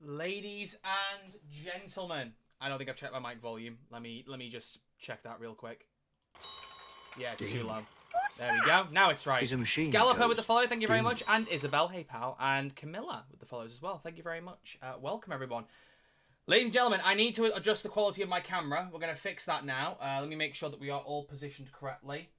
Ladies and gentlemen, I don't think I've checked my mic volume. Let me just check that real quick. Yeah, it's too low. There we go. Now it's right. He's a machine. Galloper with the follow, thank you very much. And Isabel, hey pal. And Camilla with the follows as well. Thank you very much. Welcome, everyone. Ladies and gentlemen, I need to adjust the quality of my camera. We're going to fix that now. Let me make sure that we are all positioned correctly.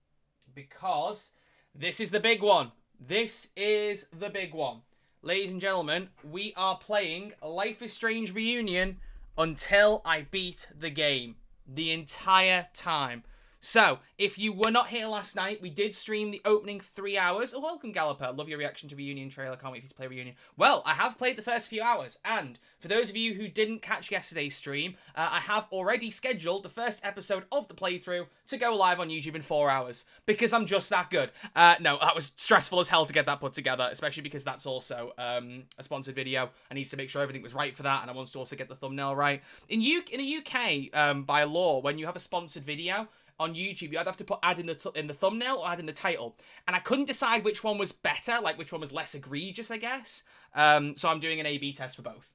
Because this is the big one. This is the big one. Ladies and gentlemen, we are playing Life is Strange Reunion until I beat the game. The entire time. So, if you were not here last night, we did stream the opening 3 hours. Oh, welcome, Galloper. Love your reaction to Reunion trailer. Can't wait for you to play Reunion. Well, I have played the first few hours. And for those of you who didn't catch yesterday's stream, I have already scheduled the first episode of the playthrough to go live on YouTube in 4 hours. Because I'm just that good. No, that was stressful as hell to get that put together. Especially because that's also a sponsored video. I need to make sure everything was right for that. And I wanted to also get the thumbnail right. In the UK, by law, when you have a sponsored video on YouTube, you either have to put ad in the thumbnail or ad in the title. And I couldn't decide which one was better, like which one was less egregious, I guess. So I'm doing an A/B test for both.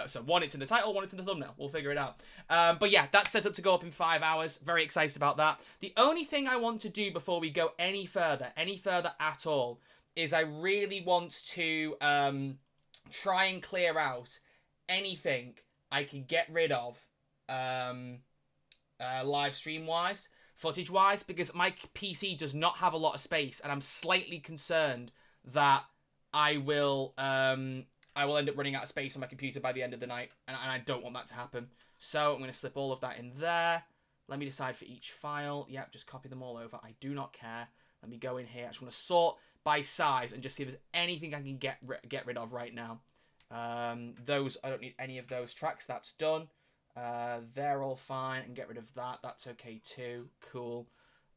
So one it's in the title, one it's in the thumbnail. We'll figure it out. But yeah, that's set up to go up in 5 hours. Very excited about that. The only thing I want to do before we go any further at all, is I really want to try and clear out anything I can get rid of live stream wise, footage wise, because my PC does not have a lot of space, and I'm slightly concerned that I will end up running out of space on my computer by the end of the night, and I don't want that to happen. So I'm going to slip all of that in there. Let me decide for each file. Yep, just copy them all over. I do not care. Let me go in here. I just want to sort by size and just see if there's anything I can get rid of right now. Those, I don't need any of those tracks. That's done. They're all fine, and get rid of that. That's okay too. Cool.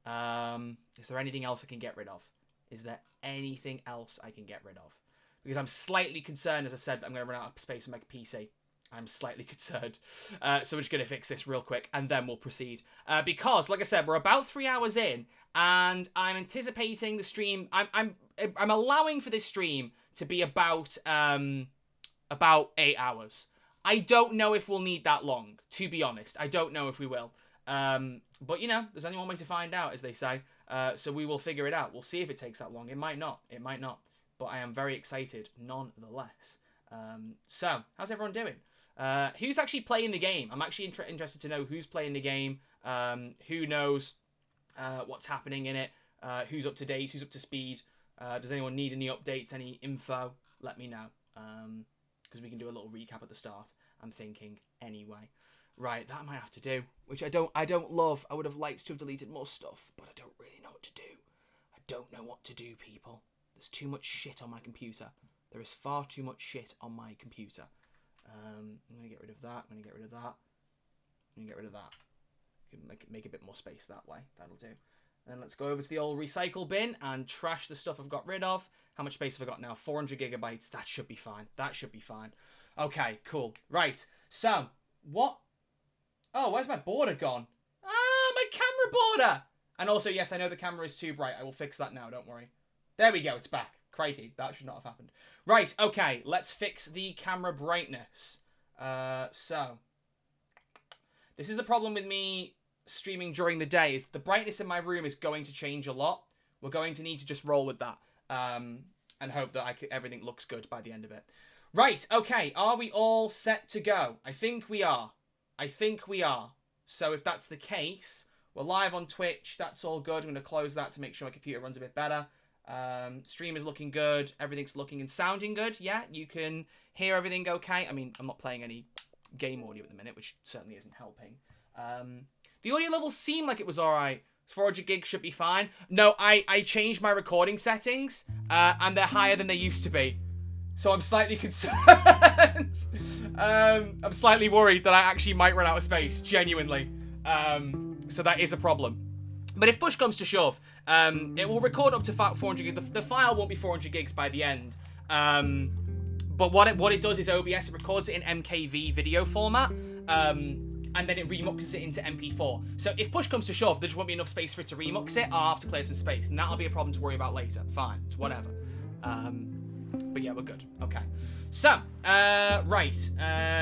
Is there anything else I can get rid of? Is there anything else I can get rid of? Because I'm slightly concerned, as I said, that I'm going to run out of space on my PC. I'm slightly concerned. So we're just going to fix this real quick, and then we'll proceed. Because, like I said, we're about 3 hours in, and I'm anticipating the stream. I'm allowing for this stream to be about 8 hours. I don't know if we'll need that long, to be honest. I don't know if we will. But, you know, there's only one way to find out, as they say. So we will figure it out. We'll see if it takes that long. It might not. It might not. But I am very excited, nonetheless. So, how's everyone doing? Who's actually playing the game? I'm actually interested to know who's playing the game, who knows what's happening in it, who's up to date, who's up to speed. Does anyone need any updates, any info? Let me know. Because we can do a little recap at the start, I'm thinking, anyway. Right, that I might have to do, which I don't love. I would have liked to have deleted more stuff, but I don't really know what to do. I don't know what to do, people. There's too much shit on my computer. There is far too much shit on my computer. I'm going to get rid of that. I'm going to get rid of that. I'm going to get rid of that. Make a bit more space that way. That'll do. Then let's go over to the old recycle bin and trash the stuff I've got rid of. How much space have I got now? 400 gigabytes. That should be fine. That should be fine. Okay, cool. Right. So, what? Oh, where's my border gone? Ah, my camera border! And also, yes, I know the camera is too bright. I will fix that now, don't worry. There we go, it's back. Crikey, that should not have happened. Right, okay, let's fix the camera brightness. So, this is the problem with me streaming during the day, is the brightness in my room is going to change a lot. We're going to need to just roll with that. And hope that everything looks good by the end of it. Right, okay, are we all set to go? I think we are. So if that's the case, we're live on Twitch. That's all good. I'm going to close that to make sure my computer runs a bit better. Stream is looking good. Everything's looking and sounding good. Yeah, you can hear everything okay. I mean, I'm not playing any game audio at the minute, which certainly isn't helping. The audio levels seem like it was alright. 400 gigs should be fine. No, I changed my recording settings, and they're higher than they used to be. So I'm slightly concerned. I'm slightly worried that I actually might run out of space, genuinely. So that is a problem. But if push comes to shove, it will record up to 400 gigs. The file won't be 400 gigs by the end. But what it does is OBS records it in MKV video format. And then it remuxes it into MP4. So if push comes to shove, there just won't be enough space for it to remux it. I'll have to clear some space, and that'll be a problem to worry about later. Fine, it's whatever. But yeah, we're good. Okay. So, right.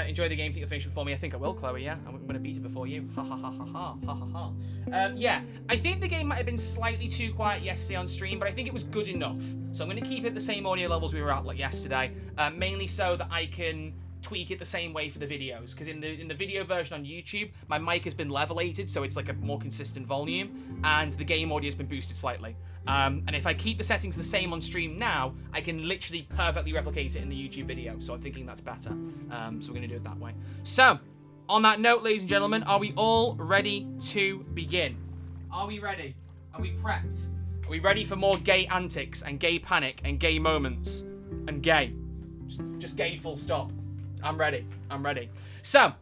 Enjoy the game. Think you'll finish before me? I think I will, Chloe, yeah? I'm going to beat it before you. Ha ha ha ha ha ha ha ha. Yeah, I think the game might have been slightly too quiet yesterday on stream, but I think it was good enough. So I'm going to keep it the same audio levels we were at like yesterday, mainly so that I can tweak it the same way for the videos, because in the video version on YouTube, my mic has been levelated, so it's like a more consistent volume, and the game audio has been boosted slightly. And if I keep the settings the same on stream now, I can literally perfectly replicate it in the YouTube video, so I'm thinking that's better. So we're going to do it that way. So, on that note, ladies and gentlemen, are we all ready to begin? Are we ready? Are we prepped? Are we ready for more gay antics and gay panic and gay moments and gay? Just gay full stop. I'm ready. I'm ready. So,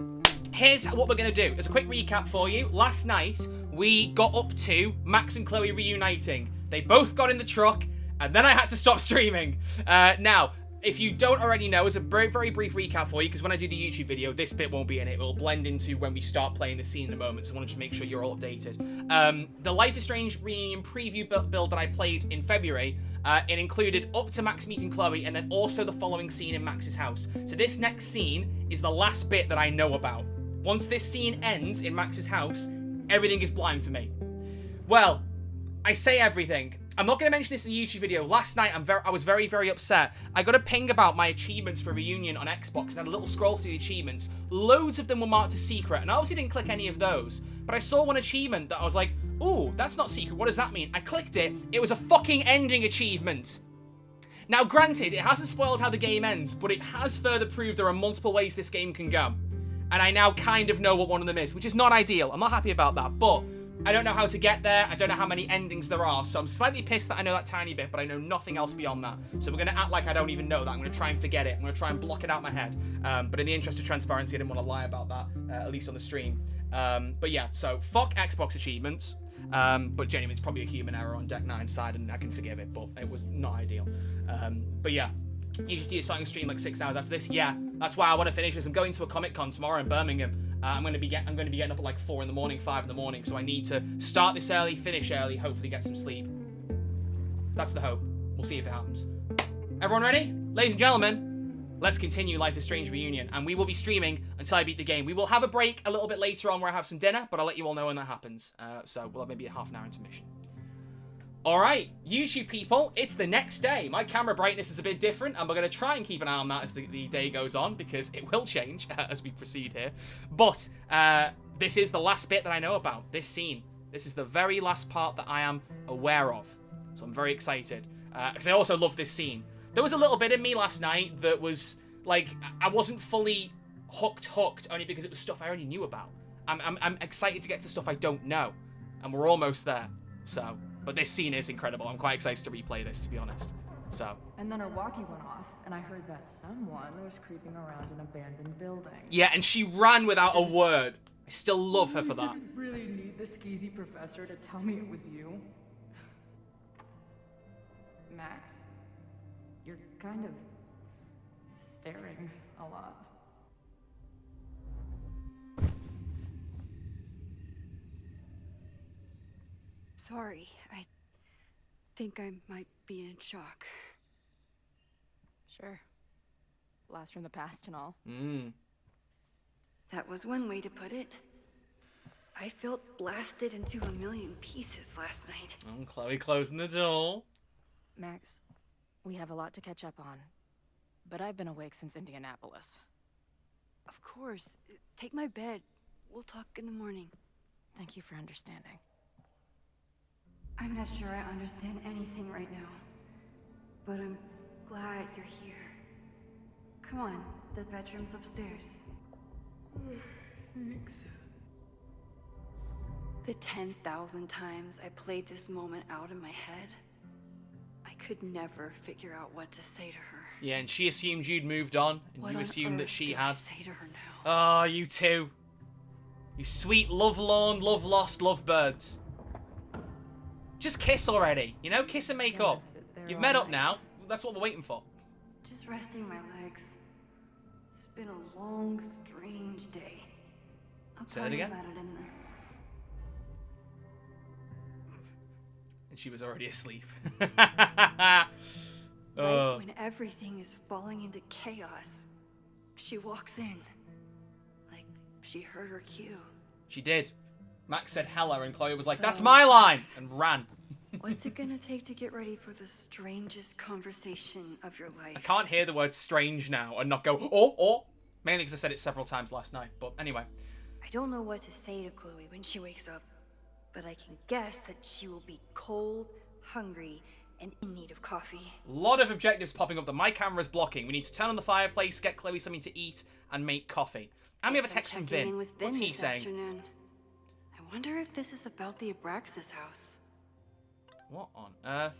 here's what we're going to do. As a quick recap for you, last night we got up to Max and Chloe reuniting. They both got in the truck, and then I had to stop streaming. Now, if you don't already know, as a very, very brief recap for you, because when I do the YouTube video, this bit won't be in it. It will blend into when we start playing the scene in a moment, so I wanted to make sure you're all updated. The Life is Strange reunion preview build that I played in February, it included up to Max meeting Chloe, and then also the following scene in Max's house. So this next scene is the last bit that I know about. Once this scene ends in Max's house, everything is blind for me. Well, I say everything. I'm not going to mention this in the YouTube video. Last night, I was very, very upset. I got a ping about my achievements for Reunion on Xbox, and had a little scroll through the achievements. Loads of them were marked as secret, and I obviously didn't click any of those. But I saw one achievement that I was like, ooh, that's not secret. What does that mean? I clicked it. It was a fucking ending achievement. Now, granted, it hasn't spoiled how the game ends, but it has further proved there are multiple ways this game can go. And I now kind of know what one of them is, which is not ideal. I'm not happy about that, but I don't know how to get there. I don't know how many endings there are, so I'm slightly pissed that I know that tiny bit, but I know nothing else beyond that. So we're going to act like I don't even know that. I'm going to try and forget it. I'm going to try and block it out of my head. But in the interest of transparency, I didn't want to lie about that, at least on the stream. But yeah, so fuck Xbox achievements. But genuinely, it's probably a human error on Deck 9's side, and I can forgive it, but it was not ideal. But yeah, you just do a starting stream like 6 hours after this. Yeah, that's why I want to finish this. I'm going to a Comic-Con tomorrow in Birmingham. I'm going to be getting up at like 4 in the morning, 5 in the morning, so I need to start this early, finish early, hopefully get some sleep. That's the hope. We'll see if it happens. Everyone ready? Ladies and gentlemen, let's continue Life is Strange Reunion, and we will be streaming until I beat the game. We will have a break a little bit later on where I have some dinner, but I'll let you all know when that happens. So we'll have maybe a half an hour intermission. Alright, YouTube people, it's the next day. My camera brightness is a bit different, and we're going to try and keep an eye on that as the day goes on, because it will change as we proceed here. But this is the last bit that I know about, this scene. This is the very last part that I am aware of. So I'm very excited, because I also love this scene. There was a little bit in me last night that was, like, I wasn't fully hooked, only because it was stuff I already knew about. I'm excited to get to stuff I don't know, and we're almost there, so... But this scene is incredible. I'm quite excited to replay this, to be honest. So. And then our walkie went off, and I heard that someone was creeping around an abandoned building. Yeah, and she ran without a word. I still love her for that. You really need the skeezy professor to tell me it was you? Max, you're kind of staring a lot. Sorry, I think I might be in shock. Sure. Blast from the past and all. That was one way to put it. I felt blasted into a million pieces last night. Oh, Chloe closing the door. Max, we have a lot to catch up on. But I've been awake since Indianapolis. Of course. Take my bed. We'll talk in the morning. Thank you for understanding. I'm not sure I understand anything right now. But I'm glad you're here. Come on, the bedroom's upstairs. Thanks. The 10,000 times I played this moment out in my head, I could never figure out what to say to her. Yeah, and she assumed you'd moved on, and What you on assumed that earth she do had. I say to her now? Oh, you two. You sweet, love-lorn, love-lost lovebirds. Just kiss already, you know? Kiss and make up. You've met up now. That's what we're waiting for. Just resting my legs. It's been a long, strange day. I'll Say tell that you again? about it in the... And she was already asleep. Right when everything is falling into chaos, she walks in. Like she heard her cue. She did. Max said hello, and Chloe was like, So, "That's my line," Max, and ran. what's it gonna take to get ready for the strangest conversation of your life? I can't hear the word strange now and not go, oh. Mainly because I said it several times last night, but anyway. I don't know what to say to Chloe when she wakes up, but I can guess that she will be cold, hungry, and in need of coffee. A lot of objectives popping up that my camera's blocking. We need to turn on the fireplace, get Chloe something to eat, and make coffee. And we have a text from Checking in Vin. with Vin What's he this saying? afternoon. I wonder if this is about the Abraxas house. What on earth?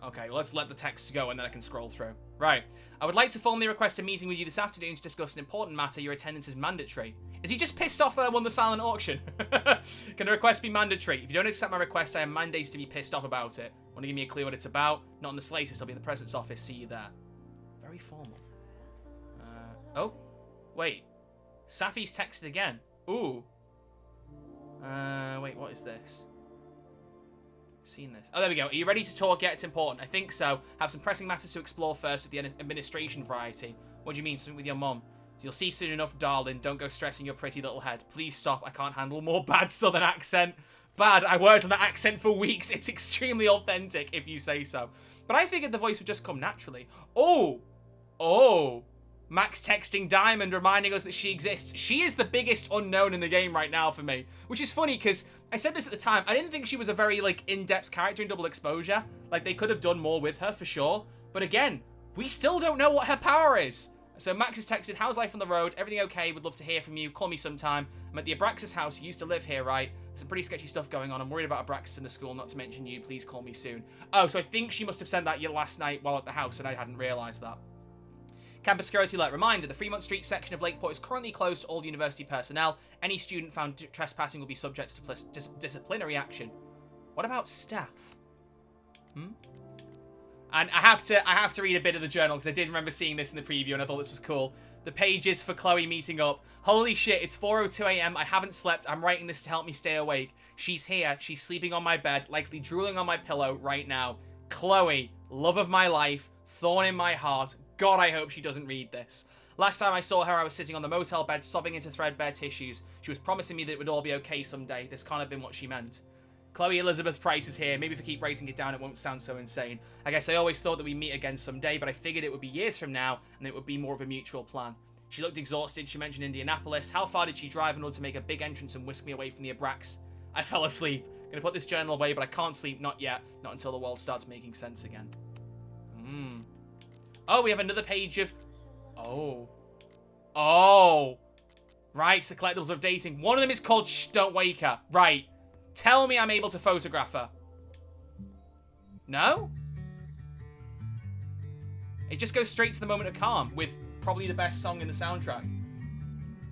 Okay, well, let's let the text go and then I can scroll through. Right. I would like to formally request a meeting with you this afternoon to discuss an important matter. Your attendance is mandatory. Is he just pissed off that I won the silent auction? Can the request be mandatory? If you don't accept my request, I am mandated to be pissed off about it. Want to give me a clue what it's about? Not in the slightest. I'll be in the president's office. See you there. Very formal. Oh. Wait. Safi's texted again. Ooh. Wait, what is this? Seen this. Oh, there we go. Are you ready to talk yet? It's important. I think so. Have some pressing matters to explore first with the administration variety. What do you mean? Something with your mom? You'll see soon enough, darling. Don't go stressing your pretty little head. Please stop. I can't handle more bad southern accent. Bad. I worked on that accent for weeks. It's extremely authentic, if you say so. But I figured the voice would just come naturally. Oh. Oh. Max texting Diamond, reminding us that she exists. She is the biggest unknown in the game right now for me. Which is funny, because I said this at the time. I didn't think she was a very, like, in-depth character in Double Exposure. Like, they could have done more with her, for sure. But again, we still don't know what her power is. So Max has texted, how's life on the road? Everything okay? Would love to hear from you. Call me sometime. I'm at the Abraxas house. You used to live here, right? There's some pretty sketchy stuff going on. I'm worried about Abraxas in the school, not to mention you. Please call me soon. Oh, so I think she must have sent that last night while at the house, and I hadn't realised that. Campus security alert reminder, the Fremont Street section of Lakeport is currently closed to all university personnel. Any student found trespassing will be subject to disciplinary action. What about staff? And I have to read a bit of the journal because I did remember seeing this in the preview and I thought this was cool. The pages for Chloe meeting up. Holy shit, it's 4:02 a.m. I haven't slept. I'm writing this to help me stay awake. She's here. She's sleeping on my bed, likely drooling on my pillow right now. Chloe, love of my life, thorn in my heart. God, I hope she doesn't read this. Last time I saw her, I was sitting on the motel bed, sobbing into threadbare tissues. She was promising me that it would all be okay someday. This can't have been what she meant. Chloe Elizabeth Price is here. Maybe if I keep writing it down, it won't sound so insane. I guess I always thought that we'd meet again someday, but I figured it would be years from now, and it would be more of a mutual plan. She looked exhausted. She mentioned Indianapolis. How far did she drive in order to make a big entrance and whisk me away from the Abrax? I fell asleep. Gonna put this journal away, but I can't sleep. Not yet. Not until the world starts making sense again. Oh, we have another page of... Oh. Right, it's the collectibles of dating. One of them is called Shh, Don't Wake Her. Right. Tell me I'm able to photograph her. No? It just goes straight to the moment of calm with probably the best song in the soundtrack.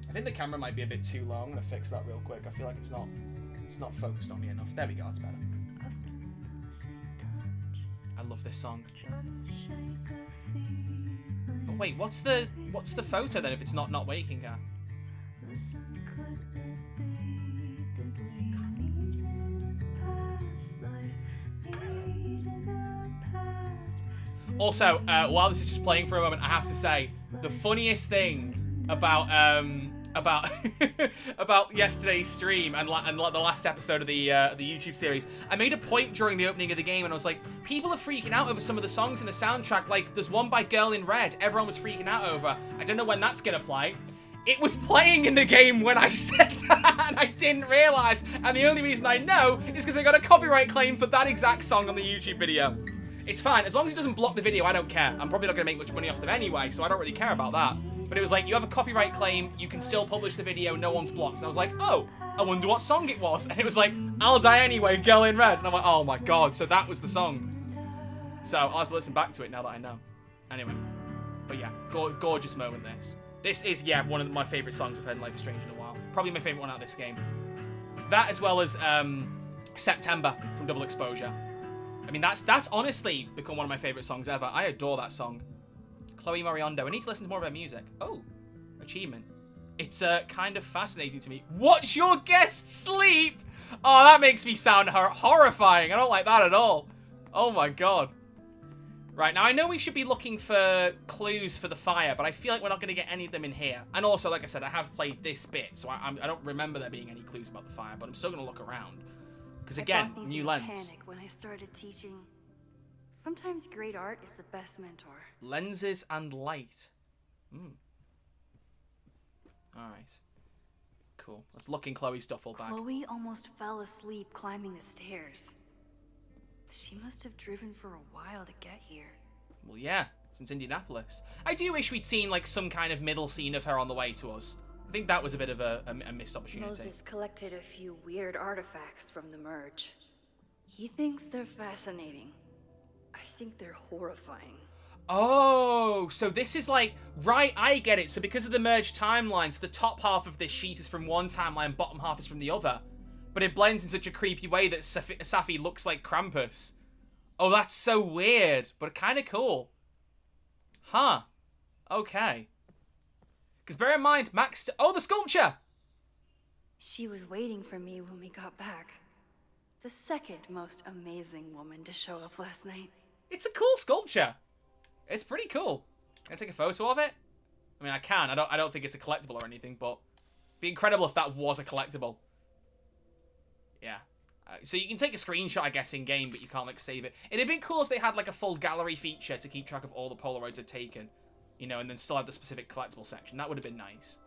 I think the camera might be a bit too low. I'm going to fix that real quick. I feel like it's not focused on me enough. There we go, that's better. I love this song. But wait, what's the photo then if it's not waking her? Also, while this is just playing for a moment, I have to say the funniest thing about about yesterday's stream and the last episode of the YouTube series, I made a point during the opening of the game and I was like, people are freaking out over some of the songs in the soundtrack. Like, there's one by Girl in Red everyone was freaking out over. I don't know when that's gonna play. It was playing in the game when I said that and I didn't realise, and the only reason I know is because I got a copyright claim for that exact song on the YouTube video. It's fine, as long as it doesn't block the video, I don't care. I'm probably not going to make much money off them anyway, so I don't really care about that. But it was like, you have a copyright claim, you can still publish the video, no one's blocked. And I was like, oh, I wonder what song it was. And it was like, I'll Die Anyway, Girl in Red. And I'm like, oh my god, so that was the song. So I'll have to listen back to it now that I know. Anyway, but yeah, gorgeous moment this. This is, yeah, one of my favourite songs I've heard in Life is Strange in a while. Probably my favourite one out of this game. That as well as September from Double Exposure. I mean, that's honestly become one of my favourite songs ever. I adore that song. Chloe Moriondo. I need to listen to more of her music. Oh, achievement. It's kind of fascinating to me. Watch your guest sleep! Oh, that makes me sound horrifying. I don't like that at all. Oh my god. Right, now I know we should be looking for clues for the fire, but I feel like we're not going to get any of them in here. And also, like I said, I have played this bit, so I don't remember there being any clues about the fire, but I'm still going to look around. Because again, new lens. Panic when I started teaching. Sometimes great art is the best mentor. Lenses and light. Alright. Cool. Let's look in Chloe's duffel bag. Chloe almost fell asleep climbing the stairs. She must have driven for a while to get here. Well, yeah, since Indianapolis. I do wish we'd seen, like, some kind of middle scene of her on the way to us. I think that was a bit of a missed opportunity. Moses collected a few weird artifacts from the merge. He thinks they're fascinating. I think they're horrifying. Oh, so this is like... Right, I get it. So because of the merged timelines, the top half of this sheet is from one timeline, bottom half is from the other. But it blends in such a creepy way that Safi looks like Krampus. Oh, that's so weird, but kind of cool. Huh. Okay. Because bear in mind, Max... Oh, the sculpture! She was waiting for me when we got back. The second most amazing woman to show up last night. It's a cool sculpture. It's pretty cool. Can I take a photo of it? I mean, I can. I don't think it's a collectible or anything, but it'd be incredible if that was a collectible. Yeah. So you can take a screenshot, I guess, in-game, but you can't, like, save it. It'd have been cool if they had, like, a full gallery feature to keep track of all the Polaroids I'd taken. You know, and then still have the specific collectible section. That would have been nice.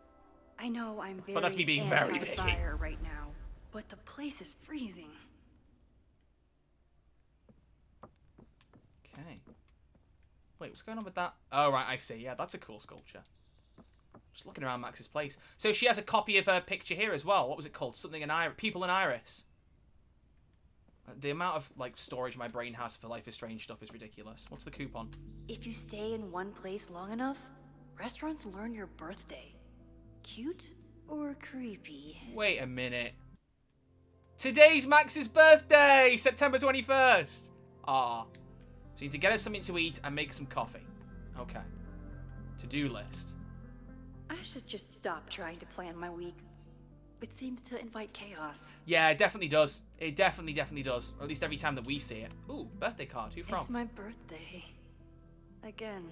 I know I'm very But that's me being very picky. anti-fire right now, but the place is freezing. Okay. Wait, what's going on with that? Oh, right, I see. Yeah, that's a cool sculpture. Just looking around Max's place. So she has a copy of her picture here as well. What was it called? Something in Iris. People in Iris. The amount of, like, storage my brain has for Life is Strange stuff is ridiculous. What's the coupon? If you stay in one place long enough, restaurants learn your birthday. Cute or creepy? Wait a minute. Today's Max's birthday! September 21st! Ah. So you need to get us something to eat and make some coffee. Okay. To-do list. I should just stop trying to plan my week. It seems to invite chaos. Yeah, it definitely does. It definitely does. Or at least every time that we see it. Ooh, birthday card. Who from? It's my birthday. Again.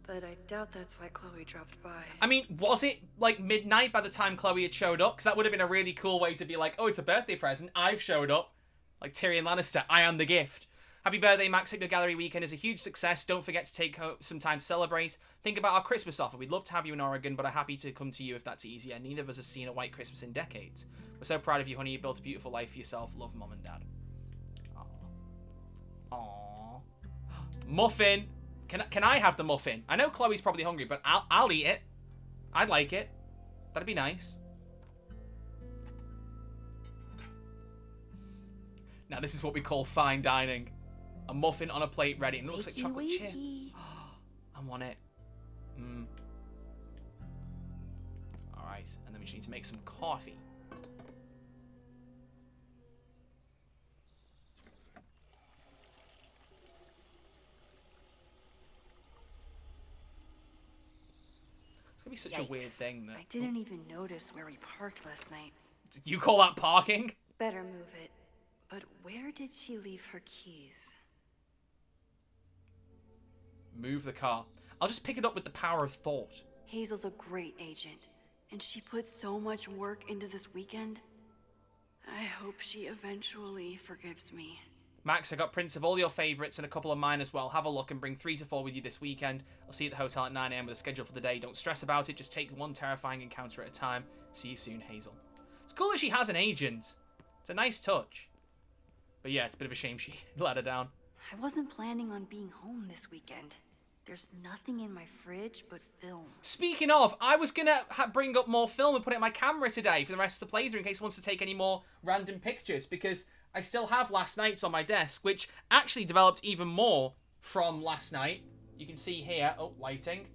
But I doubt that's why Chloe dropped by. I mean, was it, like, midnight by the time Chloe had showed up? Because that would have been a really cool way to be like, oh, it's a birthday present. I've showed up. Like Tyrion Lannister. I am the gift. Happy birthday, Max. Hope your gallery weekend is a huge success. Don't forget to take some time to celebrate. Think about our Christmas offer. We'd love to have you in Oregon, but I'm happy to come to you if that's easier. Neither of us has seen a white Christmas in decades. We're so proud of you, honey. You built a beautiful life for yourself. Love, Mom and Dad. Aww. Aww. Muffin. Can I have the muffin? I know Chloe's probably hungry, but I'll eat it. I'd like it. That'd be nice. Now, this is what we call fine dining. A muffin on a plate ready. And it looks like chocolate chip. I want it. Alright. And then we just need to make some coffee. It's gonna be such a weird thing that... I didn't even notice where we parked last night. You call that parking? Better move it. But where did she leave her keys? Move the car. I'll just pick it up with the power of thought. Hazel's a great agent, and she put so much work into this weekend. I hope she eventually forgives me. Max, I got prints of all your favourites and a couple of mine as well. Have a look and bring 3 to 4 with you this weekend. I'll see you at the hotel at 9 AM with a schedule for the day. Don't stress about it. Just take one terrifying encounter at a time. See you soon, Hazel. It's cool that she has an agent. It's a nice touch. But yeah, it's a bit of a shame she let her down. I wasn't planning on being home this weekend. There's nothing in my fridge but film. Speaking of, I was going to bring up more film and put it in my camera today for the rest of the playthrough in case someone wants to take any more random pictures, because I still have last night's on my desk, which actually developed even more from last night. You can see here, oh, lighting.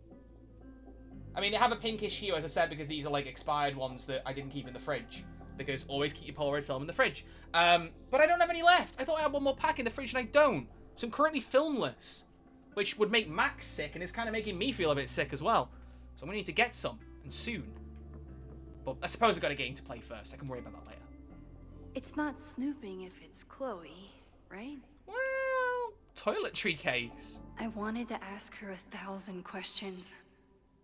I mean, they have a pinkish hue, as I said, because these are like expired ones that I didn't keep in the fridge. Because always keep your Polaroid film in the fridge. But I don't have any left. I thought I had one more pack in the fridge and I don't. So I'm currently filmless. Which would make Max sick and is kind of making me feel a bit sick as well. So I'm going to need to get some. And soon. But I suppose I've got a game to play first. I can worry about that later. It's not snooping if it's Chloe, right? Well, toiletry case. I wanted to ask her 1,000 questions,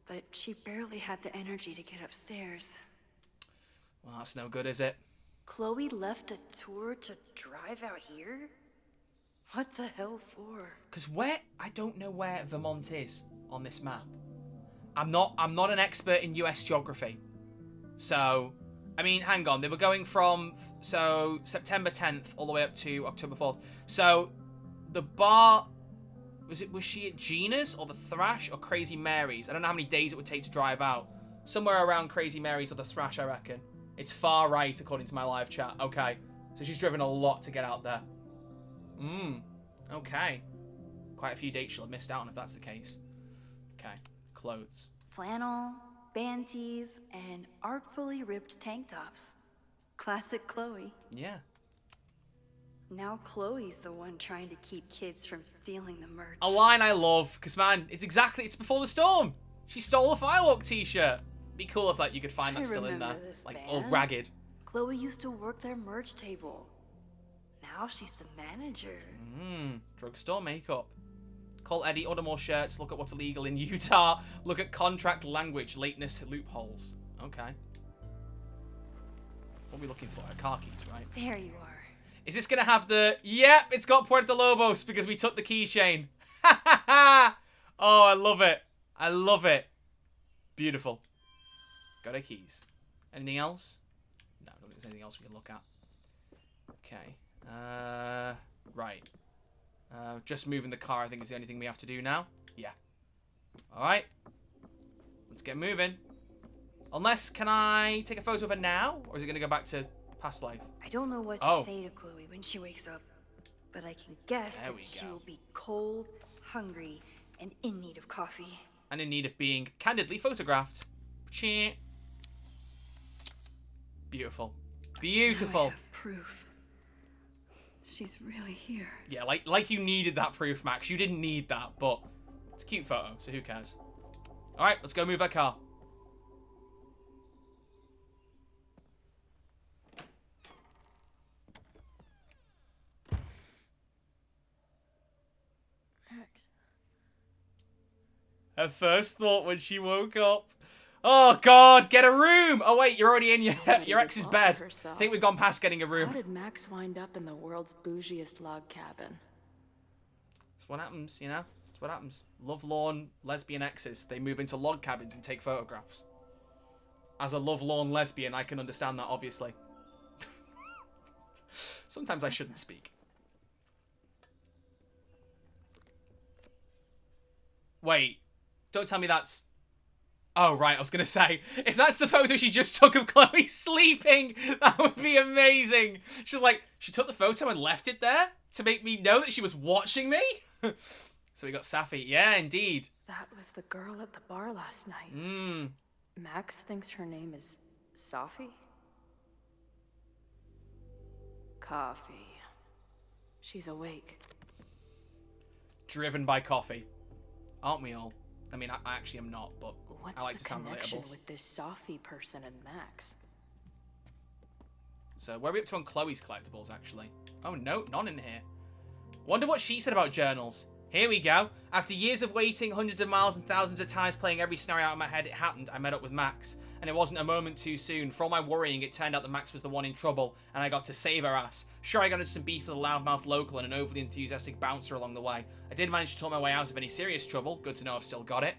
but she barely had the energy to get upstairs. Well, that's no good, is it? Chloe left a tour to drive out here? What the hell for? Because I don't know where Vermont is on this map. I'm not an expert in US geography. So, I mean, hang on. They were going from, September 10th all the way up to October 4th. So, the bar, was she at Gina's or the Thrash or Crazy Mary's? I don't know how many days it would take to drive out. Somewhere around Crazy Mary's or the Thrash, I reckon. It's far right, according to my live chat. Okay. So she's driven a lot to get out there. Okay. Quite a few dates she'll have missed out on if that's the case. Okay. Clothes. Flannel, band tees, and artfully ripped tank tops. Classic Chloe. Yeah. Now Chloe's the one trying to keep kids from stealing the merch. A line I love, because man, it's before the storm. She stole a Firewalk t-shirt. Be cool if you could find that still in there. Like, all ragged. Chloe used to work their merch table. Now she's the manager. Drugstore makeup. Call Eddie, order more shirts, look at what's illegal in Utah, look at contract language, lateness loopholes. Okay. What are we looking for? Car keys, right? There you are. Is this going to have the... Yep, it's got Puerto Lobos because we took the keychain. Ha ha ha! Oh, I love it. I love it. Beautiful. Got our keys. Anything else? No, I don't think there's anything else we can look at. Okay. Right. Just moving the car, I think, is the only thing we have to do now. Yeah. Alright. Let's get moving. Unless, can I take a photo of her now? Or is it going to go back to past life? I don't know what to say to Chloe when she wakes up, but I can guess that she will be cold, hungry, and in need of coffee. And in need of being candidly photographed. Chee. Beautiful. Beautiful. Now I have proof. She's really here. Yeah, like you needed that proof, Max. You didn't need that, but it's a cute photo, so who cares? Alright, let's go move our car. Her first thought when she woke up. Oh, God, get a room! Oh, wait, you're already in your ex's bed. I think we've gone past getting a room. How did Max wind up in the world's bougiest log cabin? That's what happens, you know? That's what happens. Lovelorn lesbian exes, they move into log cabins and take photographs. As a lovelorn lesbian, I can understand that, obviously. Sometimes I shouldn't speak. Wait. Don't tell me that's... Oh, right, I was going to say, if that's the photo she just took of Chloe sleeping, that would be amazing. She was like, she took the photo and left it there to make me know that she was watching me? So we got Safi. Yeah, indeed. That was the girl at the bar last night. Max thinks her name is Safi? Coffee. She's awake. Driven by coffee. Aren't we all? I mean, I actually am not, but what's I like to sound relatable. What's the connection with this Safi person and Max? So, where are we up to on Chloe's collectibles, actually? Oh, no, none in here. Wonder what she said about journals. Here we go. After years of waiting, hundreds of miles and thousands of times playing every scenario out of my head, it happened. I met up with Max. And it wasn't a moment too soon. For all my worrying, it turned out that Max was the one in trouble, and I got to save her ass. Sure, I got into some beef with a loudmouth local and an overly enthusiastic bouncer along the way. I did manage to talk my way out of any serious trouble. Good to know I've still got it.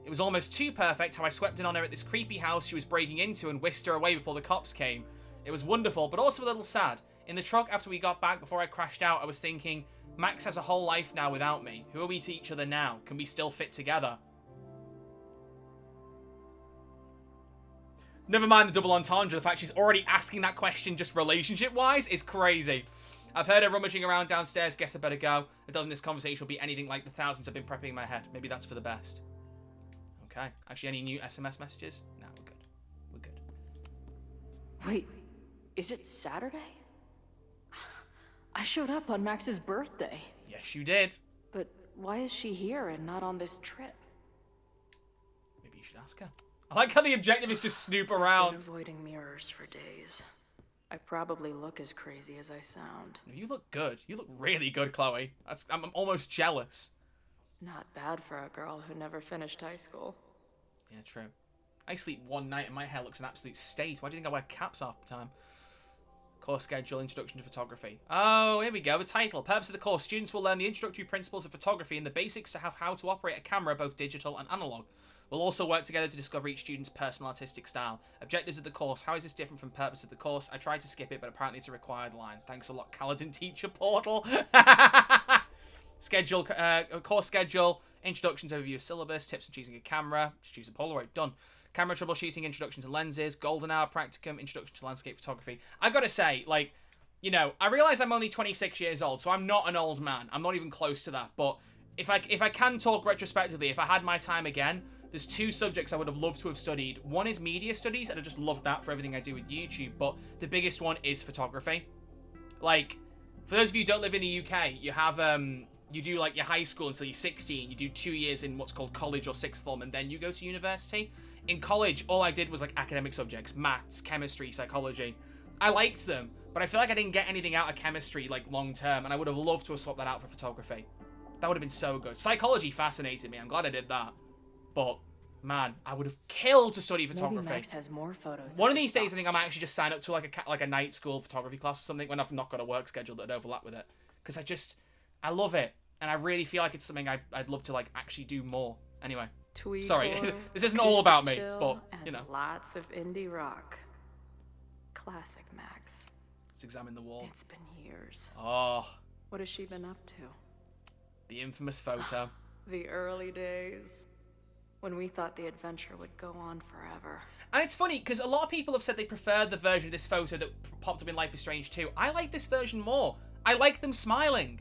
It was almost too perfect how I swept in on her at this creepy house she was breaking into and whisked her away before the cops came. It was wonderful, but also a little sad. In the truck after we got back, before I crashed out, I was thinking, Max has a whole life now without me. Who are we to each other now? Can we still fit together? Never mind the double entendre. The fact she's already asking that question just relationship-wise is crazy. I've heard her rummaging around downstairs. Guess I better go. I don't think this conversation will be anything like the thousands I've been prepping in my head. Maybe that's for the best. Okay. Actually, any new SMS messages? No, we're good. We're good. Wait, is it Saturday? I showed up on Max's birthday. Yes, you did. But why is she here and not on this trip? Maybe you should ask her. I like how the objective is just snoop around. I've been avoiding mirrors for days. I probably look as crazy as I sound. You look good. You look really good, Chloe. I'm almost jealous. Not bad for a girl who never finished high school. Yeah, true. I sleep one night and my hair looks an absolute state. Why do you think I wear caps half the time? Course schedule, introduction to photography. Oh, here we go. The title. Purpose of the course. Students will learn the introductory principles of photography and the basics to have how to operate a camera, both digital and analog. We'll also work together to discover each student's personal artistic style. Objectives of the course. How is this different from purpose of the course? I tried to skip it, but apparently it's a required line. Thanks a lot, Kaladin Teacher Portal. Schedule, course schedule. Introductions, overview of syllabus. Tips on choosing a camera. Just choose a Polaroid. Done. Camera troubleshooting, introduction to lenses, golden hour practicum, introduction to landscape photography. I've got to say, like, you know, I realize I'm only 26 years old, so I'm not an old man. I'm not even close to that. But if I can talk retrospectively, if I had my time again, there's two subjects I would have loved to have studied. One is media studies, and I just love that for everything I do with YouTube. But the biggest one is photography. Like, for those of you who don't live in the UK, you have you do like your high school until you're 16. You do 2 years in what's called college or sixth form, and then you go to university. In college, all I did was like academic subjects, maths, chemistry, psychology. I liked them, but I feel like I didn't get anything out of chemistry like long term, and I would have loved to have swapped that out for photography. That would have been so good. Psychology fascinated me. I'm glad I did that. But man, I would have killed to study photography. Maybe Max has more photos. One of these days, I think I might actually just sign up to like a night school photography class or something when I've not got a work schedule that'd overlap with it, because I love it, and I really feel like it's something I'd love to like actually do more. Anyway. Sorry, this isn't all about me, but, you know. Lots of indie rock. Classic Max. Let's examine the wall. It's been years. Oh. What has she been up to? The infamous photo. The early days. When we thought the adventure would go on forever. And it's funny, because a lot of people have said they prefer the version of this photo that popped up in Life is Strange 2. I like this version more. I like them smiling.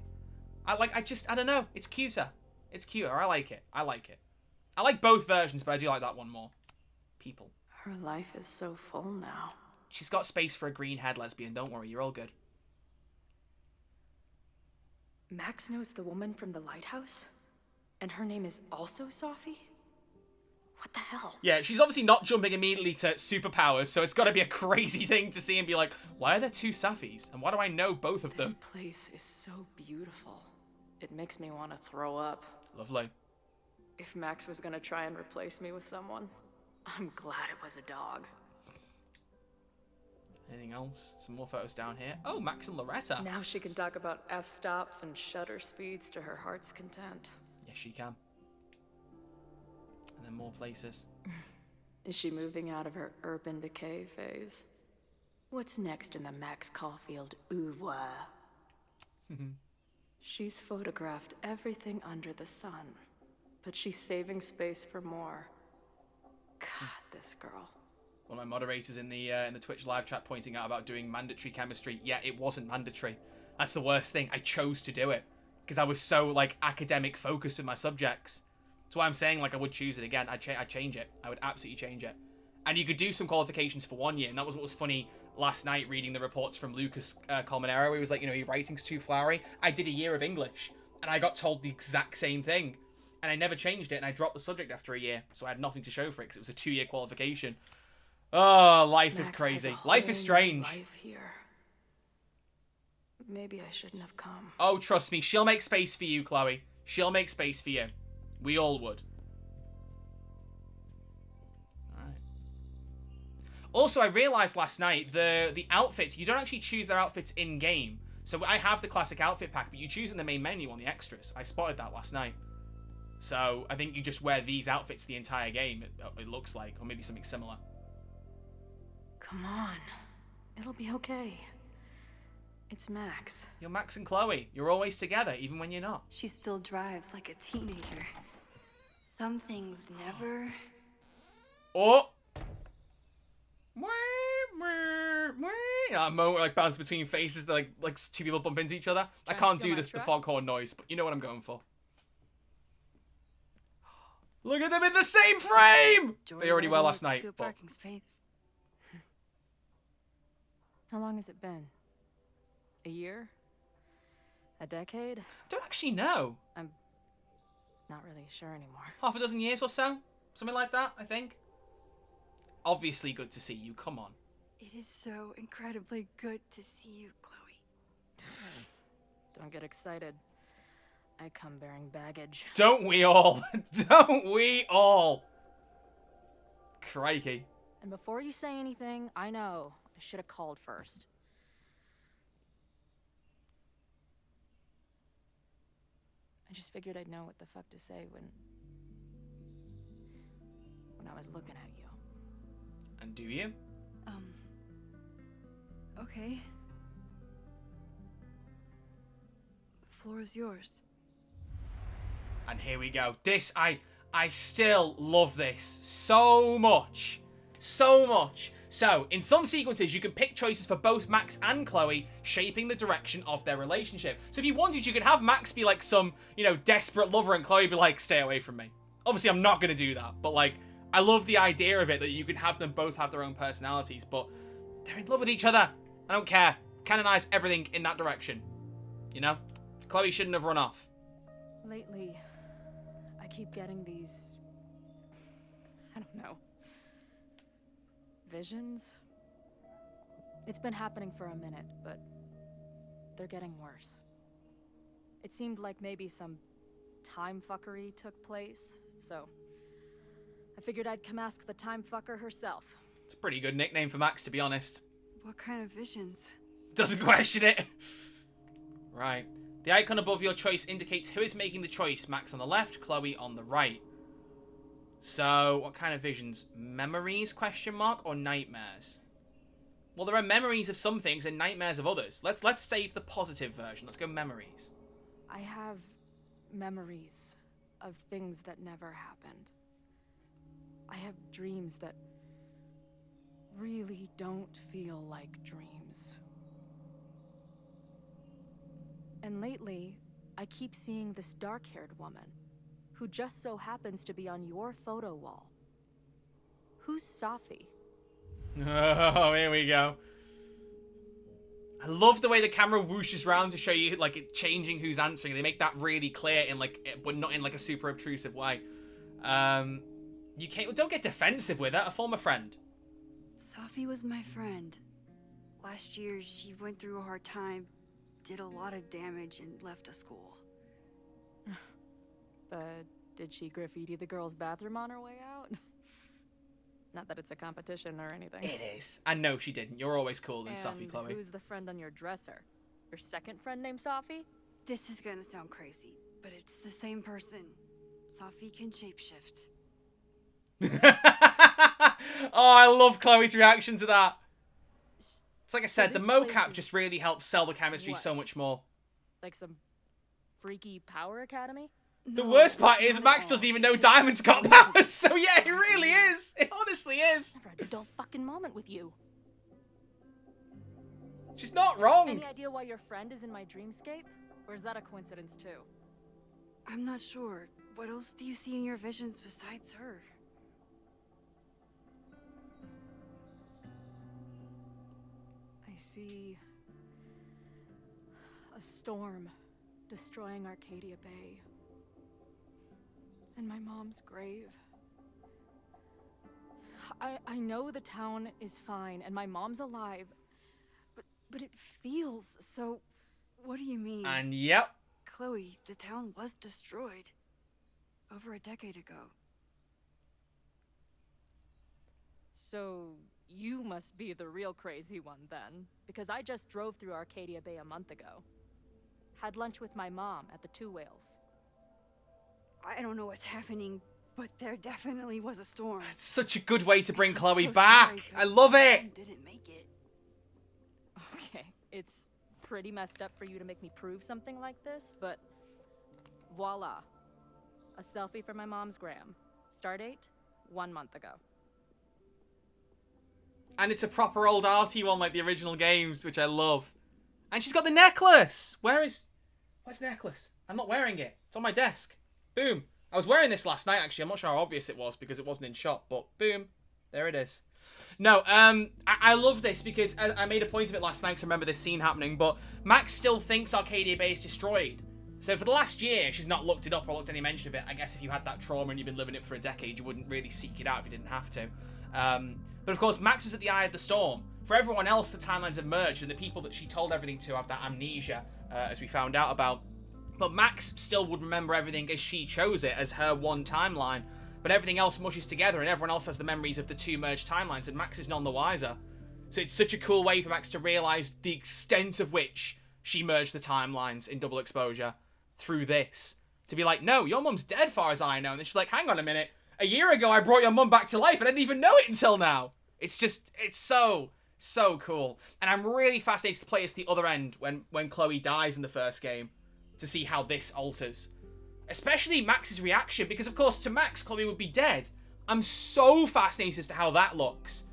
I don't know. It's cuter. It's cuter. I like it. I like both versions, but I do like that one more. People. Her life is so full now. She's got space for a green-haired lesbian. Don't worry, you're all good. Max knows the woman from the lighthouse? And her name is also Sophie? What the hell? Yeah, she's obviously not jumping immediately to superpowers, so it's got to be a crazy thing to see and be like, why are there two Sophies? And why do I know both of them? This place is so beautiful. It makes me want to throw up. Lovely. If Max was gonna try and replace me with someone, I'm glad it was a dog. Anything else? Some more photos down here. Oh, Max and Loretta. Now she can talk about f-stops and shutter speeds to her heart's content. Yes, she can. And then more places. Is she moving out of her urban decay phase? What's next in the Max Caulfield oeuvre? She's photographed everything under the sun. But she's saving space for more. God, this girl. One of my moderators in the Twitch live chat pointing out about doing mandatory chemistry. Yeah, it wasn't mandatory. That's the worst thing. I chose to do it because I was so like academic focused with my subjects. That's why I'm saying like I would choose it again. I'd change it. I would absolutely change it. And you could do some qualifications for 1 year, and that was what was funny last night reading the reports from Lucas Colmenero, where he was like, you know, your writing's too flowery. I did a year of English, and I got told the exact same thing. And I never changed it, and I dropped the subject after a year, so I had nothing to show for it, because it was a 2-year qualification. Oh, life is crazy. Life is strange. Life here. Maybe I shouldn't have come. Oh, trust me, she'll make space for you, Chloe. She'll make space for you. We all would. Alright. Also, I realised last night, the outfits, you don't actually choose their outfits in-game. So I have the classic outfit pack, but you choose in the main menu on the extras. I spotted that last night. So I think you just wear these outfits the entire game, it looks like, or maybe something similar. Come on. It'll be okay. It's Max. You're Max and Chloe. You're always together, even when you're not. She still drives like a teenager. Some things never... Oh! A moment like bounce between faces, like two people bump into each other. I can't do the foghorn noise, but you know what I'm going for. Look at them in the same frame! They already were last night. To a parking space. How long has it been? A year? A decade? I don't actually know. I'm not really sure anymore. Half a dozen years or so? Something like that, I think. Obviously good to see you, come on. It is so incredibly good to see you, Chloe. Don't get excited. I come bearing baggage. Don't we all? Don't we all? Crikey. And before you say anything, I know I should have called first. I just figured I'd know what the fuck to say when I was looking at you. And do you? Okay. The floor is yours. And here we go. This, I still love this so much. So much. So, in some sequences, you can pick choices for both Max and Chloe, shaping the direction of their relationship. So if you wanted, you could have Max be like some, desperate lover and Chloe be like, stay away from me. Obviously, I'm not going to do that. But, like, I love the idea of it, that you can have them both have their own personalities. But they're in love with each other. I don't care. Canonize everything in that direction. You know? Chloe shouldn't have run off. Lately, I keep getting these... I don't know... visions? It's been happening for a minute, but they're getting worse. It seemed like maybe some time fuckery took place, so I figured I'd come ask the time fucker herself. It's a pretty good nickname for Max, to be honest. What kind of visions? Doesn't question it. Right. The icon above your choice indicates who is making the choice. Max on the left, Chloe on the right. So, what kind of visions? Memories, question mark, or nightmares? Well, there are memories of some things and nightmares of others. Let's save the positive version. Let's go memories. I have memories of things that never happened. I have dreams that really don't feel like dreams. And lately, I keep seeing this dark-haired woman who just so happens to be on your photo wall. Who's Safi? Oh, here we go. I love the way the camera whooshes around to show you, like, it changing who's answering. They make that really clear in, like, but not in, like, a super obtrusive way. You can't, don't get defensive with her. A former friend. Safi was my friend. Last year, she went through a hard time, did a lot of damage, and left the school. But did she graffiti the girls' bathroom on her way out? Not that it's a competition or anything. It is. And no, she didn't. You're always cooler than Safi, And Chloe. who's the friend on your dresser? Your second friend named Safi? This is gonna sound crazy, but it's the same person. Safi can shapeshift. Oh, I love Chloe's reaction to that. It's like I said, the this mocap place is just really helps sell the chemistry what? so much more. Like some freaky power academy? The No, worst part is not at Max all. doesn't even know It's a Diamond's got very powers, so yeah, it really is. It honestly is. Never had a dull fucking moment with you. She's not wrong. Any idea why your friend is in my dreamscape? Or is that a coincidence too? I'm not sure. What else do you see in your visions besides her? I see a storm destroying Arcadia Bay. And my mom's grave. I know the town is fine and my mom's alive, but it feels so... What do you mean? And yep. Chloe, the town was destroyed. Over a decade ago. So you must be the real crazy one then, because I just drove through Arcadia Bay a month ago. Had lunch with my mom at the Two Whales. I don't know what's happening, but there definitely was a storm. It's such a good way to bring I'm Chloe so back. sorry, I but love my it. mom didn't make it. Okay, it's pretty messed up for you to make me prove something like this, but voila. A selfie from my mom's gram. Stardate, 1 month ago. And it's a proper old arty one like the original games, which I love. And she's got the necklace. Where's the necklace? I'm not wearing it. It's on my desk. Boom. I was wearing this last night, actually. I'm not sure how obvious it was because it wasn't in shot, but boom. There it is. No, I love this because I made a point of it last night because I remember this scene happening, but Max still thinks Arcadia Bay is destroyed. So for the last year, she's not looked it up or looked any mention of it. I guess if you had that trauma and you've been living it for a decade, you wouldn't really seek it out if you didn't have to. But of course, Max was at the eye of the storm, For everyone else, the timelines have merged, and the people that she told everything to have that amnesia, as we found out about. But Max still would remember everything as she chose it, as her one timeline. But everything else mushes together, and everyone else has the memories of the two merged timelines, and Max is none the wiser. So it's such a cool way for Max to realise the extent of which she merged the timelines in Double Exposure through this. To be like, no, your mum's dead far as I know. And then she's like, hang on a minute. A year ago I brought your mum back to life. I didn't even know it until now. It's so cool. And I'm really fascinated to play as the other end when Chloe dies in the first game, to see how this alters. Especially Max's reaction, because of course to Max, Chloe would be dead. I'm so fascinated as to how that looks.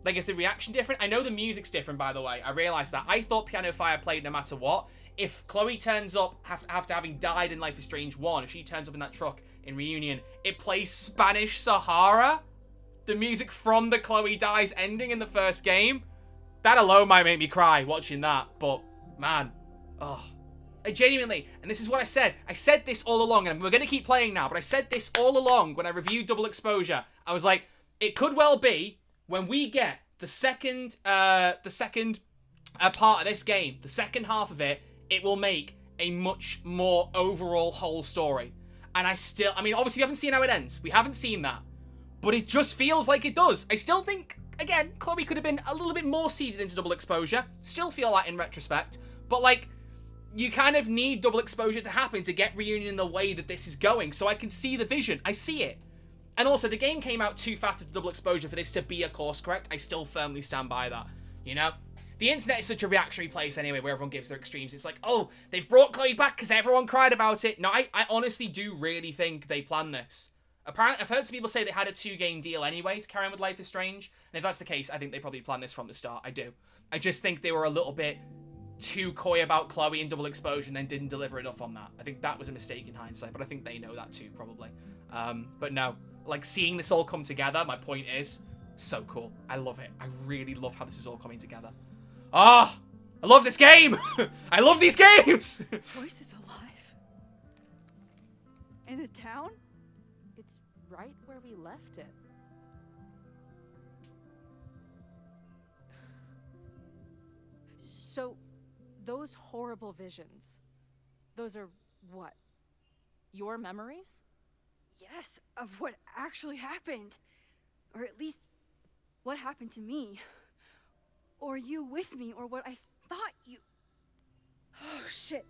Like, is the reaction different? I know the music's different, by the way. I realised that. I thought Piano Fire played no matter what. If Chloe turns up after having died in Life is Strange 1, if she turns up in that truck in Reunion, it plays Spanish Sahara, the music from the Chloe dies ending in the first game. That alone might make me cry watching that, but man, oh. I genuinely, and this is what I said this all along, and we're going to keep playing now, but I said this all along when I reviewed Double Exposure. I was like, it could well be, when we get the second part of this game, the second half of it, it will make a much more overall whole story. And I mean, obviously we haven't seen how it ends. We haven't seen that. But it just feels like it does. I still think, again, Chloe could have been a little bit more seeded into Double Exposure. Still feel that in retrospect. But, like, you kind of need Double Exposure to happen to get Reunion in the way that this is going. So I can see the vision. I see it. And also, the game came out too fast after Double Exposure for this to be a course correct. I still firmly stand by that, you know? The internet is such a reactionary place anyway, where everyone gives their extremes. It's like, oh, they've brought Chloe back because everyone cried about it. No, I honestly do really think they planned this. Apparently, I've heard some people say they had a 2-game deal anyway to carry on with Life is Strange. And if that's the case, I think they probably planned this from the start. I do. I just think they were a little bit too coy about Chloe and Double Exposure and then didn't deliver enough on that. I think that was a mistake in hindsight, but I think they know that too, probably. But no, like, seeing this all come together, my point is, so cool. I love it. I really love how this is all coming together. Ah! I love this game! I love these games! Joyce is alive. In the town? It's right where we left it. So, those horrible visions, those are what? Your memories? Yes, of what actually happened. Or at least, what happened to me. Or you with me, or what I thought you... Oh, shit.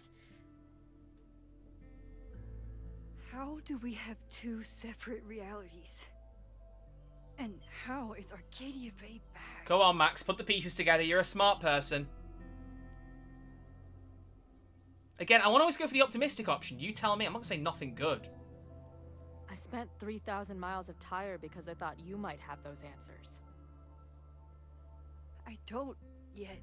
How do we have two separate realities? And how is Arcadia Bay back? Go on, Max, put the pieces together. You're a smart person. Again, I want to always go for the optimistic option. You tell me. I'm not going to say nothing good. I spent 3,000 miles of tire because I thought you might have those answers. I don't yet.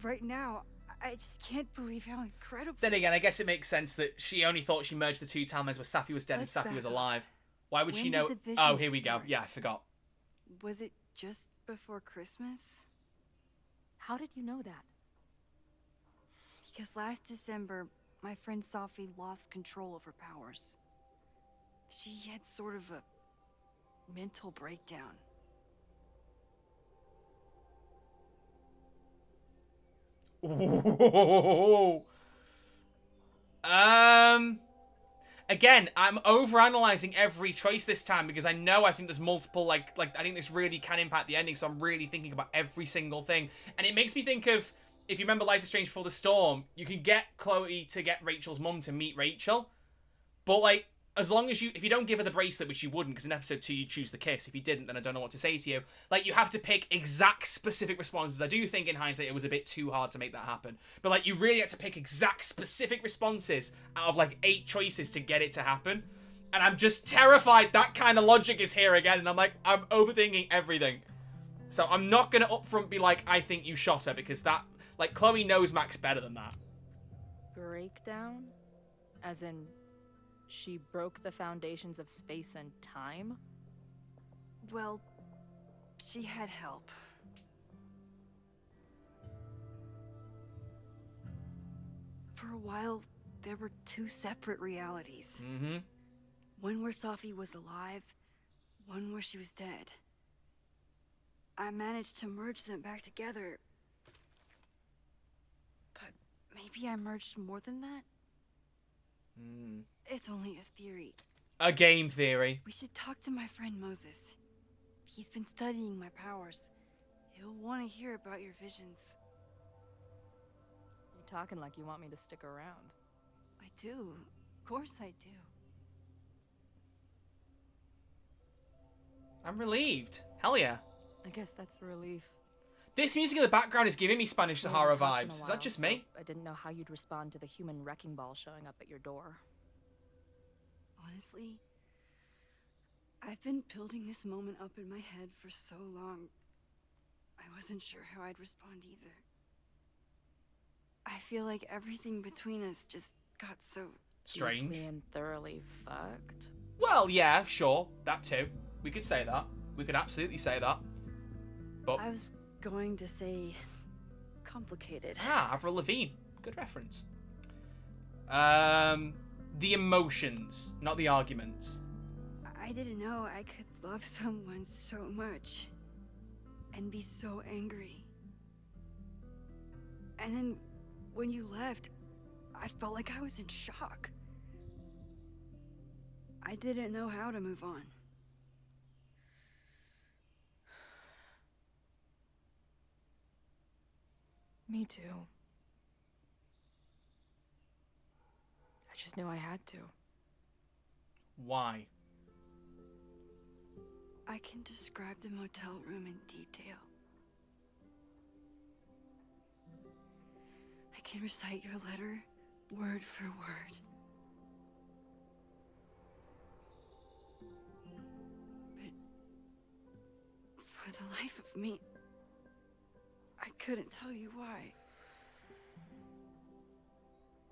Right now, I just can't believe how incredible. Then again, I guess it makes sense that she only thought she merged the two timelines where Safi was dead and Safi was alive. Why would she know? Oh, here we go. Yeah, I forgot. Was it just before Christmas? How did you know that? Because last December, my friend Safi lost control of her powers. She had sort of a mental breakdown. Ooh. Again, I'm overanalyzing every choice this time because I think there's multiple, like I think this really can impact the ending, so I'm really thinking about every single thing. And it makes me think of, if you remember Life is Strange Before the Storm, you can get Chloe to get Rachel's mum to meet Rachel, but, like, as long as if you don't give her the bracelet, which you wouldn't, because in episode 2 you choose the kiss. If you didn't, then I don't know what to say to you. Like, you have to pick exact specific responses. I do think in hindsight it was a bit too hard to make that happen. But, like, you really had to pick exact specific responses out of, like, 8 choices to get it to happen. And I'm just terrified that kind of logic is here again. And I'm like, I'm overthinking everything. So I'm not going to upfront be like, I think you shot her, because that, like, Chloe knows Max better than that. Breakdown? As in, she broke the foundations of space and time? Well, she had help. For a while, there were 2 separate realities. Mm-hmm. One where Safi was alive, one where she was dead. I managed to merge them back together. But maybe I merged more than that? It's only a theory. A game theory. We should talk to my friend Moses. He's been studying my powers. He'll want to hear about your visions. You're talking like you want me to stick around. I do. Of course I do. I'm relieved. Hell yeah. I guess that's a relief. This music in the background is giving me Spanish We Sahara hadn't talked in a vibes. Is while, that just so me? I didn't know how you'd respond to the human wrecking ball showing up at your door. Honestly, I've been building this moment up in my head for so long. I wasn't sure how I'd respond either. I feel like everything between us just got so Strange. Deeply and thoroughly fucked. Well, yeah, sure. That too. We could say that. We could absolutely say that. But I was going to say complicated. Avril Lavigne. Good reference. The emotions, not the arguments. I didn't know I could love someone so much and be so angry. And then when you left, I felt like I was in shock. I didn't know how to move on. Me too. I just knew I had to. Why? I can describe the motel room in detail. I can recite your letter word for word. But for the life of me, I couldn't tell you why.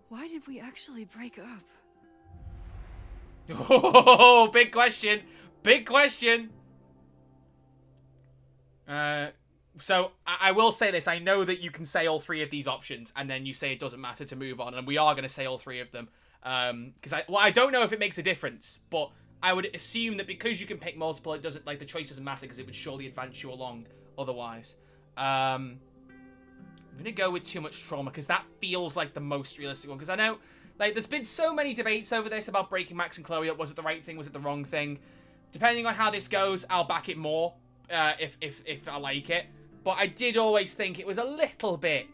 Why did we actually break up? Oh, big question. Big question. So I will say this. I know that you can say all three of these options, and then you say it doesn't matter to move on, and we are going to say all three of them. Because I don't know if it makes a difference, but I would assume that because you can pick multiple, it doesn't, like, the choice doesn't matter because it would surely advance you along otherwise. I'm gonna go with Too Much Trauma because that feels like the most realistic one. Because I know, like, there's been so many debates over this about breaking Max and Chloe up. Was it the right thing? Was it the wrong thing? Depending on how this goes, I'll back it more if I like it. But I did always think it was a little bit,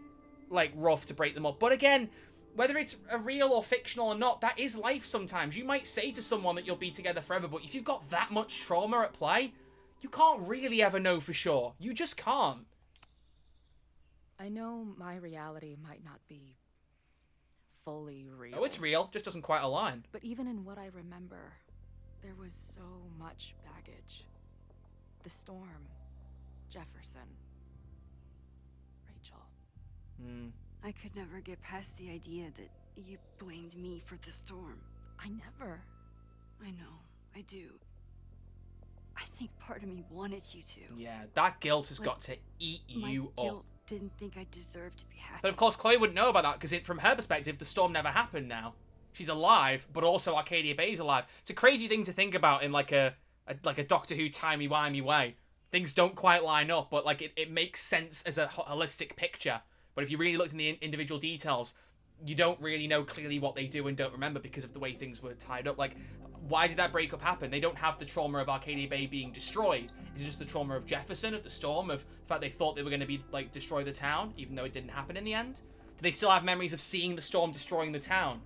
like, rough to break them up. But again, whether it's a real or fictional or not, that is life sometimes. You might say to someone that you'll be together forever, but if you've got that much trauma at play, you can't really ever know for sure. You just can't. I know my reality might not be fully real. Oh, it's real. Just doesn't quite align. But even in what I remember, there was so much baggage. The storm, Jefferson, Rachel. I could never get past the idea that you blamed me for the storm. I never. I know, I do. I think part of me wanted you to. Yeah, that guilt has Like, got to eat My you guilt up. didn't think I deserved to be happy. But of course, Chloe wouldn't know about that because from her perspective, the storm never happened now. She's alive, but also Arcadia Bay's alive. It's a crazy thing to think about in like a Doctor Who timey-wimey way. Things don't quite line up, but like it makes sense as a holistic picture. But if you really looked in the individual details, you don't really know clearly what they do and don't remember because of the way things were tied up. Like, why did that breakup happen? They don't have the trauma of Arcadia Bay being destroyed. Is it just the trauma of Jefferson, of the storm, of the fact they thought they were going to be, like, destroy the town, even though it didn't happen in the end? Do they still have memories of seeing the storm destroying the town?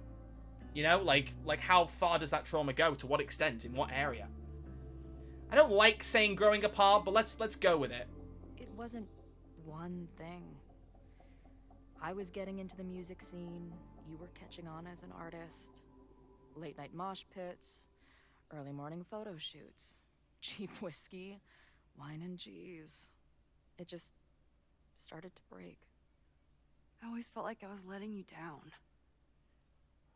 You know, like how far does that trauma go? To what extent? In what area? I don't like saying growing apart, but let's go with it. It wasn't one thing. I was getting into the music scene, you were catching on as an artist. Late night mosh pits, early morning photo shoots, cheap whiskey, wine and cheese. It just started to break. I always felt like I was letting you down.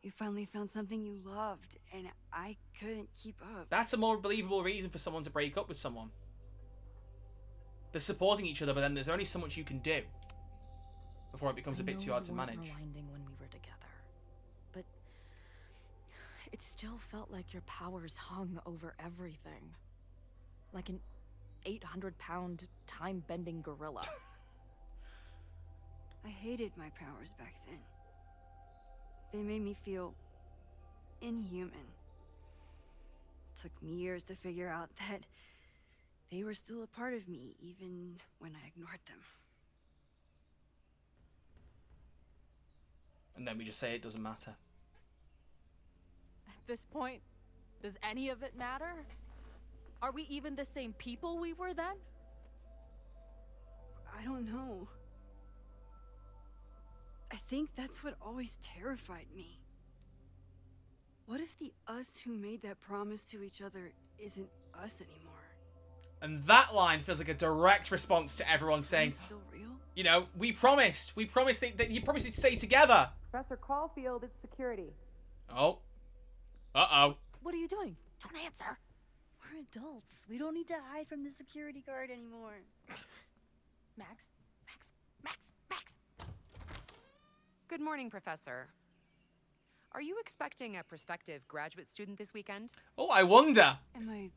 You finally found something you loved, and I couldn't keep up. That's a more believable reason for someone to break up with someone. They're supporting each other, but then there's only so much you can do before it becomes a bit too hard to manage. Rewinding when we were together, but it still felt like your powers hung over everything, like an 800-pound time-bending gorilla. I hated my powers back then. They made me feel inhuman. Took me years to figure out that they were still a part of me, even when I ignored them. And then we just say it doesn't matter. At this point, does any of it matter? Are we even the same people we were then? I don't know. I think that's what always terrified me. What if the us who made that promise to each other isn't us anymore? And that line feels like a direct response to everyone Are saying, we still real? you know, we promised that you promised to stay together. Professor Caulfield, it's security. Oh. Uh-oh. What are you doing? Don't answer. We're adults. We don't need to hide from the security guard anymore. Max? Max? Max? Max? Good morning, Professor. Are you expecting a prospective graduate student this weekend? Oh, I wonder. Am I?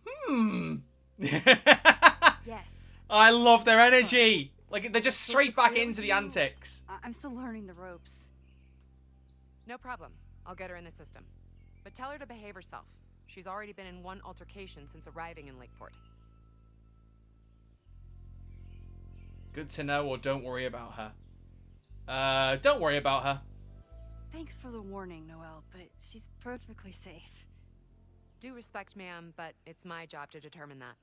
Yes. I love their energy. Like, they're just straight back into the antics. I'm still learning the ropes. No problem. I'll get her in the system. But tell her to behave herself. She's already been in one altercation since arriving in Lakeport. Good to know, or don't worry about her. Don't worry about her. Thanks for the warning, Noelle, but she's perfectly safe. Due respect, ma'am, but it's my job to determine that.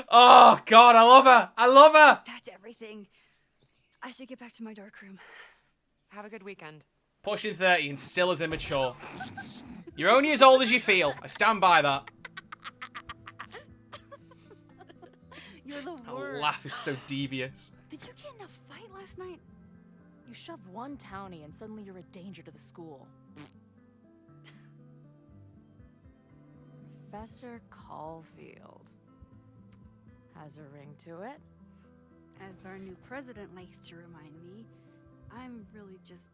Oh, God, I love her. I love her. That's everything. I should get back to my dark room. Have a good weekend. Pushing 30 and still as immature. You're only as old as you feel. I stand by that. You're the Her worst. laugh is so devious. Did you get in a fight last night? You shove one townie and suddenly you're a danger to the school. Professor Caulfield. Has a ring to it. As our new president likes to remind me, I'm really just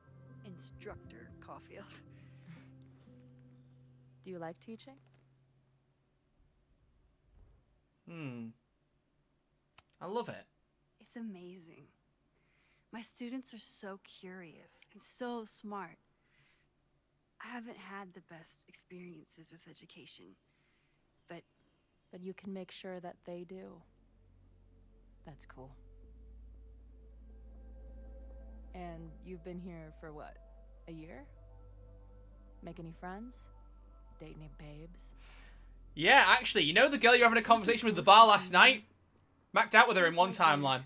Instructor Caulfield. Do you like teaching? I love it. It's amazing. My students are so curious and so smart. I haven't had the best experiences with education, but you can make sure that they do. That's cool. And you've been here for what? A year? Make any friends? Date any babes? Yeah, actually, you know the girl you're having a conversation with at the bar last night? Macked out with her in one timeline.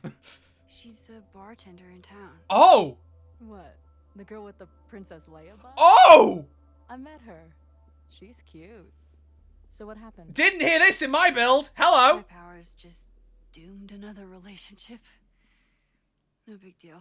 she's a bartender in town. Oh! What? The girl with the Princess Leia bun? Oh! I met her. She's cute. So what happened? Didn't hear this in my build. My Hello. powers just doomed another relationship. No big deal.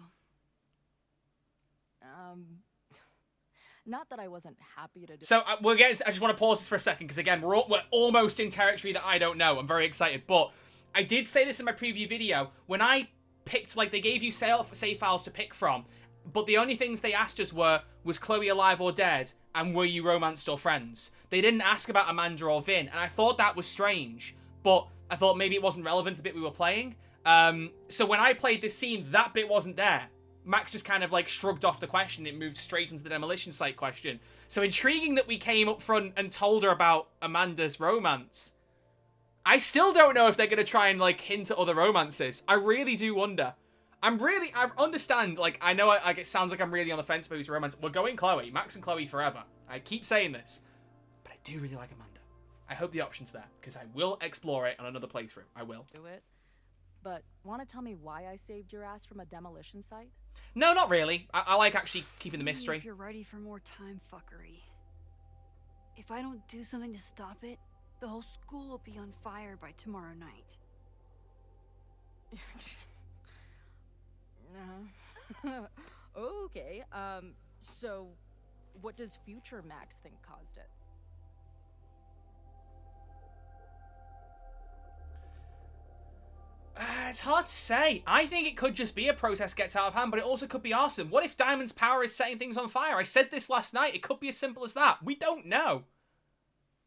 Not that I wasn't happy to do. So we'll get. I just want to pause this for a second because again, we're almost in territory that I don't know. I'm very excited, but I did say this in my preview video when I picked. Like they gave you save files to pick from, but the only things they asked us was Chloe alive or dead, and were you romanced or friends. They didn't ask about Amanda or Vin, and I thought that was strange. But I thought maybe it wasn't relevant to the bit we were playing. So when I played this scene, that bit wasn't there. Max just kind of like shrugged off the question. It moved straight into the demolition site question. So intriguing that we came up front and told her about Amanda's romance. I still don't know if they're going to try and like hint at other romances. I really do wonder. I understand, like, I know like it sounds like I'm really on the fence about who's romance. We're going Chloe. Max and Chloe forever. I keep saying this. But I do really like Amanda. I hope the option's there, because I will explore it on another playthrough. I will. Do it. But want to tell me why I saved your ass from a demolition site? No, not really. I like actually keeping the mystery. If you're ready for more time fuckery. If I don't do something to stop it, the whole school will be on fire by tomorrow night. Okay, so what does future Max think caused it? It's hard to say. I think it could just be a protest gets out of hand, but it also could be arson. What if Diamond's power is setting things on fire? I said this last night. It could be as simple as that. We don't know.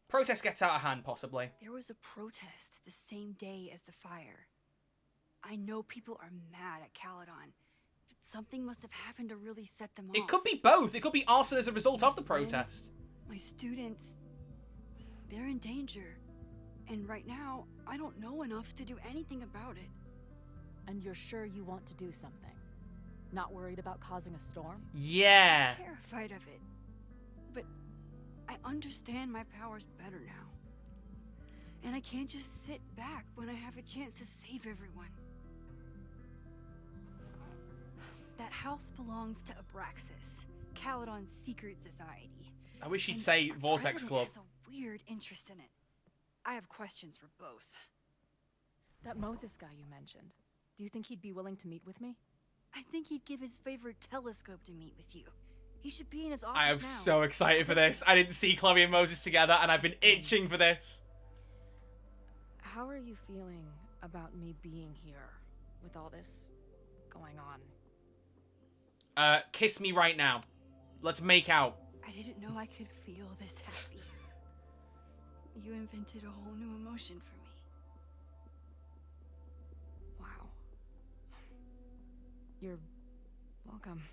Protest gets out of hand, possibly. There was a protest the same day as the fire. I know people are mad at Caledon. But something must have happened to really set them off. It could be both. It could be arson as a result of the protest. My students, they're in danger. And right now, I don't know enough to do anything about it. And you're sure you want to do something? Not worried about causing a storm? Yeah. I'm terrified of it. But I understand my powers better now. And I can't just sit back when I have a chance to save everyone. That house belongs to Abraxas, Caledon's secret society. I wish he'd And say our Vortex president Club. has a weird interest in it. I have questions for both. That Moses guy you mentioned. Do you think he'd be willing to meet with me? I think he'd give his favorite telescope to meet with you. He should be in his office I am now. so excited for this. I didn't see Chloe and Moses together, and I've been itching for this. How are you feeling about me being here with all this going on? Kiss me right now. Let's make out. I didn't know I could feel this happy. You invented a whole new emotion for me. Wow. You're welcome.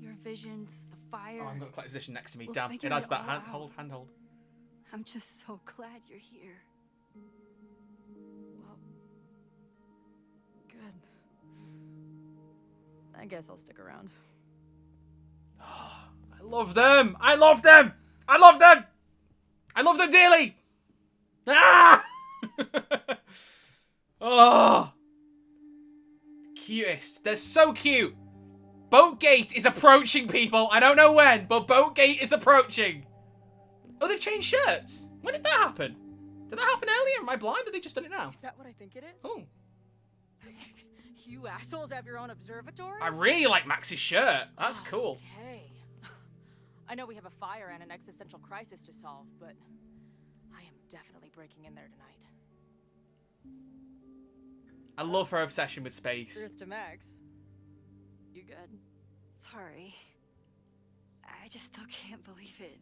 Your visions, the fire. Oh, I've got Claire's position next to me. We'll Damn, figure it has it that all handhold. out. I'm just so glad you're here. Well, good. I guess I'll stick around. I love them. I love them. I love them. I love them dearly. Ah! Oh, cutest. They're so cute. Boatgate is approaching, people. I don't know when, but Boatgate is approaching. Oh, they've changed shirts. When did that happen? Did that happen earlier? Am I blind, or they just done it now? Is that what I think it is? Oh, You assholes have your own observatory? I really like Max's shirt. That's cool. Okay. I know we have a fire and an existential crisis to solve, but I am definitely breaking in there tonight. I love her obsession with space. Truth to Max. You good? Sorry. I just still can't believe it.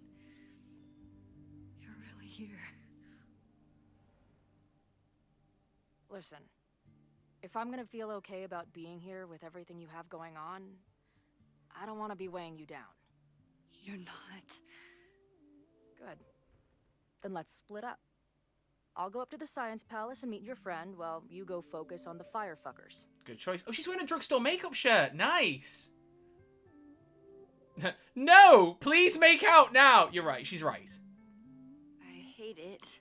You're really here. Listen, if I'm gonna feel okay about being here with everything you have going on, I don't want to be weighing you down. You're not. Good. Then let's split up. I'll go up to the Science Palace and meet your friend while you go focus on the firefuckers. Good choice. Oh, she's wearing a drugstore makeup shirt. Nice. No, please make out now. You're right. She's right. I hate it,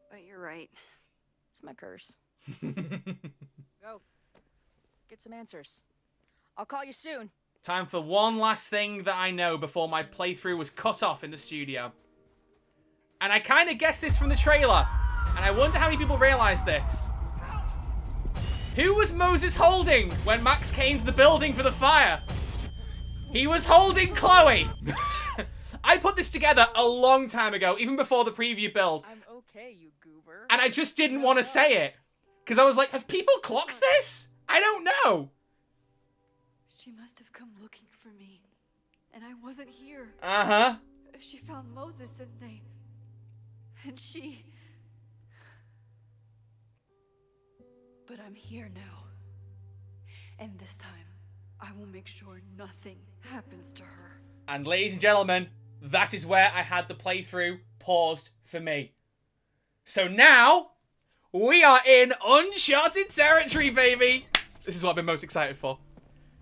but you're right. It's my curse. Go. Get some answers. I'll call you soon. Time for one last thing that I know before my playthrough was cut off in the studio. And I kind of guessed this from the trailer. And I wonder how many people realize this. Who was Moses holding when Max came to the building for the fire? He was holding Chloe. I put this together a long time ago, even before the preview build. I'm okay, you goober. And I just didn't want to say it. Because I was like, have people clocked this? I don't know. She must have come looking for me, and I wasn't here. Uh-huh. She found Moses, and she... But I'm here now. And this time, I will make sure nothing happens to her. And ladies and gentlemen, that is where I had the playthrough paused for me. So now, we are in uncharted territory, baby. This is what I've been most excited for.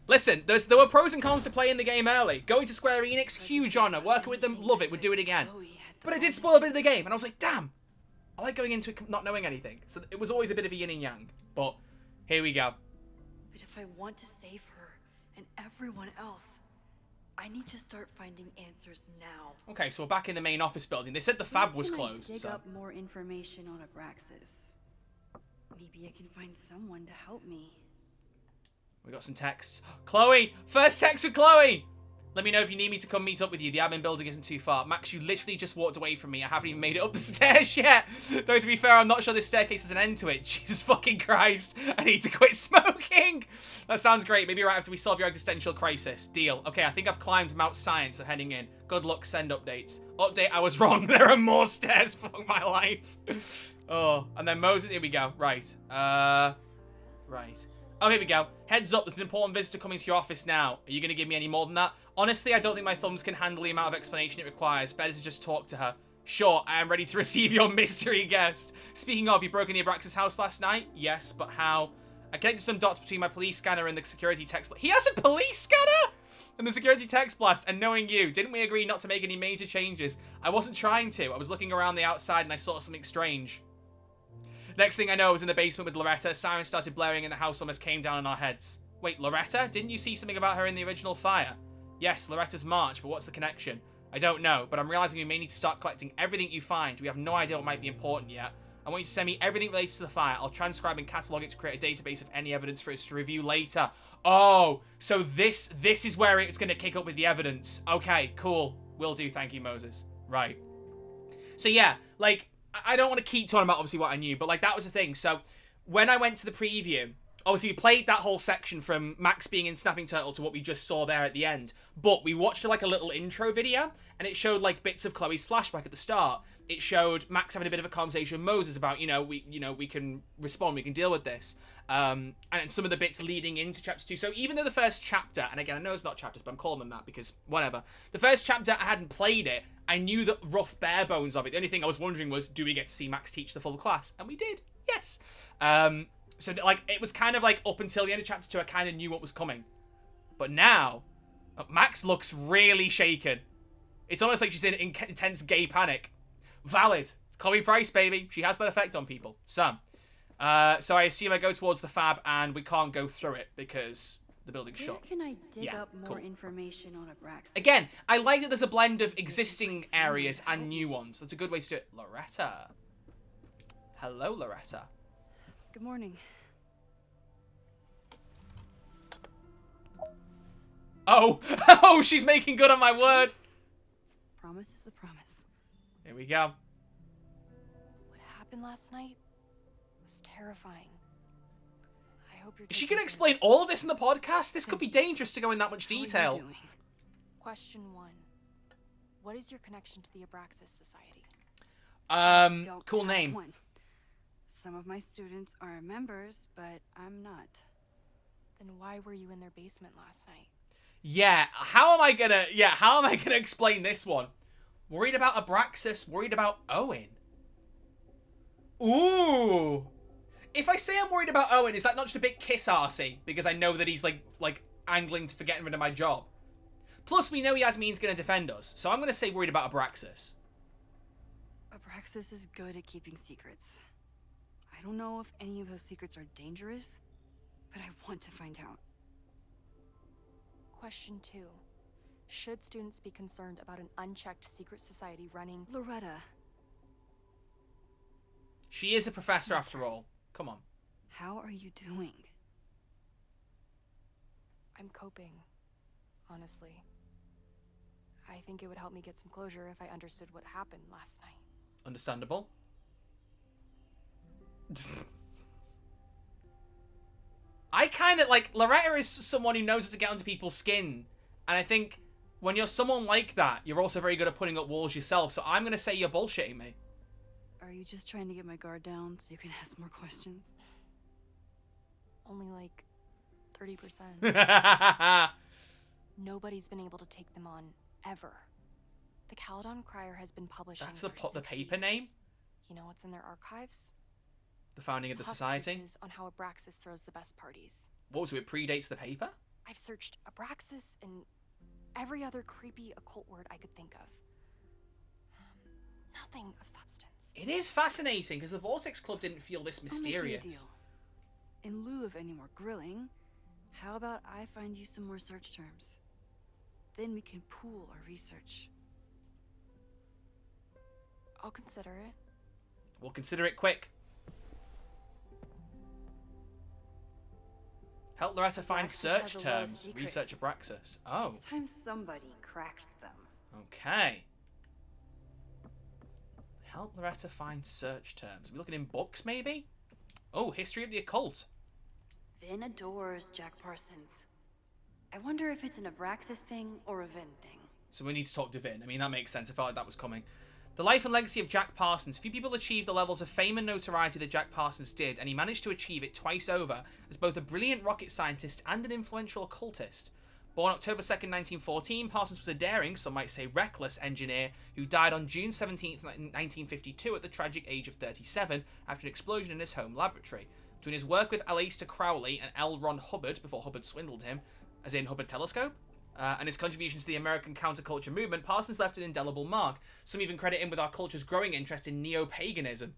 Listen, there were pros and cons to playing the game early. Going to Square Enix, huge honor. Working with them, love it, would do it again. But it did spoil a bit of the game, and I was like, damn. I like going into it not knowing anything. So it was always a bit of a yin and yang. But here we go. But if I want to save her and everyone else, I need to start finding answers now. Okay, so we're back in the main office building. They said the fab was closed. Dig So. up more information on Abraxas. Maybe I can find someone to help me. We got some texts. Chloe! First text with Chloe! Let me know if you need me to come meet up with you. The admin building isn't too far. Max, you literally just walked away from me. I haven't even made it up the stairs yet. Though, to be fair, I'm not sure this staircase has an end to it. Jesus fucking Christ. I need to quit smoking. That sounds great. Maybe right after we solve your existential crisis. Deal. Okay, I think I've climbed Mount Science. I'm heading in. Good luck. Send updates. Update, I was wrong. There are more stairs. Fuck my life. Oh, and then Moses. Here we go. Right. Right. Oh, here we go. Heads up, there's an important visitor coming to your office now. Are you going to give me any more than that? Honestly, I don't think my thumbs can handle the amount of explanation it requires. Better to just talk to her. Sure, I am ready to receive your mystery guest. Speaking of, you broke into Abraxas' house last night? Yes, but how? I connected some dots between my police scanner and the security text blast. He has a police scanner? And the security text blast, and knowing you, didn't we agree not to make any major changes? I wasn't trying to. I was looking around the outside and I saw something strange. Next thing I know, I was in the basement with Loretta. Sirens started blaring and the house almost came down on our heads. Wait, Loretta? Didn't you see something about her in the original fire? Yes, Loretta's March, but what's the connection? I don't know, but I'm realizing we may need to start collecting everything you find. We have no idea what might be important yet. I want you to send me everything related to the fire. I'll transcribe and catalog it to create a database of any evidence for us to review later. Oh, so this is where it's going to kick up with the evidence. Okay, cool. Will do. Thank you, Moses. Right. So yeah, like, I don't want to keep talking about obviously what I knew, but like that was the thing. So when I went to the preview, obviously we played that whole section from Max being in Snapping Turtle to what we just saw there at the end, but we watched like a little intro video and it showed like bits of Chloe's flashback at the start. It showed Max having a bit of a conversation with Moses about, we can respond, we can deal with this. And some of the bits leading into chapter 2. So even though the first chapter, and again, I know it's not chapters, but I'm calling them that because whatever. The first chapter, I hadn't played it. I knew the rough bare bones of it. The only thing I was wondering was, do we get to see Max teach the full class? And we did. Yes. So like, it was kind of like up until the end of chapter 2, I kind of knew what was coming. But now, Max looks really shaken. It's almost like she's in intense gay panic. Valid. It's Chloe Price, baby. She has that effect on people. So I assume I go towards the fab and we can't go through it because the building's shut. Where can I dig up more information on Abraxas? Again, I like that there's a blend of existing areas and new ones. That's a good way to do it. Loretta. Hello, Loretta. Good morning. Oh, oh, she's making good on my word. Promise is a promise. Here we go. What happened last night was terrifying. I hope you're. Is she going to explain all of this in the podcast? This could be dangerous to go in that much detail. How are you doing? Question 1. What is your connection to the Abraxas Society? Don't Cool have name. one. Some of my students are members, but I'm not. Then why were you in their basement last night? Yeah, how am I gonna explain this one? Worried about Abraxas, worried about Owen. Ooh. If I say I'm worried about Owen, is that not just a bit kiss-arsey? Because I know that he's like angling to getting rid of my job. Plus, we know Yasmin's gonna defend us, so I'm gonna say worried about Abraxas. Abraxas is good at keeping secrets. I don't know if any of those secrets are dangerous, but I want to find out. Question 2. Should students be concerned about an unchecked secret society running... Loretta. She is a professor after all. Come on. How are you doing? I'm coping, honestly. I think it would help me get some closure if I understood what happened last night. Understandable. I kind of like Loretta is someone who knows how to get onto people's skin, and I think when you're someone like that, you're also very good at putting up walls yourself. So I'm gonna say you're bullshitting me. Are you just trying to get my guard down so you can ask more questions? Only like 30%. Nobody's been able to take them on, ever. The Caledon Crier has been publishing That's for the 60 paper name? years. You know what's in their archives? The founding of the society. Puff on how Abraxas throws the best parties. What was it? It predates the paper. I've searched Abraxas and every other creepy occult word I could think of. Nothing of substance. It is fascinating because the Vortex Club didn't feel this mysterious. I'll make you a deal. In lieu of any more grilling, how about I find you some more search terms? Then we can pool our research. I'll consider it. We'll consider it quick. Help Loretta find Abraxas search has a lot of terms. secrets. Research Abraxas. Oh, It's time somebody cracked them. okay. Help Loretta find search terms. Are we looking in books, maybe? Oh, history of the occult. Vin adores Jack Parsons. I wonder if it's an Abraxas thing or a Vin thing. So we need to talk to Vin. I mean, that makes sense. I felt like that was coming. The life and legacy of Jack Parsons. Few people achieved the levels of fame and notoriety that Jack Parsons did, and he managed to achieve it twice over as both a brilliant rocket scientist and an influential occultist. Born October 2nd, 1914, Parsons was a daring, some might say reckless, engineer who died on June 17th, 1952 at the tragic age of 37 after an explosion in his home laboratory. Between his work with Aleister Crowley and L. Ron Hubbard, before Hubbard swindled him, as in Hubbard Telescope, and his contributions to the American counterculture movement, Parsons left an indelible mark. Some even credit him with our culture's growing interest in neo-paganism.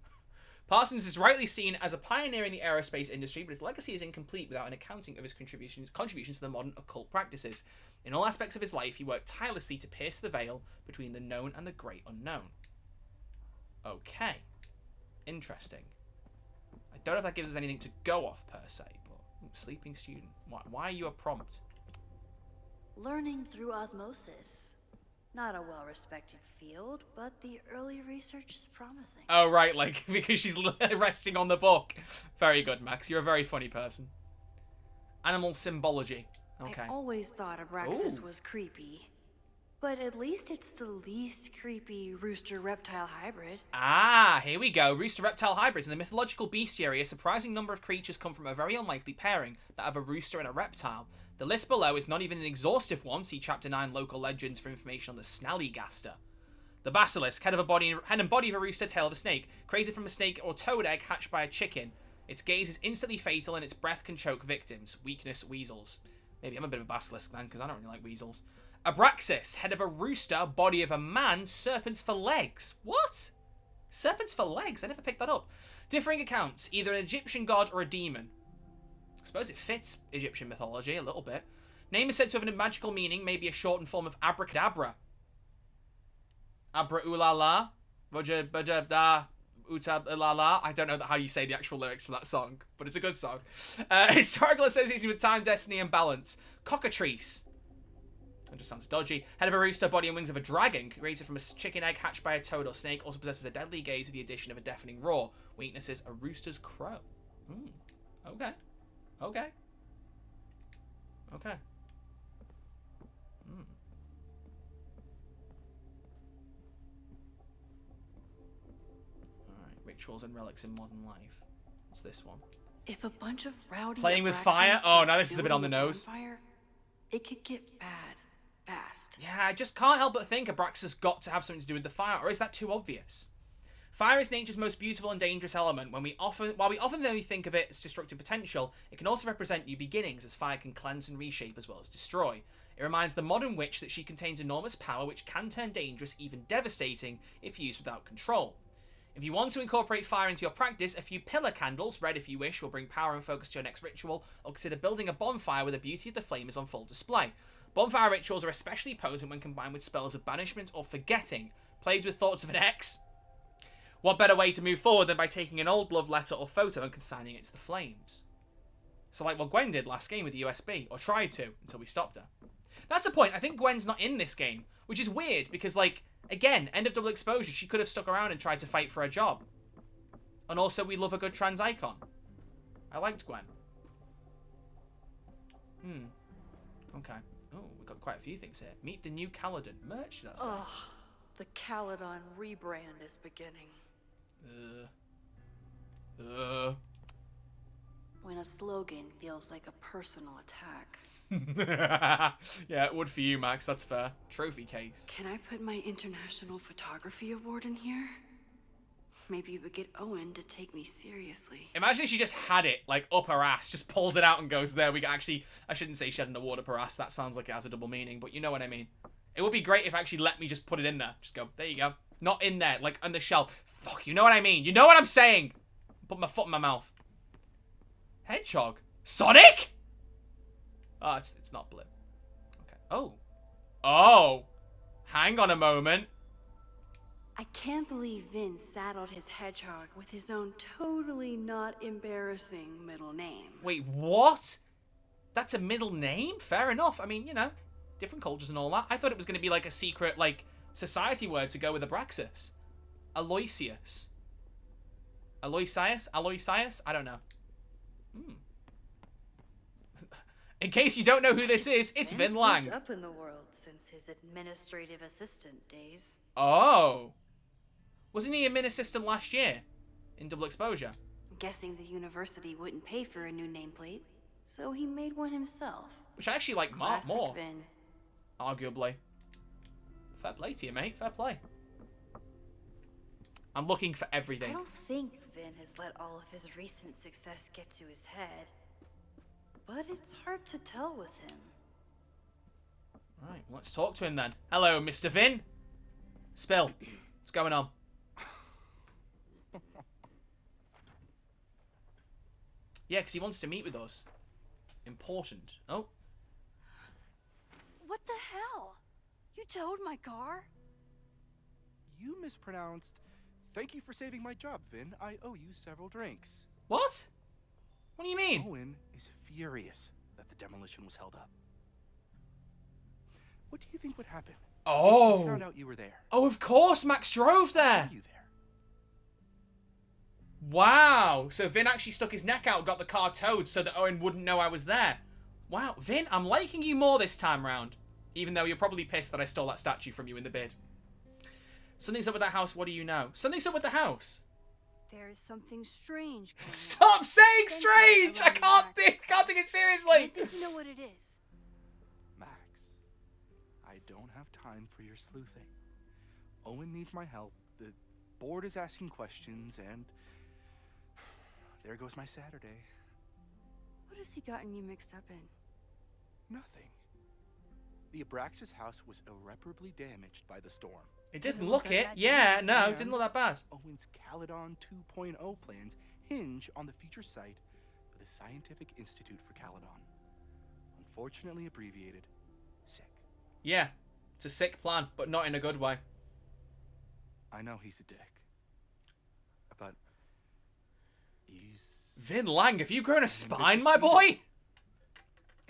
Parsons is rightly seen as a pioneer in the aerospace industry, but his legacy is incomplete without an accounting of his contributions to the modern occult practices. In all aspects of his life, he worked tirelessly to pierce the veil between the known and the great unknown. Okay. Interesting. I don't know if that gives us anything to go off, per se, but... Ooh, sleeping student. Why are you a prompt? Learning through osmosis. Not a well-respected field, but the early research is promising. Oh, right, like, because she's resting on the book. Very good, Max. You're a very funny person. Animal symbology. Okay. I always thought Abraxas Ooh. was creepy. But at least it's the least creepy rooster-reptile hybrid. Ah, here we go. Rooster-reptile hybrids. In the mythological bestiary, a surprising number of creatures come from a very unlikely pairing, that of a rooster and a reptile. The list below is not even an exhaustive one. See Chapter 9 Local Legends for information on the Snallygaster. The basilisk, head and body of a rooster, tail of a snake. Created from a snake or toad egg hatched by a chicken. Its gaze is instantly fatal and its breath can choke victims. Weakness, weasels. Maybe I'm a bit of a basilisk then, because I don't really like weasels. Abraxas, head of a rooster, body of a man, serpents for legs. What? Serpents for legs? I never picked that up. Differing accounts, either an Egyptian god or a demon. I suppose it fits Egyptian mythology a little bit. Name is said to have a magical meaning, maybe a shortened form of abracadabra. Abra ulala, Roger Baja da Uta ulala. I don't know how you say the actual lyrics to that song, but it's a good song. Historical association with time, destiny, and balance. Cockatrice. That just sounds dodgy. Head of a rooster, body and wings of a dragon. Created from a chicken egg hatched by a toad or snake. Also possesses a deadly gaze with the addition of a deafening roar. Weaknesses, a rooster's crow. Okay. Okay. Okay. Alright, rituals and relics in modern life. What's this one? If a bunch of rowdy Playing with Abraxans fire? Oh, now this is a bit building on the nose. bonfire, it could get bad fast. Yeah, I just can't help but think Abraxas got to have something to do with the fire, or is that too obvious? Fire is nature's most beautiful and dangerous element. While we often only think of it as destructive potential, it can also represent new beginnings, as fire can cleanse and reshape as well as destroy. It reminds the modern witch that she contains enormous power which can turn dangerous, even devastating, if used without control. If you want to incorporate fire into your practice, a few pillar candles, red if you wish, will bring power and focus to your next ritual, or consider building a bonfire where the beauty of the flame is on full display. Bonfire rituals are especially potent when combined with spells of banishment or forgetting. Played with thoughts of an ex? What better way to move forward than by taking an old love letter or photo and consigning it to the flames? So like what Gwen did last game with the USB, or tried to, until we stopped her. That's a point. I think Gwen's not in this game, which is weird because, like, again, end of Double Exposure, she could have stuck around and tried to fight for a job. And also, we love a good trans icon. I liked Gwen. Okay. Oh, we've got quite a few things here. Meet the new Caledon. Merch, that's Ugh, the Caledon rebrand is beginning. When a slogan feels like a personal attack. Yeah, it would for you, Max. That's fair. Trophy case. Can I put my International Photography Award in here? Maybe it would get Owen to take me seriously. Imagine if she just had it, like, up her ass, just pulls it out and goes, there, we actually... I shouldn't say she had an award up her ass. That sounds like it has a double meaning, but you know what I mean. It would be great if actually let me just put it in there. Just go, there you go. Not in there, like, on the shelf. Fuck, you know what I mean. You know what I'm saying. Put my foot in my mouth. Hedgehog. Sonic? Oh, it's not Blip. Okay. Oh. Oh. Hang on a moment. I can't believe Vince saddled his hedgehog with his own totally not embarrassing middle name. Wait, what? That's a middle name? Fair enough. I mean, you know, different cultures and all that. I thought it was going to be like a secret, like, society word to go with Abraxas. Aloysius. Aloysius? Aloysius? I don't know. In case you don't know who this is, it's Vin Lang. Moved up in the world since his administrative assistant days. Oh. Wasn't he admin assistant last year? In Double Exposure? Guessing the university wouldn't pay for a new nameplate, so he made one himself. Which I actually like Classic more. Vin. Arguably. Fair play to you, mate. Fair play. I'm looking for everything. I don't think Vin has let all of his recent success get to his head. But it's hard to tell with him. Right, let's talk to him then. Hello, Mr. Vin. Spill. What's going on? Yeah, because he wants to meet with us. Important. Oh. What the hell? You towed my car? You mispronounced. Thank you for saving my job, Vin. I owe you several drinks. What? What do you mean? Owen is furious that the demolition was held up. What do you think would happen? Oh. I found out you were there. Oh, of course, Max drove there. Were you there? Wow. So Vin actually stuck his neck out and got the car towed so that Owen wouldn't know I was there. Wow, Vin, I'm liking you more this time round. Even though you're probably pissed that I stole that statue from you in the bid. Something's up with that house, what do you know? Something's up with the house. There is something strange. going on. Stop saying Something strange! I around can't take it I seriously! think you know what it is. Max, I don't have time for your sleuthing. Owen needs my help. The board is asking questions, and there goes my Saturday. What has he gotten you mixed up in? Nothing. The Abraxas house was irreparably damaged by the storm. It didn't Didn't look look it. that bad, Yeah, no, And it didn't look that bad. Owen's Caledon 2.0 plans hinge on the future site of the Scientific Institute for Caledon. Unfortunately abbreviated, SICK. Yeah, it's a sick plan, but not in a good way. I know he's a dick. But he's... Vin Lang, have you grown a spine, my boy?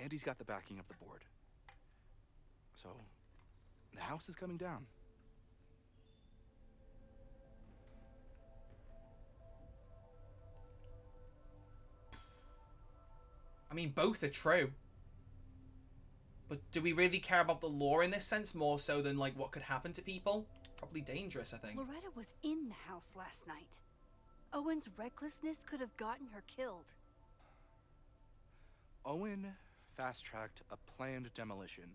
And he's got the backing of the board. So, the house is coming down. I mean, both are true. But do we really care about the lore in this sense more so than, like, what could happen to people? Probably dangerous, I think. Loretta was in the house last night. Owen's recklessness could have gotten her killed. Owen fast-tracked a planned demolition.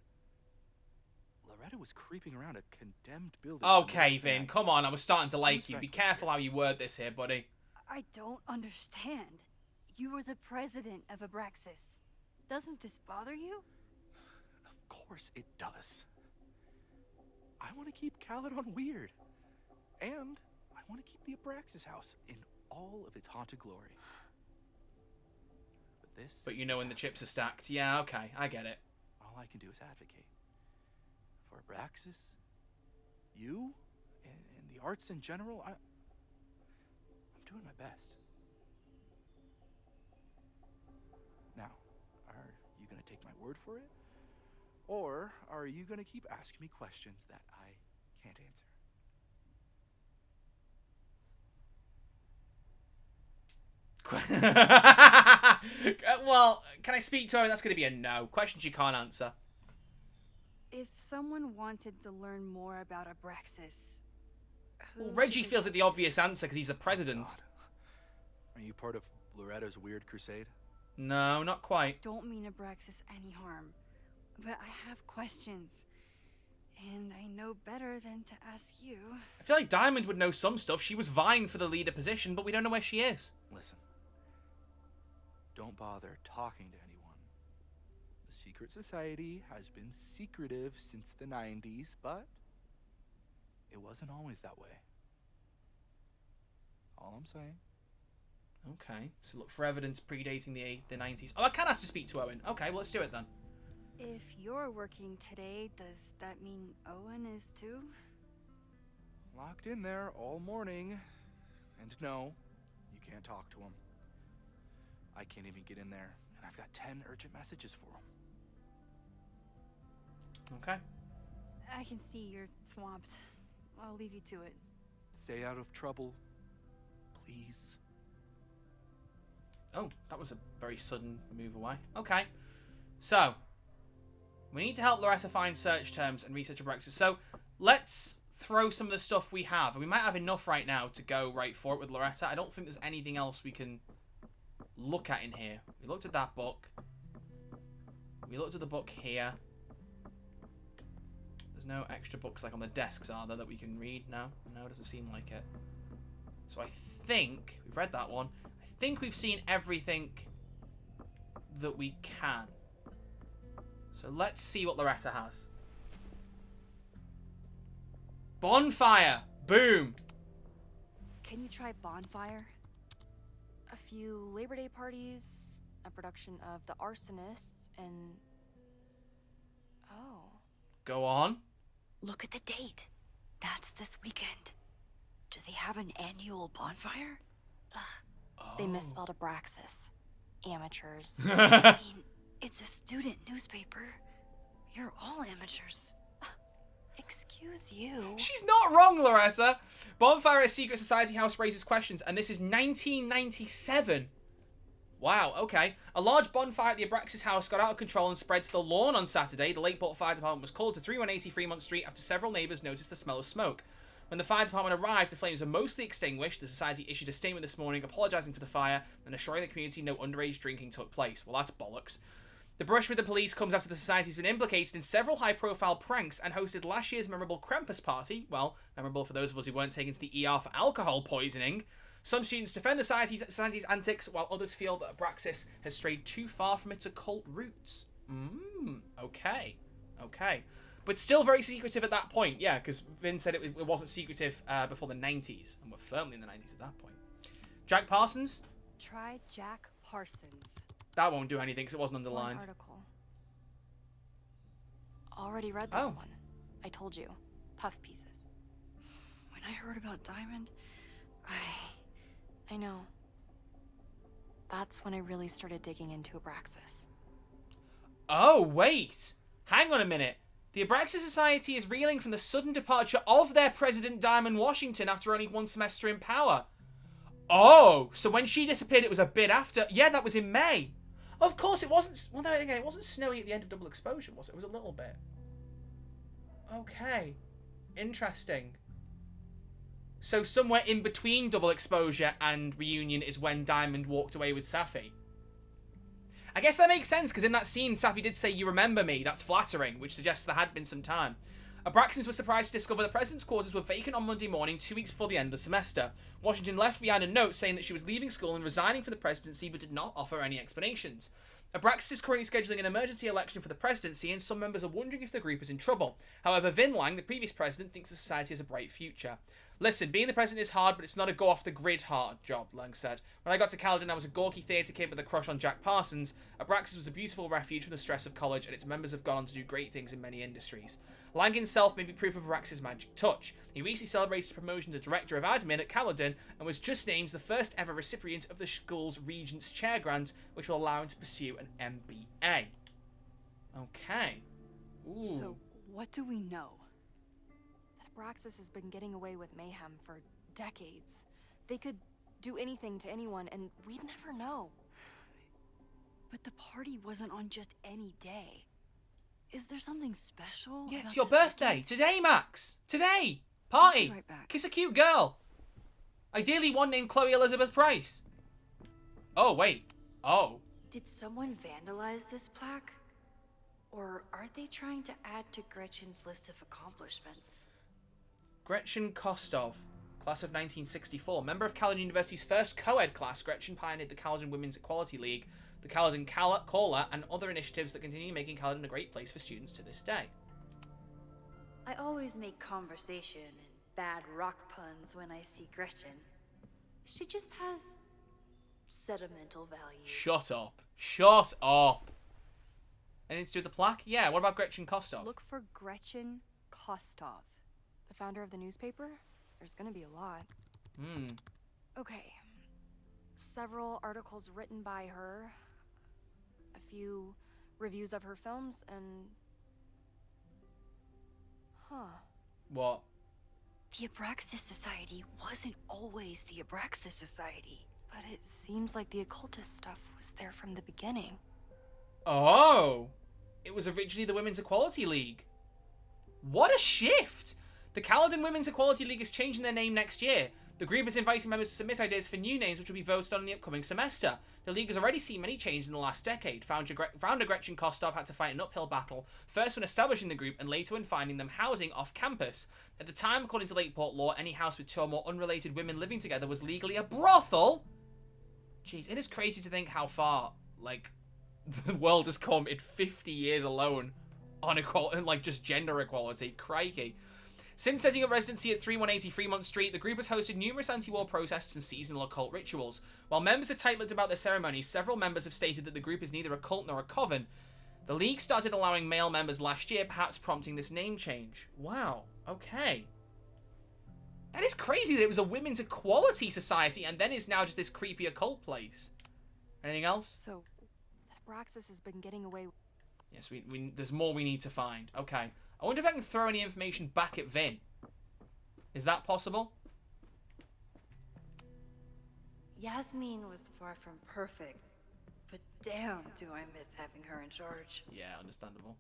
Loretta was creeping around a condemned building. Okay, Vin, come on. I was starting to like Who's you. Be reckless careful here? how you word this here, buddy. I don't understand. You were the president of Abraxas. Doesn't this bother you? Of course it does. I want to keep Caledon weird. And I want to keep the Abraxas house in all of its haunted glory. But this... But you know is when the happening. chips are stacked. Yeah, okay. I get it. All I can do is advocate. For Abraxas, you, and the arts in general, I'm doing my best. Now, are you going to take my word for it? Or are you going to keep asking me questions that I can't answer? Well, can I speak to her? That's going to be a no. Questions you can't answer. If someone wanted to learn more about Abraxas, who Well, should Reggie they feels talk like the to? obvious answer because he's the president. God. Are you part of Loretta's weird crusade? No, not quite. Don't mean Abraxas any harm, but I have questions, and I know better than to ask you. I feel like Diamond would know some stuff. She was vying for the leader position, but we don't know where she is. Listen. Don't bother talking to anyone. The secret society has been secretive since the 90s, but it wasn't always that way. All I'm saying. Okay, so look for evidence predating the 90s. Oh, I can ask to speak to Owen. Okay, well, let's do it then. If you're working today, does that mean Owen is too? Locked in there all morning. And no, you can't talk to him. I can't even get in there, and And I've got 10 urgent messages for him. Okay. I can see you're swamped. I'll leave you to it. Stay out of trouble, please. Oh, that was a very sudden move away. Okay. So, we need to help Loretta find search terms and research Abraxas. So, let's throw some of the stuff we have. And we might have enough right now to go right for it with Loretta. I don't think there's anything else we can look at in here. We looked at that book. We looked at the book here. There's no extra books like on the desks, are there, that we can read? No? No, it doesn't seem like it. So I think we've read that one. I think we've seen everything that we can. So let's see what Loretta has. Bonfire! Boom! Can you try bonfire? A few Labor Day parties, a production of The Arsonists, and... Oh. Go on. Look at the date. That's this weekend. Do they have an annual bonfire? They misspelled Abraxas. Amateurs. I mean, it's a student newspaper. You're all amateurs. Excuse you. She's not wrong, Loretta. Bonfire at Secret Society House raises questions, and this is 1997. Wow, okay. A large bonfire at the Abraxas house got out of control and spread to the lawn on Saturday. The Lakeport Fire Department was called to 3180 Fremont Street after several neighbors noticed the smell of smoke. When the fire department arrived, the flames were mostly extinguished. The society issued a statement this morning apologizing for the fire and assuring the community no underage drinking took place. Well, that's bollocks. The brush with the police comes after the society's been implicated in several high-profile pranks and hosted last year's memorable Krampus party. Well, memorable for those of us who weren't taken to the ER for alcohol poisoning. Some students defend the society's antics, while others feel that Abraxas has strayed too far from its occult roots. Okay. But still very secretive at that point, yeah, because Vin said it wasn't secretive before the 90s, and we're firmly in the 90s at that point. Jack Parsons? Try Jack Parsons. That won't do anything, because it wasn't One underlined. article. Already read this Oh. one. I told you. Puff pieces. When I heard about Diamond, I know. That's when I really started digging into Abraxas. Oh, wait! Hang on a minute. The Abraxas Society is reeling from the sudden departure of their president, Diamond Washington, after only one semester in power. Oh, so when she disappeared, it was a bit after. Yeah, that was in May. Of course, it wasn't. Well, then again, it wasn't snowy at the end of Double Exposure, was it? It was a little bit. Okay. Interesting. So somewhere in between Double Exposure and Reunion is when Diamond walked away with Safi. I guess that makes sense, because in that scene, Safi did say, "You remember me." That's flattering, which suggests there had been some time. Abraxas was surprised to discover the president's quarters were vacant on Monday morning, 2 weeks before the end of the semester. Washington left behind a note saying that she was leaving school and resigning from the presidency, but did not offer any explanations. Abraxas is currently scheduling an emergency election for the presidency, and some members are wondering if the group is in trouble. However, Vin Lang, the previous president, thinks the society has a bright future. "Listen, being the president is hard, but it's not a go-off-the-grid hard job," Lang said. "When I got to Caledon, I was a gawky theatre kid with a crush on Jack Parsons. Abraxas was a beautiful refuge from the stress of college, and its members have gone on to do great things in many industries." Lang himself may be proof of Abraxas' magic touch. He recently celebrated his promotion to Director of Admin at Caledon, and was just named the first ever recipient of the school's Regent's Chair grant, which will allow him to pursue an MBA. Okay. Ooh. So, what do we know? That Abraxas has been getting away with mayhem for decades. They could do anything to anyone, and we'd never know. But the party wasn't on just any day. Is there something special? Yeah, about it's your this birthday. weekend? Today, Max. Today. I'll Party. be right back. Kiss a cute girl. Ideally one named Chloe Elizabeth Price. Oh, wait. Oh. did someone vandalize this plaque? Or are they trying to add to Gretchen's list of accomplishments? Gretchen Kostov, class of 1964. Member of Caledon University's first co-ed class, Gretchen pioneered the Caledon Women's Equality League, the Caledon Caller, and other initiatives that continue making Caledon a great place for students to this day. I always make conversation and bad rock puns when I see Gretchen. She just has sentimental value. Shut up. Shut up. Anything to do with the plaque? Yeah, what about Gretchen Kostov? Look for Gretchen Kostov. The founder of the newspaper? There's gonna be a lot. Okay. Several articles written by her. a few reviews of her films, and... Huh. What? The Abraxas Society wasn't always the Abraxas Society. But it seems like the occultist stuff was there from the beginning. Oh! It was originally the Women's Equality League. What a shift! The Kaladin Women's Equality League is changing their name next year. The group is inviting members to submit ideas for new names which will be voted on in the upcoming semester. The league has already seen many changes in the last decade. Founder Gretchen Kostov had to fight an uphill battle, first when establishing the group and later when finding them housing off campus. At the time, according to Lakeport law, any house with two or more unrelated women living together was legally a brothel. Jeez, it is crazy to think how far, like, the world has come in 50 years alone on equality, like, just gender equality. Crikey. Since setting up residency at 3180 Fremont Street, the group has hosted numerous anti-war protests and seasonal occult rituals. While members are tight-lipped about their ceremonies, several members have stated that the group is neither a cult nor a coven. The league started allowing male members last year, perhaps prompting this name change. Wow, okay. That is crazy that it was a women's equality society and then it's now just this creepy occult place. Anything else? So, that Abraxas has been getting away... Yes, there's more we need to find. Okay. I wonder if I can throw any information back at Vin. Is that possible? Yasmin was far from perfect, but damn do I miss having her in charge. Yeah, understandable.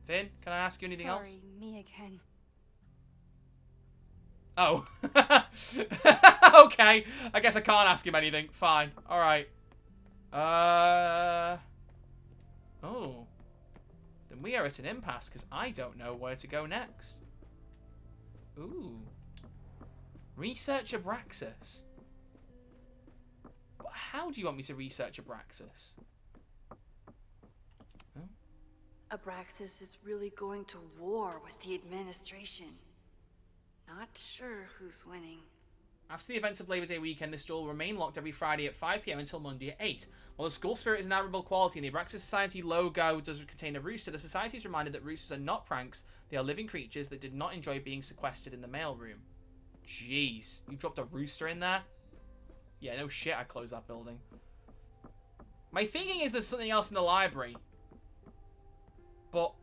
Vin, can I ask you anything else? Sorry, me again. Oh. Okay. I guess I can't ask him anything. Fine. Alright. Oh. Then we are at an impasse, because I don't know where to go next. Ooh. Research Abraxas. But how do you want me to research Abraxas? Abraxas is really going to war with the administration. Not sure who's winning. After the events of Labor Day weekend, this door will remain locked every Friday at 5 PM until Monday at 8. While the school spirit is an admirable quality and the Abraxas Society logo does contain a rooster, the society is reminded that roosters are not pranks, they are living creatures that did not enjoy being sequestered in the mailroom. Jeez, you dropped a rooster in there? Yeah, no shit, I'd close that building. My thinking is there's something else in the library. But,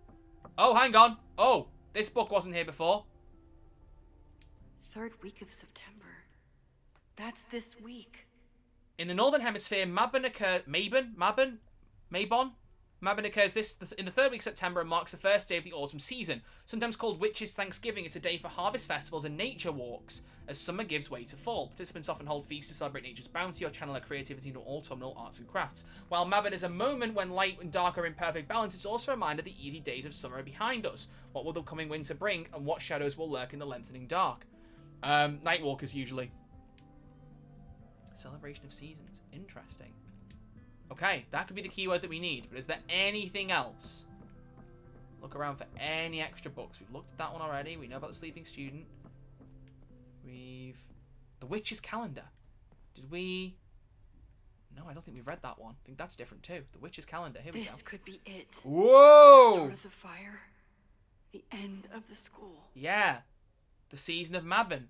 oh, hang on. Oh, this book wasn't here before. 3rd week of September. That's this week. In the Northern Hemisphere, Mabon occurs in the 3rd week of September and marks the first day of the autumn season. Sometimes called Witches' Thanksgiving, it's a day for harvest festivals and nature walks. As summer gives way to fall, participants often hold feasts to celebrate nature's bounty or channel their creativity into autumnal arts and crafts. While Mabon is a moment when light and dark are in perfect balance, it's also a reminder the easy days of summer are behind us. What will the coming winter bring, and what shadows will lurk in the lengthening dark? Nightwalkers, usually. Celebration of seasons. Interesting. Okay, that could be the keyword that we need, but is there anything else? Look around for any extra books. We've looked at that one already. We know about the Sleeping Student. The Witch's Calendar. Did we... No, I don't think we've read that one. I think that's different too. The Witch's Calendar. Here we go. This could be it. Whoa! The start of the fire. The end of the school. Yeah. The Season of Mabon.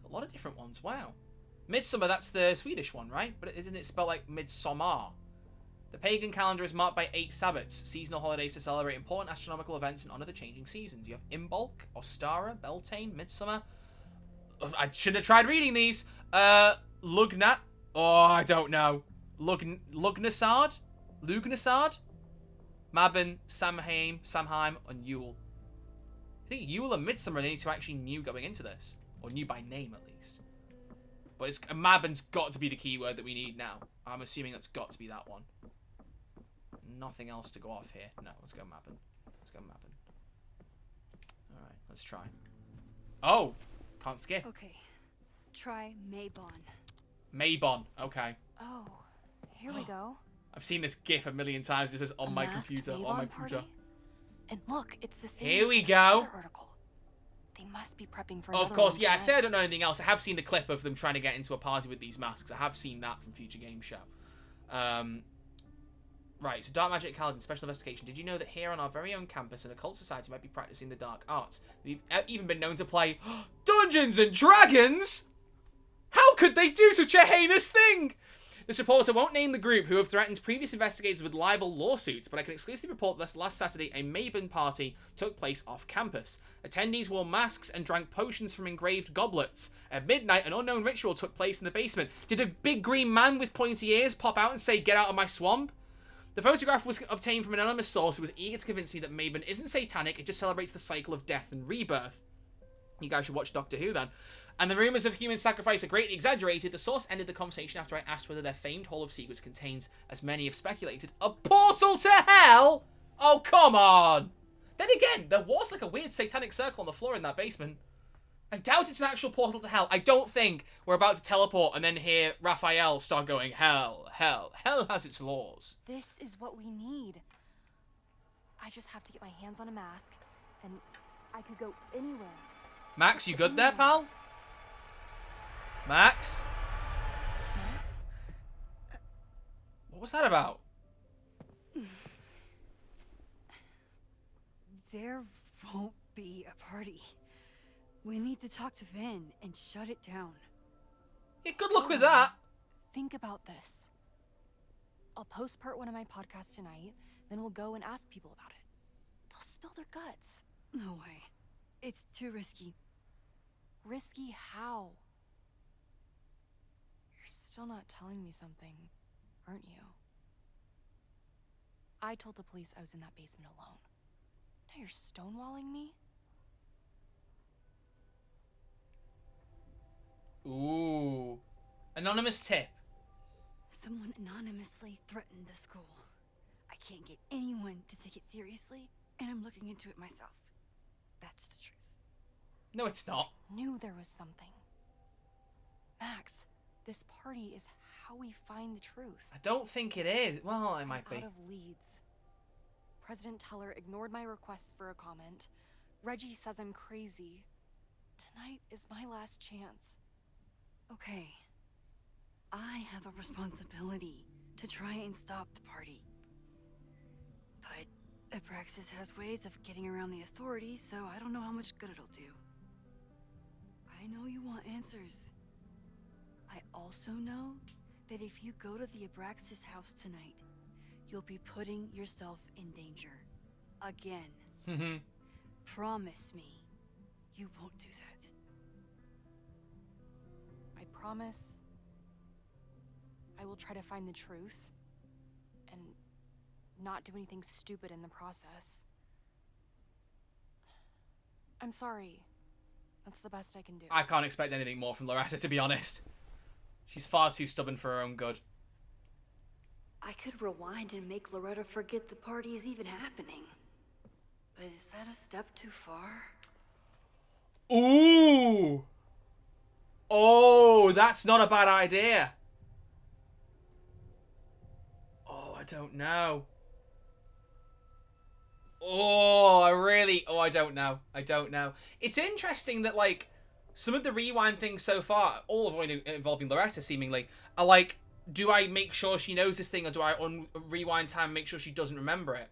A lot of different ones. Wow. Midsummer, that's the Swedish one, right? But isn't it spelled like Midsommar? The pagan calendar is marked by 8 Sabbats, seasonal holidays to celebrate important astronomical events and honor the changing seasons. You have Imbolc, Ostara, Beltane, Midsummer. I should have tried reading these. Lugnat. Oh, I don't know. Lugnasad? Mabon, Samhain, and Yule. I think Yule and Midsummer are the only two actually knew going into this. Or knew by name, at least. But Mabon's got to be the keyword that we need now. I'm assuming that's got to be that one. Nothing else to go off here. No, let's go Mabon. Let's go Mabon. Alright, let's try. Oh! Can't skip. Okay. Try Mabon. Mabon. Okay. Oh, here we go. I've seen this GIF a million times. It says on my Masked computer. On Mabon my party? computer. And look, it's the same. Here we as the go. other article. They must be prepping for. Oh, of another course, one yeah. I tonight. say I don't know anything else. I have seen the clip of them trying to get into a party with these masks. I have seen that from Future Game Show. Right, so Dark Magic Kaladin Special Investigation. Did you know that here on our very own campus, an occult society might be practicing the dark arts? We've even been known to play Dungeons and Dragons? How could they do such a heinous thing? This reporter won't name the group who have threatened previous investigators with libel lawsuits, but I can exclusively report that last Saturday a Mabon party took place off campus. Attendees wore masks and drank potions from engraved goblets. At midnight, an unknown ritual took place in the basement. Did a big green man with pointy ears pop out and say, "Get out of my swamp"? The photograph was obtained from an anonymous source who was eager to convince me that Mabon isn't satanic, it just celebrates the cycle of death and rebirth. You guys should watch Doctor Who then. And the rumours of human sacrifice are greatly exaggerated. The source ended the conversation after I asked whether their famed Hall of Secrets contains, as many have speculated, a portal to hell? Oh, come on! Then again, there was like a weird satanic circle on the floor in that basement. I doubt it's an actual portal to hell. I don't think we're about to teleport and then hear Raphael start going, hell, hell. Hell has its laws. This is what we need. I just have to get my hands on a mask, and I could go anywhere. Max, you good there, pal? Max? Max? What was that about? There won't be a party. We need to talk to Vin and shut it down. Yeah, good luck with that. Think about this. I'll post part 1 of my podcast tonight, then we'll go and ask people about it. They'll spill their guts. No way. It's too risky. Risky how? You're still not telling me something, aren't you? I told the police I was in that basement alone. Now you're stonewalling me? Ooh. Anonymous tip. Someone anonymously threatened the school. I can't get anyone to take it seriously, and I'm looking into it myself. That's the truth. No, it's not. Knew there was something. Max, this party is how we find the truth. I don't think it is. Well, it might I'm be. out of leads. President Teller ignored my requests for a comment. Reggie says I'm crazy. Tonight is my last chance. Okay. I have a responsibility to try and stop the party. But Abraxas has ways of getting around the authorities, so I don't know how much good it'll do. I know you want answers. I also know that if you go to the Abraxas house tonight, you'll be putting yourself in danger. Again. Promise me you won't do that. I promise I will try to find the truth and not do anything stupid in the process. I'm sorry. That's the best I can do. I can't expect anything more from Loretta, to be honest. She's far too stubborn for her own good. I could rewind and make Loretta forget the party is even happening. But is that a step too far? Ooh! Oh, that's not a bad idea. Oh, I don't know. Oh, I don't know. I don't know. It's interesting that, like, some of the rewind things so far, all of them involving Loretta, seemingly, are like, do I make sure she knows this thing, or do I rewind time and make sure she doesn't remember it?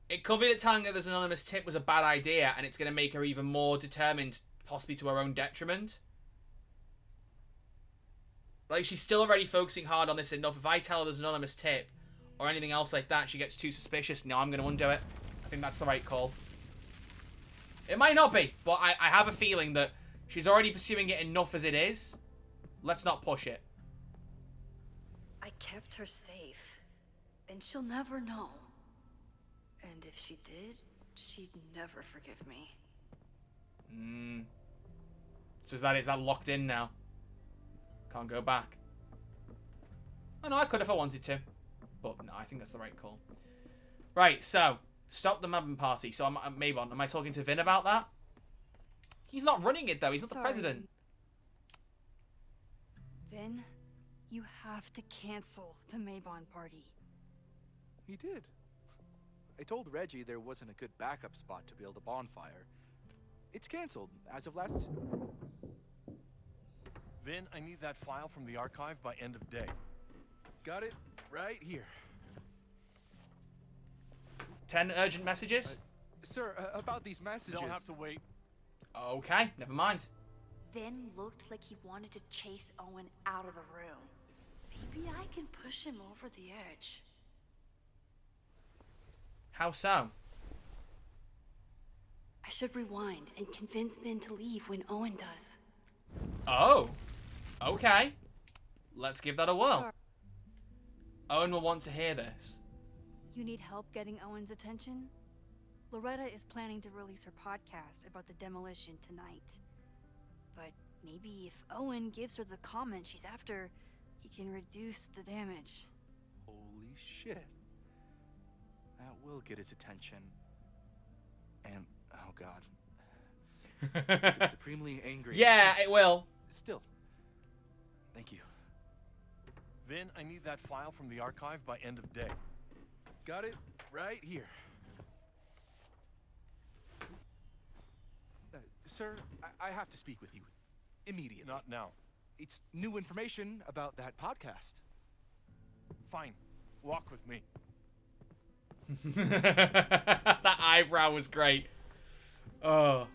It could be that telling her there's an anonymous tip was a bad idea, and it's going to make her even more determined, possibly to her own detriment. Like, she's still already focusing hard on this enough. If I tell her there's an anonymous tip, or anything else like that, she gets too suspicious. No, I'm going to undo it. I think that's the right call. It might not be, but I have a feeling that she's already pursuing it enough as it is. Let's not push it. I kept her safe, and she'll never know. And if she did, she'd never forgive me. So is that locked in now? Can't go back. Oh no, I could if I wanted to. But no, I think that's the right call. Right, so stop the Mabon party. So Mabon, am I talking to Vin about that? He's not running it though. He's not the president. Vin, you have to cancel the Mabon party. He did. I told Reggie there wasn't a good backup spot to build a bonfire. It's canceled as of last... Vin, I need that file from the archive by end of day. Got it right here. 10 urgent messages? Sir, about these messages... They'll have to wait. Okay, never mind. Vin looked like he wanted to chase Owen out of the room. Maybe I can push him over the edge. How so? I should rewind and convince Ben to leave when Owen does. Oh. Okay. Let's give that a whirl. Sorry. Owen will want to hear this. You need help getting Owen's attention? Loretta is planning to release her podcast about the demolition tonight. But maybe if Owen gives her the comment she's after, he can reduce the damage. Holy shit. That will get his attention. And, oh god. I'm supremely angry. Yeah, it will. Still. Thank you. Vin, I need that file from the archive by end of day. Got it right here. Sir, I have to speak with you. Immediately. Not now. It's new information about that podcast. Fine. Walk with me. That eyebrow was great. Oh.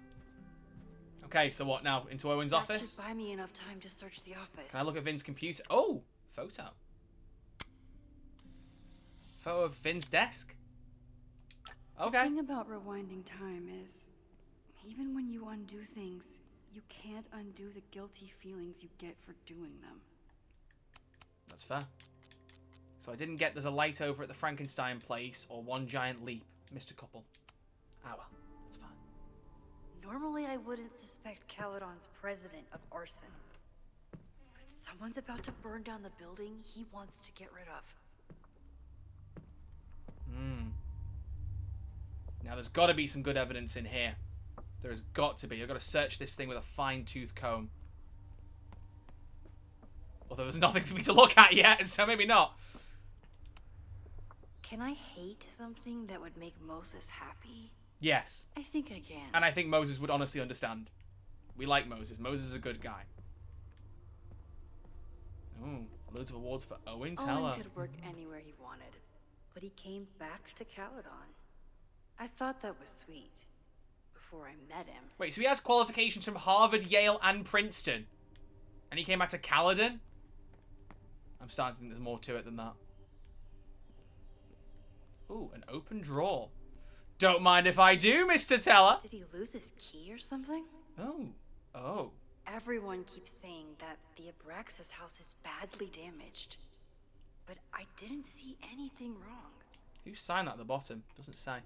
Okay, so what now? Into Owen's That office? should buy me enough time to search the office. Can I look at Vin's computer? Oh, photo. Photo of Vin's desk. The Okay. thing about rewinding time is, even when you undo things, you can't undo the guilty feelings you get for doing them. That's fair. So I didn't get there's a light over at the Frankenstein place or one giant leap, Mr. Couple. Ah well, that's fine. Normally, I wouldn't suspect Caledon's president of arson. But someone's about to burn down the building he wants to get rid of. Now there's got to be some good evidence in here. There has got to be. I've got to search this thing with a fine-tooth comb. Although there's nothing for me to look at yet, so maybe not. Can I hate something that would make Moses happy? Yes. I think I can. And I think Moses would honestly understand. We like Moses. Moses is a good guy. Ooh, loads of awards for Owen Teller. Owen could work anywhere he wanted, but he came back to Caledon. I thought that was sweet. Before I met him. Wait, so he has qualifications from Harvard, Yale, and Princeton. And he came back to Caledon? I'm starting to think there's more to it than that. Ooh, an open drawer. Don't mind if I do, Mr. Teller. Did he lose his key or something? Oh. Oh. Everyone keeps saying that the Abraxas house is badly damaged. But I didn't see anything wrong. Who signed that at the bottom? Doesn't say.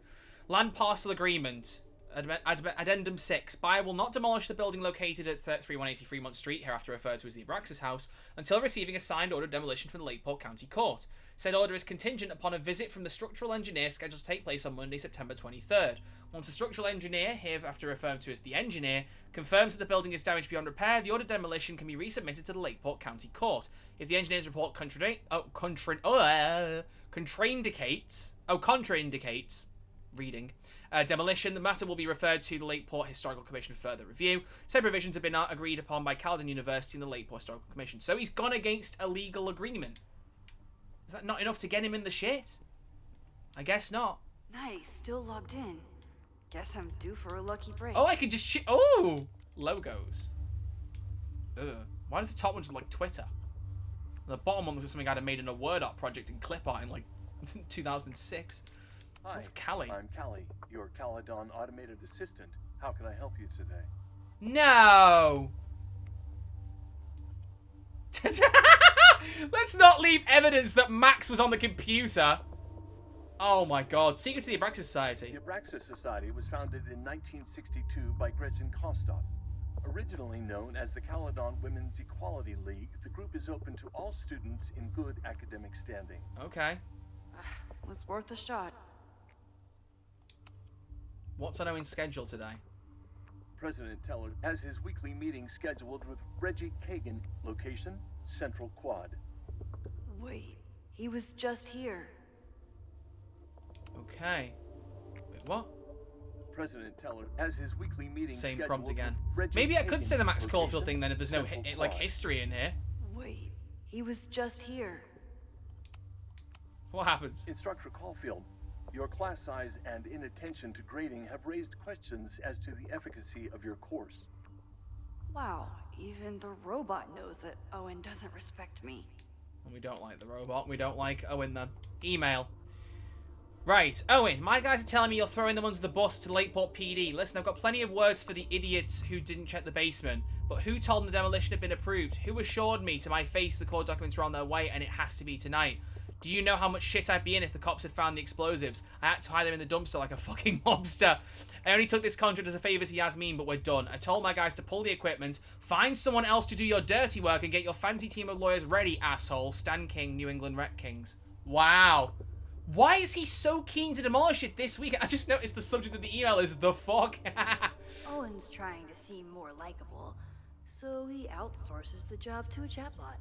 Land parcel agreement. Addendum 6. Buyer will not demolish the building located at 3180 Fremont Street, hereafter referred to as the Abraxas House, until receiving a signed order of demolition from the Lakeport County Court. Said order is contingent upon a visit from the structural engineer scheduled to take place on Monday, September 23rd. Once the structural engineer, hereafter referred to as the engineer, confirms that the building is damaged beyond repair, the order of demolition can be resubmitted to the Lakeport County Court. If the engineer's report contraindicates reading demolition, the matter will be referred to the Lakeport Historical Commission for further review. Said provisions have been agreed upon by Caledon University and the Lakeport Historical Commission. So he's gone against a legal agreement. Is that not enough to get him in the shit? I guess not. Nice, still logged in. Guess I'm due for a lucky break. Oh, I can just oh! Logos. Ugh. Why does the top one just look like Twitter? And the bottom one looks like something I'd have made in a Word art project in clip art in like 2006. Hi, That's Callie. I'm Callie, your Caledon automated assistant. How can I help you today? No! Let's not leave evidence that Max was on the computer. Oh my god. Secret to the Abraxas Society. The Abraxas Society was founded in 1962 by Gretchen Kostok. Originally known as the Caledon Women's Equality League, the group is open to all students in good academic standing. Okay. Was worth a shot. What's on Owen's schedule today? President Teller has his weekly meeting scheduled with Reggie Kagan. Location, Central Quad. Wait, he was just here. Okay. Wait, what? President Teller has his weekly meeting Same scheduled prompt again. with Reggie Maybe I could Kagan. say the Max Location, Caulfield thing then if there's no Central like Quad. history in here. Wait, he was just here. What happens? Instructor Caulfield, your class size and inattention to grading have raised questions as to the efficacy of your course. Wow, even the robot knows that Owen doesn't respect me. We don't like the robot. We don't like Owen then. Email. Right, Owen, my guys are telling me you're throwing them under the bus to Lakeport PD. Listen, I've got plenty of words for the idiots who didn't check the basement. But who told them the demolition had been approved? Who assured me to my face the court documents were on their way and it has to be tonight? Do you know how much shit I'd be in if the cops had found the explosives? I had to hide them in the dumpster like a fucking mobster. I only took this contract as a favour to Yasmin, but we're done. I told my guys to pull the equipment, find someone else to do your dirty work, and get your fancy team of lawyers ready, asshole. Stan King, New England Rec Kings. Wow. Why is he so keen to demolish it this week? I just noticed the subject of the email is the fuck. Owen's trying to seem more likable, so he outsources the job to a chatbot.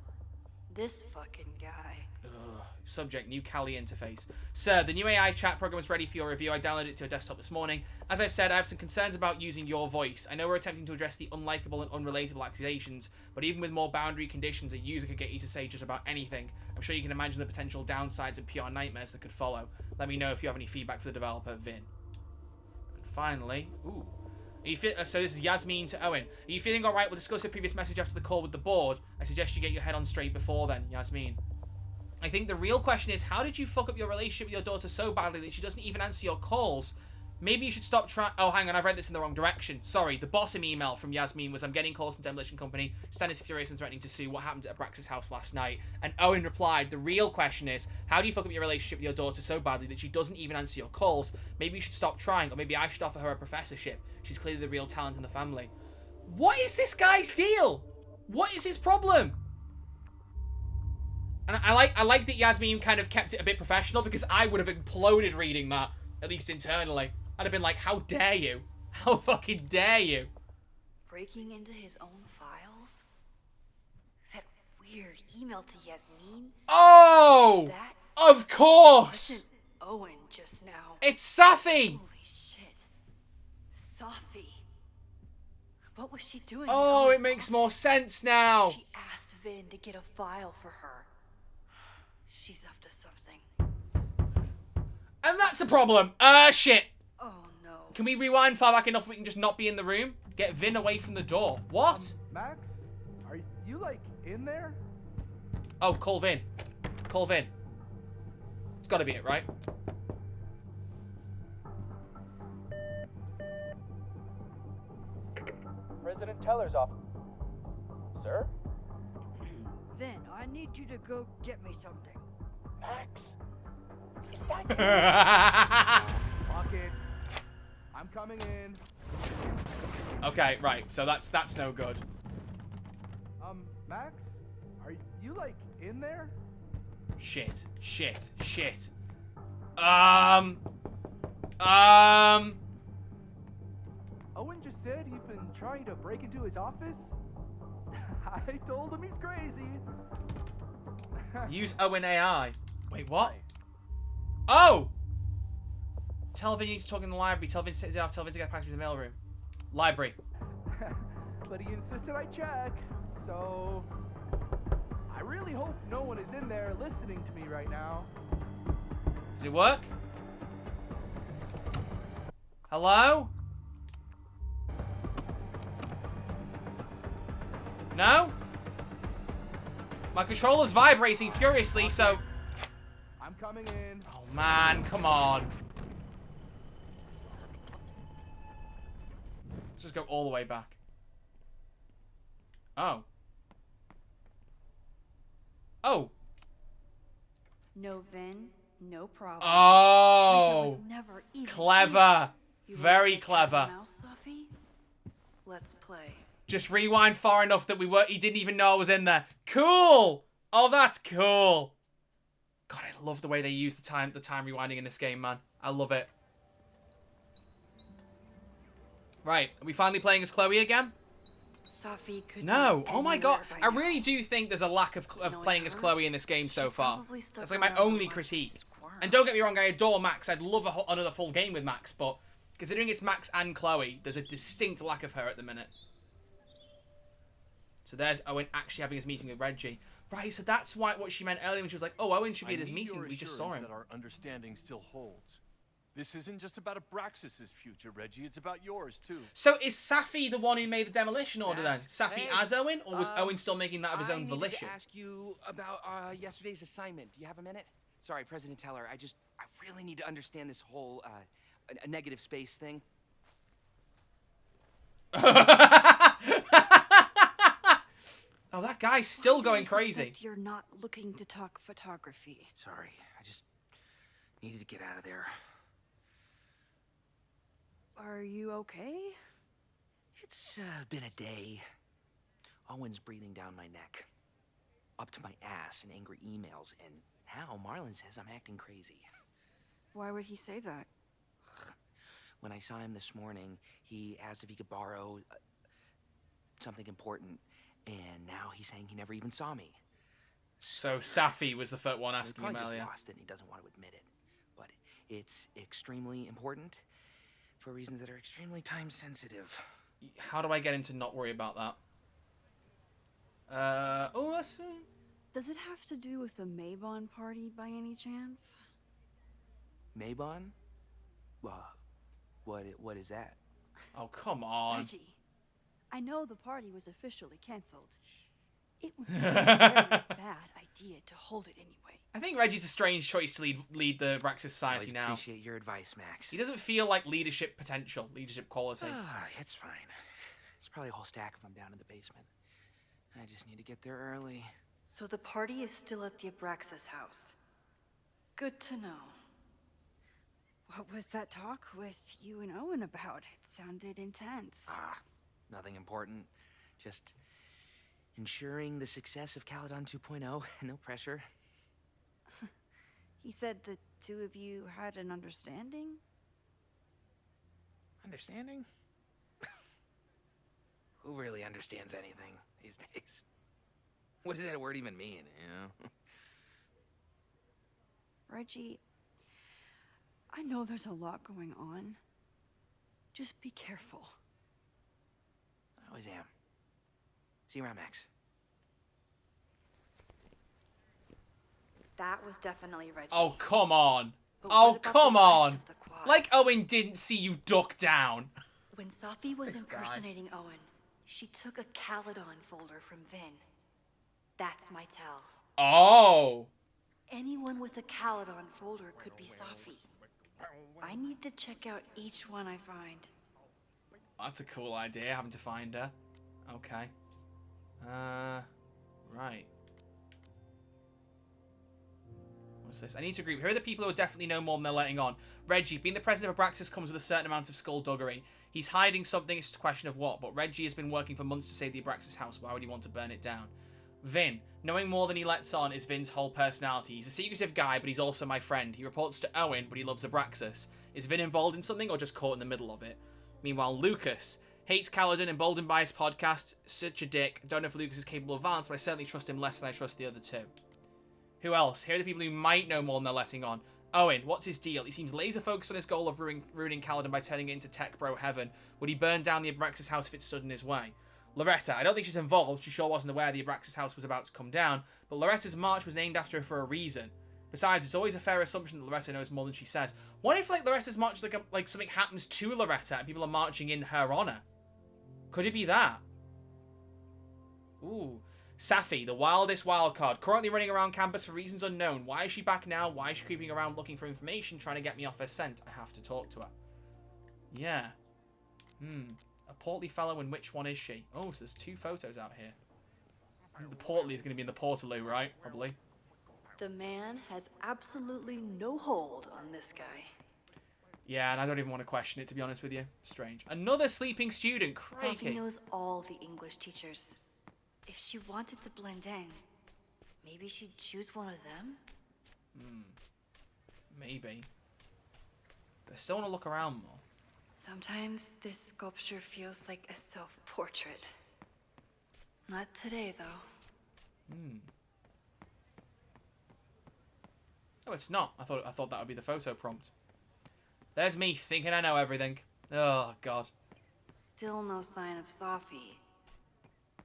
This fucking guy. Ugh. Subject, new Kali interface. Sir, the new AI chat program is ready for your review. I downloaded it to a desktop this morning. As I've said, I have some concerns about using your voice. I know we're attempting to address the unlikable and unrelatable accusations, but even with more boundary conditions, a user could get you to say just about anything. I'm sure you can imagine the potential downsides and PR nightmares that could follow. Let me know if you have any feedback for the developer, Vin. And finally, ooh. So this is Yasmin to Owen. Are you feeling alright? We'll discuss your previous message after the call with the board. I suggest you get your head on straight before then, Yasmin. I think the real question is, how did you fuck up your relationship with your daughter so badly that she doesn't even answer your calls? Maybe you should stop trying... Oh, hang on, I've read this in the wrong direction. Sorry, the bottom email from Yasmin was, I'm getting calls from Demolition Company. Stan is furious and threatening to sue. What happened at Abraxas' house last night? And Owen replied, the real question is, how do you fuck up your relationship with your daughter so badly that she doesn't even answer your calls? Maybe you should stop trying, or maybe I should offer her a professorship. She's clearly the real talent in the family. What is this guy's deal? What is his problem? And I like that Yasmin kind of kept it a bit professional, because I would have imploded reading that, at least internally. I'd have been like, how dare you? How fucking dare you? Breaking into his own files? That weird email to Yasmin? Oh! That Of course! wasn't Owen just now. It's Safi! Holy shit. Safi. What was she doing? Oh, it makes more sense now. She asked Vin to get a file for her. She's up to something. And that's a problem. Shit. Oh no. Can we rewind far back enough so we can just not be in the room? Get Vin away from the door. What? Max, are you like in there? Oh, call Vin. Call Vin. It's gotta be it, right? President Teller's office. Sir? Vin, I need you to go get me something. Max? Lock it. I'm coming in. Okay, right. So that's no good. Max? Are you like in there? Shit. Owen just said you've been trying to break into his office? I told him he's crazy. Use Owen AI. Wait, what? Oh! Tell Vin you need to talk in the library. Tell Vin to sit down. Tell Vin to get a package in the mailroom. Library. But he insisted I check, so... I really hope no one is in there listening to me right now. Did it work? Hello? No? My controller's vibrating furiously, so... I'm coming in. Oh man, come on. Let's just go all the way back. Oh. Oh. No Vin, no problem. Oh. Like I was never even Clever. You Very want to clever. Mouse, Sophie? Let's play. Just rewind far enough that he didn't even know I was in there. Cool. Oh, that's cool. God, I love the way they use the time rewinding in this game, man. I love it. Right, are we finally playing as Chloe again? Sophie could No. be Oh my god. anywhere by I now. really do think there's a lack of Knowing playing as her, Chloe in this game so far. Probably stuck That's like my around only and watched critique. me squirm. And don't get me wrong, I adore Max. I'd love another full game with Max, but considering it's Max and Chloe, there's a distinct lack of her at the minute. So there's Owen actually having his meeting with Reggie. Right, so that's what she meant earlier when she was like, oh, Owen should be at his meeting. We just saw him. That our understanding still holds. This isn't just about Abraxas's future, Reggie. It's about yours, too. So is Safi the one who made the demolition order then? Max, Safi hey, as Owen, or was Owen still making that of his I own needed volition? to ask you about yesterday's assignment. Do you have a minute? Sorry, President Teller. I really need to understand this whole a negative space thing. Oh, that guy's still Why do going I crazy. suspect You're not looking to talk photography. Sorry, I just needed to get out of there. Are you okay? It's been a day. Owen's breathing down my neck, up to my ass in angry emails, and now Marlon says I'm acting crazy. Why would he say that? When I saw him this morning, he asked if he could borrow something important, and now he's saying he never even saw me. So Safi was the first one He asking him probably just earlier. lost it and he doesn't want to admit it. But it's extremely important for reasons that are extremely time sensitive. How do I get him to not worry about that? Oh, that's... Does it have to do with the Maybon party by any chance? Maybon? What is that? Oh, come on. Reggie, I know the party was officially cancelled. It would be a very bad idea to hold it anyway. I think Reggie's a strange choice to lead the Braxis Society Always now. appreciate your advice, Max. He doesn't feel like leadership potential, leadership quality. It's fine. It's probably a whole stack if I'm down in the basement. I just need to get there early. So the party is still at the Abraxas house. Good to know. What was that talk with you and Owen about? It sounded intense. Nothing important. Just ensuring the success of Caledon 2.0. No pressure. He said the two of you had an understanding? Understanding? Who really understands anything these days? What does that word even mean, you know? Reggie, I know there's a lot going on. Just be careful. I always am. See you around, Max. That was definitely Reggie. Oh, come on. But Oh, what about come the rest on. of the quad? Like Owen didn't see you duck down. When Safi was This guy. impersonating Owen, she took a Caledon folder from Vin. That's my tell. Oh. Anyone with a Caledon folder could be Safi. I need to check out each one I find. That's a cool idea, having to find her. Okay. Right. What's this? I need to agree. Here are the people who definitely know more than they're letting on. Reggie, being the president of Abraxas comes with a certain amount of skullduggery. He's hiding something, it's just a question of what, but Reggie has been working for months to save the Abraxas house. Why would he want to burn it down? Vin. Knowing more than he lets on is Vin's whole personality. He's a secretive guy, but he's also my friend. He reports to Owen, but he loves Abraxas. Is Vin involved in something or just caught in the middle of it? Meanwhile, Lucas. Hates Caledon, emboldened by his podcast. Such a dick. Don't know if Lucas is capable of violence, but I certainly trust him less than I trust the other two. Who else? Here are the people who might know more than they're letting on. Owen, what's his deal? He seems laser focused on his goal of ruining Caledon by turning it into tech bro heaven. Would he burn down the Abraxas house if it stood in his way? Loretta, I don't think she's involved. She sure wasn't aware the Abraxas house was about to come down, but Loretta's march was named after her for a reason. Besides, it's always a fair assumption that Loretta knows more than she says. What if, like, Loretta's march, like something happens to Loretta and people are marching in her honor? Could it be that? Ooh. Safi, the wildest wildcard, currently running around campus for reasons unknown. Why is she back now? Why is she creeping around looking for information, trying to get me off her scent? I have to talk to her. Yeah. A portly fellow, and which one is she? Oh, so there's two photos out here. The portly is going to be in the Portaloo, right? Probably. The man has absolutely no hold on this guy. Yeah, and I don't even want to question it, to be honest with you. Strange. Another sleeping student. Safi Crikey. knows all the English teachers. If she wanted to blend in, maybe she'd choose one of them? Maybe. But I still want to look around more. Sometimes this sculpture feels like a self-portrait. Not today, though. Oh, it's not. I thought that would be the photo prompt. There's me thinking I know everything. Oh, God. Still no sign of Safi.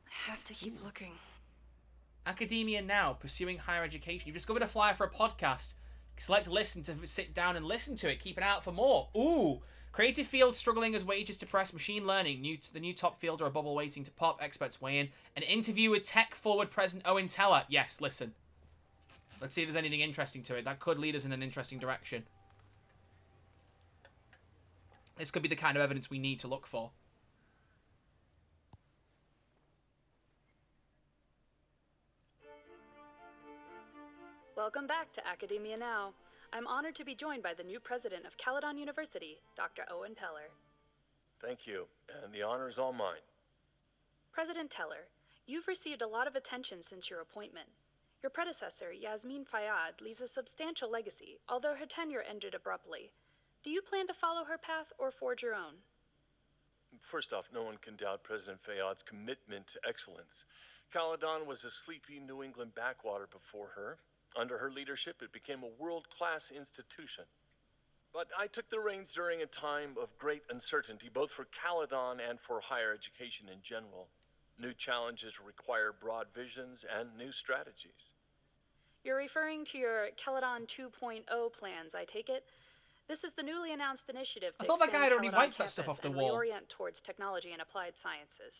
I have to keep looking. Academia Now, pursuing higher education. You've discovered a flyer for a podcast. Select listen to sit down and listen to it. Keep an eye out for more. Ooh. Creative field struggling as wages depress. Machine learning. The new top field or a bubble waiting to pop. Experts weigh in. An interview with tech forward President Owen Teller. Yes, listen. Let's see if there's anything interesting to it. That could lead us in an interesting direction. This could be the kind of evidence we need to look for. Welcome back to Academia Now. I'm honored to be joined by the new president of Caledon University, Dr. Owen Teller. Thank you, and the honor is all mine. President Teller, you've received a lot of attention since your appointment. Your predecessor, Yasmin Fayyad, leaves a substantial legacy, although her tenure ended abruptly. Do you plan to follow her path or forge your own? First off, no one can doubt President Fayyad's commitment to excellence. Caledon was a sleepy New England backwater before her. Under her leadership, it became a world-class institution. But I took the reins during a time of great uncertainty, both for Caledon and for higher education in general. New challenges require broad visions and new strategies. You're referring to your Caledon 2.0 plans, I take it? This is the newly announced initiative to I thought that guy had already Caledon wiped that stuff campus off the and wall. reorient towards technology and applied sciences.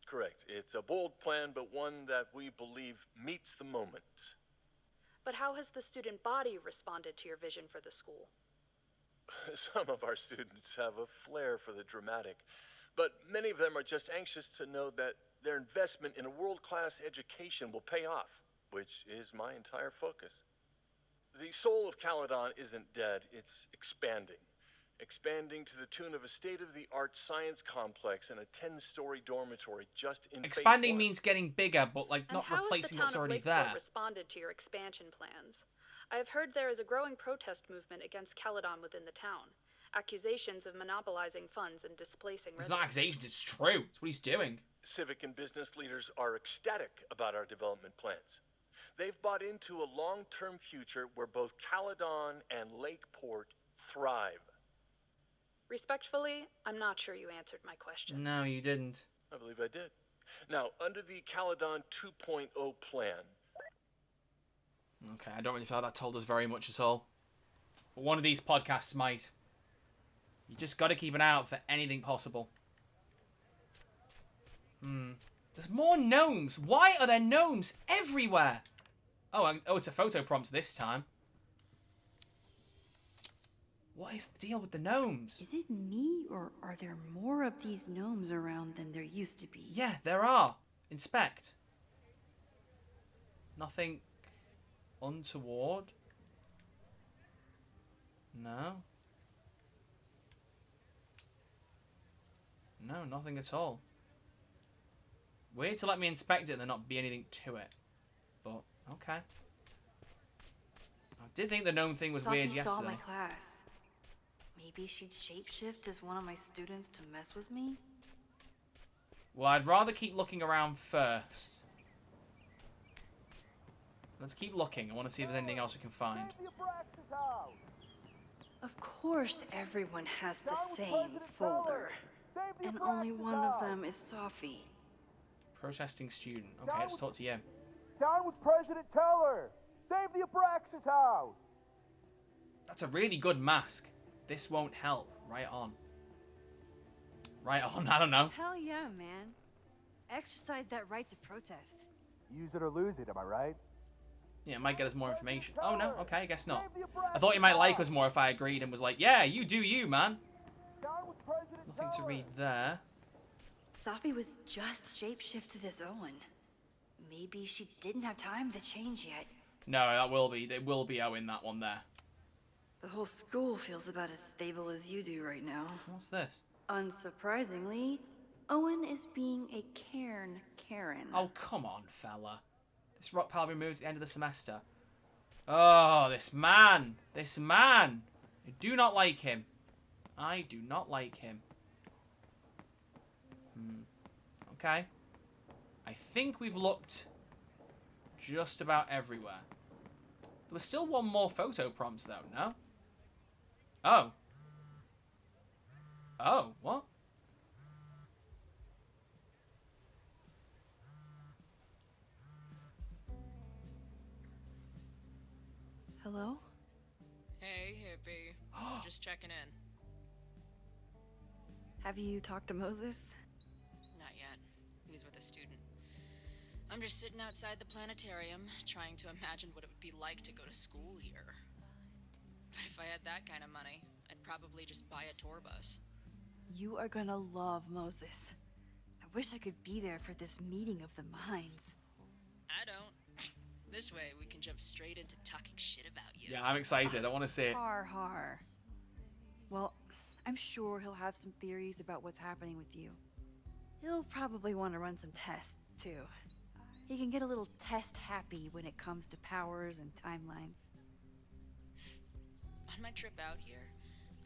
Correct. It's a bold plan, but one that we believe meets the moment. But how has the student body responded to your vision for the school? Some of our students have a flair for the dramatic, but many of them are just anxious to know that their investment in a world-class education will pay off, which is my entire focus. The soul of Caledon isn't dead, it's expanding. Expanding to the tune of a state-of-the-art science complex and a 10-story dormitory just in Expanding phase 1. means getting bigger, but like not replacing what's already there. And how has the town of Lakeport responded to your expansion plans? I have heard there is a growing protest movement against Caledon within the town. Accusations of monopolizing funds and displacing It's residents. not accusations, it's true. It's what he's doing. Civic and business leaders are ecstatic about our development plans. They've bought into a long-term future where both Caledon and Lakeport thrive. Respectfully, I'm not sure you answered my question. No, you didn't. I believe I did. Now, under the Caledon 2.0 plan... Okay, I don't really feel that told us very much at all. But one of these podcasts might. You just got to keep an eye out for anything possible. There's more gnomes. Why are there gnomes everywhere? Oh, it's a photo prompt this time. What is the deal with the gnomes? Is it me, or are there more of these gnomes around than there used to be? Yeah, there are. Inspect. Nothing untoward. No. No, nothing at all. Weird to let me inspect it and there not be anything to it. But, okay. I did think the gnome thing was weird Sophie saw yesterday. my class. Maybe she'd shapeshift as one of my students to mess with me? Well, I'd rather keep looking around first. Let's keep looking. I want to see if there's anything else we can find. Of course everyone has the same folder. And only one of them is Sophie. Protesting student. Okay, let's talk to you. Down with President Teller! Save the Abraxas house! That's a really good mask. This won't help. Right on. Right on, I don't know. Hell yeah, man. Exercise that right to protest. Use it or lose it, am I right? Yeah, it might get us more information. Oh, no? Okay, I guess not. I thought you might like us more if I agreed and was like, yeah, you do you, man. Nothing to read there. Sophie was just shapeshifted as Owen. Maybe she didn't have time to change yet. No, that will be. They will be out in that one there. The whole school feels about as stable as you do right now. What's this? Unsurprisingly, Owen is being a Karen. Oh, come on, fella. This rock pile removes at the end of the semester. Oh, this man. This man. I do not like him. I do not like him. Okay. I think we've looked just about everywhere. There was still one more photo prompts, though, no? Oh. Oh, what? Hello? Hey, hippie. Just checking in. Have you talked to Moses? Not yet. He was with a student. I'm just sitting outside the planetarium, trying to imagine what it would be like to go to school here. But if I had that kind of money, I'd probably just buy a tour bus. You are gonna love Moses. I wish I could be there for this meeting of the minds. I don't. This way, we can jump straight into talking shit about you. Yeah, I'm excited. I want to see it. Har. Well, I'm sure he'll have some theories about what's happening with you. He'll probably want to run some tests, too. He can get a little test happy when it comes to powers and timelines. On my trip out here,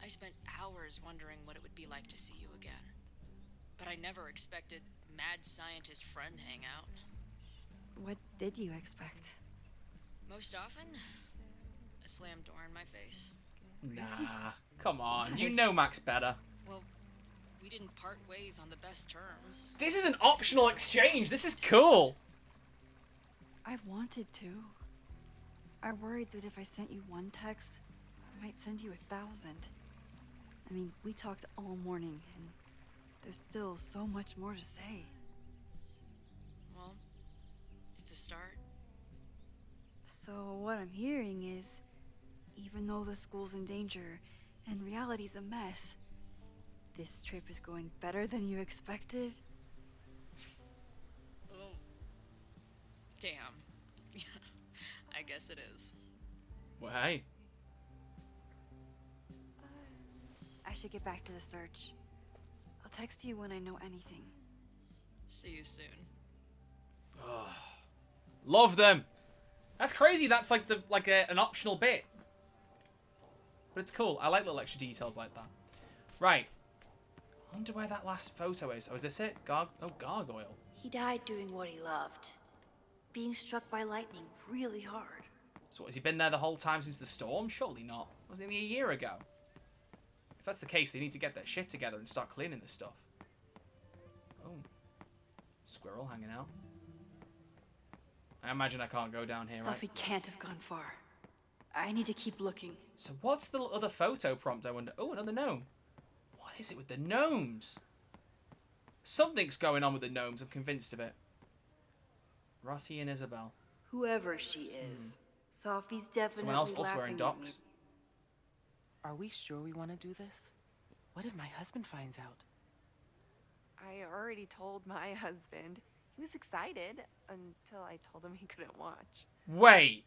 I spent hours wondering what it would be like to see you again. But I never expected mad scientist friend hangout. What did you expect? Most often, a slam door in my face. Nah, come on. You know Max better. Well, we didn't part ways on the best terms. This is an optional exchange. This is cool. I wanted to. I worried that if I sent you one text, I might send you 1,000. I mean, we talked all morning, and there's still so much more to say. Well, it's a start. So what I'm hearing is, even though the school's in danger and reality's a mess, this trip is going better than you expected? Oh. Damn. I guess it is. Well, hey. I should get back to the search. I'll text you when I know anything. See you soon. Oh, love them. That's crazy. That's like an optional bit. But it's cool. I like little extra details like that. Right. I wonder where that last photo is. Oh, is this it? Gargoyle. He died doing what he loved. Being struck by lightning really hard. So what, has he been there the whole time since the storm? Surely not. It was only a year ago. If that's the case, they need to get their shit together and start cleaning this stuff. Oh. Squirrel hanging out. I imagine I can't go down here, Sophie right? can't have gone far. I need to keep looking. So what's the other photo prompt, I wonder? Oh, another gnome. What is it with the gnomes? Something's going on with the gnomes, I'm convinced of it. Rossi and Isabel. Whoever she is, Sophie's definitely Someone else also laughing wearing at docs. me. Are we sure we want to do this? What if my husband finds out? I already told my husband. He was excited until I told him he couldn't watch. Wait.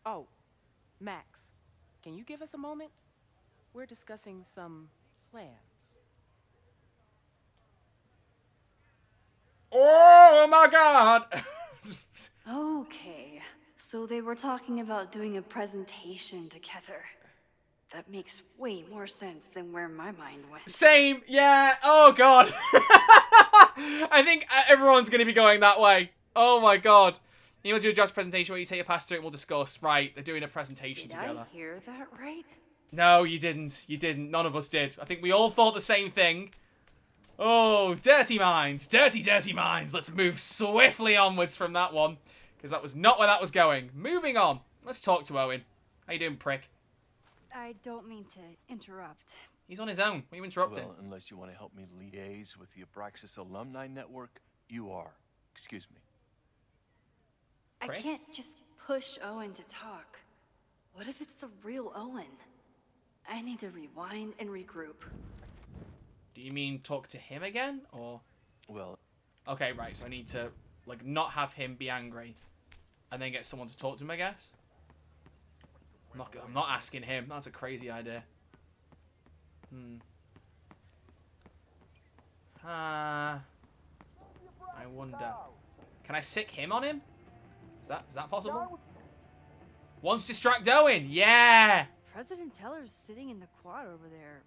Oh, Max, can you give us a moment? We're discussing some plans. Oh my god! Okay, so they were talking about doing a presentation together. That makes way more sense than where my mind went. Same, yeah. Oh god. I think everyone's going to be going that way. Oh my god. You want to do a jobs presentation where you take your pass through and we'll discuss. Right, they're doing a presentation Did together. I hear that right? No, you didn't. You didn't. None of us did. I think we all thought the same thing. Oh, dirty minds. Dirty, dirty minds. Let's move swiftly onwards from that one. Because that was not where that was going. Moving on. Let's talk to Owen. How you doing, prick? I don't mean to interrupt. He's on his own. What are you interrupting? Well, unless you want to help me liaise with the Abraxas Alumni Network, you are. Excuse me. I Prick? can't just push Owen to talk. What if it's the real Owen? I need to rewind and regroup. Do you mean talk to him again? Or... Well... Okay, right. So I need to, like, not have him be angry. And then get someone to talk to him, I guess? I'm not asking him. That's a crazy idea. I wonder. Can I sick him on him? Is that possible? Once distract Owen. Yeah. President Teller's sitting in the quad over there.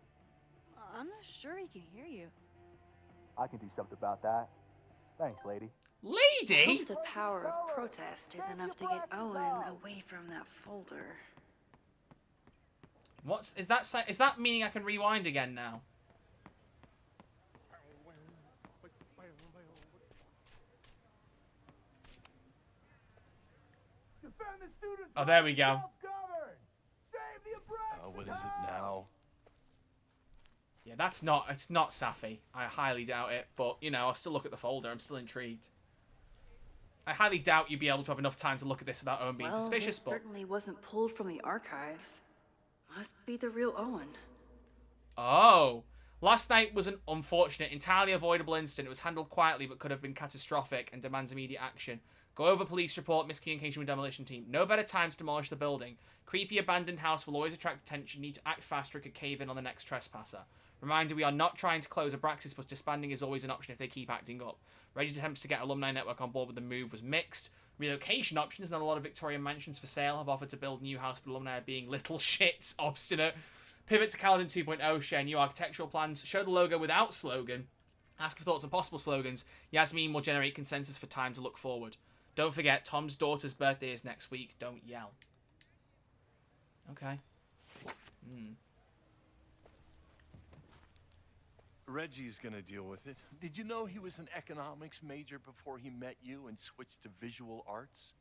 I'm not sure he can hear you. I can do something about that. Thanks, lady. I Lady? hope the power of protest is enough to get Owen away from that folder. Is that meaning I can rewind again now? Oh, there we go. what is it now? Yeah, it's not Safi. I highly doubt it, but, you know, I'll still look at the folder. I'm still intrigued. I highly doubt you'd be able to have enough time to look at this without Owen being suspicious, this but... certainly wasn't pulled from the archives. Must be the real Owen. Oh. Last night was an unfortunate, entirely avoidable incident. It was handled quietly but could have been catastrophic and demands immediate action. Go over police report, miscommunication with demolition team. No better time to demolish the building. Creepy abandoned house will always attract attention. Need to act fast or it could cave in on the next trespasser. Reminder, we are not trying to close Abraxas, but disbanding is always an option if they keep acting up. Reggie's attempts to get Alumni Network on board with the move was mixed. Relocation options, not a lot of Victorian mansions for sale, have offered to build new house, but alumni are being little shits, obstinate. Pivot to Kaladin 2.0, share new architectural plans, show the logo without slogan, ask for thoughts on possible slogans. Yasmin will generate consensus for time to look forward. Don't forget, Tom's daughter's birthday is next week. Don't yell. Okay. Reggie's gonna deal with it. Did you know he was an economics major before he met you and switched to visual arts?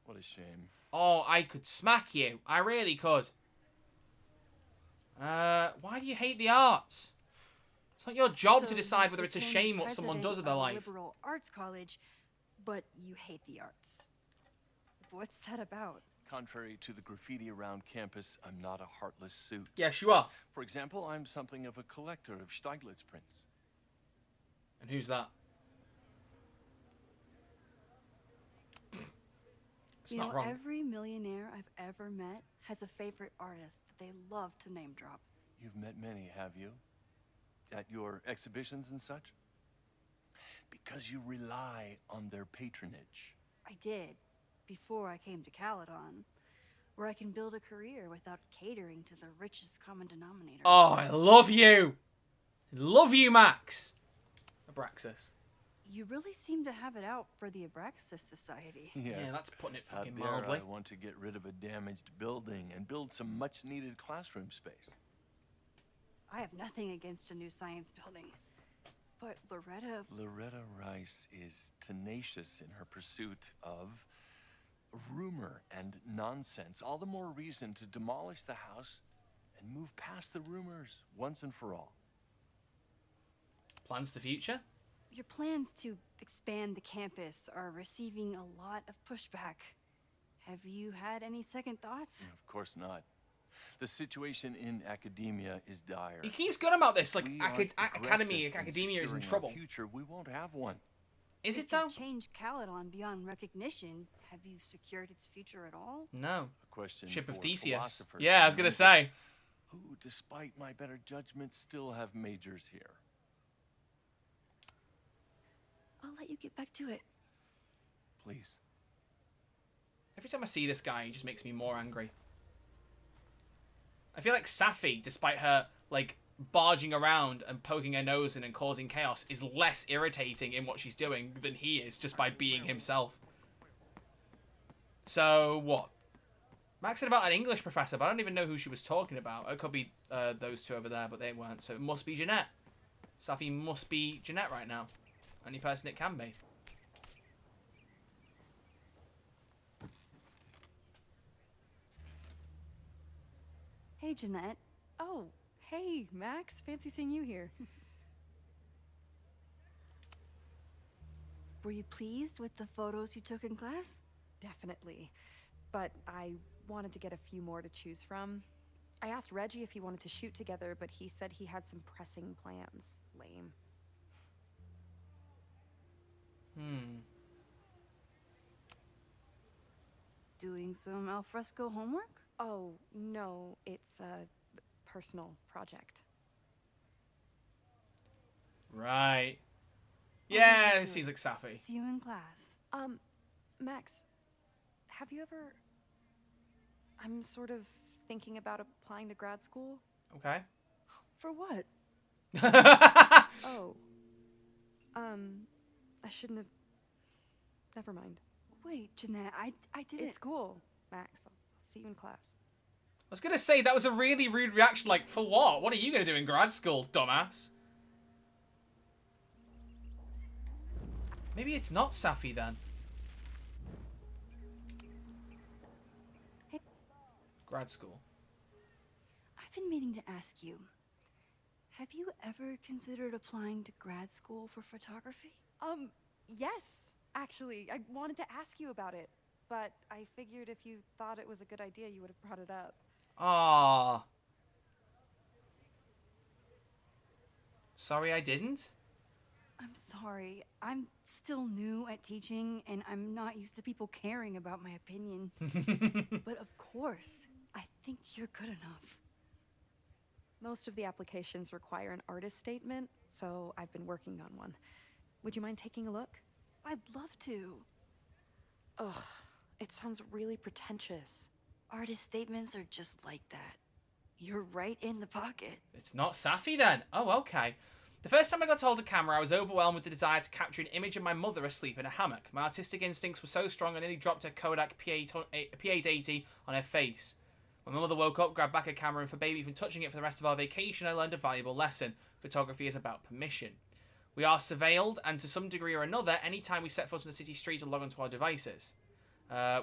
What a shame. Oh, I could smack you. I really could. Why do you hate the arts? It's not your job to decide whether it's a shame what someone does with their life. Liberal arts college, but you hate the arts. What's that about? Contrary to the graffiti around campus, I'm not a heartless suit. Yes, you are. For example, I'm something of a collector of Stieglitz prints. And who's that? It's You not know, wrong. every millionaire I've ever met has a favorite artist that they love to name drop. You've met many, have you? At your exhibitions and such? Because you rely on their patronage. I did, before I came to Caledon, where I can build a career without catering to the richest common denominator. Oh, I love you! Love you, Max! Abraxas. You really seem to have it out for the Abraxas Society. Yes. Yeah, that's putting it fucking Out there, mildly. I want to get rid of a damaged building and build some much-needed classroom space. I have nothing against a new science building, but Loretta Rice is tenacious in her pursuit of rumor and nonsense. All the more reason to demolish the house and move past the rumors once and for all. Plans for the future? Your plans to expand the campus are receiving a lot of pushback. Have you had any second thoughts? Of course not. The situation in academia is dire. He keeps going about this, like, We aren't academia aggressive in is in securing trouble. our future, we won't have one. Is If it, though? you've changed Caledon beyond recognition, have you secured its future at all? No. A question Ship of for Theseus. philosophers Yeah, I was and gonna thinkers say. Who, despite my better judgment, still have majors here. I'll let you get back to it. Please. Every time I see this guy, he just makes me more angry. I feel like Safi, despite her, like, barging around and poking her nose in and causing chaos, is less irritating in what she's doing than he is just by being himself. So, what? Max said about an English professor, but I don't even know who she was talking about. It could be those two over there, but they weren't. So it must be Jeanette. Safi must be Jeanette right now. Only person it can be. Hey, Jeanette. Oh, hey, Max. Fancy seeing you here. Were you pleased with the photos you took in class? Definitely. But I wanted to get a few more to choose from. I asked Reggie if he wanted to shoot together, but he said he had some pressing plans. Lame. Doing some alfresco homework? Oh, no, it's a personal project. Right. Yeah, it seems like Safi. See you in class. Max, have you ever... I'm sort of thinking about applying to grad school. Okay. For what? Oh. I shouldn't have... Never mind. Wait, Jeanette, I didn't... It's cool, Max. I'll see you in class. I was gonna say, that was a really rude reaction, like, for what? What are you gonna do in grad school, dumbass? Maybe it's not Safi, then. Hey. Grad school. been meaning to ask you. Have you ever considered applying to grad school for photography? Yes, actually. I wanted to ask you about it, but I figured if you thought it was a good idea, you would have brought it up. Ah. Sorry I didn't? I'm sorry. I'm still new at teaching, and I'm not used to people caring about my opinion. But of course, I think you're good enough. Most of the applications require an artist statement, so I've been working on one. Would you mind taking a look? I'd love to. Ugh, it sounds really pretentious. Artist statements are just like that. You're right in the pocket. It's not Safi then. Oh, okay. The first time I got to hold a camera, I was overwhelmed with the desire to capture an image of my mother asleep in a hammock. My artistic instincts were so strong I nearly dropped a Kodak P880 on her face. When my mother woke up, grabbed back a camera, and forbade me from touching it for the rest of our vacation, I learned a valuable lesson. Photography is about permission. We are surveilled, and to some degree or another, anytime we set foot on the city streets or log onto our devices.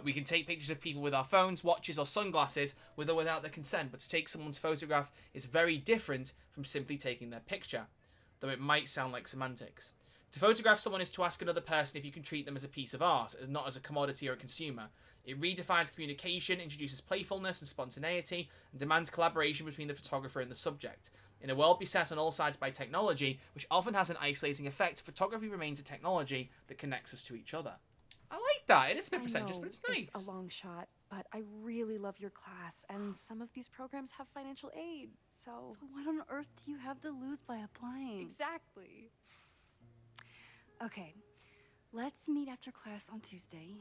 We can take pictures of people with our phones, watches, or sunglasses, with or without their consent, but to take someone's photograph is very different from simply taking their picture, though it might sound like semantics. To photograph someone is to ask another person if you can treat them as a piece of art, and not as a commodity or a consumer. It redefines communication, introduces playfulness and spontaneity, and demands collaboration between the photographer and the subject. In a world beset on all sides by technology, which often has an isolating effect, photography remains a technology that connects us to each other. I like that. It is a bit pretentious, but it's nice. It's a long shot, but I really love your class, and some of these programs have financial aid, so... So what on earth do you have to lose by applying? Exactly. Okay, let's meet after class on Tuesday.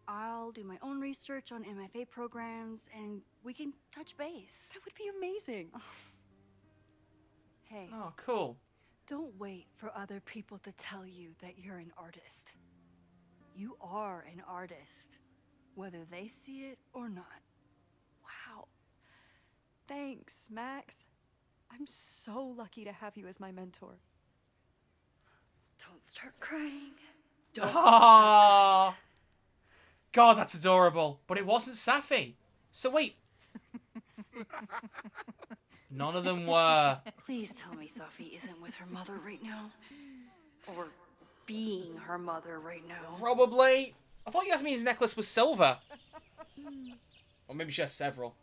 I'll do my own research on MFA programs, and we can touch base. That would be amazing. Hey. Oh, cool. Don't wait for other people to tell you that you're an artist. You are an artist, whether they see it or not. Wow. Thanks, Max. I'm so lucky to have you as my mentor. Don't start crying. Don't start crying. God, that's adorable. But it wasn't Safi. So wait. None of them were. Please tell me Safi isn't with her mother right now. Or being her mother right now. Probably. I thought Yasmin's necklace was silver. Or maybe she has several.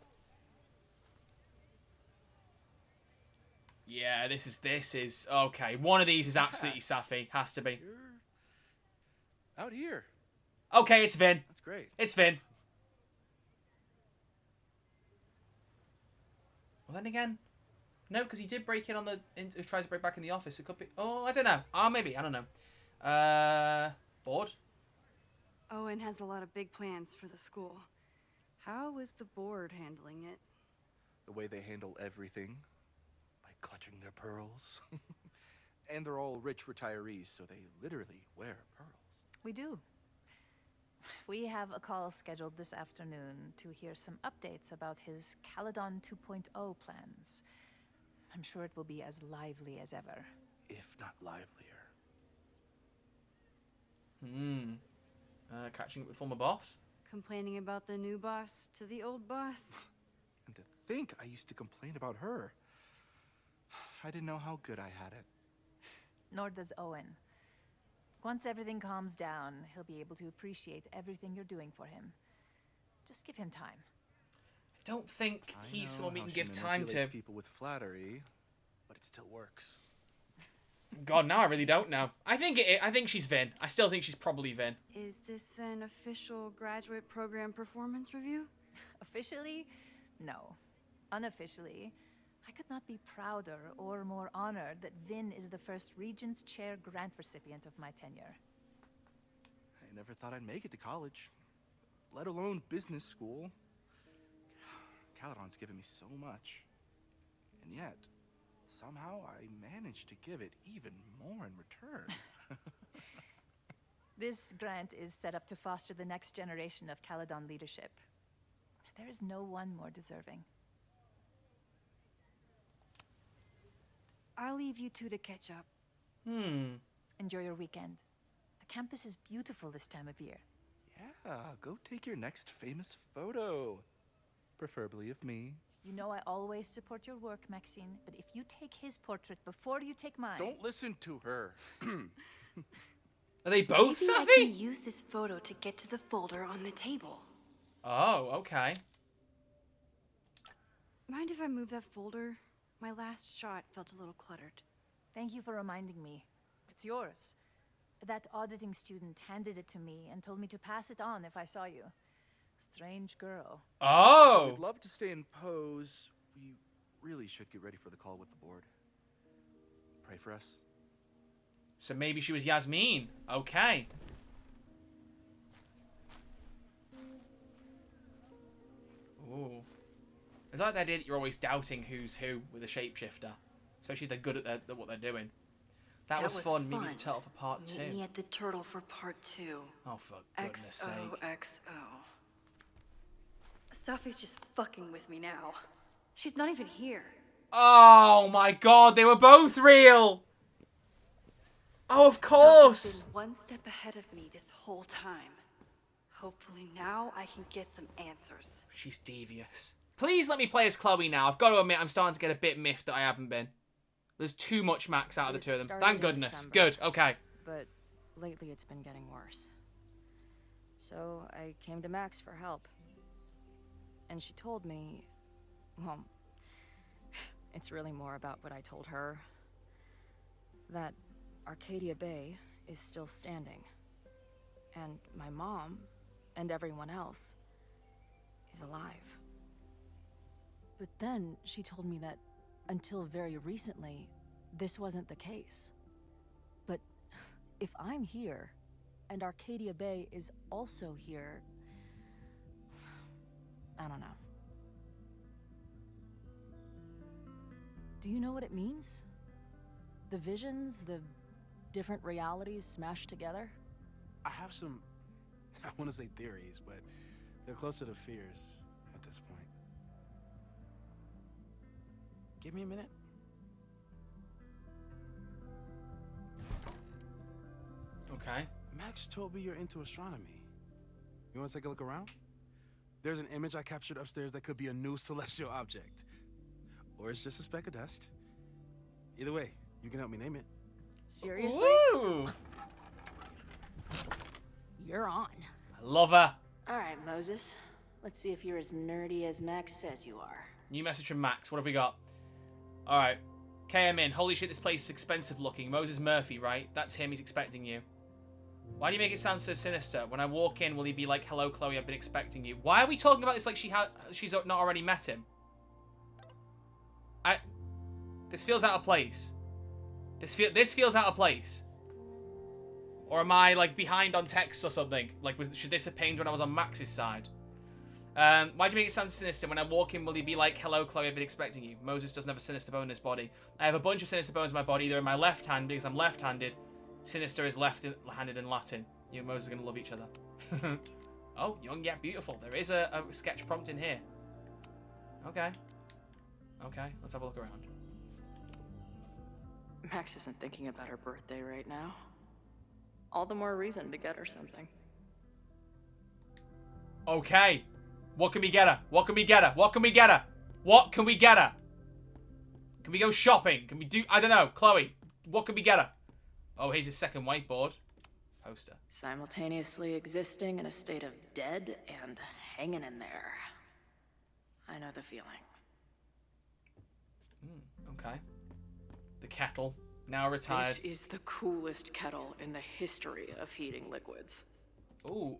Yeah, this is okay. One of these is absolutely Safi. Has to be. Out here. Okay, it's Vin. That's great. It's Vin. Well, then again, no, because he did break in on he tried to break back in the office. It could be. Oh, I don't know. Maybe I don't know. Bored. Owen has a lot of big plans for the school. How is the board handling it? The way they handle everything. By clutching their pearls. And they're all rich retirees, so they literally wear pearls. We do. We have a call scheduled this afternoon to hear some updates about his Caledon 2.0 plans. I'm sure it will be as lively as ever. If not livelier. Catching up with former boss? Complaining about the new boss to the old boss? And to think I used to complain about her. I didn't know how good I had it. Nor does Owen. Once everything calms down, he'll be able to appreciate everything you're doing for him. Just give him time. I don't think he's someone we can give time to. Manipulates people with flattery, but it still works. God, now I really don't know. I think she's Vin. I still think she's probably Vin. Is this an official graduate program performance review? Officially? No. Unofficially, I could not be prouder or more honored that Vin is the first Regents Chair grant recipient of my tenure. I never thought I'd make it to college, let alone business school. Caledon's given me so much. And yet, somehow I managed to give it even more in return. This grant is set up to foster the next generation of Caledon leadership. There is no one more deserving. I'll leave you two to catch up. Enjoy your weekend. The campus is beautiful this time of year. Yeah, go take your next famous photo. Preferably of me. You know I always support your work, Maxine, but if you take his portrait before you take mine... Don't listen to her. Are they both Maybe savvy? I can use this photo to get to the folder on the table. Oh, okay. Mind if I move that folder? My last shot felt a little cluttered. Thank you for reminding me. It's yours. That auditing student handed it to me and told me to pass it on if I saw you. Strange girl. Oh! We'd love to stay in pose. We really should get ready for the call with the board. Pray for us. So maybe she was Yasmin. Okay. Ooh. It's like the idea that you're always doubting who's who with a shapeshifter. Especially if they're good at what they're doing. That was fun. Meet me at the turtle for part 2. Meet me at the turtle for part 2. Oh, for goodness sake. XOXO. Safi's just fucking with me now. She's not even here. Oh my god, they were both real! Oh, of course! Safi's been one step ahead of me this whole time. Hopefully now I can get some answers. She's devious. Please let me play as Chloe now. I've got to admit, I'm starting to get a bit miffed that I haven't been. There's too much Max out of the two of them. Thank goodness. December, Good, okay. But lately it's been getting worse. So I came to Max for help. And she told me, well, it's really more about what I told her. That Arcadia Bay is still standing. And my mom, and everyone else, is alive. But then she told me that until very recently, this wasn't the case. But if I'm here, and Arcadia Bay is also here, I don't know. Do you know what it means? The visions, the different realities smashed together? I have some, I want to say theories, but they're closer to fears at this point. Give me a minute. Okay. Max told me you're into astronomy. You want to take a look around? There's an image I captured upstairs that could be a new celestial object. Or it's just a speck of dust. Either way, you can help me name it. Seriously? Woo! You're on. Love her. All right, Moses. Let's see if you're as nerdy as Max says you are. New message from Max. What have we got? Alright. KM in. Holy shit, this place is expensive looking. Moses Murphy, right? That's him. He's expecting you. Why do you make it sound so sinister? When I walk in, will he be like, hello, Chloe, I've been expecting you? Why are we talking about this like she's not already met him? This feels out of place. This feels out of place. Or am I, like, behind on text or something? Like, should this have pinged when I was on Max's side? Why do you make it sound sinister? When I walk in, will he be like, hello, Chloe, I've been expecting you? Moses doesn't have a sinister bone in his body. I have a bunch of sinister bones in my body, either in my left hand, because I'm left-handed. Sinister is left-handed in Latin. You and Moses are going to love each other. Oh, young yet beautiful. There is a sketch prompt in here. Okay. Okay, let's have a look around. Max isn't thinking about her birthday right now. All the more reason to get her something. Okay. What can we get her? What can we get her? What can we get her? What can we get her? Can we go shopping? Can we do... I don't know. Chloe, what can we get her? Oh, here's his second whiteboard. Poster. Simultaneously existing in a state of dead and hanging in there. I know the feeling. Okay. The kettle. Now retired. This is the coolest kettle in the history of heating liquids. Ooh.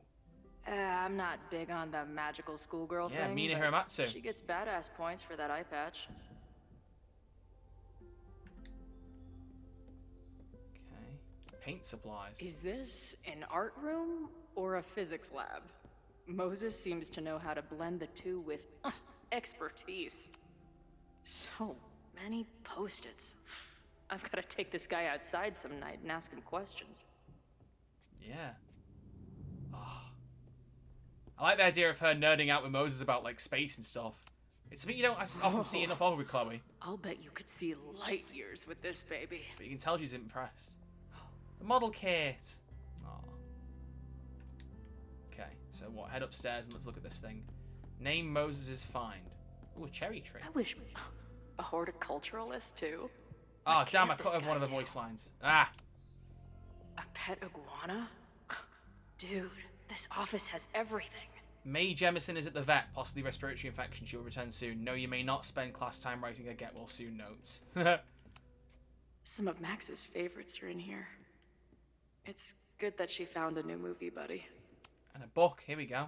I'm not big on the magical schoolgirl Yeah, thing. Mina but Hiramatsu. She gets badass points for that eye patch. Okay. Paint supplies. Is this an art room or a physics lab? Moses seems to know how to blend the two with expertise. So many post-its. I've got to take this guy outside some night and ask him questions. Yeah. Oh. I like the idea of her nerding out with Moses about, like, space and stuff. It's something you don't often see enough of with Chloe. I'll bet you could see light years with this baby. But you can tell she's impressed. The model kit. Oh. Okay, so what? Head upstairs and let's look at this thing. Name Moses' find. Ooh, a cherry tree. I wish a horticulturalist too. Oh, What damn, I can't cut this over one of guy the do? voice lines. Ah. A pet iguana? Dude, this office has everything. Mae Jemison is at the vet, possibly respiratory infection. She will return soon. No, you may not spend class time writing a get well soon notes. Some of Max's favorites are in here. It's good that she found a new movie buddy. And a book. Here we go.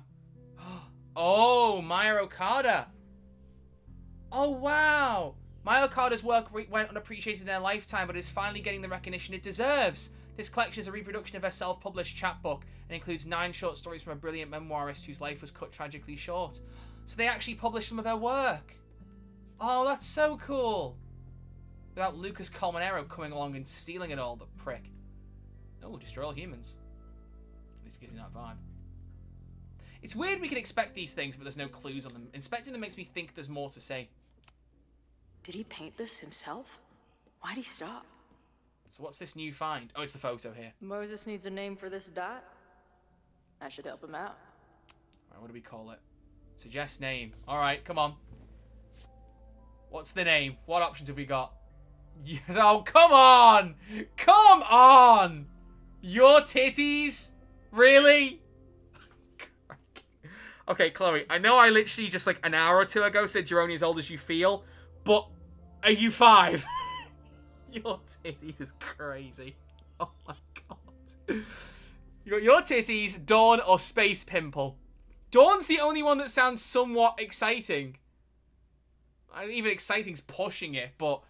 Oh, Maya Okada. Oh, wow. Maya Okada's work went unappreciated in her lifetime, but is finally getting the recognition it deserves. This collection is a reproduction of her self-published chapbook and includes 9 short stories from a brilliant memoirist whose life was cut tragically short. So they actually published some of her work. Oh, that's so cool. Without Lucas Colmenero coming along and stealing it all, the prick. Oh, destroy all humans. At least gives me that vibe. It's weird we can expect these things, but there's no clues on them. Inspecting them makes me think there's more to say. Did he paint this himself? Why'd he stop? So what's this new find? Oh, it's the photo here. Moses needs a name for this dot. I should help him out. Right, what do we call it? Suggest name. Alright, come on. What's the name? What options have we got? Yes, oh, come on! Come on! Your titties? Really? Okay, Chloe, I know I literally just like an hour or two ago said you're only as old as you feel, but are you 5? Your titties is crazy. Oh my god. You got your titties, Dawn, or Space Pimple. Dawn's the only one that sounds somewhat exciting. Even exciting's pushing it, but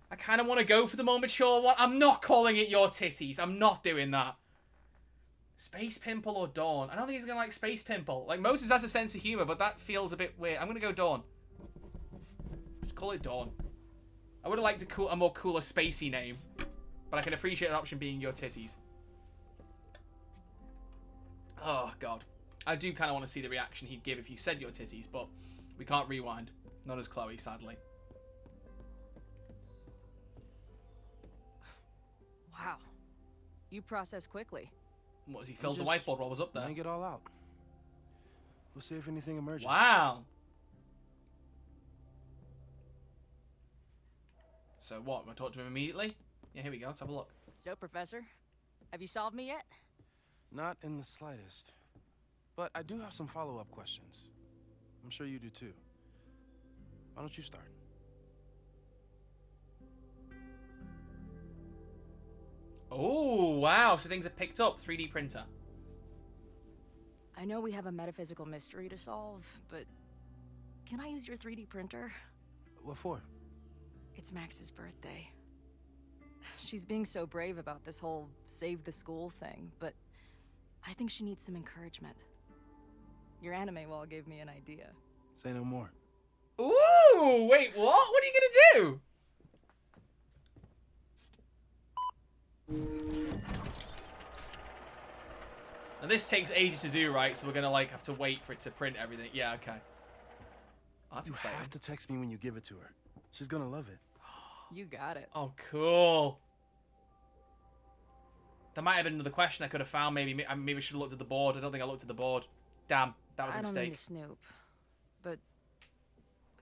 I kind of want to go for the more mature one. I'm not calling it your titties. I'm not doing that. Space Pimple or Dawn? I don't think he's going to like Space Pimple. Like, Moses has a sense of humor, but that feels a bit weird. I'm going to go Dawn. Just call it Dawn. I would have liked a more cooler, spacey name, but I can appreciate an option being your titties. Oh, God. I do kind of want to see the reaction he'd give if you said your titties, but we can't rewind. Not as Chloe, sadly. Wow. You process quickly. What, has he filled the whiteboard while I was up there? Laying it all out. We'll see if anything emerges. Wow. So what? Am I talk to him immediately? Yeah, here we go. Let's have a look. So, Professor, have you solved me yet? Not in the slightest. But I do have some follow-up questions. I'm sure you do too. Why don't you start? Oh, wow. So things are picked up. 3D printer. I know we have a metaphysical mystery to solve, but can I use your 3D printer? What for? It's Max's birthday. She's being so brave about this whole save the school thing, but I think she needs some encouragement. Your anime wall gave me an idea. Say no more. Ooh, wait, what? What are you gonna do? Now this takes ages to do, right? So we're gonna like have to wait for it to print everything. Yeah, okay. Oh, that's exciting. You have to text me when you give it to her. She's gonna love it. You got it. Oh, cool. There might have been another question I could have found. Maybe I should have looked at the board. I don't think I looked at the board. Damn, that was a I don't mistake. mean to snoop, but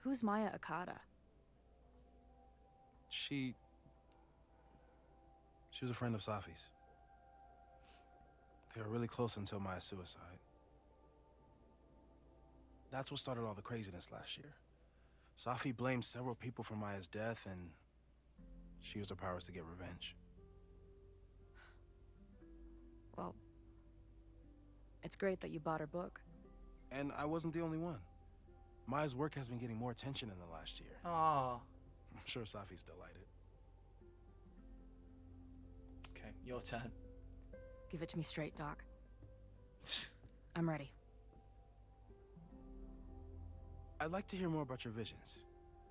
who's Maya Okada? She was a friend of Safi's. They were really close until Maya's suicide. That's what started all the craziness last year. Safi blamed several people for Maya's death, and she used her powers to get revenge. Well, it's great that you bought her book. And I wasn't the only one. Maya's work has been getting more attention in the last year. Aww. I'm sure Safi's delighted. Okay, your turn. Give it to me straight, Doc. I'm ready. I'd like to hear more about your visions.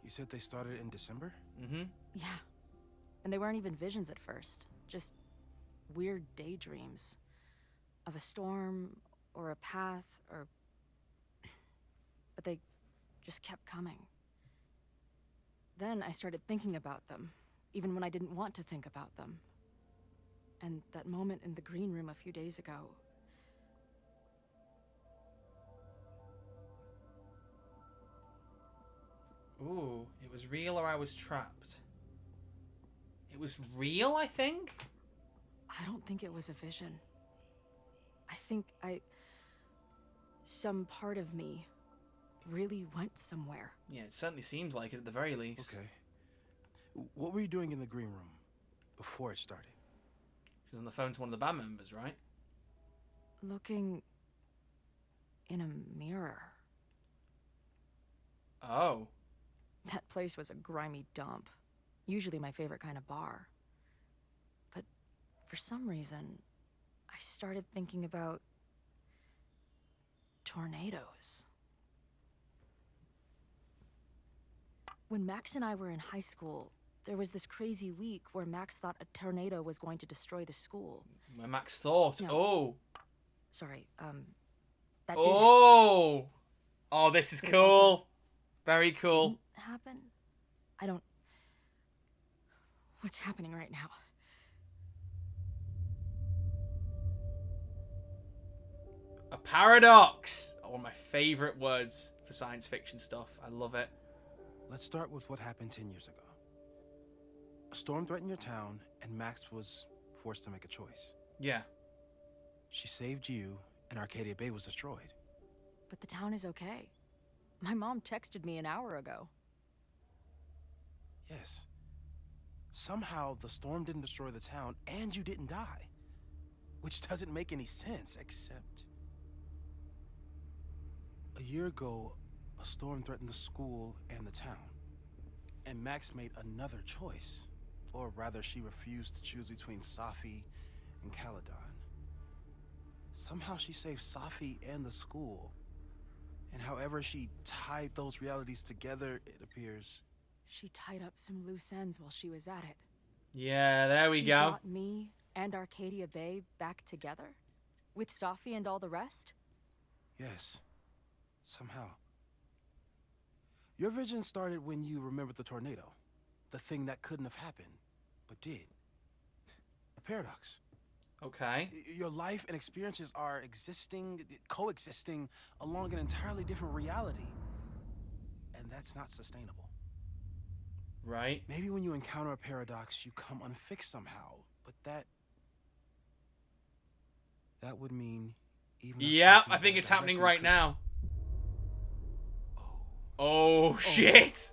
You said they started in December? Mm-hmm. Yeah. And they weren't even visions at first. Just weird daydreams. Of a storm, or a path, or... But they just kept coming. Then I started thinking about them, even when I didn't want to think about them. And that moment in the green room a few days ago... Ooh, it was real or I was trapped. It was real, I think? I don't think it was a vision. I think some part of me really went somewhere. Yeah, it certainly seems like it at the very least. Okay. What were you doing in the green room before it started? She was on the phone to one of the band members, right? Looking in a mirror. Oh. That place was a grimy dump. Usually my favorite kind of bar. But for some reason, I started thinking about tornadoes. When Max and I were in high school, there was this crazy week where Max thought a tornado was going to destroy the school. Where Max thought. No. Oh. Sorry, that Oh! Oh, this is It cool. also Very cool. didn't happen. I don't... What's happening right now? A paradox. Oh, one of my favorite words for science fiction stuff. I love it. Let's start with what happened 10 years ago. A storm threatened your town, and Max was forced to make a choice. Yeah. She saved you, and Arcadia Bay was destroyed. But the town is okay. My mom texted me an hour ago. Yes. Somehow, the storm didn't destroy the town, and you didn't die. Which doesn't make any sense, except... A year ago, a storm threatened the school and the town. And Max made another choice. Or rather, she refused to choose between Safi and Caledon. Somehow she saved Safi and the school. And however she tied those realities together, it appears... She tied up some loose ends while she was at it. Yeah, there we She go. brought me and Arcadia Bay back together? With Safi and all the rest? Yes. Somehow. Your vision started when you remembered the tornado. The thing that couldn't have happened, but did. A paradox. Okay. Your life and experiences are coexisting along an entirely different reality. And that's not sustainable. Right. Maybe when you encounter a paradox, you come unfixed somehow, but that would mean even... Yep, I think it's happening right now. Oh, shit!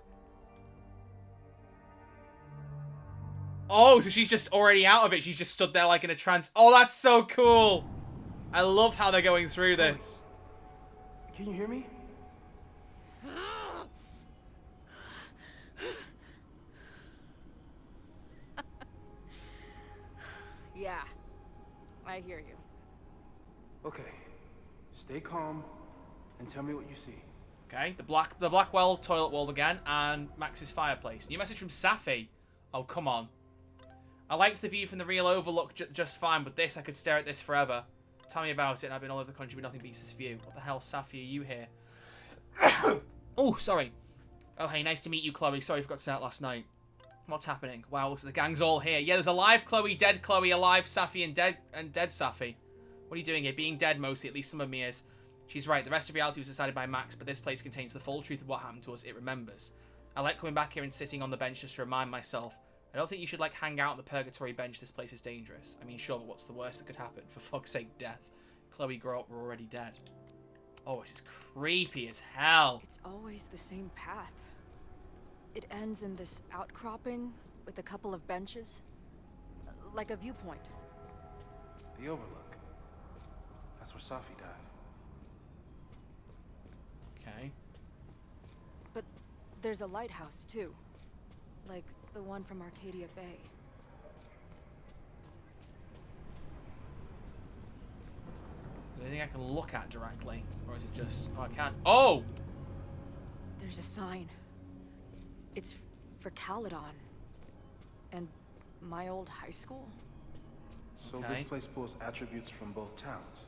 Oh, so she's just already out of it. She's just stood there like in a trance. Oh, that's so cool. I love how they're going through this. Can you hear me? Yeah, I hear you. Okay. Stay calm and tell me what you see. Okay, the Blackwell toilet wall again, and Max's fireplace. New message from Safi. Oh, come on. I liked the view from the real overlook just fine, but this, I could stare at this forever. Tell me about it, and I've been all over the country, but nothing beats this view. What the hell, Safi, are you here? Oh, sorry. Oh, hey, nice to meet you, Chloe. Sorry, I forgot to say that last night. What's happening? Wow, looks like the gang's all here. Yeah, there's alive Chloe, dead Chloe, alive Safi, and dead Safi. What are you doing here? Being dead mostly, at least some of me is. She's right, the rest of reality was decided by Max, but this place contains the full truth of what happened to us. It remembers. I like coming back here and sitting on the bench just to remind myself. I don't think you should, like, hang out on the purgatory bench. This place is dangerous. I mean, sure, but what's the worst that could happen? For fuck's sake, death. Chloe, grow up, we're already dead. Oh, this is creepy as hell. It's always the same path. It ends in this outcropping with a couple of benches. Like a viewpoint. The overlook. That's where Safi died. Okay. But there's a lighthouse, too. Like the one from Arcadia Bay. Is there anything I can look at directly? Or is it just... Oh, I can't... Oh! There's a sign. It's for Caledon. And my old high school. So this place pulls attributes from both towns.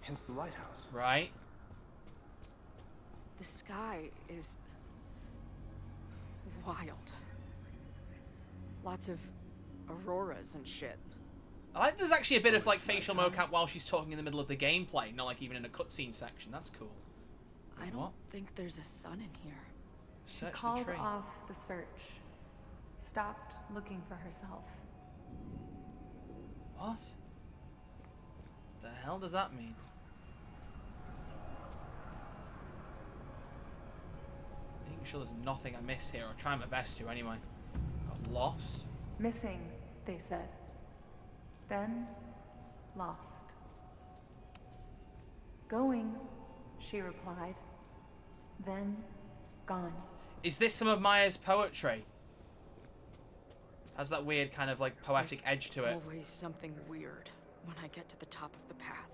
Hence the lighthouse. Right. The sky is... wild. Lots of auroras and shit. I like there's actually a bit of, like, facial mocap while she's talking in the middle of the gameplay. Not, like, even in a cutscene section. That's cool. I don't think there's a sun in here. She Search the called tree. off the search. Stopped looking for herself. What? The hell does that mean? Making sure there's nothing I miss here, or trying my best to anyway. Got lost. Missing, they said. Then, lost. Going, she replied. Then, gone. Is this some of Maya's poetry? Has that weird kind of like poetic edge to it. Always something weird when I get to the top of the path.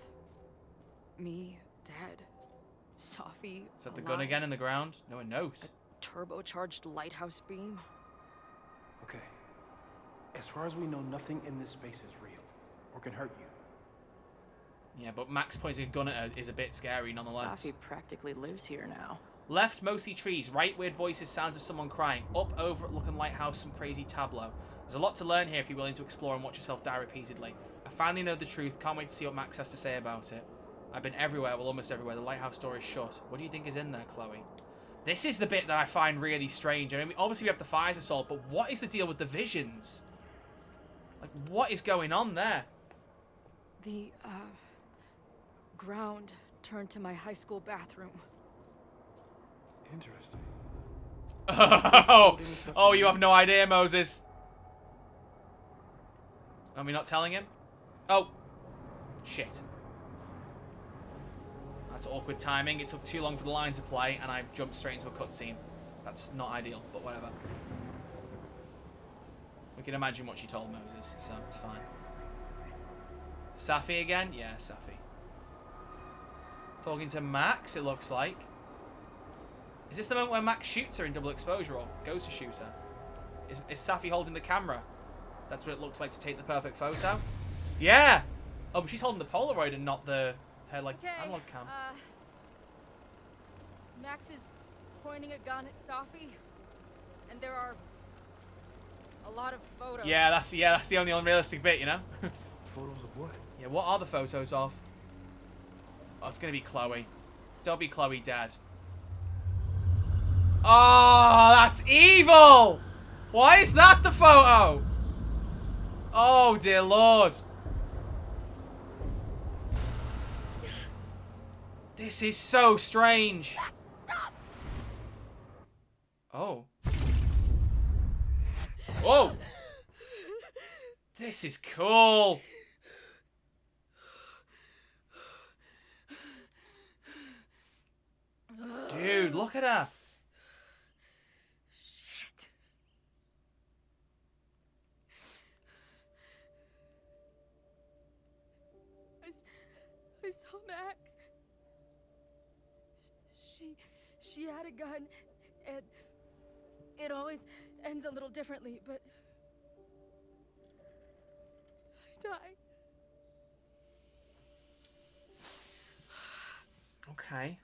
Me, dead. Safi, Is that the gun again in the ground? No one knows. Turbocharged lighthouse beam. Okay. As far as we know, nothing in this space is real or can hurt you. Yeah, but Max pointing a gun at her is a bit scary nonetheless. Safi practically lives here now. Left, mostly trees. Right, weird voices, sounds of someone crying. Up, over, looking lighthouse, some crazy tableau. There's a lot to learn here if you're willing to explore and watch yourself die repeatedly. I finally know the truth. Can't wait to see what Max has to say about it. I've been everywhere, well, almost everywhere. The lighthouse door is shut. What do you think is in there, Chloe? This is the bit that I find really strange. I mean, obviously we have the fires to solve, but what is the deal with the visions? Like, what is going on there? The, ground turned to my high school bathroom. Interesting. Oh, you have no idea, Moses. Are we not telling him? Oh. Shit. That's awkward timing. It took too long for the line to play, and I jumped straight into a cutscene. That's not ideal, but whatever. We can imagine what she told Moses, so it's fine. Safi again? Yeah, Safi. Talking to Max, it looks like. Is this the moment where Max shoots her in double exposure, or goes to shoot her? Is Safi holding the camera? That's what it looks like to take the perfect photo? Yeah! Oh, but she's holding the Polaroid and not her, like, analog cam. Max is pointing a gun at Safi, and there are a lot of photos. Yeah, that's the only unrealistic bit, you know? Photos of what? Yeah, what are the photos of? Oh, it's gonna be Chloe. Don't be Chloe, Dad. Oh, that's evil! Why is that the photo? Oh, dear Lord. This is so strange. Oh. Whoa. This is cool. Dude, look at her. Shit. I saw Max. She had a gun, and it always ends a little differently, but I died. Okay.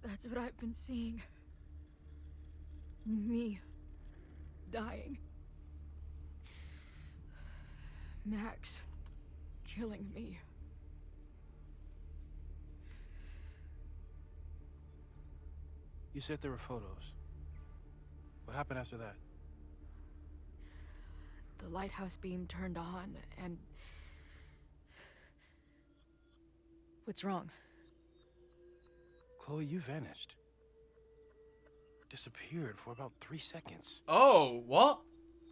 That's what I've been seeing. Me dying. Max killing me. You said there were photos. What happened after that? The lighthouse beam turned on, and... What's wrong? Chloe, you vanished. Disappeared for about 3 seconds. Oh, what?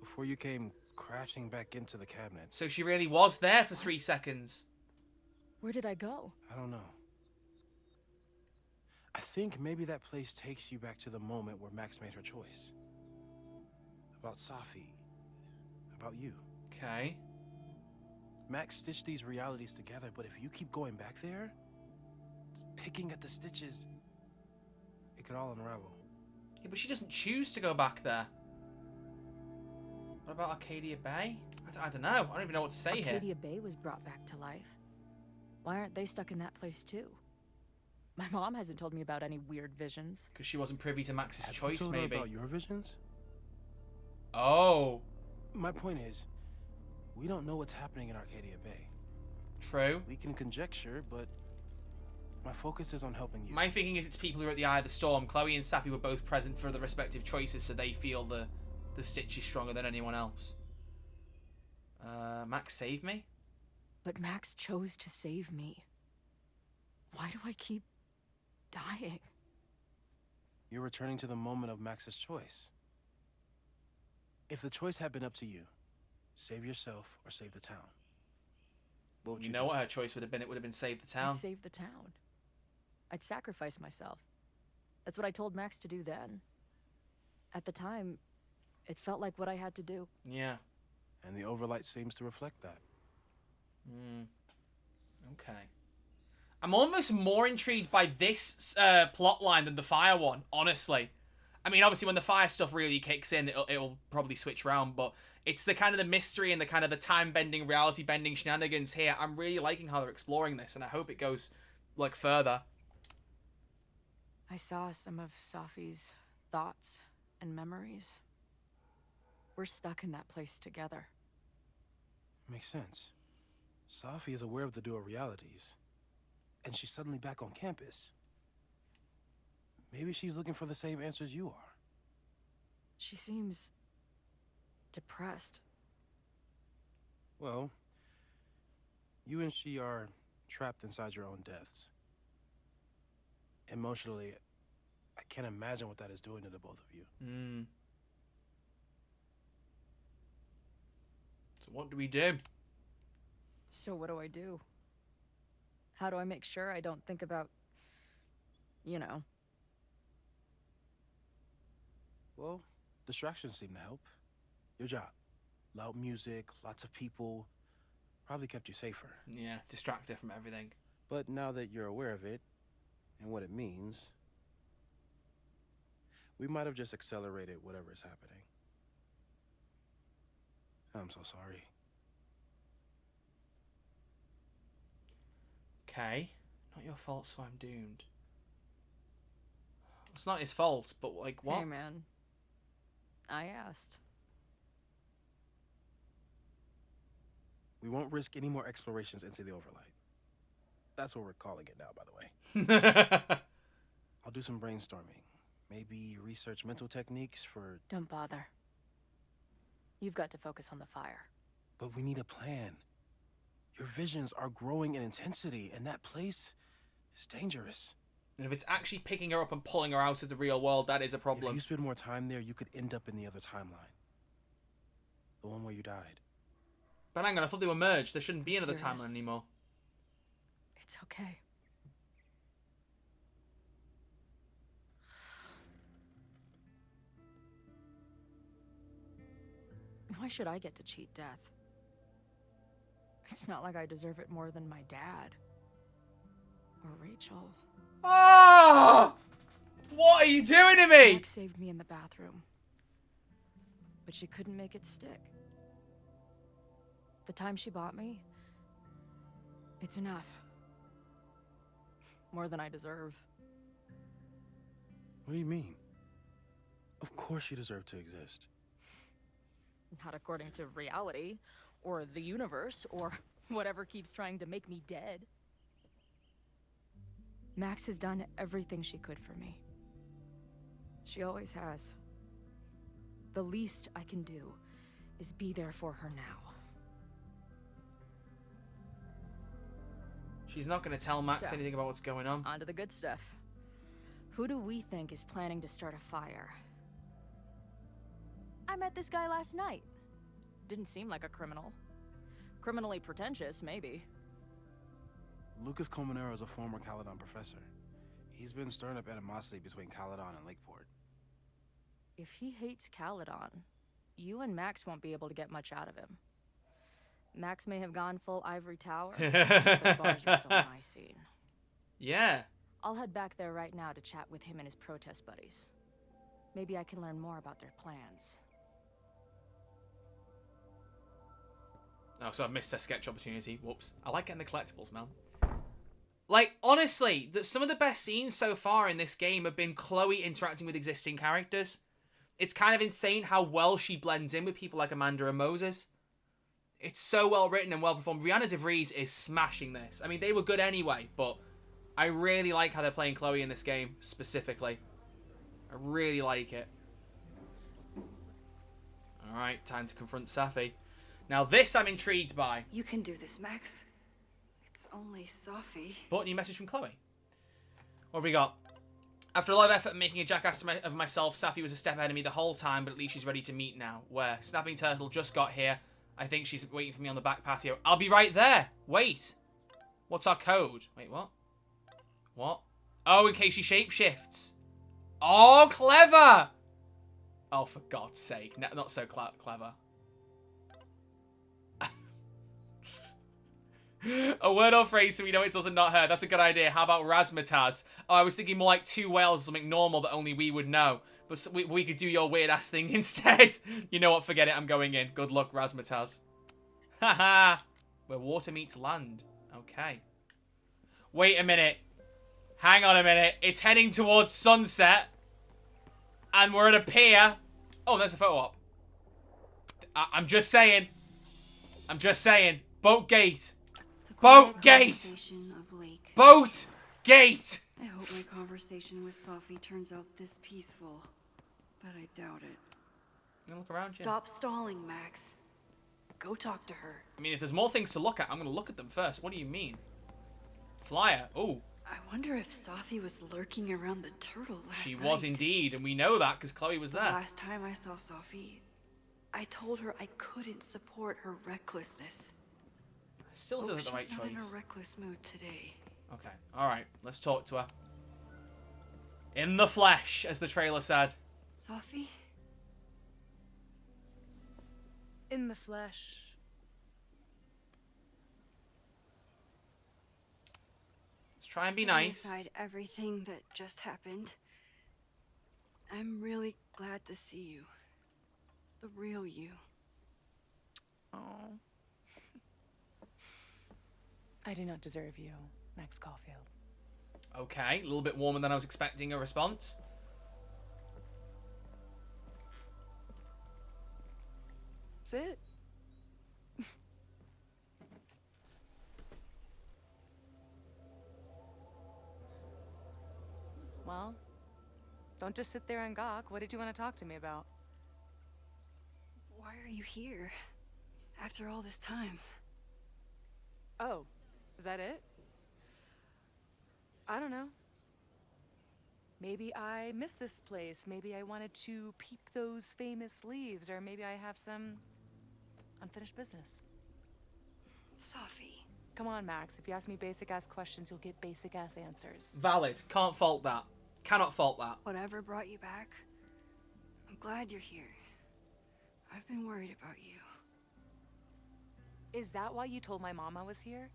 Before you came crashing back into the cabinet. So she really was there for 3 seconds. Where did I go? I don't know. I think maybe that place takes you back to the moment where Max made her choice. About Safi. About you. Okay. Max stitched these realities together, but if you keep going back there, picking at the stitches, it could all unravel. Yeah, but she doesn't choose to go back there. What about Arcadia Bay? I don't know. I don't even know what to say here. Arcadia Bay was brought back to life. Why aren't they stuck in that place too? My mom hasn't told me about any weird visions. Because she wasn't privy to Max's choice, told her maybe. about your visions? Oh. My point is, we don't know what's happening in Arcadia Bay. True. We can conjecture, but my focus is on helping you. My thinking is it's people who are at the eye of the storm. Chloe and Safi were both present for the respective choices, so they feel the Stitch is stronger than anyone else. Max saved me? But Max chose to save me. Why do I keep dying? You're returning to the moment of Max's choice. If the choice had been up to you, save yourself or save the town, what would You you know do? what her choice would have been? It would have been save the town. I'd save the town. I'd sacrifice myself. That's what I told Max to do then. At the time, it felt like what I had to do. Yeah. And the overlight seems to reflect that. Okay. I'm almost more intrigued by this plot line than the fire one, honestly. I mean, obviously, when the fire stuff really kicks in, it'll probably switch around, but it's the kind of the mystery and the kind of the time-bending, reality-bending shenanigans here. I'm really liking how they're exploring this, and I hope it goes, like, further. I saw some of Safi's thoughts and memories. We're stuck in that place together. Makes sense. Safi is aware of the dual realities, and she's suddenly back on campus. Maybe she's looking for the same answers you are. She seems depressed. Well, you and she are trapped inside your own deaths. Emotionally, I can't imagine what that is doing to the both of you. So what do we do? So what do I do? How do I make sure I don't think about, you know? Well, distractions seem to help. Your job. Loud music, lots of people, probably kept you safer. Yeah, distract her from everything. But now that you're aware of it, and what it means, we might have just accelerated whatever is happening. I'm so sorry. Okay. Not your fault, so I'm doomed. It's not his fault, but, like, what? Hey, man. I asked. We won't risk any more explorations into the overlight. That's what we're calling it now, by the way. I'll do some brainstorming. Maybe research mental techniques for... Don't bother. You've got to focus on the fire. But we need a plan. Your visions are growing in intensity, and that place is dangerous. And if it's actually picking her up and pulling her out of the real world, that is a problem. If you spend more time there, you could end up in the other timeline. The one where you died. But hang on, I thought they were merged. There shouldn't be another Serious? timeline anymore. It's okay. Why should I get to cheat death? It's not like I deserve it more than my dad. Or Rachel. Ah! What are you doing to me? Max saved me in the bathroom. But she couldn't make it stick. The time she bought me, it's enough. More than I deserve. What do you mean? Of course you deserve to exist. Not according to reality, or the universe, or whatever keeps trying to make me dead. Max has done everything she could for me. She always has. The least I can do is be there for her now. She's not going to tell Max So, anything about what's going on. On to the good stuff. Who do we think is planning to start a fire? I met this guy last night. Didn't seem like a criminal. Criminally pretentious, maybe. Lucas Colmenero is a former Caledon professor. He's been stirring up animosity between Caledon and Lakeport. If he hates Caledon, you and Max won't be able to get much out of him. Max may have gone full Ivory Tower, but bars are still my scene. Yeah. I'll head back there right now to chat with him and his protest buddies. Maybe I can learn more about their plans. Oh, so I missed a sketch opportunity. Whoops. I like getting the collectibles, man. Like, honestly, some of the best scenes so far in this game have been Chloe interacting with existing characters. It's kind of insane how well she blends in with people like Amanda and Moses. It's so well written and well performed. Rihanna DeVries is smashing this. I mean, they were good anyway, but I really like how they're playing Chloe in this game, specifically. I really like it. Alright, time to confront Safi. Now this I'm intrigued by. You can do this, Max. It's only Safi. But new message from Chloe. What have we got? After a lot of effort making a jackass of myself, Safi was a step ahead of me the whole time, but at least she's ready to meet now. Where? Snapping Turtle just got here. I think she's waiting for me on the back patio. I'll be right there. Wait. What's our code? Wait, what? What? Oh, in case she shapeshifts. Oh, clever! Oh, for God's sake. No, not so clever. A word or phrase so we know it's us and not her. That's a good idea. How about razzmatazz? Oh, I was thinking more like two whales or something normal that only we would know. But we could do your weird ass thing instead. You know what? Forget it. I'm going in. Good luck, razzmatazz. Haha. Where water meets land. Okay. Wait a minute. Hang on a minute. It's heading towards sunset. And we're at a pier. Oh, there's a photo op. I'm just saying. I'm just saying. Boat gate. Boat gate! Boat gate! I hope my conversation with Safi turns out this peaceful, but I doubt it. Look around. Stop stalling, Max. Go talk to her. I mean, if there's more things to look at, I'm going to look at them first. What do you mean? Flyer. Oh. I wonder if Safi was lurking around the turtle last night. She was indeed, and we know that because Chloe was there. The last time I saw Safi, I told her I couldn't support her recklessness. Still feels like the right choice. She's not in a reckless mood today. Okay, alright. Let's talk to her. In the flesh, as the trailer said. Safi? In the flesh. Let's try and be nice. Aside everything that just happened, I'm really glad to see you. The real you. Oh. I do not deserve you, Max Caulfield. Okay, a little bit warmer than I was expecting a response. That's it. Well, don't just sit there and gawk. What did you want to talk to me about? Why are you here? After all this time? Oh. Is that it? I don't know. Maybe I miss this place. Maybe I wanted to peep those famous leaves, or maybe I have some unfinished business. Safi. Come on, Max. If you ask me basic-ass questions, you'll get basic-ass answers. Valid. Can't fault that. Cannot fault that. Whatever brought you back, I'm glad you're here. I've been worried about you. Is that why you told my mom I was here?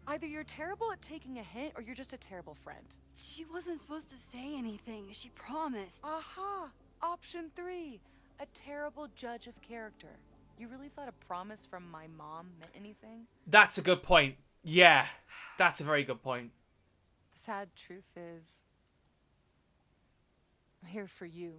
Either you're terrible at taking a hint, or you're just a terrible friend. She wasn't supposed to say anything. She promised. Aha! Option 3. A terrible judge of character. You really thought a promise from my mom meant anything? That's a good point. Yeah, that's a very good point. The sad truth is, I'm here for you.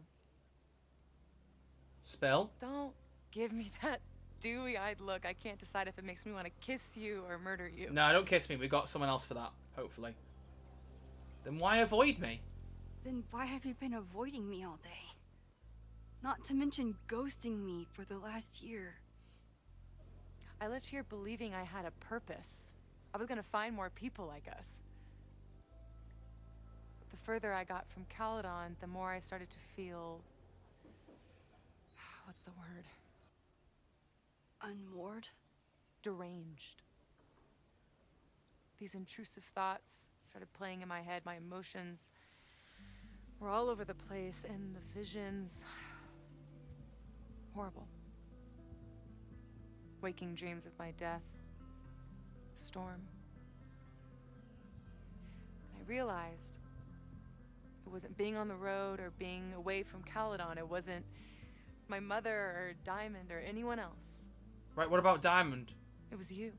Spill? Don't give me that dewy-eyed look. I can't decide if it makes me want to kiss you or murder you. No, don't kiss me. We've got someone else for that, hopefully. Then why avoid me? Then why have you been avoiding me all day? Not to mention ghosting me for the last year. I left here believing I had a purpose. I was gonna find more people like us. The further I got from Caledon, the more I started to feel... what's the word? Unmoored? Deranged. These intrusive thoughts started playing in my head. My emotions were all over the place, and the visions... horrible. Waking dreams of my death. The storm. And I realized it wasn't being on the road or being away from Caledon. It wasn't my mother or Diamond or anyone else. Right, what about Diamond? It was you.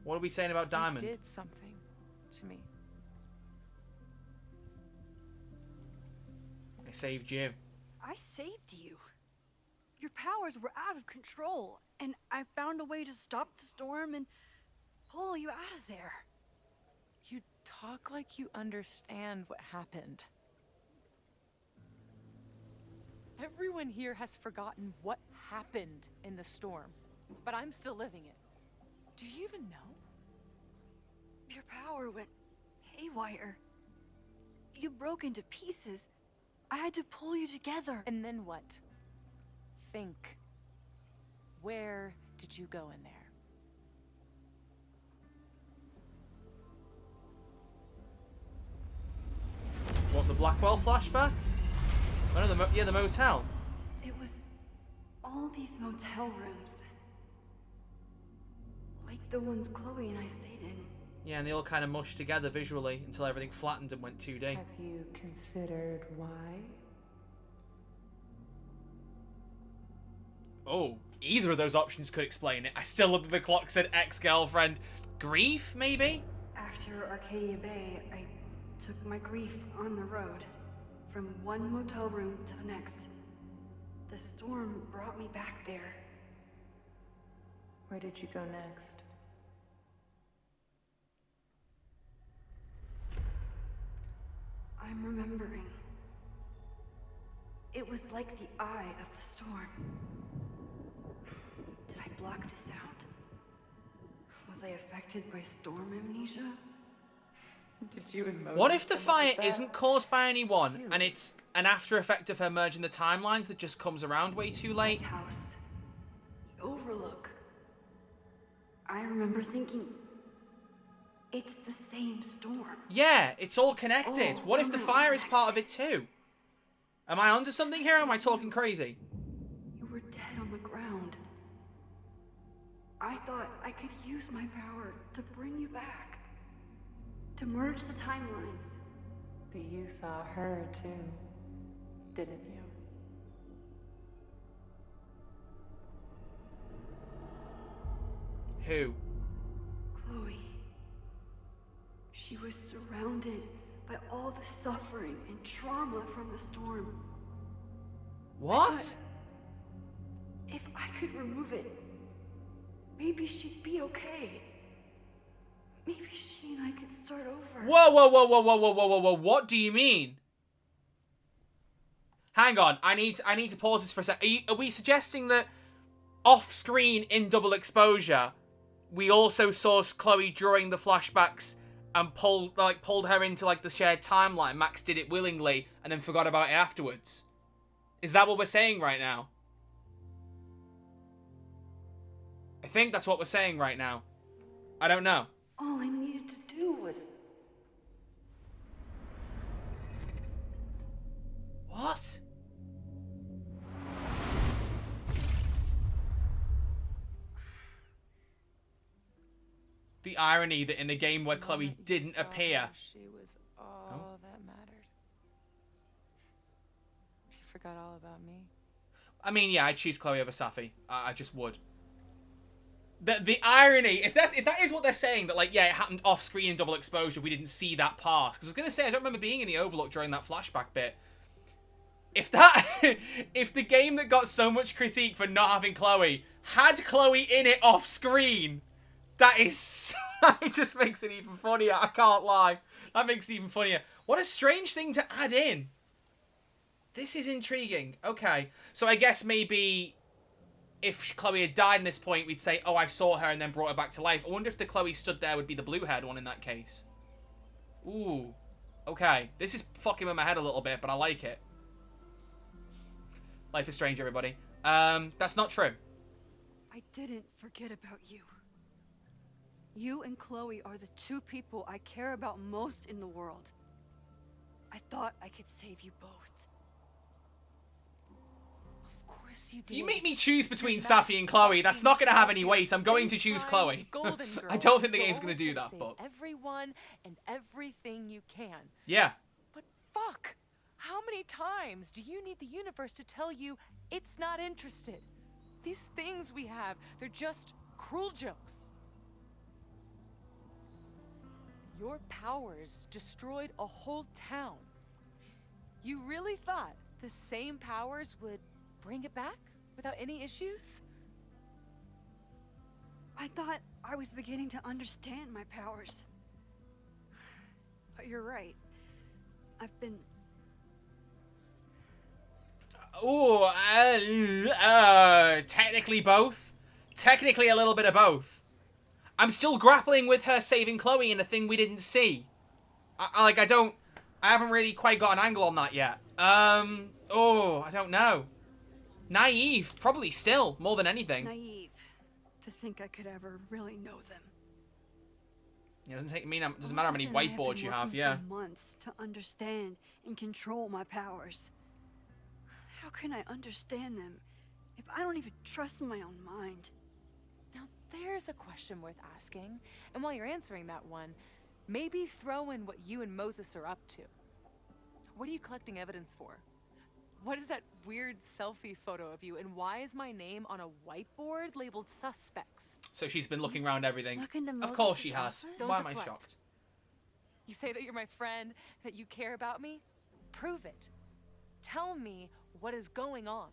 What are we saying about Diamond? You did something to me. I saved you. I saved you. Your powers were out of control, and I found a way to stop the storm and pull you out of there. You talk like you understand what happened. Everyone here has forgotten what happened in the storm, but I'm still living it. Do you even know? Your power went haywire. You broke into pieces. I had to pull you together. And then what? Think. Where did you go in there? What, the Blackwell flashback? Oh no, the motel. It was all these motel rooms. Like the ones Chloe and I stayed in. Yeah, and they all kind of mushed together visually until everything flattened and went 2D. Have you considered why? Oh, either of those options could explain it. I still love that the clock said ex-girlfriend. Grief, maybe? After Arcadia Bay, I took my grief on the road. From one motel room to the next. The storm brought me back there. Where did you go next? I'm remembering. It was like the eye of the storm. Did I block this out? Was I affected by storm amnesia? Did you and Moses What if the come up fire with that? isn't caused by anyone, and it's an after effect of her merging the timelines that just comes around way too late? House. The Overlook. I remember thinking, it's the same storm. Yeah, it's all connected. Oh, What if the somehow fire is part of it too? Am I onto something here, or am I talking crazy? You were dead on the ground. I thought I could use my power to bring you back. To merge the timelines. But you saw her too, didn't you? Who? Chloe. She was surrounded by all the suffering and trauma from the storm. What? If I could remove it, maybe she'd be okay. Maybe she and I could start over. Whoa, whoa, whoa, whoa, whoa, whoa, whoa, whoa, whoa! What do you mean? Hang on, I need to pause this for a sec. Are we suggesting that off-screen in double exposure, we also saw Chloe during the flashbacks and pulled her into like the shared timeline? Max did it willingly and then forgot about it afterwards. Is that what we're saying right now? I think that's what we're saying right now. I don't know. All I needed to do was... What? The irony that in the game where Chloe didn't appear. She was all that mattered. She forgot all about me. I mean, yeah, I'd choose Chloe over Safi. I just would. The irony, if that is what they're saying, that like, yeah, it happened off screen in double exposure, we didn't see that pass. Because I was gonna say, I don't remember being in the Overlook during that flashback bit. If the game that got so much critique for not having Chloe had Chloe in it off screen, it just makes it even funnier. I can't lie. That makes it even funnier. What a strange thing to add in. This is intriguing. Okay, so I guess maybe if Chloe had died in this point, we'd say, oh, I saw her and then brought her back to life. I wonder if the Chloe stood there would be the blue-haired one in that case. Ooh. Okay. This is fucking with my head a little bit, but I like it. Life is strange, everybody. That's not true. I didn't forget about you. You and Chloe are the two people I care about most in the world. I thought I could save you both. Of course you did. You make me choose between Safi and Chloe. That's not going to have any weight. I'm going to choose Chloe. I don't think the game's going to do that, but... everyone and everything you can. Yeah. But fuck! How many times do you need the universe to tell you it's not interested? These things we have, they're just cruel jokes. Your powers destroyed a whole town. You really thought the same powers would bring it back? Without any issues? I thought I was beginning to understand my powers. But you're right. I've been... Oh, technically both. Technically a little bit of both. I'm still grappling with her saving Chloe in a thing we didn't see. I haven't really quite got an angle on that yet. Oh, I don't know. Naive, probably still, more than anything. Naive to think I could ever really know them. It doesn't matter how many whiteboards you have, yeah. For months to understand and control my powers. How can I understand them if I don't even trust my own mind? Now, there's a question worth asking. And while you're answering that one, maybe throw in what you and Moses are up to. What are you collecting evidence for? What is that weird selfie photo of you? And why is my name on a whiteboard labeled suspects? So she's been looking around everything. Snuck into Of course Moses' she has. office? Why am I deflect. shocked? You say that you're my friend, that you care about me? Prove it. Tell me what is going on.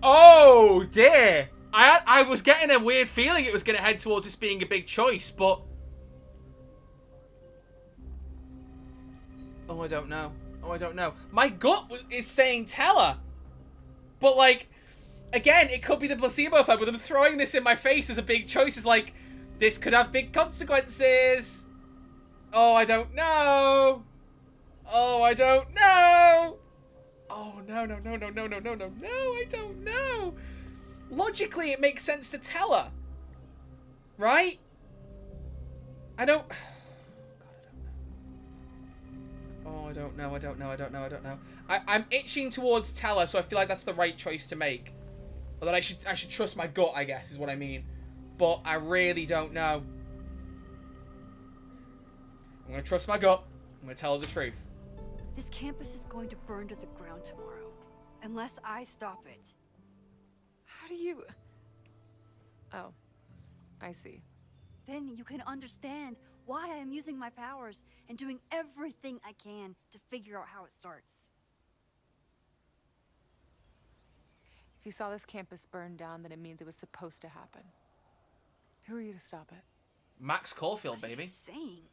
Oh dear! I was getting a weird feeling it was going to head towards this being a big choice, but... Oh, I don't know. Oh, I don't know. My gut is saying tell her. But, like, again, it could be the placebo effect, with them throwing this in my face as a big choice. Is like, this could have big consequences. Oh, I don't know. Oh, I don't know. Oh, no, I don't know. Logically, it makes sense to tell her. Right? I don't... Oh, I don't know. I'm itching towards tell her, so I feel like that's the right choice to make. Or that I should trust my gut, I guess, is what I mean. But I really don't know. I'm going to trust my gut. I'm going to tell her the truth. This campus is going to burn to the ground tomorrow, unless I stop it. How do you... Oh, I see. Then you can understand why I am using my powers and doing everything I can to figure out how it starts. If you saw this campus burn down, then it means it was supposed to happen. Who are you to stop it? Max Caulfield, baby. What are you saying?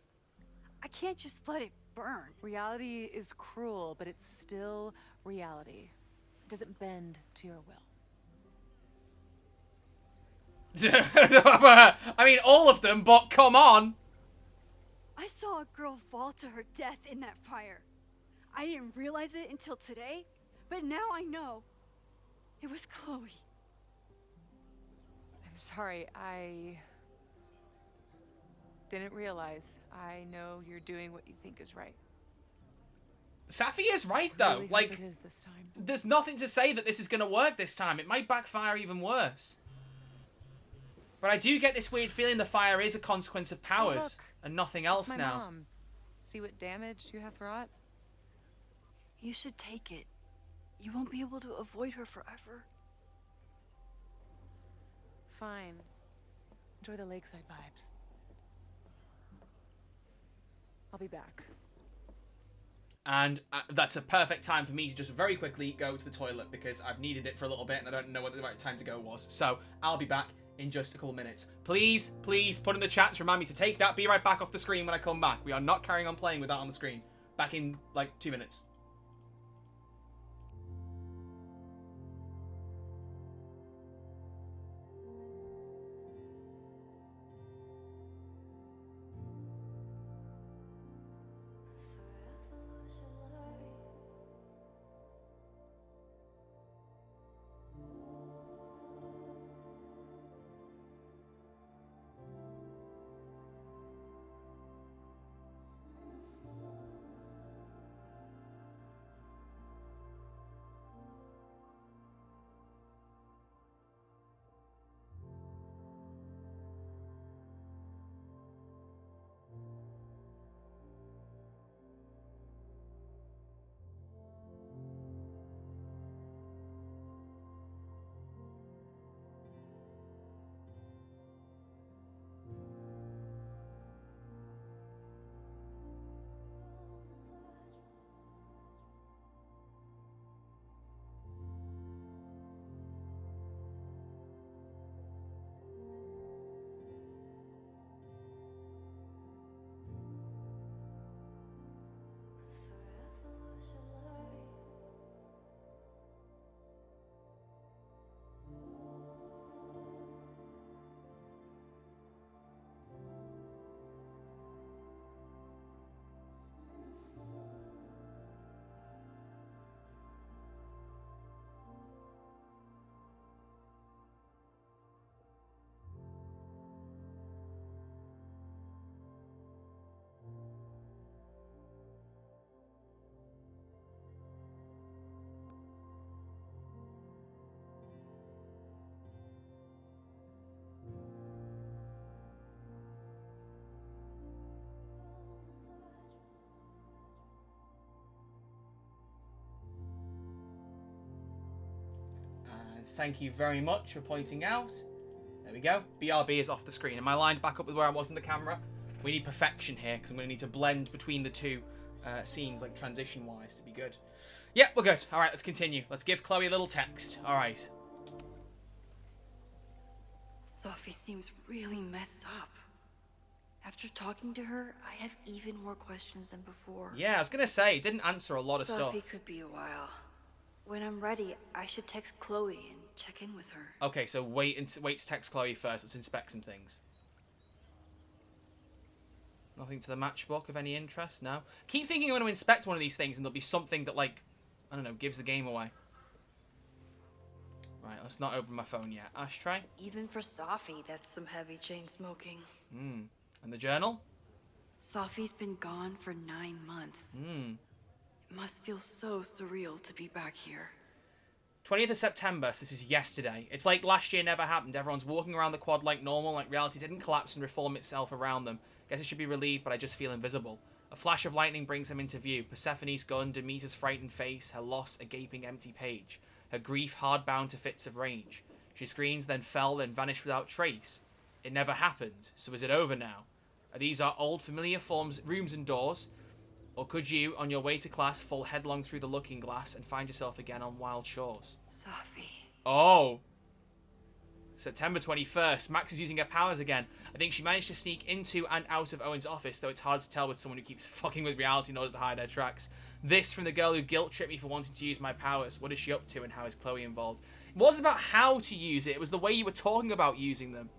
I can't just let it burn. Reality is cruel, but it's still reality. It doesn't bend to your will. I mean, all of them, but come on. I saw a girl fall to her death in that fire. I didn't realize it until today, but now I know. It was Chloe. I'm sorry, I didn't realize. I know you're doing what you think is right. Safi is right, though. Really like, hope it is this time. There's nothing to say that this is going to work this time. It might backfire even worse. But I do get this weird feeling the fire is a consequence of powers look, and nothing else my now. Mom. See what damage you have wrought? You should take it. You won't be able to avoid her forever. Fine. Enjoy the lakeside vibes. I'll be back. And that's a perfect time for me to just very quickly go to the toilet because I've needed it for a little bit and I don't know what the right time to go was. So I'll be back in just a couple minutes. Please put in the chat to remind me to take that. Be right back off the screen when I come back. We are not carrying on playing with that on the screen. Back in like 2 minutes. Thank you very much for pointing out. There we go. BRB is off the screen. Am I lined back up with where I was in the camera? We need perfection here, because I'm going to need to blend between the two scenes, like transition-wise, to be good. Yeah, we're good. All right, let's continue. Let's give Chloe a little text. All right. Sophie seems really messed up. After talking to her, I have even more questions than before. Yeah, I was going to say, it didn't answer a lot of stuff. Sophie could be a while. When I'm ready, I should text Chloe and check in with her. Okay, so wait to text Chloe first. Let's inspect some things. Nothing to the matchbook of any interest, no. Keep thinking I'm going to inspect one of these things and there'll be something that, like, I don't know, gives the game away. Right, let's not open my phone yet. Ashtray? Even for Sophie, that's some heavy chain smoking. And the journal? Sophie's been gone for 9 months. It must feel so surreal to be back here. 20th of September, so this is yesterday. It's like last year never happened. Everyone's walking around the quad like normal, like reality didn't collapse and reform itself around them. Guess I should be relieved, but I just feel invisible. A flash of lightning brings them into view. Persephone's gun, Demeter's frightened face, her loss a gaping empty page. Her grief hard-bound to fits of rage. She screams, then fell, then vanished without trace. It never happened, so is it over now? Are these our old familiar forms, rooms and doors? Or could you, on your way to class, fall headlong through the looking glass and find yourself again on wild shores? Sophie. Oh! September 21st. Max is using her powers again. I think she managed to sneak into and out of Owen's office, though it's hard to tell with someone who keeps fucking with reality in order to hide her tracks. This from the girl who guilt-tripped me for wanting to use my powers. What is she up to and how is Chloe involved? It wasn't about how to use it. It was the way you were talking about using them.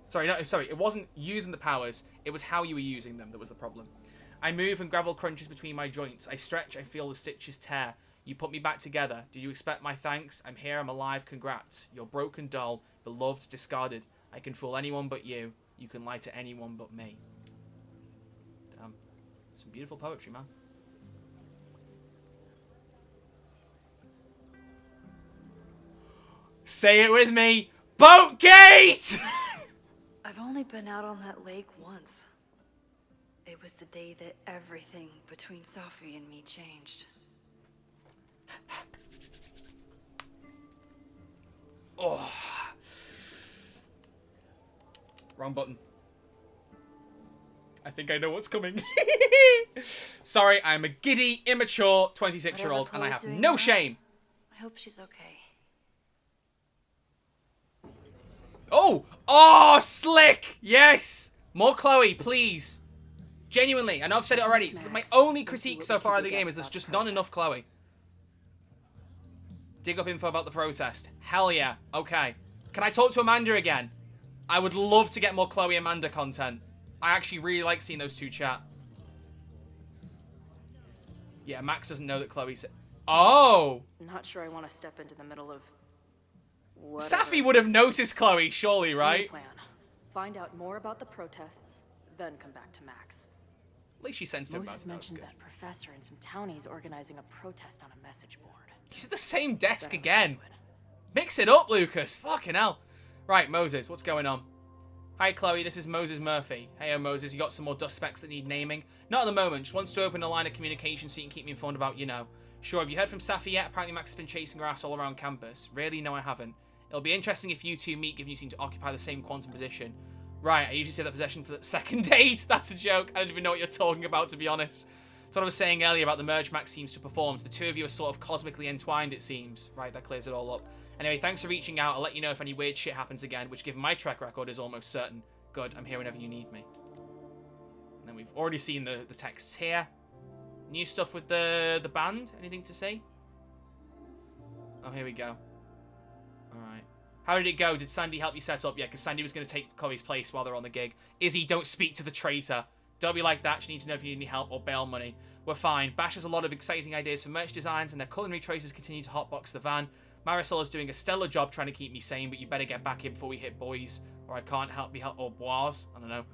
Sorry, it wasn't using the powers. It was how you were using them that was the problem. I move and gravel crunches between my joints. I stretch, I feel the stitches tear. You put me back together. Did you expect my thanks? I'm here, I'm alive, congrats. You're broken doll, beloved, discarded. I can fool anyone but you. You can lie to anyone but me. Damn. Some beautiful poetry, man. Say it with me. Boatgate! I've only been out on that lake once. It was the day that everything between Sophie and me changed. Oh. Wrong button. I think I know what's coming. Sorry, I'm a giddy, immature 26-year-old and I have no shame. I hope she's okay. Oh, slick! Yes! More Chloe, please. Genuinely, I know I've said it already. It's my only critique so far of the game is there's just not enough Chloe. Dig up info about the protest. Hell yeah. Okay. Can I talk to Amanda again? I would love to get more Chloe Amanda content. I actually really like seeing those two chat. Yeah, Max doesn't know that Chloe's... Oh! Not sure I want to step into the middle of... Safi would have noticed Chloe, surely, New right? plan. Find out more about the protests, then come back to Max. At least she sensed him. Moses mentioned that professor and some townies organizing a protest on a message board. He's at the same desk again. Mix it up, Lucas. Fucking hell. Right, Moses, what's going on? Hi, Chloe. This is Moses Murphy. Hey, Moses. You got some more dust specs that need naming? Not at the moment. Just wants to open a line of communication so you can keep me informed about, you know. Sure, have you heard from Safi yet? Apparently Max has been chasing her ass all around campus. Really? No, I haven't. It'll be interesting if you two meet, given you seem to occupy the same quantum position. Right, I usually say that possession for the second date. That's a joke. I don't even know what you're talking about, to be honest. That's what I was saying earlier about the merge Max seems to perform. The two of you are sort of cosmically entwined, it seems. Right, that clears it all up. Anyway, thanks for reaching out. I'll let you know if any weird shit happens again, which given my track record is almost certain. Good, I'm here whenever you need me. And then we've already seen the texts here. New stuff with the band? Anything to see? Oh, here we go. Alright. How did it go? Did Sandy help you set up? Yeah, because Sandy was going to take Chloe's place while they're on the gig. Izzy, don't speak to the traitor. Don't be like that. She needs to know if you need any help or bail money. We're fine. Bash has a lot of exciting ideas for merch designs, and their culinary choices continue to hotbox the van. Marisol is doing a stellar job trying to keep me sane, but you better get back here before we hit boys, or I can't help be help or Boaz. I don't know.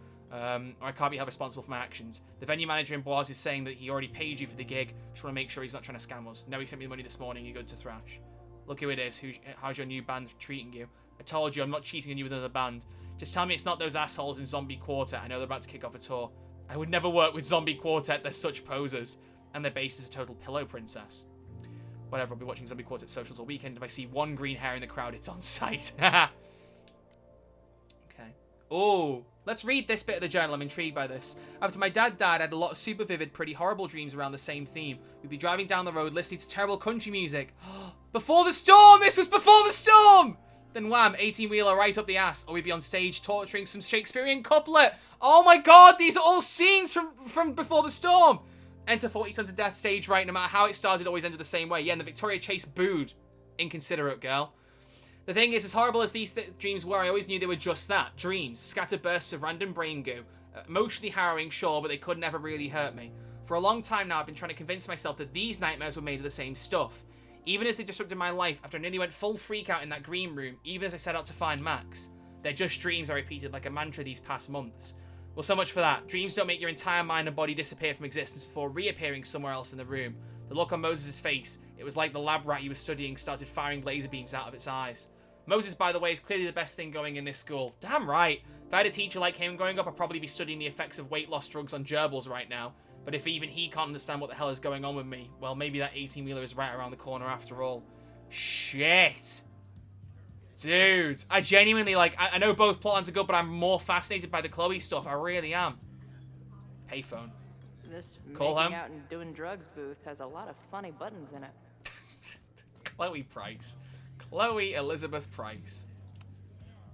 Or I can't be held responsible for my actions. The venue manager in Boaz is saying that he already paid you for the gig. Just want to make sure he's not trying to scam us. No, he sent me the money this morning. You're good to thrash. Look who it is. How's your new band treating you? I told you I'm not cheating on you with another band. Just tell me it's not those assholes in Zombie Quartet. I know they're about to kick off a tour. I would never work with Zombie Quartet. They're such posers. And their bass is a total pillow princess. Whatever, I'll be watching Zombie Quartet socials all weekend. If I see one green hair in the crowd, it's on sight. Okay. Oh, let's read this bit of the journal. I'm intrigued by this. After my dad died, I had a lot of super vivid, pretty horrible dreams around the same theme. We'd be driving down the road listening to terrible country music. Before the Storm! This was Before the Storm! Then wham, 18-wheeler right up the ass. Or we'd be on stage torturing some Shakespearean couplet. Oh my god, these are all scenes from Before the Storm. Enter 40 Tons to Death stage right, no matter how it started, always ended the same way. Yeah, and the Victoria Chase booed. Inconsiderate girl. The thing is, as horrible as these dreams were, I always knew they were just that. Dreams. Scattered bursts of random brain goo. Emotionally harrowing, sure, but they could never really hurt me. For a long time now, I've been trying to convince myself that these nightmares were made of the same stuff. Even as they disrupted my life, after I nearly went full freak out in that green room, even as I set out to find Max. They're just dreams, I repeated like a mantra these past months. Well, so much for that. Dreams don't make your entire mind and body disappear from existence before reappearing somewhere else in the room. The look on Moses' face, it was like the lab rat he was studying started firing laser beams out of its eyes. Moses, by the way, is clearly the best thing going in this school. Damn right. If I had a teacher like him growing up, I'd probably be studying the effects of weight loss drugs on gerbils right now. But if even he can't understand what the hell is going on with me, well, maybe that 18-wheeler is right around the corner after all. Shit. Dude, I genuinely, like, I know both plotlines are good, but I'm more fascinated by the Chloe stuff. I really am. Payphone. This Call making home. out and doing drugs booth has a lot of funny buttons in it. Chloe Price. Chloe Elizabeth Price.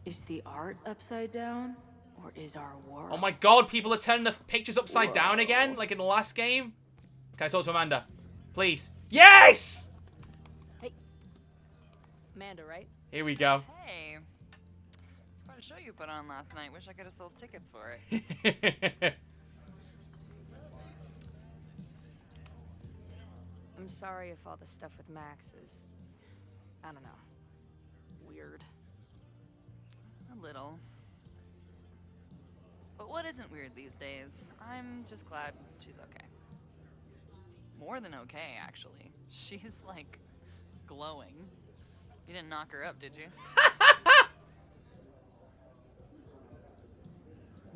Is the art upside down, or is our world? Oh my god, people are turning the pictures upside down again, like in the last game. Can I talk to Amanda? Please. Yes! Hey. Amanda, right? Here we go. Hey. It's quite a show you put on last night. Wish I could have sold tickets for it. I'm sorry if all the stuff with Max is, I don't know, weird. A little. But what isn't weird these days? I'm just glad she's okay. More than okay, actually. She's, like, glowing. You didn't knock her up, did you?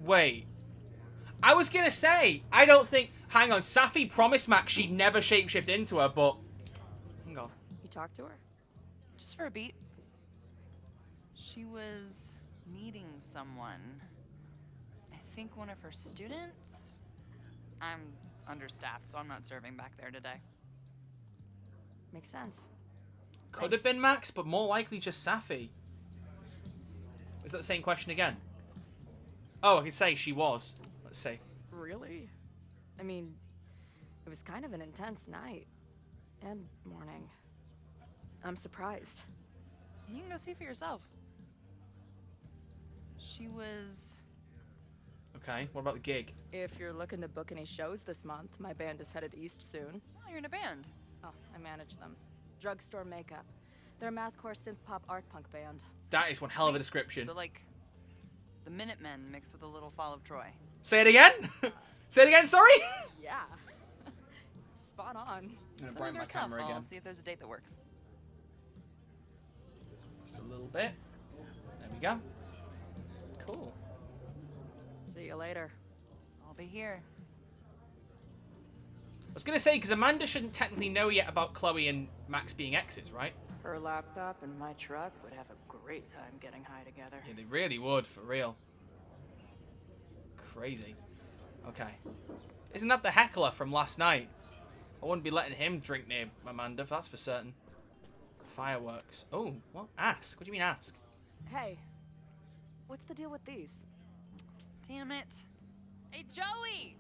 Wait. I was gonna say, I don't think... Hang on, Safi promised Max she'd never shapeshift into her, but... Hang on. You talked to her? Just for a beat. She was meeting someone. I think one of her students? I'm understaffed, so I'm not serving back there today. Makes sense. Could have been Max, but more likely just Safi. Is that the same question again? Oh, I can say she was. Let's see. Really? I mean, it was kind of an intense night. And morning. I'm surprised. You can go see for yourself. She was... Okay, what about the gig? If you're looking to book any shows this month, my band is headed east soon. Oh, you're in a band. Oh, I manage them. Drugstore Makeup. They're a mathcore synth-pop art punk band. That is one hell of a description. So, like, the Minutemen mixed with a little Fall of Troy. Say it again? Say it again, sorry? Yeah. Spot on. I'm gonna Some brighten of my their stuff. camera I'll again. see if there's a date that works. Just a little bit. There we go. Cool. See you later. I'll be here. I was gonna say, because Amanda shouldn't technically know yet about Chloe and Max being exes, right? Her laptop and my truck would have a great time getting high together. Yeah, they really would, for real. Crazy. Okay. Isn't that the heckler from last night? I wouldn't be letting him drink near Amanda, that's for certain. Fireworks. Oh, what? Ask? What do you mean ask? Hey, what's the deal with these? Damn it. Hey, Joey!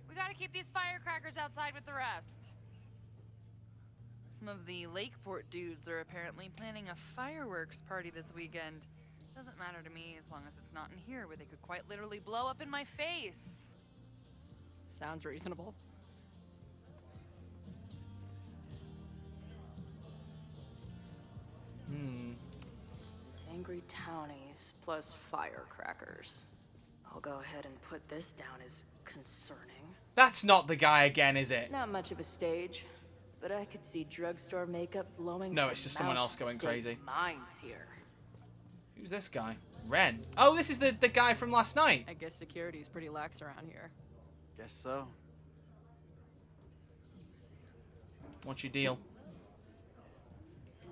We gotta keep these firecrackers outside with the rest. Some of the Lakeport dudes are apparently planning a fireworks party this weekend. Doesn't matter to me as long as it's not in here where they could quite literally blow up in my face. Sounds reasonable. Angry townies plus firecrackers. I'll go ahead and put this down as concerning. That's not the guy again, is it? Not much of a stage, but I could see Drugstore Makeup blowing No, some it's just someone else going Mountain State crazy. minds here. Who's this guy? Ren. Oh, this is the guy from last night. I guess security's pretty lax around here. Guess so. What's your deal?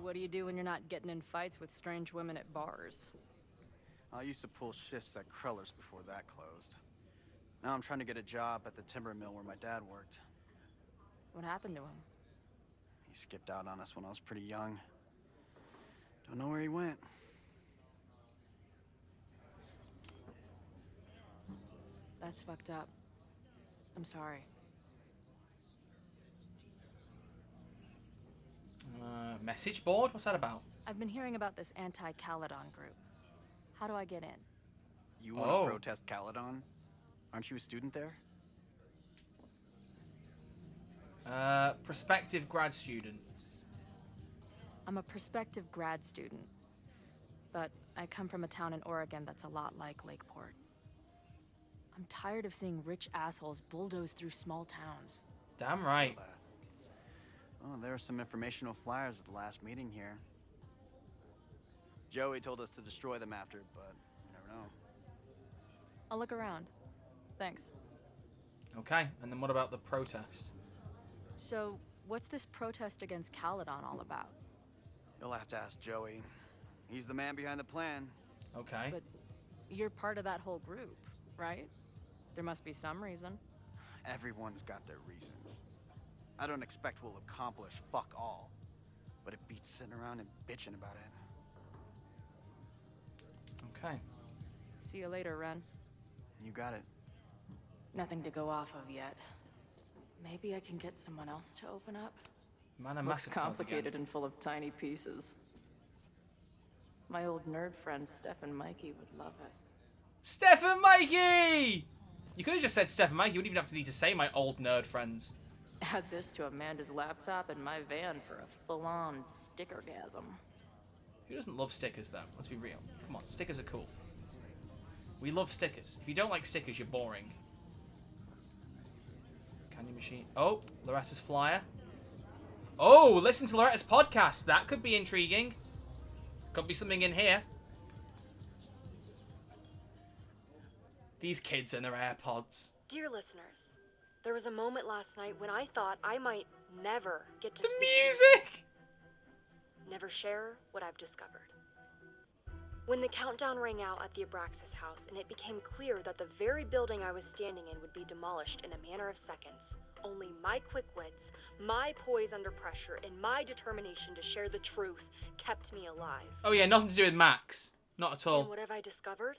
What do you do when you're not getting in fights with strange women at bars? I used to pull shifts at Kreller's before that closed. Now I'm trying to get a job at the timber mill where my dad worked. What happened to him? He skipped out on us when I was pretty young. Don't know where he went. That's fucked up. I'm sorry. Message board? What's that about? I've been hearing about this anti-Caledon group. How do I get in? You want to protest Caledon? Aren't you a student there? Prospective grad student. I'm a prospective grad student, but I come from a town in Oregon that's a lot like Lakeport. I'm tired of seeing rich assholes bulldoze through small towns. Damn right. Oh, there are some informational flyers at the last meeting here. Joey told us to destroy them after, but you never know. I'll look around. Thanks. Okay, and then what about the protest? So, what's this protest against Caledon all about? You'll have to ask Joey. He's the man behind the plan. Okay. But you're part of that whole group, right? There must be some reason. Everyone's got their reasons. I don't expect we'll accomplish fuck all, but it beats sitting around and bitching about it. Okay. See you later, Ren. You got it. Nothing to go off of yet. Maybe I can get someone else to open up? Man, Looks complicated and full of tiny pieces. My old nerd friend Steph and Mikey would love it. Steph and Mikey! You could have just said Steph and Mikey. You wouldn't even have to need to say my old nerd friends. Add this to Amanda's laptop and my van for a full-on stickergasm. Who doesn't love stickers, though? Let's be real. Come on, stickers are cool. We love stickers. If you don't like stickers, you're boring. Candy machine. Oh, Loretta's flyer. Oh, listen to Loretta's podcast. That could be intriguing. Could be something in here. These kids and their AirPods. Dear listeners, there was a moment last night when I thought I might never get to The speak music! never share what I've discovered. When the countdown rang out at the Abraxas house and it became clear that the very building I was standing in would be demolished in a matter of seconds, only my quick wits, my poise under pressure, and my determination to share the truth kept me alive. Oh yeah, nothing to do with Max. Not at all. And what have I discovered?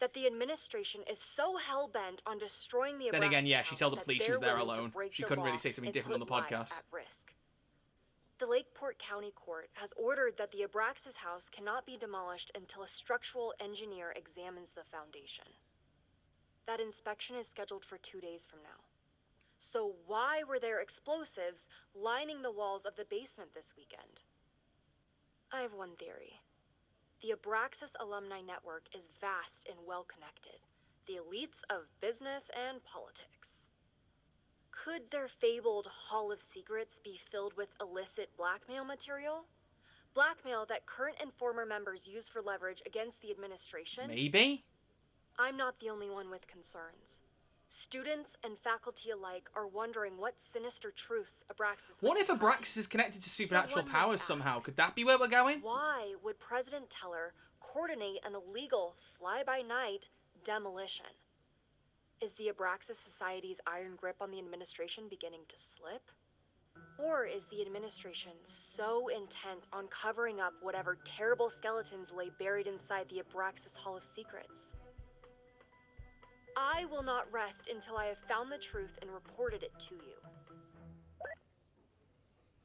That the administration is so hell-bent on destroying the Then Abraxas again, yeah, she house told the that police she they're was there willing to alone. break She the couldn't really law say something and different on the put lives podcast. at risk. The Lakeport County Court has ordered that the Abraxas house cannot be demolished until a structural engineer examines the foundation. That inspection is scheduled for 2 days from now. So why were there explosives lining the walls of the basement this weekend? I have one theory. The Abraxas Alumni Network is vast and well-connected. The elites of business and politics. Could their fabled Hall of Secrets be filled with illicit blackmail material? Blackmail that current and former members use for leverage against the administration? Maybe? I'm not the only one with concerns. Students and faculty alike are wondering what sinister truths Abraxas What might if hide. Abraxas is connected to supernatural one powers must somehow? Could that be where we're going? Why would President Teller coordinate an illegal fly-by-night demolition? Is the Abraxas Society's iron grip on the administration beginning to slip? Or is the administration so intent on covering up whatever terrible skeletons lay buried inside the Abraxas Hall of Secrets? I will not rest until I have found the truth and reported it to you.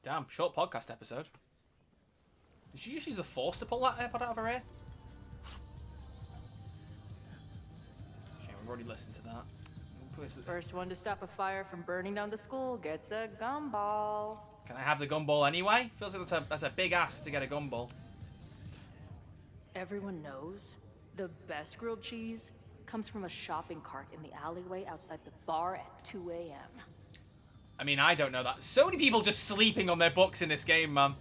Damn, short podcast episode. Did she just use the force to pull that AirPod out of her ear? Okay, we've already listened to that. First one to stop a fire from burning down the school gets a gumball. Can I have the gumball anyway? Feels like that's a big ask to get a gumball. Everyone knows the best grilled cheese comes from a shopping cart in the alleyway outside the bar at 2 a.m. I mean, I don't know that. So many people just sleeping on their books in this game, man.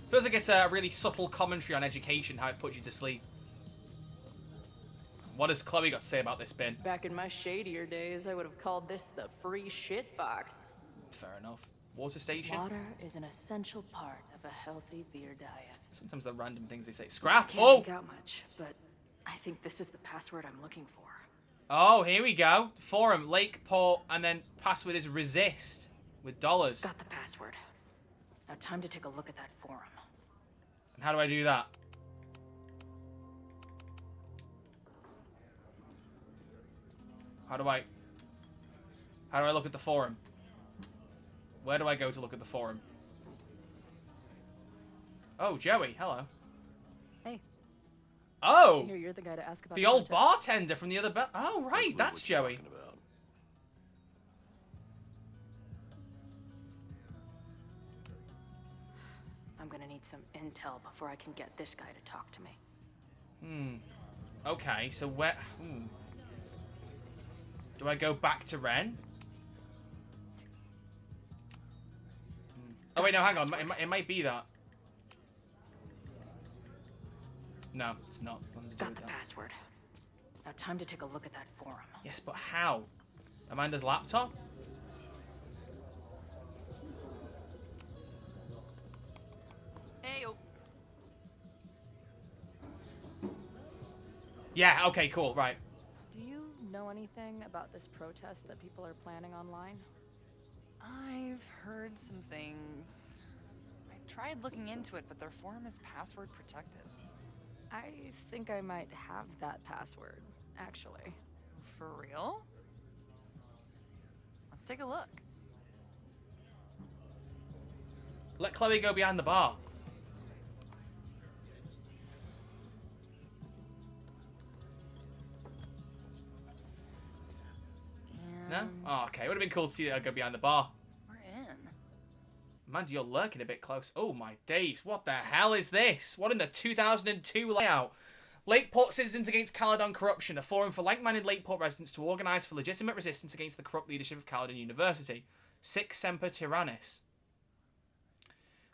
Feels like it's a really subtle commentary on education, how it puts you to sleep. What has Chloe got to say about this bin? Back in my shadier days, I would have called this the free shit box. Fair enough. Water station. Water is an essential part of a healthy beer diet. Sometimes the random things they say. Scrap. Can't Oh! make out much, but I think this is the password I'm looking for. Oh, here we go. Forum, Lakeport, and then password is resist with dollars. Got the password. Now time to take a look at that forum. And how do I do that? How do I look at the forum? Where do I go to look at the forum? Oh, Joey, hello. Hey. Oh! I hear you're the guy to ask about The old protest. bartender from the other Oh, right, that's Joey. I'm gonna need some intel before I can get this guy to talk to me. Okay, so where... Do I go back to Ren? Oh, wait, no, hang on. It might be that. No, it's not. Nothing to do Got with the that. password. Now time to take a look at that forum. Yes, but how? Amanda's laptop? Hey, Yeah, okay, cool, right. Do you know anything about this protest that people are planning online? I've heard some things. I tried looking into it, but their forum is password protected. I think I might have that password, actually. For real? Let's take a look. Let Chloe go behind the bar. No? Oh, okay. It would have been cool to see her go behind the bar. We're in. Amanda, you're lurking a bit close. Oh my days. What the hell is this? What in the 2002 layout? Lakeport Citizens Against Caledon Corruption, a forum for like-minded Lakeport residents to organise for legitimate resistance against the corrupt leadership of Caledon University. Sic Semper Tyrannis.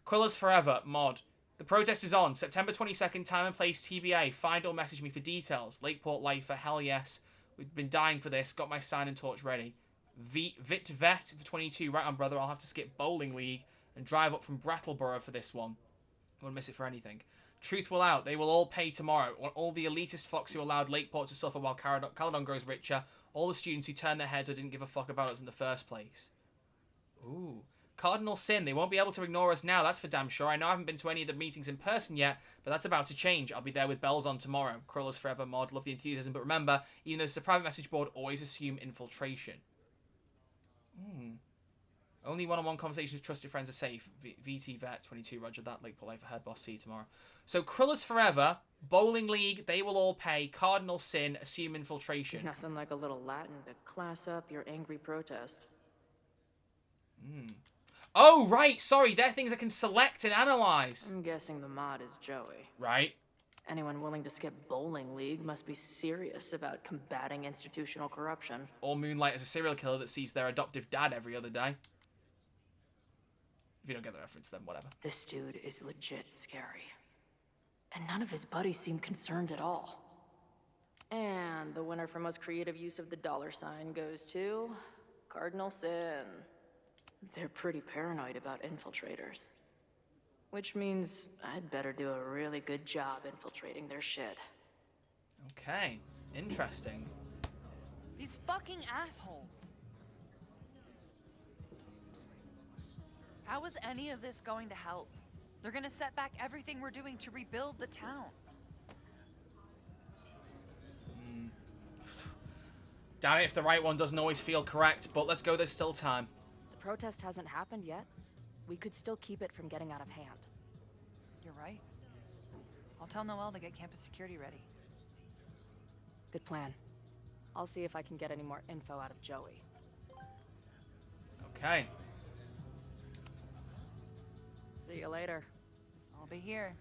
Quillas Forever, mod. The protest is on. September 22nd, time and place TBA. Find or message me for details. Lakeport Lifer, hell yes. We've been dying for this. Got my sign and torch ready. Vit Vet for 22. Right on, brother. I'll have to skip Bowling League and drive up from Brattleboro for this one. Won't miss it for anything. Truth will out. They will all pay tomorrow. All the elitist fucks who allowed Lakeport to suffer while Caledon grows richer. All the students who turned their heads or didn't give a fuck about us in the first place. Ooh. Cardinal Sin. They won't be able to ignore us now. That's for damn sure. I know I haven't been to any of the meetings in person yet, but that's about to change. I'll be there with bells on tomorrow. Crawlers Forever mod. Love the enthusiasm. But remember, even though it's a private message board, always assume infiltration. Only one-on-one conversations with trusted friends are safe. VT Vet 22. Roger that. Lakeport Life Head Boss. See you tomorrow. So Crullers Forever, Bowling League, they will all pay. Cardinal Sin, assume infiltration. Nothing like a little Latin to class up your angry protest. Oh, right. Sorry, they're things I can select and analyze. I'm guessing the mod is Joey. Right. Anyone willing to skip Bowling League must be serious about combating institutional corruption. Or moonlight as a serial killer that sees their adoptive dad every other day. If you don't get the reference, then whatever. This dude is legit scary. And none of his buddies seem concerned at all. And the winner for most creative use of the $sign goes to Cardinal Sin. They're pretty paranoid about infiltrators. Which means I'd better do a really good job infiltrating their shit. Okay, interesting. These fucking assholes. How is any of this going to help? They're gonna set back everything we're doing to rebuild the town. Damn it if the right one doesn't always feel correct, but let's go, there's still time. The protest hasn't happened yet. We could still keep it from getting out of hand. You're right. I'll tell Noelle to get campus security ready. Good plan. I'll see if I can get any more info out of Joey. Okay. See you later. I'll be here.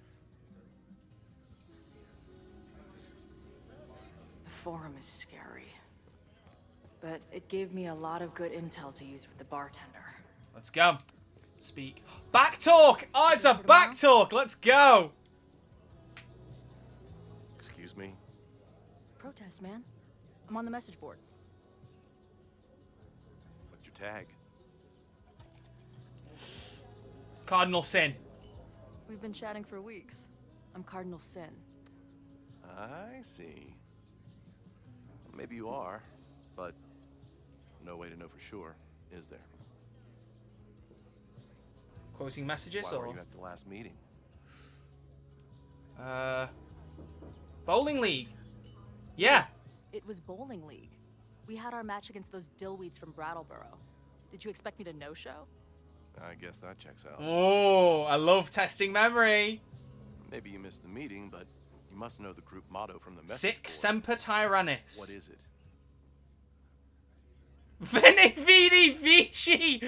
The forum is scary. But it gave me a lot of good intel to use with the bartender. Let's go. Speak. Back talk! Oh, it's a back talk! Let's go! Excuse me? Protest, man. I'm on the message board. What's your tag? Cardinal Sin. We've been chatting for weeks. I'm Cardinal Sin. I see. Maybe you are, but no way to know for sure, is there? Quoting messages, Why or? were you at the last meeting? Bowling League. Yeah. It was Bowling League. We had our match against those dillweeds from Brattleboro. Did you expect me to no-show? I guess that checks out. Oh, I love testing memory. Maybe you missed the meeting, but you must know the group motto from the message Sic board. Semper Tyrannis. What is it? Veni Vidi Vici.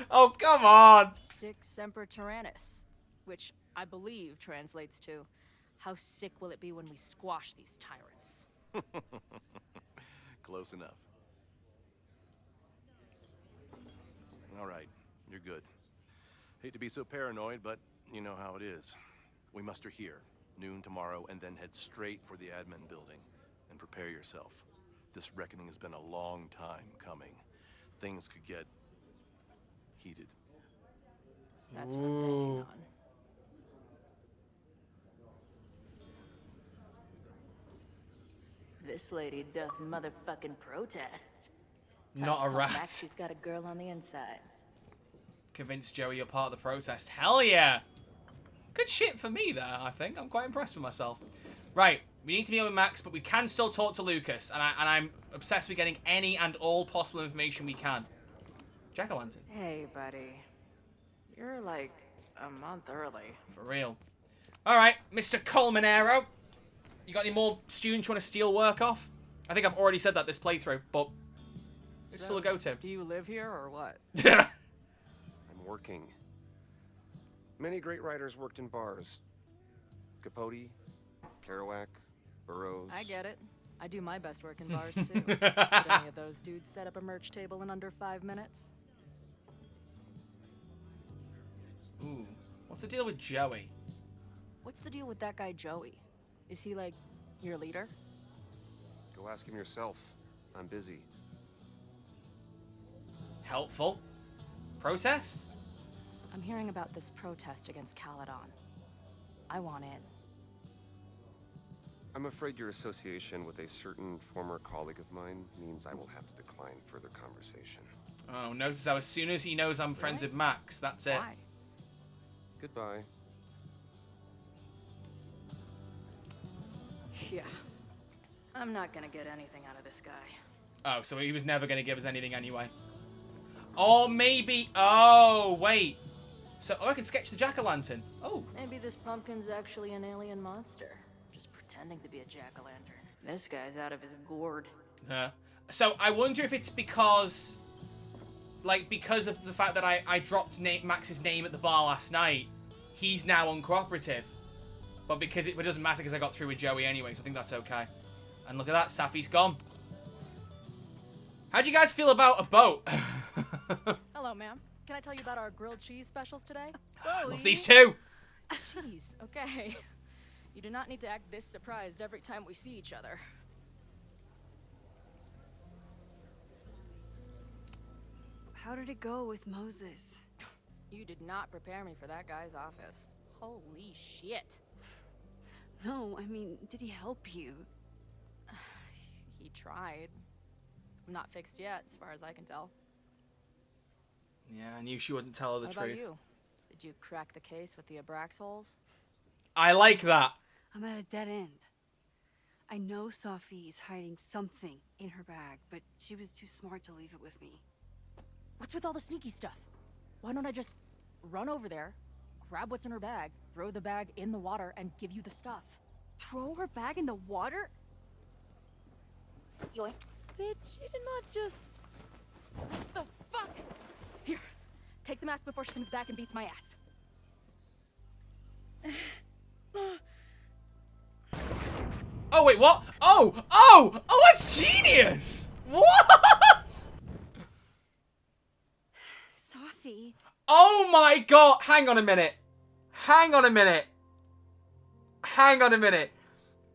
Oh, come on. Sic Semper Tyrannis, which I believe translates to, how sick will it be when we squash these tyrants? Close enough. All right, you're good. Hate to be so paranoid, but you know how it is. We muster here, noon tomorrow, and then head straight for the admin building. And prepare yourself. This reckoning has been a long time coming. Things could get heated. That's what I'm banking on. This lady doth motherfucking protest. Not a rat. She's got a girl on the inside. Convince Joey you're part of the protest. Hell yeah. Good shit for me there, I think. I'm quite impressed with myself. Right, we need to be on with Max, but we can still talk to Lucas. And I'm obsessed with getting any and all possible information we can. Jack-o'-lantern. Hey, buddy. You're like a month early. For real. Alright, Mr. Colmenero. You got any more students you want to steal work off? I think I've already said that this playthrough, but it's still a go-to. Do you live here or what? I'm working. Many great writers worked in bars. Capote, Kerouac, Burroughs. I get it. I do my best work in bars, too. Did any of those dudes set up a merch table in under 5 minutes? Ooh. What's the deal with Joey? What's the deal with that guy, Joey? Is he, like, your leader? Go ask him yourself. I'm busy. Helpful. Process? I'm hearing about this protest against Caledon. I want in. I'm afraid your association with a certain former colleague of mine means I will have to decline further conversation. Oh, notice how as soon as he knows I'm friends with Max, that's it. Why? Goodbye. Yeah. I'm not gonna get anything out of this guy. Oh, so he was never going to give us anything anyway. Or maybe... Oh, wait. So, I can sketch the jack-o'-lantern. Oh. Maybe this pumpkin's actually an alien monster. Just pretending to be a jack-o'-lantern. This guy's out of his gourd. So, I wonder if it's because... Like, because of the fact that I dropped Max's name at the bar last night, he's now uncooperative. But because it doesn't matter because I got through with Joey anyway, so I think that's okay. And look at that, Safi's gone. How'd you guys feel about a boat? Hello, ma'am. Can I tell you about our grilled cheese specials today? I love these two. Cheese, okay. You do not need to act this surprised every time we see each other. How did it go with Moses? You did not prepare me for that guy's office. Holy shit. No, I mean, did he help you? He tried. I'm not fixed yet, as far as I can tell. Yeah, I knew she wouldn't tell her the What truth. about you? Did you crack the case with the Abrax holes? I like that. I'm at a dead end. I know Safi is hiding something in her bag, but she was too smart to leave it with me. What's with all the sneaky stuff? Why don't I just run over there, grab what's in her bag, throw the bag in the water, and give you the stuff? Throw her bag in the water? Yoink. Bitch, you did not just... What the fuck? Here, take the mask before she comes back and beats my ass. Oh, wait, what? Oh, that's genius! What? Safi. Oh my god, hang on a minute.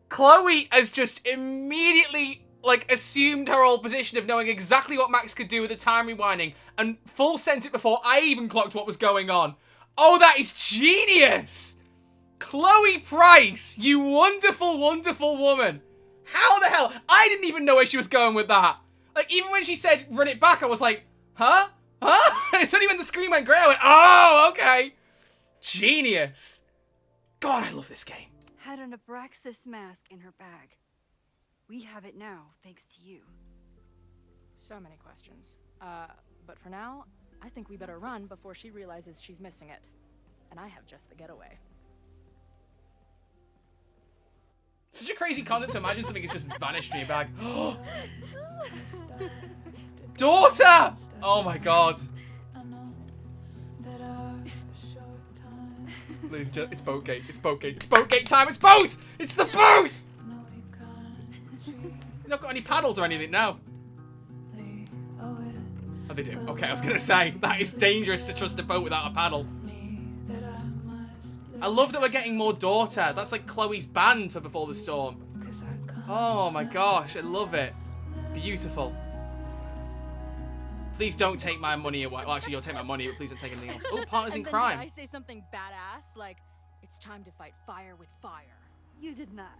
Chloe has just immediately like, assumed her old position of knowing exactly what Max could do with the time rewinding and full sent it before I even clocked what was going on. Oh, that is genius! Chloe Price, you wonderful, wonderful woman. How the hell? I didn't even know where she was going with that. Like, even when she said run it back, I was like, huh? Huh? It's only when the screen went grey, I went, oh, okay. Genius. God, I love this game. Had an Abraxas mask in her bag. We have it now, thanks to you. So many questions. But for now, I think we better run before she realizes she's missing it. And I have just the getaway. Such a crazy concept to imagine something has just vanished from your bag. Daughter! Oh my god. Ladies and gentlemen, it's Boatgate. It's Boatgate. It's Boatgate time. It's boat! It's the boat! They've not got any paddles or anything now. Oh, they do. Okay, I was going to say, that is dangerous to trust a boat without a paddle. I love that we're getting more Daughter. That's like Chloe's band for Before the Storm. Oh my gosh, I love it. Beautiful. Please don't take my money away. Well, actually, you'll take my money, but please don't take anything else. Oh, Partners in Crime. Did I say something badass? Like, it's time to fight fire with fire. You did not.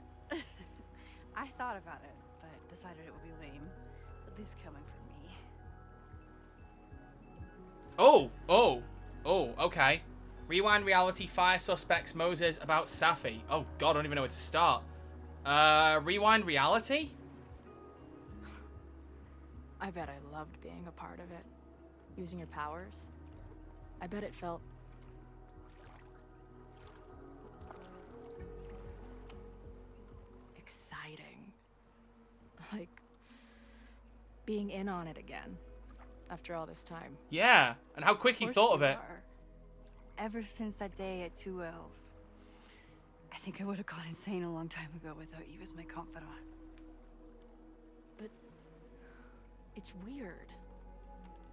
I thought about it, but decided it would be lame. At least coming from me. Okay. Rewind reality, fire suspects, Moses, about Safi. Oh god, I don't even know where to start. Rewind reality? I bet I loved being a part of it. Using your powers. I bet it felt... exciting. Like, being in on it again. After all this time. Yeah, and how quick you thought of it. Ever since that day at 2L's. I think I would have gone insane a long time ago without you as my confidant. But it's weird.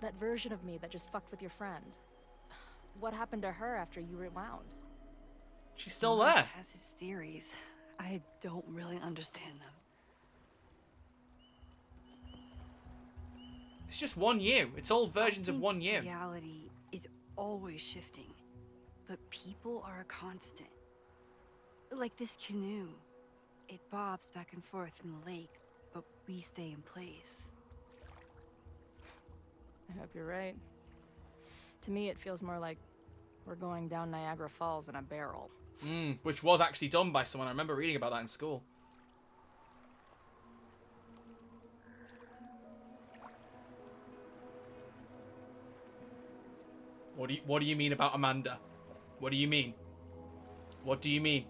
That version of me that just fucked with your friend. What happened to her after you rewound? She's still Moses there. Has his theories. I don't really understand them. It's just 1 year. It's all versions of 1 year. Reality is always shifting, but people are a constant. Like this canoe. It bobs back and forth in the lake, but we stay in place. I hope you're right. To me, it feels more like we're going down Niagara Falls in a barrel. Which was actually done by someone. I remember reading about that in school. What do you mean about Amanda? What do you mean? What do you mean?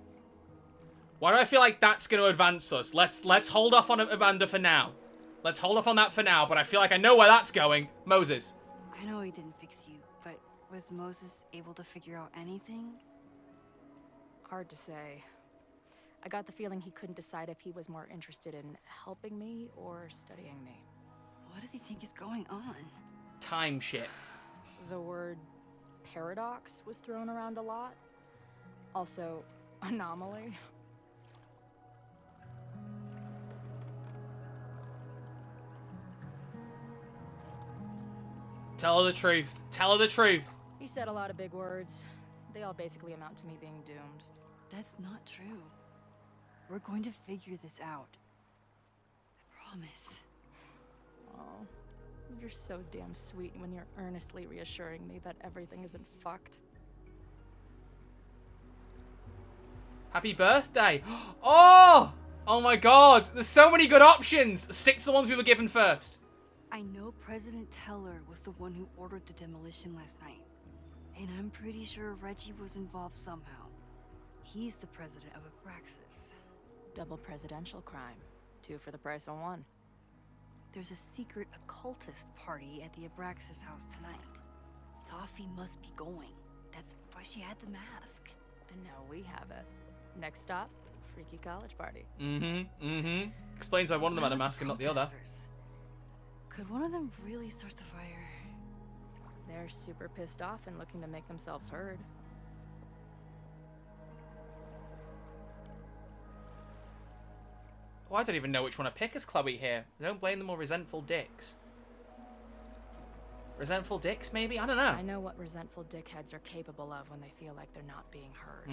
Why do I feel like that's going to advance us? Let's hold off on Amanda for now. Let's hold off on that for now, but I feel like I know where that's going. Moses. I know he didn't fix you, but was Moses able to figure out anything? Hard to say. I got the feeling he couldn't decide if he was more interested in helping me or studying me. What does he think is going on? Time shit. The word paradox was thrown around a lot. Also, anomaly. Tell her the truth. Tell her the truth. He said a lot of big words. They all basically amount to me being doomed. That's not true. We're going to figure this out. I promise. Oh, you're so damn sweet when you're earnestly reassuring me that everything isn't fucked. Happy birthday. Oh! Oh my god. There's so many good options. Stick to the ones we were given first. I know President Teller was the one who ordered the demolition last night. And I'm pretty sure Reggie was involved somehow. He's the president of Abraxas. Double presidential crime. 2 for the price of 1. There's a secret occultist party at the Abraxas house tonight. Safi must be going. That's why she had the mask. And now we have it. Next stop, freaky college party. Explains why one of them had a mask and not the other. Could one of them really start the fire? They're super pissed off and looking to make themselves heard. Well, I don't even know which one to pick as Chloe here. Don't blame them all resentful dicks. Resentful dicks, maybe? I don't know. I know what resentful dickheads are capable of when they feel like they're not being heard.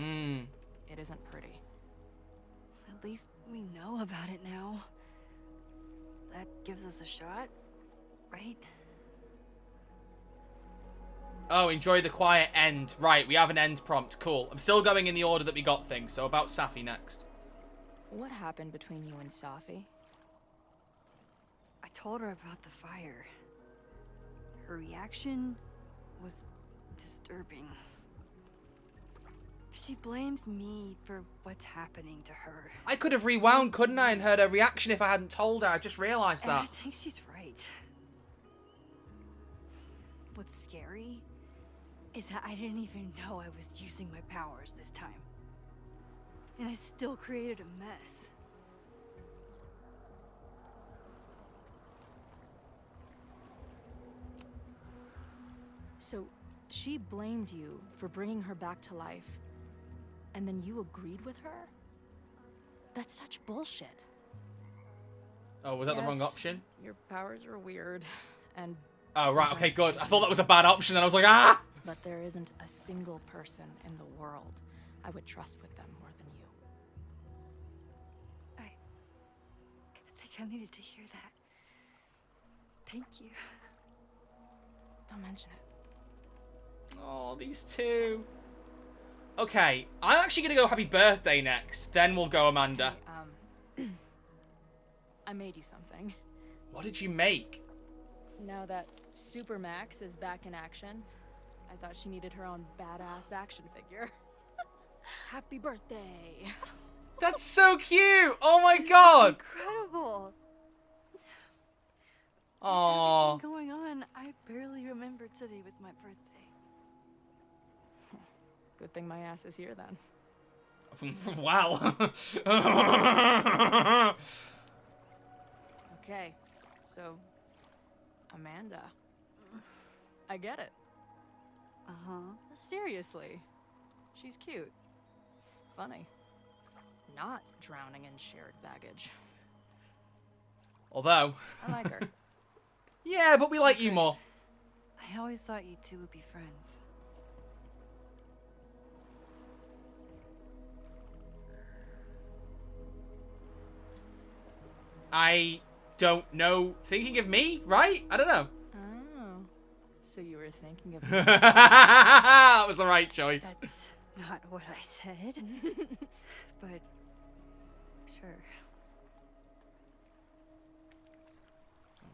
It isn't pretty. At least we know about it now. That gives us a shot, right? Oh, enjoy the quiet end. Right, we have an end prompt. Cool. I'm still going in the order that we got things, so about Safi next. What happened between you and Safi? I told her about the fire. Her reaction was disturbing. She blames me for what's happening to her. I could have rewound, couldn't I, and heard her reaction if I hadn't told her. I just realised And that. I think she's right. What's scary is that I didn't even know I was using my powers this time. And I still created a mess. So, she blamed you for bringing her back to life, and then you agreed with her? That's such bullshit. Oh, was that the wrong Yes, option? Your powers are weird, and Oh, right, okay, sometimes good. I thought that was a bad option, and I was like, ah! but there isn't a single person in the world I would trust with them more than you. I think I needed to hear that. Thank you. Don't mention it. Oh, these two. Okay, I'm actually going to go happy birthday next. Then we'll go Amanda. I made you something. What did you make? Now that Supermax is back in action, I thought she needed her own badass action figure. Happy birthday! That's so cute! Oh my god! Incredible! Aww. Everything going on, I barely remembered today was my birthday. Good thing my ass is here then. Wow. Okay, so Amanda. I get it. Seriously. She's cute. Funny. Not drowning in shared baggage. Although. I like her. Yeah, but we like you more. I always thought you two would be friends. I don't know. Thinking of me, right? I don't know. Oh. So you were thinking of That was the right choice. That's not what I said. But sure.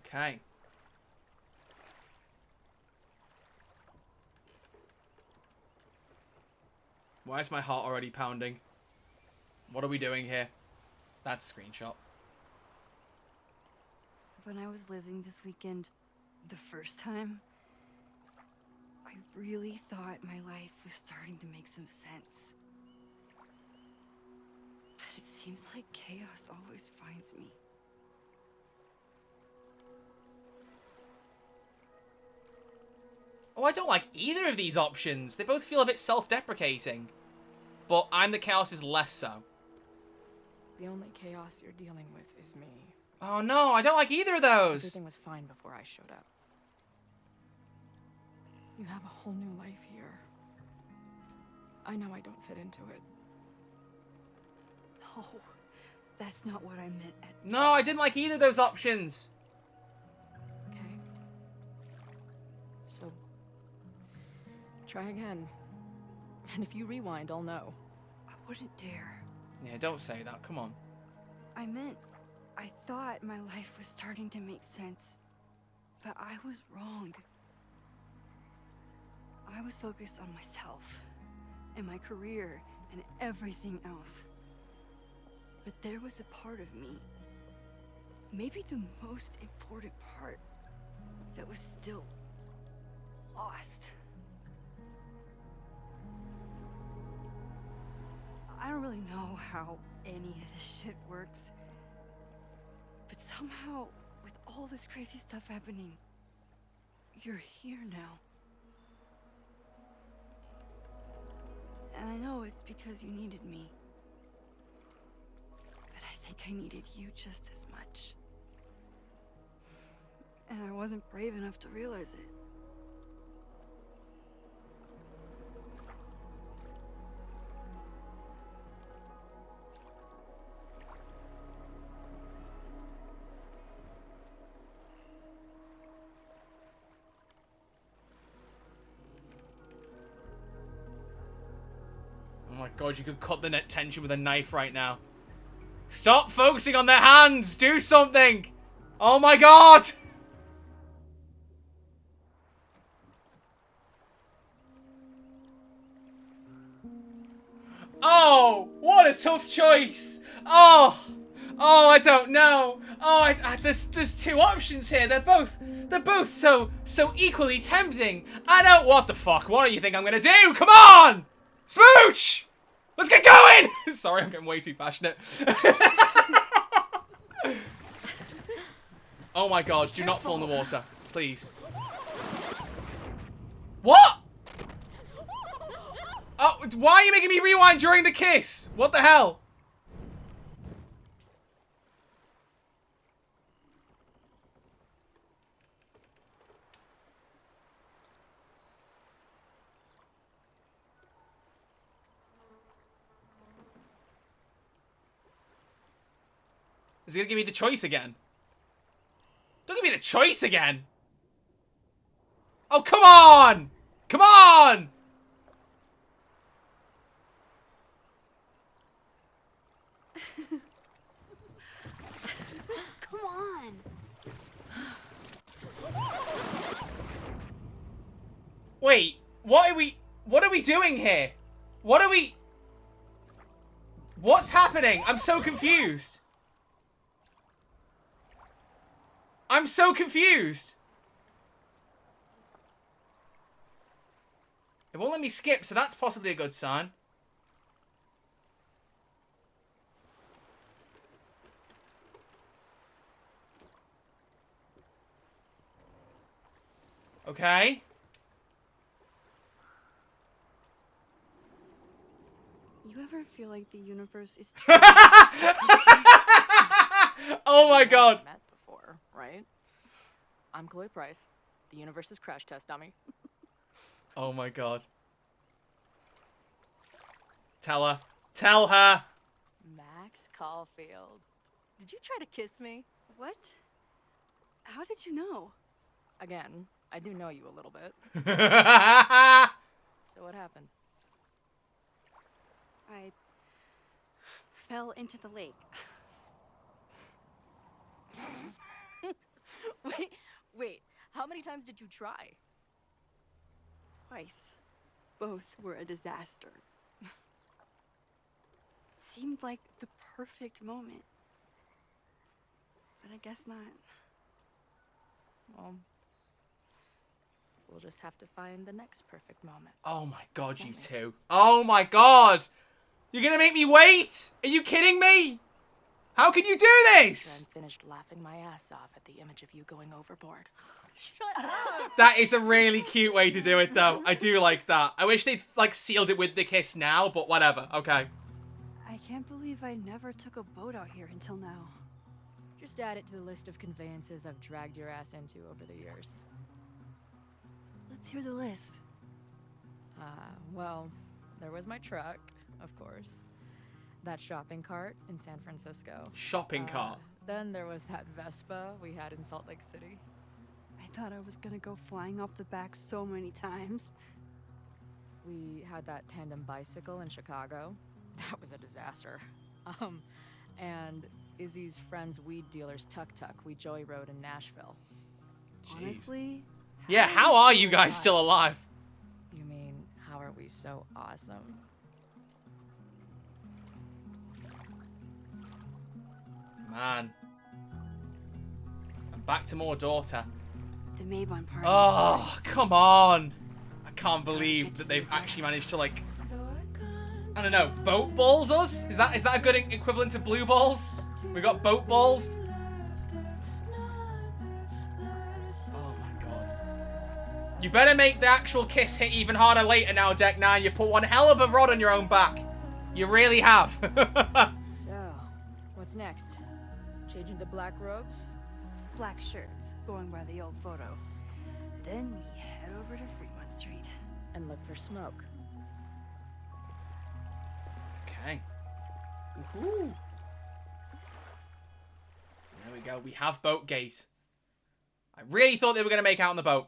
Okay. Why is my heart already pounding? What are we doing here? That's a screenshot. When I was living this weekend the first time, I really thought my life was starting to make some sense. But it seems like chaos always finds me. Oh, I don't like either of these options. They both feel a bit self-deprecating. But I'm the chaos is less so. The only chaos you're dealing with is me. Oh no, I don't like either of those. Everything was fine before I showed up. You have a whole new life here. I know I don't fit into it. No, that's not what I meant at No, I didn't like either of those options. Okay. So, try again. And if you rewind, I'll know. I wouldn't dare. Yeah, don't say that. Come on. I meant, I thought my life was starting to make sense, but I was wrong. I was focused on myself, and my career, and everything else. But there was a part of me, maybe the most important part, that was still lost. I don't really know how any of this shit works, but somehow, with all this crazy stuff happening, you're here now. And I know it's because you needed me. But I think I needed you just as much. And I wasn't brave enough to realize it. Oh my god, you could cut the net tension with a knife right now. Stop focusing on their hands! Do something! Oh my god! Oh, what a tough choice! Oh, I don't know. Oh, there's two options here. They're both so equally tempting. I don't. What the fuck? What do you think I'm gonna do? Come on, smooch! Let's get going! Sorry, I'm getting way too passionate. Oh my god, do not fall in the water. Please. What? Oh, why are you making me rewind during the kiss? What the hell? Is he gonna give me the choice again? Don't give me the choice again! Oh, come on! Come on! Come on. Wait, what are we doing here? What's happening? I'm so confused. I'm so confused. It won't let me skip, so that's possibly a good sign. Okay. You ever feel like the universe is Oh my god. Met before, right? I'm Chloe Price, the universe's crash test dummy. Oh my god. Tell her. Tell her. Max Caulfield. Did you try to kiss me? What? How did you know? Again, I do know you a little bit. So what happened? I fell into the lake. Wait, how many times did you try? Twice. Both were a disaster. It seemed like the perfect moment. But I guess not. Well, we'll just have to find the next perfect moment. Oh my god, you two. Oh my god! You're gonna make me wait? Are you kidding me? How can you do this? I'm finished laughing my ass off at the image of you going overboard. Shut up! That is a really cute way to do it, though. I do like that. I wish they'd, like, sealed it with the kiss now, but whatever. Okay. I can't believe I never took a boat out here until now. Just add it to the list of conveyances I've dragged your ass into over the years. Let's hear the list. Well, there was my truck, of course. That shopping cart in San Francisco. Shopping cart? Then there was that Vespa we had in Salt Lake City. I thought I was gonna go flying off the back so many times. We had that tandem bicycle in Chicago. That was a disaster. And Izzy's friend's weed dealer's tuk-tuk we joyrode in Nashville. Jeez. Honestly? Yeah, how are you guys still alive? You mean, how are we so awesome? Man. I'm back to more daughter. The Mabon party. Oh, come on. I can't believe that they've actually managed to, like, I don't know, boat balls us? Is that a good equivalent to blue balls? We got boat balls. Oh my god. You better make the actual kiss hit even harder later now, Deck 9. You put one hell of a rod on your own back. You really have. So, what's next? Change into black robes? Black shirts, going by the old photo. Then we head over to Fremont Street. And look for smoke. Okay. Woohoo! There we go. We have boat gate. I really thought they were going to make out on the boat.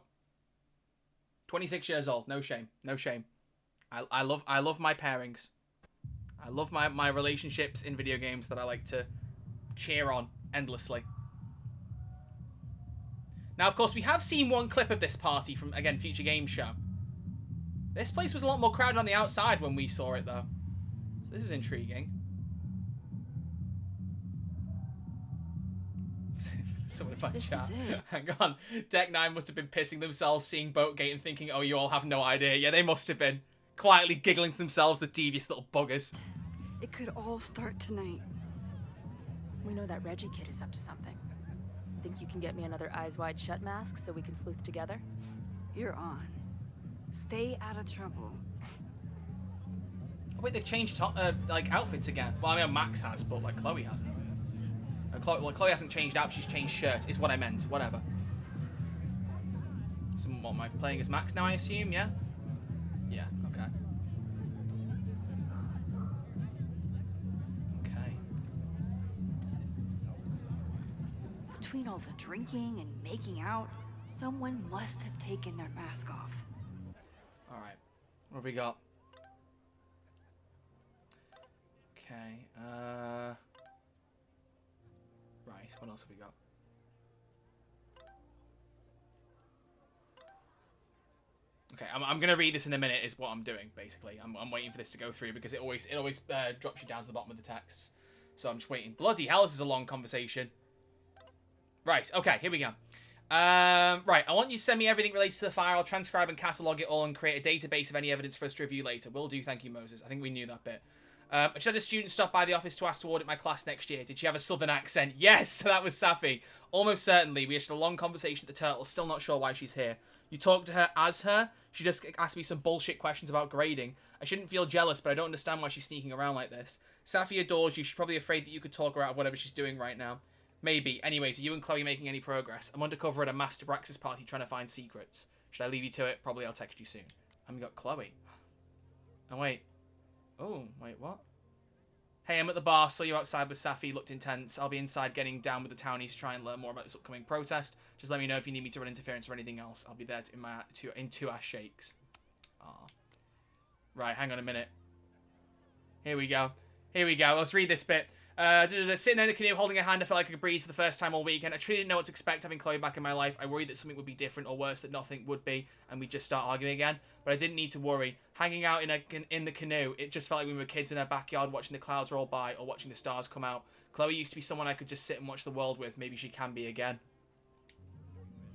26 years old. No shame. No shame. I love my pairings. I love my relationships in video games that I like to cheer on endlessly. Now, of course, we have seen one clip of this party from, again, Future Games Show. This place was a lot more crowded on the outside when we saw it, though. So this is intriguing. Someone in my chat. Hang on. Deck 9 must have been pissing themselves seeing Boatgate and thinking, oh, you all have no idea. Yeah, they must have been. Quietly giggling to themselves, the devious little buggers. It could all start tonight. We know that Reggie kid is up to something. Think you can get me another Eyes Wide Shut mask so we can sleuth together? You're on. Stay out of trouble. Oh, wait, they've changed like outfits again. Well, I mean, Max has, but like Chloe hasn't. Chloe hasn't changed out. She's changed shirt. Is what I meant. Whatever. So, what am I playing as Max now? I assume. Yeah. Yeah. Okay. Okay. Between all the drinking and making out, someone must have taken their mask off. All right. What have we got? Okay. Right. What else have we got? Okay, I'm gonna read this in a minute. Is what I'm doing basically. I'm waiting for this to go through because it always drops you down to the bottom of the text. So I'm just waiting. Bloody hell, this is a long conversation. Right. Okay. Here we go. Right. I want you to send me everything related to the fire. I'll transcribe and catalog it all and create a database of any evidence for us to review later. Will do. Thank you, Moses. I think we knew that bit. I just had a student stop by the office to ask to audit my class next year. Did she have a southern accent? Yes, that was Safi. Almost certainly. We had a long conversation at the Turtle. Still not sure why she's here. You talked to her as her? She just asked me some bullshit questions about grading. I shouldn't feel jealous, but I don't understand why she's sneaking around like this. Safi adores you. She's probably afraid that you could talk her out of whatever she's doing right now. Maybe. Anyways, are you and Chloe making any progress? I'm undercover at a Master Braxis party trying to find secrets. Should I leave you to it? Probably I'll text you soon. And we got Chloe. Oh, wait. Oh, wait, what? Hey, I'm at the bar. Saw you outside with Safi. Looked intense. I'll be inside getting down with the townies to try and learn more about this upcoming protest. Just let me know if you need me to run interference or anything else. I'll be there in 2 ass shakes. Aw. Right, hang on a minute. Here we go. Here we go. Let's read this bit. Sitting there in the canoe, holding her hand, I felt like I could breathe for the first time all weekend. I truly didn't know what to expect having Chloe back in my life. I worried that something would be different, or worse, that nothing would be, and we'd just start arguing again. But I didn't need to worry. Hanging out in the canoe, it just felt like we were kids in our backyard watching the clouds roll by, or watching the stars come out. Chloe used to be someone I could just sit and watch the world with. Maybe she can be again.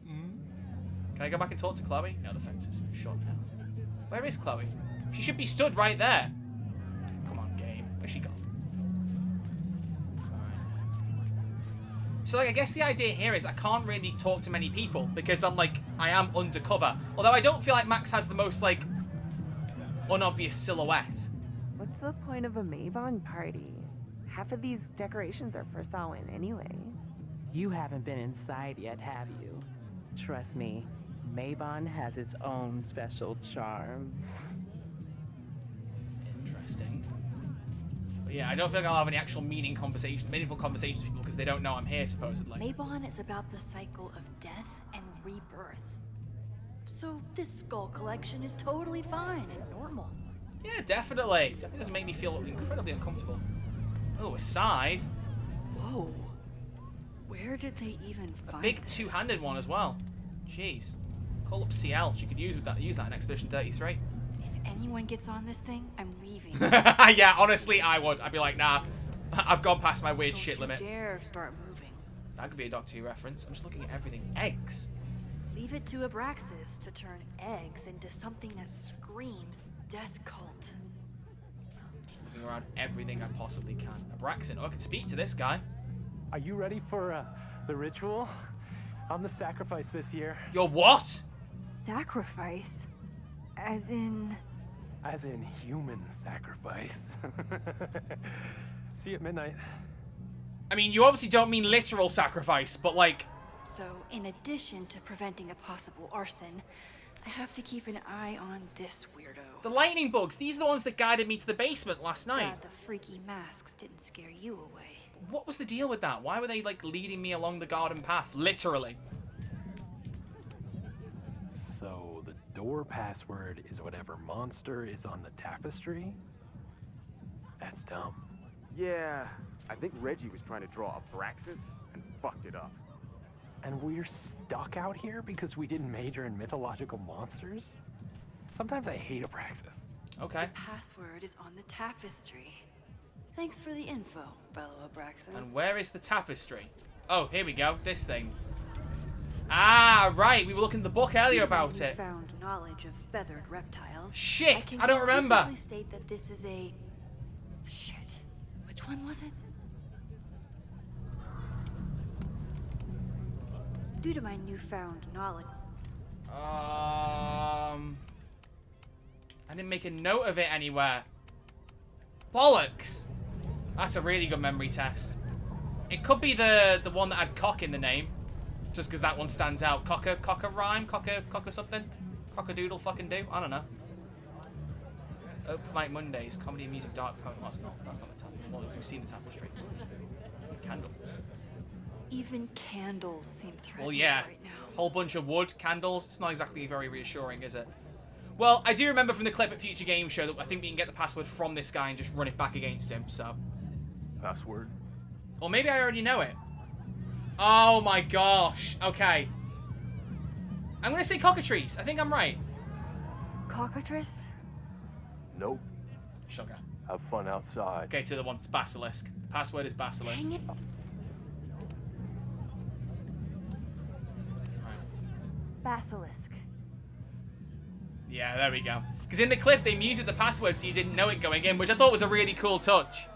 Can I go back and talk to Chloe? No, the fence is shut now. Where is Chloe? She should be stood right there. Come on, game. Where's she gone? So, like, I guess the idea here is I can't really talk to many people because I am undercover. Although I don't feel like Max has the most, like, unobvious silhouette. What's the point of a Mabon party? Half of these decorations are for Samhain anyway. You haven't been inside yet, have you? Trust me, Mabon has its own special charm. Interesting. But yeah, I don't feel like I'll have any actual meaningful conversations with people because they don't know I'm here, supposedly. Mabon is about the cycle of death and rebirth. So this skull collection is totally fine and normal. Yeah, definitely. Definitely doesn't make me feel incredibly uncomfortable. Oh, a scythe. Whoa. Where did they even find a big this? two-handed one as well. Jeez. Call up CL. She could use that in Expedition 33. If anyone gets on this thing, I'm leaving. Yeah, honestly, I would. I'd be like, nah, I've gone past my weird shit limit. Don't you dare start moving. That could be a Doctor Who reference. I'm just looking at everything. Eggs. Leave it to Abraxas to turn eggs into something that screams death cult. Just looking around everything I possibly can. Abraxan. Oh, I can speak to this guy. Are you ready for the ritual? I'm the sacrifice this year. You're what? Sacrifice? As in human sacrifice. See you at midnight. I mean, you obviously don't mean literal sacrifice, but like... So, in addition to preventing a possible arson, I have to keep an eye on this weirdo. The lightning bugs, these are the ones that guided me to the basement last night. Glad the freaky masks didn't scare you away. What was the deal with that? Why were they, like, leading me along the garden path? Literally. So, the door password is whatever monster is on the tapestry? That's dumb. Yeah, I think Reggie was trying to draw Abraxas and fucked it up. And we're stuck out here because we didn't major in mythological monsters? Sometimes I hate Abraxas. Okay. The password is on the tapestry. Thanks for the info, fellow Abraxas. And where is the tapestry? Oh, here we go. This thing. Ah, right. We were looking at the book earlier about it. Found knowledge of feathered reptiles. Shit, I don't remember. I state that this is a... Shit. Which one was it? Due to my newfound knowledge. I didn't make a note of it anywhere. Bollocks. That's a really good memory test. It could be the one that had cock in the name. Just because that one stands out. Cocker rhyme? Cocker something? Cockadoodle fucking do? I don't know. Open Mic Mondays, comedy and music, dark poem. That's not the title. Well, we've seen the tapestry. Candles. Even candles seem threatening Well, yeah. right now. Whole bunch of wood, candles. It's not exactly very reassuring, is it? Well, I do remember from the clip at Future Game Show that I think we can get the password from this guy and just run it back against him, so. Password? Or maybe I already know it. Oh my gosh. Okay. I'm going to say cockatrice. I think I'm right. Cockatrice? Nope. Sugar. Have fun outside. Okay, so the one, it's Basilisk. The password is Basilisk. Dang it. Basilisk. Yeah, there we go. Because in the clip, they muted the password so you didn't know it going in, which I thought was a really cool touch.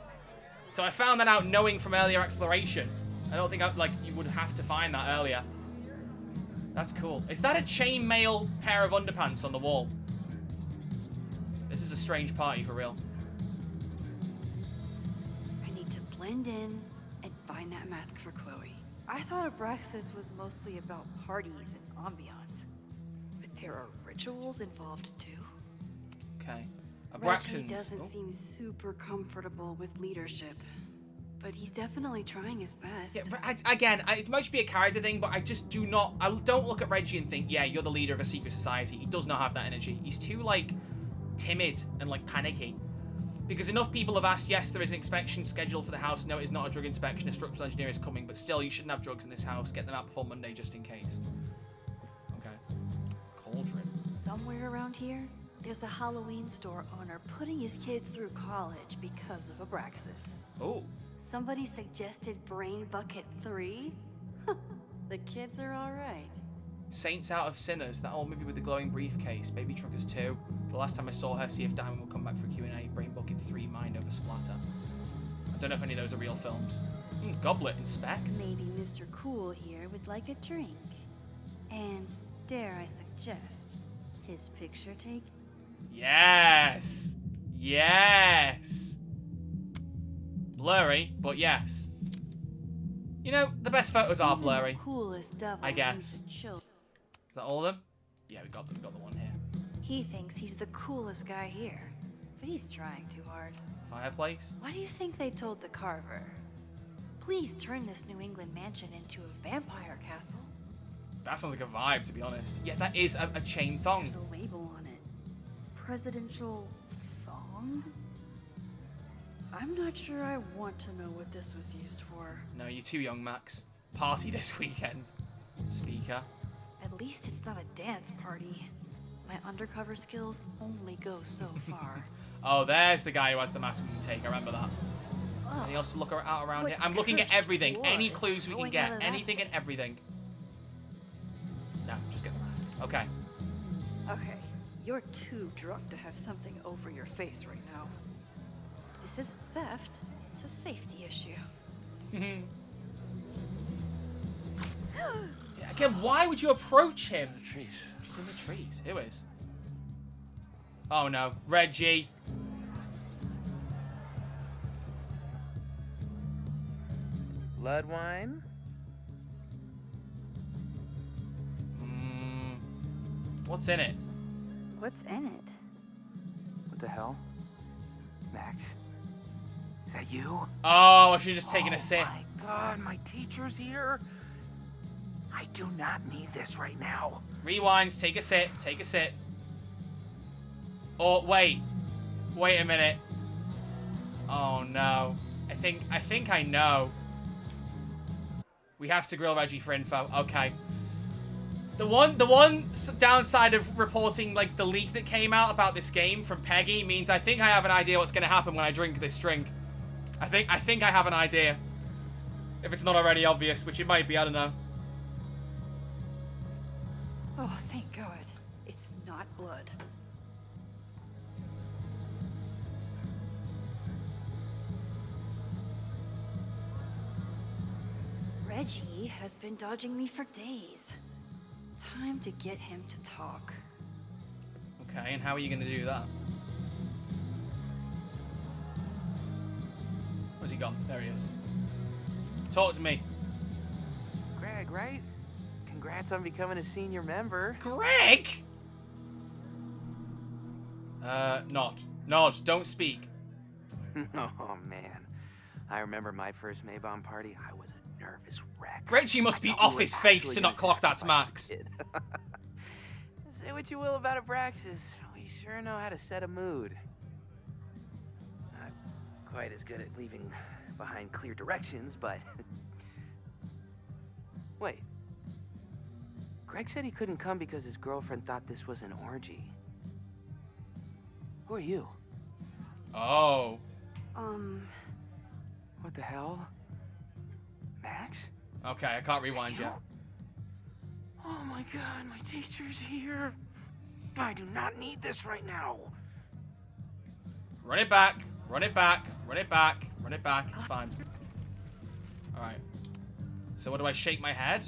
So I found that out knowing from earlier exploration. I don't think you would have to find that earlier. That's cool. Is that a chainmail pair of underpants on the wall? This is a strange party for real. I need to blend in and find that mask for Chloe. I thought Abraxas was mostly about parties and ambiance. But there are rituals involved too. Okay. Reggie Abraxans. doesn't seem super comfortable with leadership. But he's definitely trying his best. Yeah, again, it might just be a character thing, but I just do not... I don't look at Reggie and think, yeah, you're the leader of a secret society. He does not have that energy. He's too, like, timid and, like, panicky. Because enough people have asked, yes, there is an inspection scheduled for the house. No, it's not a drug inspection. A structural engineer is coming. But still, you shouldn't have drugs in this house. Get them out before Monday just in case. Okay. Cauldron. Somewhere around here, there's a Halloween store owner putting his kids through college because of Abraxas. Oh. Somebody suggested Brain Bucket 3? The kids are alright. Saints Out of Sinners, that old movie with the glowing briefcase. Baby Truckers 2. The last time I saw her, see if Diamond will come back for Q&A. Brain Bucket 3, Mind Over Splatter. I don't know if any of those are real films. Goblet, Inspect. Maybe Mr. Cool here would like a drink. And, dare I suggest, his picture take? Yes! Yes! Blurry, but yes. You know, the best photos are blurry. Coolest devil I guess. Is that all of them? Yeah, we got the one here. He thinks he's the coolest guy here, but he's trying too hard. Fireplace? What do you think they told the carver? Please turn this New England mansion into a vampire castle. That sounds like a vibe, to be honest. Yeah, that is a chain thong. There's a label on it. Presidential thong? I'm not sure I want to know what this was used for. No, you're too young, Max. Party this weekend. Speaker. At least it's not a dance party. My undercover skills only go so far. Oh, there's the guy who has the mask we can take. I remember that. Anything else to look out around here? I'm looking at everything. Any clues we can get. Anything and everything. No, just get the mask. Okay. Okay, you're too drunk to have something over your face right now. This isn't theft, it's a safety issue. Yeah, again, why would you approach him? She's in the trees. Who is? Oh no, Reggie. Blood wine? What's in it? What's in it? What the hell? Max? Is that you? Oh, I should have just taken a sip. Oh my god, my teacher's here. I do not need this right now. Rewinds, take a sip, take a sip. Oh, wait. Wait a minute. Oh no. I think I know. We have to grill Reggie for info. Okay. The one downside of reporting like the leak that came out about this game from Peggy means I think I have an idea what's going to happen when I drink this drink. I think I have an idea. If it's not already obvious, which it might be, I don't know. Oh, thank God. It's not blood. Reggie has been dodging me for days. Time to get him to talk. Okay, and how are you going to do that? Where's he gone? There he is. Talk to me. Greg, right? Congrats on becoming a senior member. Greg? Nod, don't speak. Oh, man. I remember my first Maybon party. I was a nervous wreck. Reggie must be off his face to not clock that Max. Say what you will about Abraxas, we sure know how to set a mood. Not quite as good at leaving behind clear directions, but... Wait. Greg said he couldn't come because his girlfriend thought this was an orgy. Who are you? Oh. What the hell? Max? Okay, I can't rewind yet. Oh my god, my teacher's here. I do not need this right now. Run it back, run it back, run it back, run it back. It's fine. Alright. So what do I shake my head?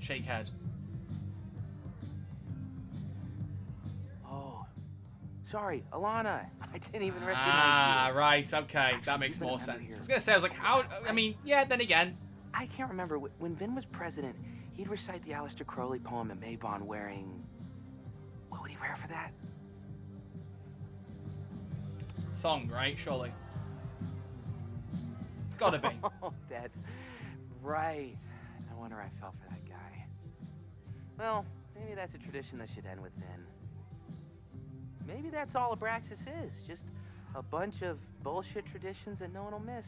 Shake head. Oh. Sorry, Alana. I didn't even recognize you. Right, okay. That makes more sense. I was gonna say, I was like, how? I mean, yeah, then again. I can't remember. When Vin was president, he'd recite the Aleister Crowley poem at Maybon wearing... What would he wear for that? Thong, right? Surely. It's gotta be. Oh, that's right. No wonder I fell for that guy. Well, maybe that's a tradition that should end with Vin. Maybe that's all Abraxas is. Just a bunch of bullshit traditions that no one will miss.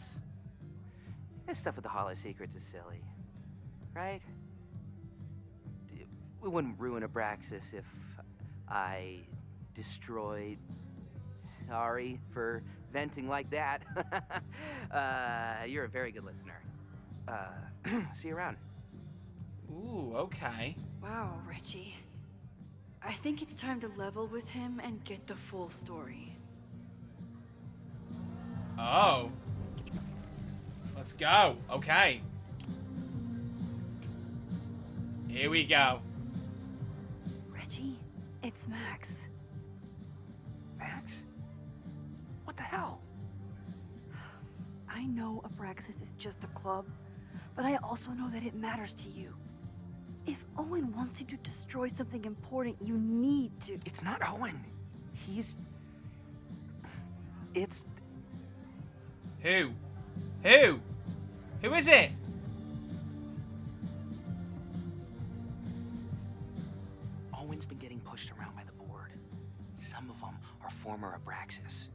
This stuff with the Hollow Secrets is silly. Right? We wouldn't ruin Abraxas if I destroyed... Sorry for venting like that. You're a very good listener. See you around. Ooh, okay. Wow, Reggie. I think it's time to level with him and get the full story. Oh. Let's go. Okay. Here we go. Reggie, it's Max. Max? What the hell? I know Abraxas is just a club, but I also know that it matters to you. If Owen wants you to destroy something important, you need to... It's not Owen. It's... Who? Who? Who is it? Owen's been getting pushed around by the board. Some of them are former Abraxas.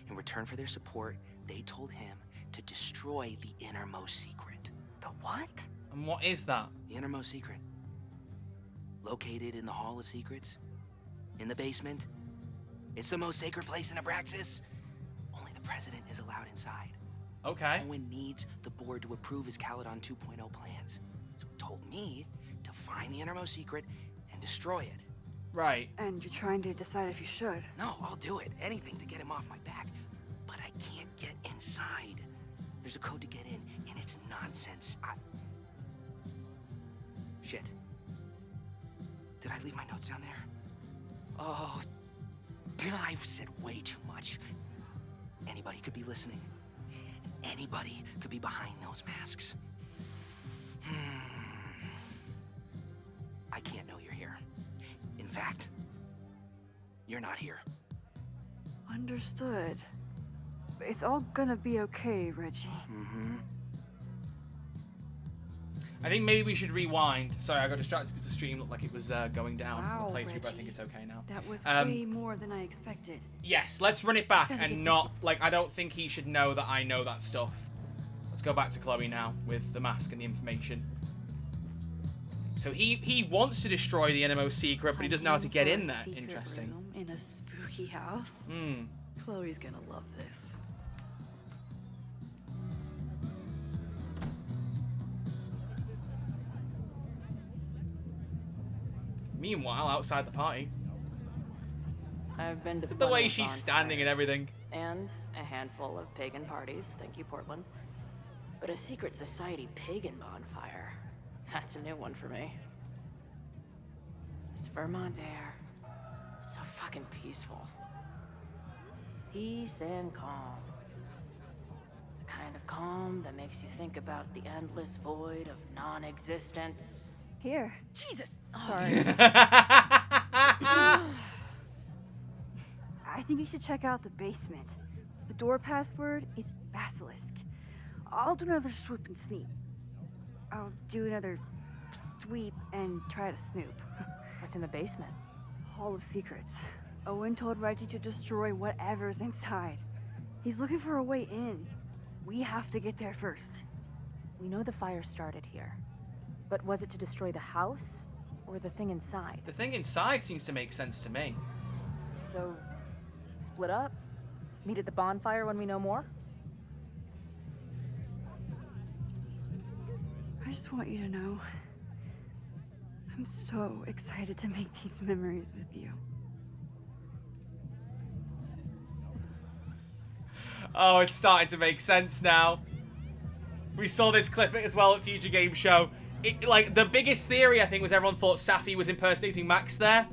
In return for their support, they told him to destroy the innermost secret. The what? And what is that? The innermost secret. Located in the Hall of Secrets. In the basement. It's the most sacred place in Abraxas. Only the president is allowed inside. Okay. Owen needs the board to approve his Caledon 2.0 plans. So he told me to find the innermost secret and destroy it. Right. And you're trying to decide if you should. No, I'll do it. Anything to get him off my back. But I can't get inside. There's a code to get in, and it's nonsense. Shit. Did I leave my notes down there? Oh, I've said way too much. Anybody could be listening. Anybody could be behind those masks. you're not here. Understood. It's all gonna be okay, Reggie. Mm-hmm. I think maybe we should rewind. Sorry, I got distracted because the stream looked like it was going down Wow, in the playthrough, but I think Reggie. it's okay now. That was way more than I expected. Yes, let's run it back Gotta and get not, like, I don't think he should know that I know that stuff. Let's go back to Chloe now with the mask and the information. So he wants to destroy the NMO secret, but he doesn't know how to get in there. Secret Interesting. room in a spooky house. Hmm. Chloe's gonna love this. Meanwhile, outside the party, I've been to look at the way plenty of she's standing and bonfires everything. And a handful of pagan parties. Thank you, Portland. But a secret society pagan bonfire. That's a new one for me. This Vermont air. So fucking peaceful. Peace and calm. The kind of calm that makes you think about the endless void of non-existence. Here. Jesus. Sorry. I think you should check out the basement. The door password is Basilisk. I'll do another swoop and sneak. I'll do another sweep and try to snoop. What's in the basement? Hall of Secrets. Owen told Reggie to destroy whatever's inside. He's looking for a way in. We have to get there first. We know the fire started here. But was it to destroy the house or the thing inside? The thing inside seems to make sense to me. So, split up? Meet at the bonfire when we know more? I just want you to know, I'm so excited to make these memories with you. Oh, it's starting to make sense now. We saw this clip as well at Future Game Show. Like, the biggest theory, I think, was everyone thought Safi was impersonating Max there.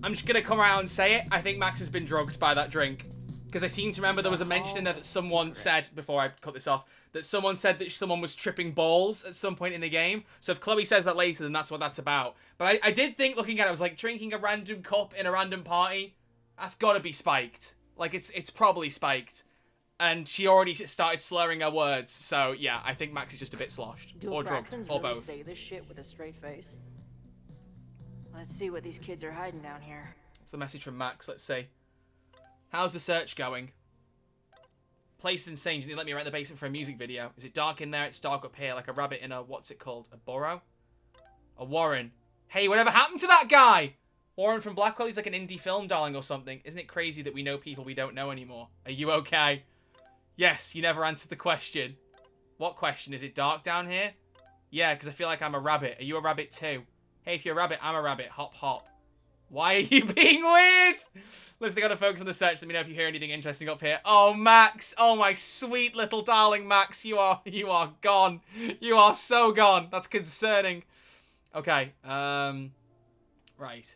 I'm just going to come around and say it. I think Max has been drugged by that drink. Because I seem to remember there was a mention in there that someone said, before I cut this off, that someone said that someone was tripping balls at some point in the game. So if Chloe says that later, then that's what that's about. But I did think, looking at it, I was like, drinking a random cup in a random party? That's got to be spiked. Like, it's probably spiked. And she already started slurring her words. So, yeah, I think Max is just a bit sloshed. Do Or drugged. Abraxans Or really both. say this shit with a straight face? Let's see what these kids are hiding down here. It's the message from Max. Let's see. How's the search going? Place is insane. Did they let me rent the basement for a music video? Is it dark in there? It's dark up here, like a rabbit in a, what's it called? A burrow? A warren. Hey, whatever happened to that guy? Warren from Blackwell, he's like an indie film darling or something. Isn't it crazy that we know people we don't know anymore? Are you okay? Yes, you never answered the question. What question? Is it dark down here? Yeah, because I feel like I'm a rabbit. Are you a rabbit too? Hey, if you're a rabbit, I'm a rabbit. Hop, hop. Why are you being weird? Listen, I gotta focus on the search. Let me know if you hear anything interesting up here. Oh, Max. Oh, my sweet little darling Max. You are gone. You are so gone. That's concerning. Okay. Right.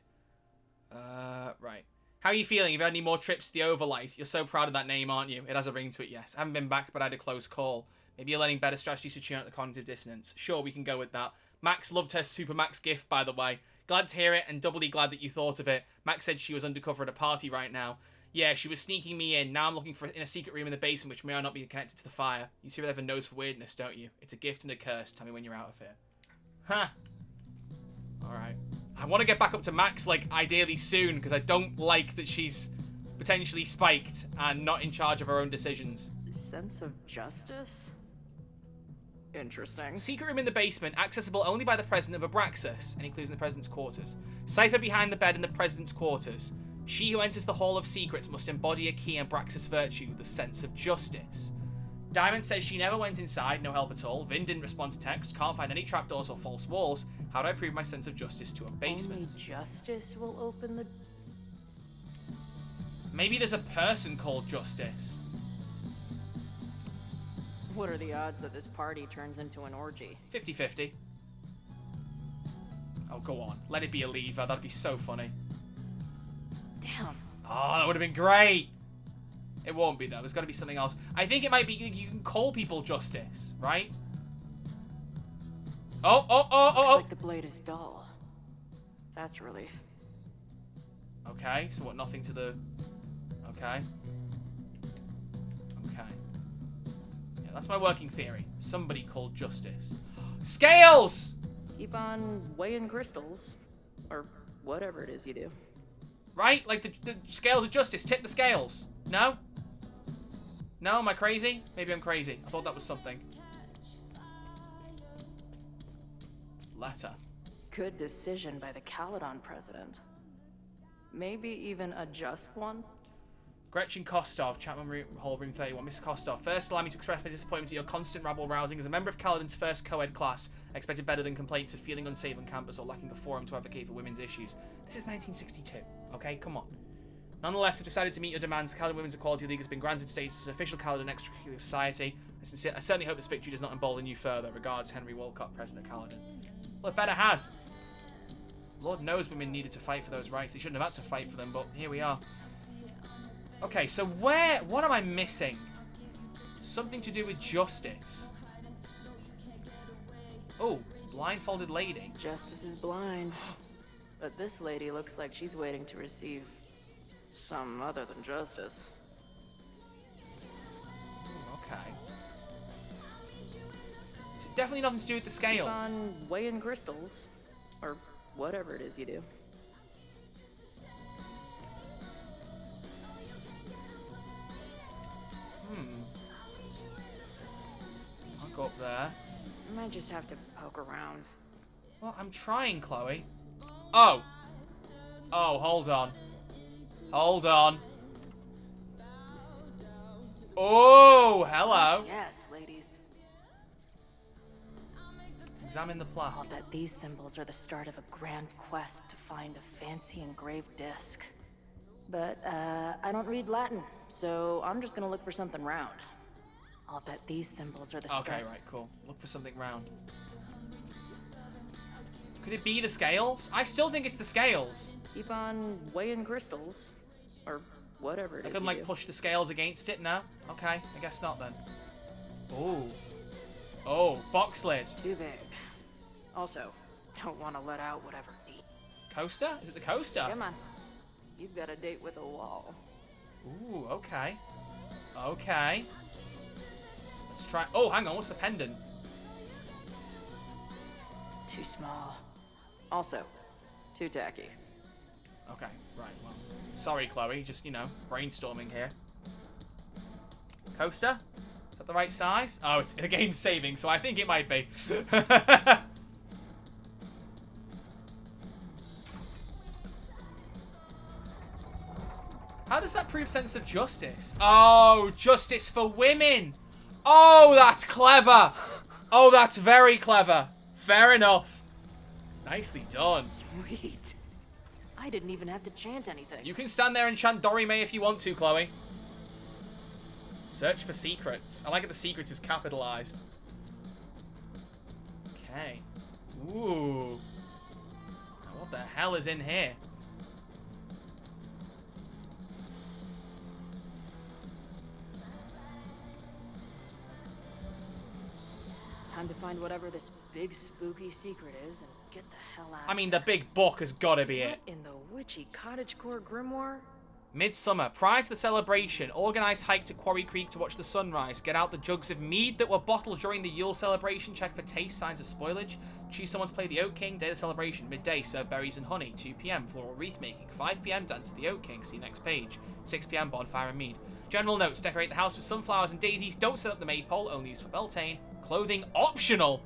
Right. How are you feeling? Have you had any more trips to the Overlight? You're so proud of that name, aren't you? It has a ring to it, yes. I haven't been back, but I had a close call. Maybe you're learning better strategies to tune out the cognitive dissonance. Sure, we can go with that. Max loved her Super Max gift, by the way. Glad to hear it, and doubly glad that you thought of it. Max said she was undercover at a party right now. Yeah, she was sneaking me in. Now I'm looking for in a secret room in the basement, which may or not be connected to the fire. You two have a nose for weirdness, don't you? It's a gift and a curse. Tell me when you're out of here. Huh. Alright. I want to get back up to Max, like, ideally soon, because I don't like that she's potentially spiked and not in charge of her own decisions. Sense of justice? Interesting. Secret room in the basement, accessible only by the president of Abraxas, and includes in the president's quarters. Cipher behind the bed in the president's quarters. She who enters the Hall of Secrets must embody a key Abraxas virtue, the sense of justice. Diamond says she never went inside, no help at all. Vin didn't respond to text, can't find any trapdoors or false walls. How do I prove my sense of justice to a basement? Only justice will open the... Maybe there's a person called Justice. What are the odds that this party turns into an orgy? 50-50. Oh, go on. Let it be a lever. That'd be so funny. Damn. Oh, that would have been great. It won't be, though. There's got to be something else. I think it might be... You can call people Justice, right? Oh. Looks like the blade is dull. That's a relief. Okay, so what, nothing to the... Okay. Okay. Yeah, that's my working theory. Somebody called Justice. Scales! Keep on weighing crystals. Or whatever it is you do. Right? Like the scales of justice. Tip the scales. No? No? Am I crazy? Maybe I'm crazy. I thought that was something. Letter. Good decision by the Caledon president. Maybe even a just one? Gretchen Kostov, Chapman Hall, Room 31. Mrs. Kostov, first allow me to express my disappointment at your constant rabble-rousing. As a member of Caledon's first co-ed class, I expected better than complaints of feeling unsafe on campus or lacking a forum to advocate for women's issues. This is 1962, okay? Come on. Nonetheless, I've decided to meet your demands. Caledon Women's Equality League has been granted status as an official Caledon extracurricular society. I certainly hope this victory does not embolden you further. Regards, Henry Walcott, President of Caledon. Well, it better had. Lord knows women needed to fight for those rights. They shouldn't have had to fight for them, but here we are. Okay, so what am I missing? Something to do with justice. Oh, blindfolded lady. Justice is blind. But this lady looks like she's waiting to receive some other than justice. Okay. So definitely nothing to do with the scale. Keep on weighing crystals. Or whatever it is you do. I'll go up there. I might just have to poke around. Well, I'm trying, Chloe. Oh. Oh, hold on. Hold on. Oh, hello. Yes, ladies. Examine the plaque. I'll bet these symbols are the start of a grand quest to find a fancy engraved disc. But, I don't read Latin, so I'm just gonna look for something round. I'll bet these symbols are the start. Okay, right, cool. Look for something round. Could it be the scales? I still think it's the scales. Keep on weighing crystals. Or whatever it I is can, you like, do. push the scales against it now? Okay, I guess not then. Oh. Oh, box lid. Too big. Also, don't want to let out whatever deep. Coaster? Is it the coaster? Come on. You've got a date with a wall. Ooh, okay. Okay. Let's try. Oh, hang on. What's the pendant? Too small. Also, too tacky. Okay, right, well. Sorry, Chloe. Just, you know, brainstorming here. Coaster? Is that the right size? Oh, it's, the game's saving, so I think it might be. How does that prove sense of justice? Oh, justice for women. Oh, that's clever. Oh, that's very clever. Fair enough. Nicely done. Sweet. I didn't even have to chant anything. You can stand there and chant Dorime if you want to, Chloe. Search for secrets. I like it the secret is capitalized. Okay. Ooh. Now, what the hell is in here? Time to find whatever this big spooky secret is and get the hell out. I mean, the big book has got to be it. What in the witchy cottagecore grimoire? Midsummer. Prior to the celebration, organise hike to Quarry Creek to watch the sunrise. Get out the jugs of mead that were bottled during the Yule celebration. Check for taste signs of spoilage. Choose someone to play the Oak King. Day of the celebration. Midday, serve berries and honey. 2 p.m. floral wreath making. 5 p.m. dance to the Oak King. See next page. 6 p.m. bonfire and mead. General notes. Decorate the house with sunflowers and daisies. Don't set up the maypole. Only used for Beltane. Clothing optional.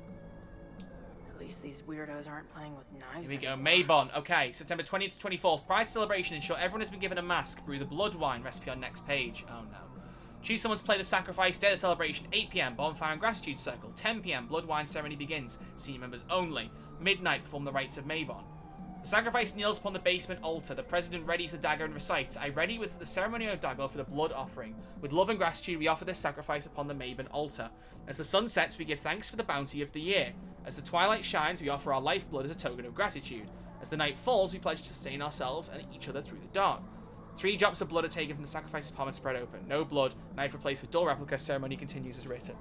At least these weirdos aren't playing with knives. Here we go. Maybon. Okay, September 20th to 24th. Prior to celebration, ensure everyone has been given a mask. Brew the blood wine. Recipe on next page. Oh no. Choose someone to play the sacrifice. Day of the celebration. 8 p.m. Bonfire and gratitude circle. 10 p.m. Blood wine ceremony begins. Senior members only. Midnight. Perform the rites of Maybon. The sacrifice kneels upon the basement altar. The president readies the dagger and recites, I ready with the ceremonial dagger for the blood offering. With love and gratitude, we offer this sacrifice upon the Maybon altar. As the sun sets, we give thanks for the bounty of the year. As the twilight shines, we offer our lifeblood as a token of gratitude. As the night falls, we pledge to sustain ourselves and each other through the dark. 3 drops of blood are taken from the sacrifice's palm and spread open. No blood. Knife replaced with dull replica. Ceremony continues as written.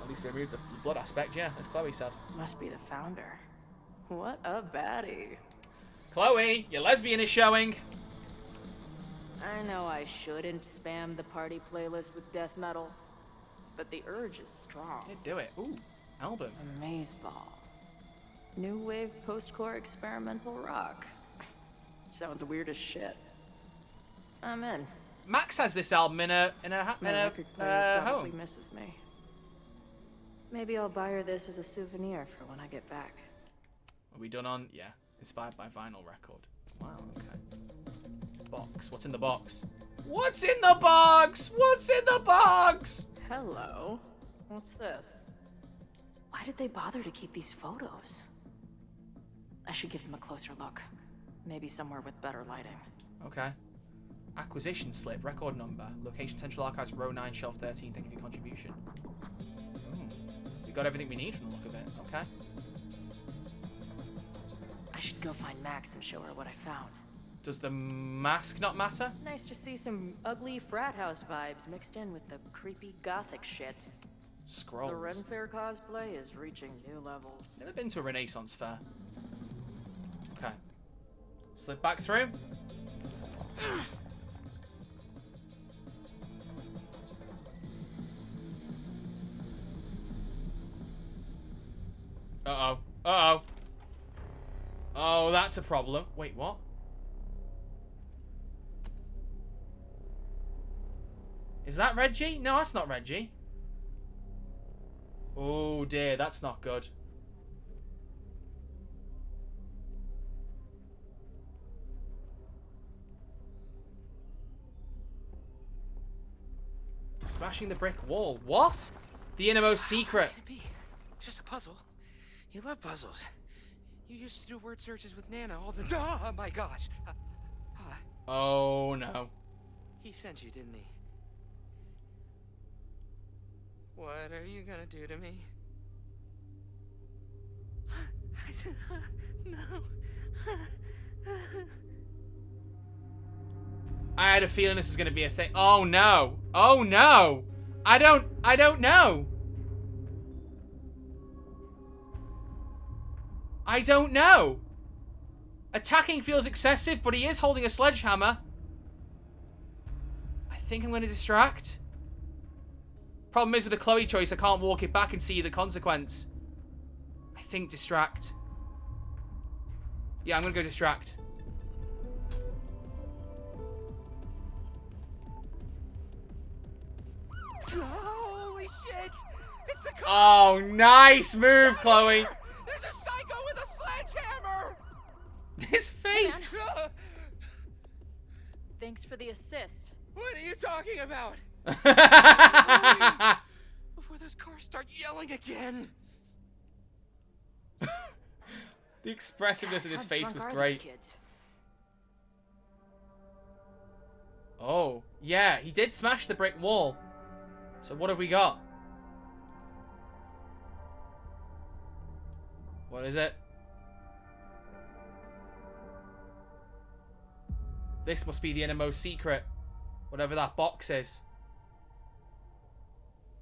At least they removed the blood aspect, yeah, as Chloe said. Must be the founder. What a baddie. Chloe, your lesbian is showing. I know I shouldn't spam the party playlist with death metal, but the urge is strong. Yeah, do it. Ooh, album. Amazeballs. New wave post-core experimental rock. Sounds weird as shit. I'm in. Max has this album in a My record player probably home. misses me. Maybe I'll buy her this as a souvenir for when I get back. Are we done on? Yeah. Inspired by vinyl record. Wow, okay. Box. What's in the box? What's in the box? What's in the box? Hello. What's this? Why did they bother to keep these photos? I should give them a closer look. Maybe somewhere with better lighting. Okay. Acquisition slip, record number, location Central Archives, row 9, shelf 13. Thank you for your contribution. We got everything we need from the look of it. Okay. I should go find Max and show her what I found. Does the mask not matter? Nice to see some ugly frat house vibes mixed in with the creepy gothic shit. Scrolls. The Ren Fair cosplay is reaching new levels. Never been to a Renaissance fair. Okay. Slip back through. Uh-oh. Uh-oh. Oh, that's a problem. Wait, what? Is that Reggie? No, that's not Reggie. Oh dear, that's not good. Smashing the brick wall. What? The innermost secret. Could it be? It's just a puzzle. You love puzzles. You used to do word searches with Nana all the time. Oh my gosh. Oh no. He sent you, didn't he? What are you gonna do to me? No. I had a feeling this was going to be a thing. Oh no. Oh no. I don't know. I don't know. Attacking feels excessive, but he is holding a sledgehammer. I think I'm going to distract. Problem is with the Chloe choice, I can't walk it back and see the consequence. I think distract. Yeah, I'm going to go distract. Holy shit! It's the cops! Oh, nice move, Chloe. There's a psycho with a sledgehammer! His face! Thanks for the assist. What are you talking about? Before those cars start yelling again. The expressiveness in his How face drunk was are great. these kids? Oh, yeah, he did smash the brick wall. So what have we got? What is it? This must be the innermost secret. Whatever that box is.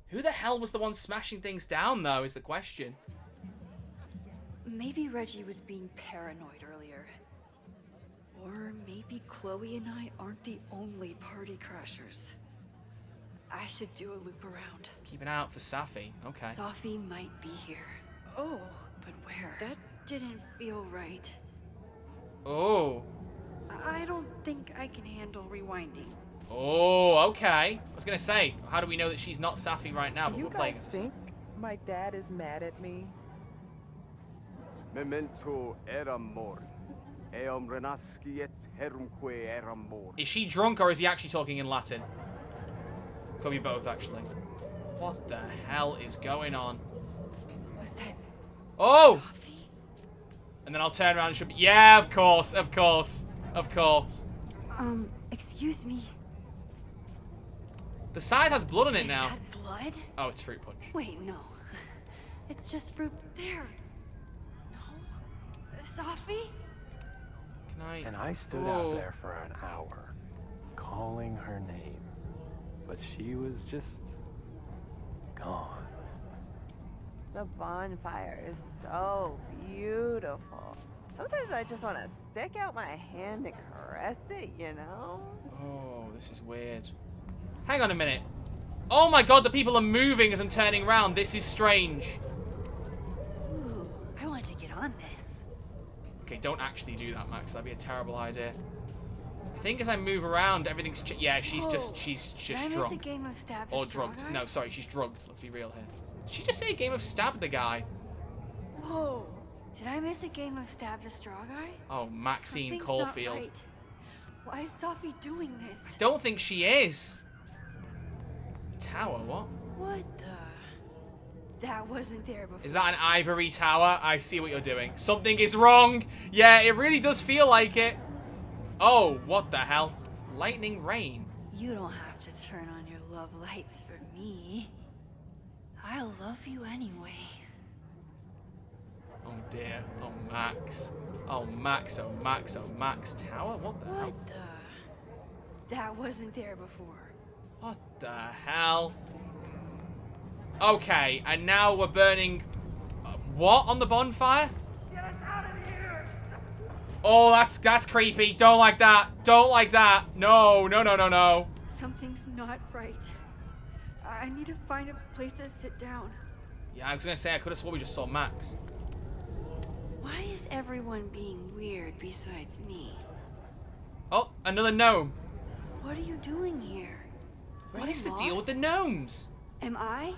Who the hell was the one smashing things down, though, is the question. Maybe Reggie was being paranoid earlier. Or maybe Chloe and I aren't the only party crashers. I should do a loop around. Keep an eye out for Safi. Okay. Safi might be here. Oh, but where? That didn't feel right. Oh. I don't think I can handle rewinding. Oh, okay. I was going to say, how do we know that she's not Safi right now, but You we're playing guys as a Safi? think my dad is mad at me? Memento eram mori. Eum renasciet herumque eram mori. Is she drunk or is he actually talking in Latin? Could be both, actually. What the hell is going on? Was that Oh! And then I'll turn around and she'll be... Yeah, of course, of course, of course. Excuse me. The side has blood on it Is now. that blood? Oh, it's fruit punch. Wait, no. It's just fruit there. No. Safi? Can I... And I stood out there for an hour, calling her name. But she was just gone. The bonfire is so beautiful. Sometimes I just want to stick out my hand and caress it, you know? Oh, this is weird. Hang on a minute. Oh my god, the people are moving as I'm turning around. This is strange. Ooh, I want to get on this. Okay, don't actually do that, Max. That'd be a terrible idea. I think as I move around, everything's... yeah, she's just Did I miss a drunk. game of stab Or the drugged. Straw Guy? No, sorry, she's drugged. Let's be real here. Did she just say a game of stab the guy? Whoa. Did I miss a game of stab the straw guy? Oh, Maxine Something's Caulfield. not right. Why is Sophie doing this? Don't think she is. Tower, what? What the? That wasn't there before. Is that an ivory tower? I see what you're doing. Something is wrong. Yeah, it really does feel like it. Oh, what the hell? Lightning rain. You don't have to turn on your love lights for me. I'll love you anyway. Oh dear. Oh, Max. Oh, Max. Oh, Max. Oh, Max. Tower? What the hell? What the? That wasn't there before. What the hell? Okay, and now we're burning... what on the bonfire? Get us out of here! Oh, that's creepy. Don't like that. Don't like that. No, no, no, no, no. Something's not right. I need to find a place to sit down. Yeah, I was gonna say, I could have sworn we just saw Max. Why is everyone being weird besides me? Oh, another gnome. What are you doing here? What is the deal with the gnomes? Am I?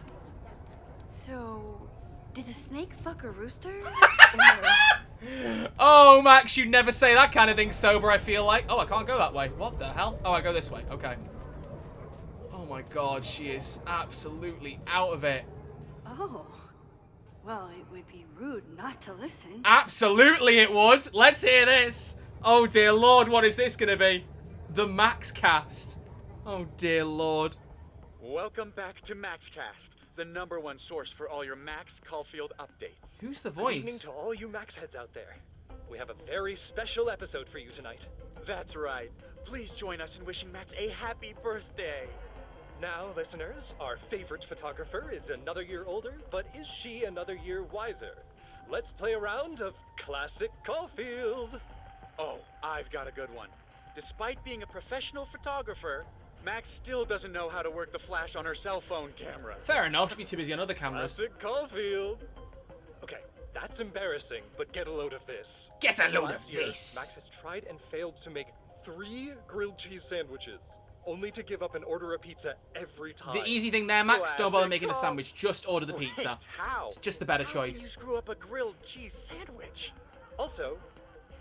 So, did a snake fuck a rooster? Oh, Max, you'd never say that kind of thing sober, I feel like. Oh, I can't go that way. What the hell? Oh, I go this way. Okay. Oh my god, she is absolutely out of it. Oh. Well, it would be rude not to listen. Absolutely it would. Let's hear this. Oh dear lord, what is this going to be? The Max Cast. Oh dear lord. Welcome back to MaxCast, the #1 source for all your Max Caulfield updates. Who's the Good evening voice? to all you Max heads out there. We have a very special episode for you tonight. That's right. Please join us in wishing Max a happy birthday. Now, listeners, our favorite photographer is another year older, but is she another year wiser? Let's play a round of Classic Caulfield. Oh, I've got a good one. Despite being a professional photographer, Max still doesn't know how to work the flash on her cell phone camera. Fair enough, she'll be too busy on other cameras. Classic Caulfield. Okay, that's embarrassing, but get a load of this. Get a load Last of year, this. Max has tried and failed to make 3 grilled cheese sandwiches, only to give up and order a pizza every time. The easy thing there, Max, don't bother making a sandwich. Just order the Wait, pizza. how? It's just the better How choice. can you screw up a grilled cheese sandwich? Also,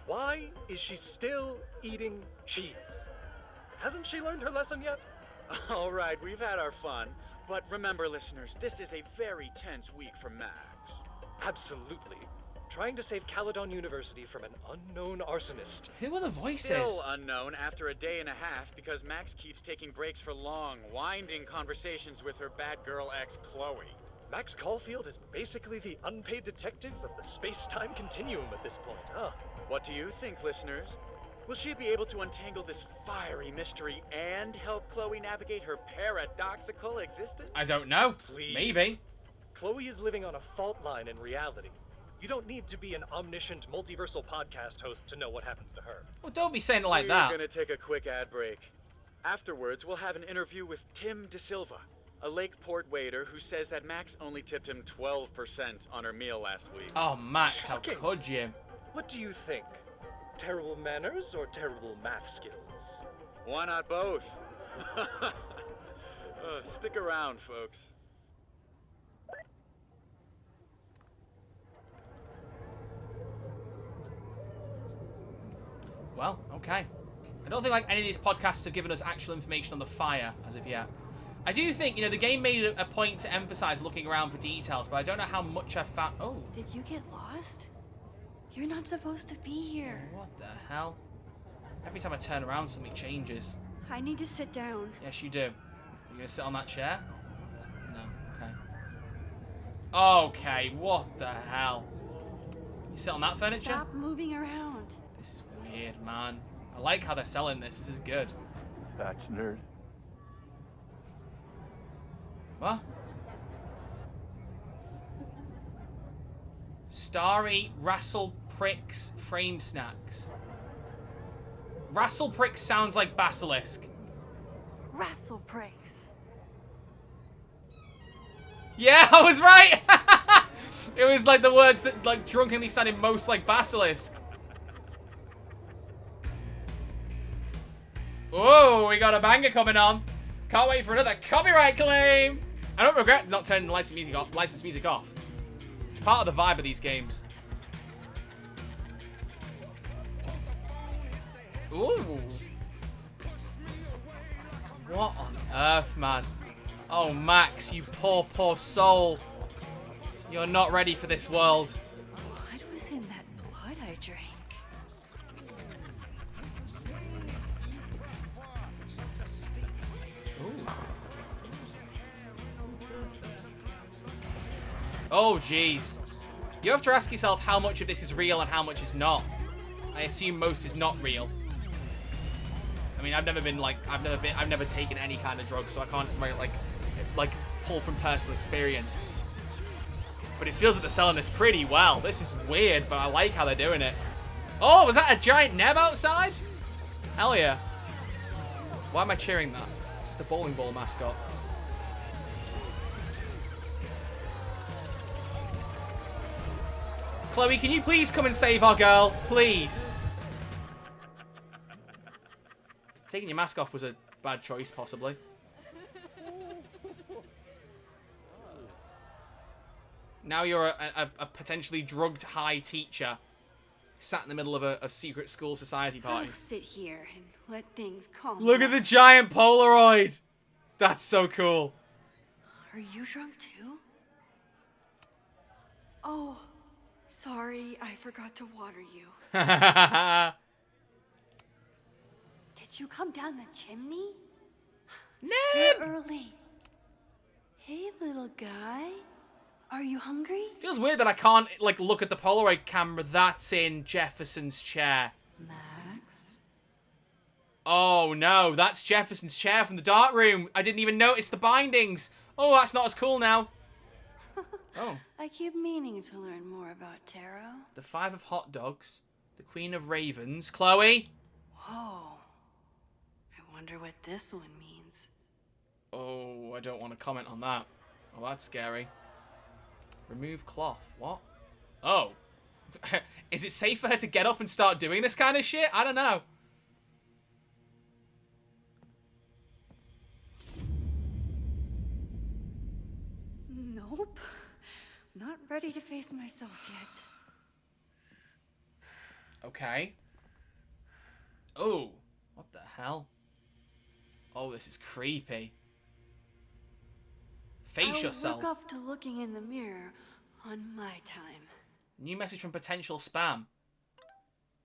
why is she still eating cheese? Hasn't she learned her lesson yet? All right, we've had our fun. But remember, listeners, this is a very tense week for Max. Absolutely. Trying to save Caledon University from an unknown arsonist. Who are the voices? Still unknown after a day and a half because Max keeps taking breaks for long, winding conversations with her bad girl ex, Chloe. Max Caulfield is basically the unpaid detective of the space-time continuum at this point, huh? What do you think, listeners? Will she be able to untangle this fiery mystery and help Chloe navigate her paradoxical existence? I don't know. Please. Maybe. Chloe is living on a fault line in reality. You don't need to be an omniscient multiversal podcast host to know what happens to her. Well, don't be saying it like that. We're gonna take a quick ad break. Afterwards, we'll have an interview with Tim DeSilva, a Lakeport waiter who says that Max only tipped him 12% on her meal last week. Oh, Max, how Shocking. could you? What do you think? Terrible manners or terrible math skills? Why not both? Stick around, folks. Well, okay. I don't think like any of these podcasts have given us actual information on the fire as of yet. I do think, the game made a point to emphasize looking around for details, but I don't know how much I found. Oh. Did you get lost? You're not supposed to be here. What the hell? Every time I turn around, something changes. I need to sit down. Yes, you do. You gonna sit on that chair? No. Okay. Okay, what the hell? You sit on that furniture? Stop moving around. This is weird, man. I like how they're selling this. This is good. Batch nerd. What? Starry Rassel Pricks frame snacks. Rassle Pricks sounds like basilisk. Rassle Pricks. Yeah, I was right! It was like the words that like drunkenly sounded most like basilisk. Oh, we got a banger coming on. Can't wait for another copyright claim. I don't regret not turning the licensed music off. It's part of the vibe of these games. Ooh. What on earth, man? Oh, Max, you poor, poor soul. You're not ready for this world. What was in that blood I drank? Ooh. Oh, jeez. You have to ask yourself how much of this is real and how much is not. I assume most is not real. I mean, I've never taken any kind of drug, so I can't like pull from personal experience. But it feels like they're selling this pretty well. This is weird, but I like how they're doing it. Oh, was that a giant neb outside? Hell yeah. Why am I cheering that? It's just a bowling ball mascot. Chloe, can you please come and save our girl? Please. Taking your mask off was a bad choice, possibly. Now you're a potentially drugged high teacher sat in the middle of a secret school society party. I'll sit here and let things calm Look down. at the giant Polaroid. That's so cool. Are you drunk too? Oh, sorry, I forgot to water you. Did you come down the chimney? Neb! You're early. Hey, little guy. Are you hungry? Feels weird that I can't like look at the Polaroid camera that's in Jefferson's chair. Max? Oh no, that's Jefferson's chair from the dark room. I didn't even notice the bindings. Oh, that's not as cool now. Oh. I keep meaning to learn more about tarot. The Five of Hot Dogs. The Queen of Ravens. Chloe? Whoa. I wonder what this one means. Oh, I don't want to comment on that. Oh, that's scary. Remove cloth. What? Oh. Is it safe for her to get up and start doing this kind of shit? I don't know. Nope. Not ready to face myself yet. Okay. Oh. What the hell? Oh, this is creepy. Face yourself. I'll work up to looking in the mirror on my time. New message from potential spam.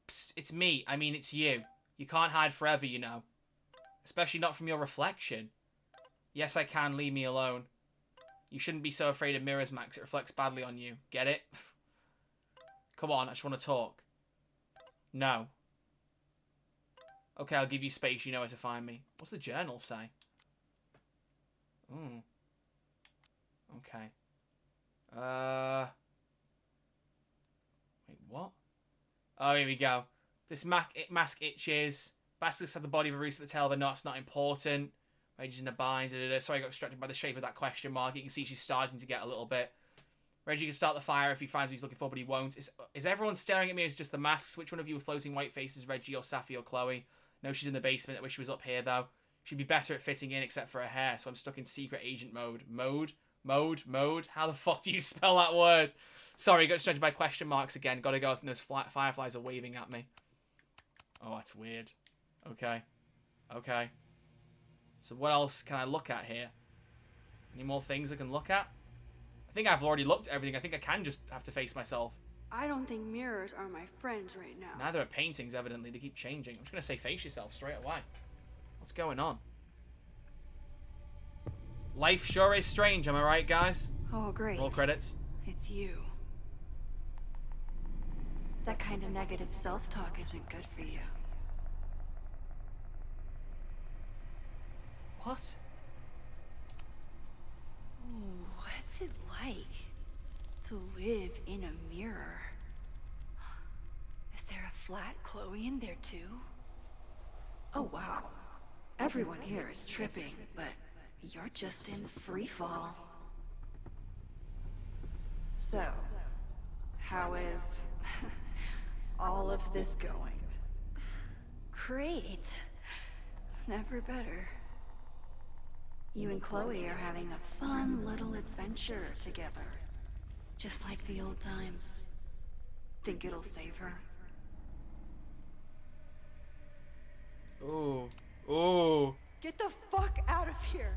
Psst, it's me. I mean, it's you. You can't hide forever, you know. Especially not from your reflection. Yes, I can. Leave me alone. You shouldn't be so afraid of mirrors, Max. It reflects badly on you. Get it? Come on, I just want to talk. No. Okay, I'll give you space. You know where to find me. What's the journal say? Hmm. Okay. Wait, what? Oh, here we go. This mask itches. Basilisks have the body of a rooster with the tail of a knot. It's not important. Reggie's in a bind. Sorry, I got distracted by the shape of that question mark. You can see she's starting to get a little bit. Reggie can start the fire if he finds what he's looking for, but he won't. Is everyone staring at me as just the masks? Which one of you are floating white faces, Reggie or Safi or Chloe? No, she's in the basement. I wish she was up here, though. She'd be better at fitting in, except for her hair, so I'm stuck in secret agent mode. Mode? How the fuck do you spell that word? Sorry, got distracted by question marks again. Gotta go, and those fireflies are waving at me. Oh, that's weird. Okay. So what else can I look at here? Any more things I can look at? I think I've already looked at everything. I think I can just have to face myself. I don't think mirrors are my friends right now. Neither are paintings, evidently. They keep changing. I'm just going to say face yourself straight away. What's going on? Life sure is strange, am I right, guys? Oh, great. Roll credits. It's you. That kind of negative self-talk isn't good for you. What? Ooh, what's it like to live in a mirror? Is there a flat Chloe in there too? Oh wow. Everyone here is tripping, but you're just in free fall. So, how is all of this going? Great. Never better. You and Chloe are having a fun little adventure together. Just like the old times. Think it'll save her? Ooh. Ooh. Get the fuck out of here!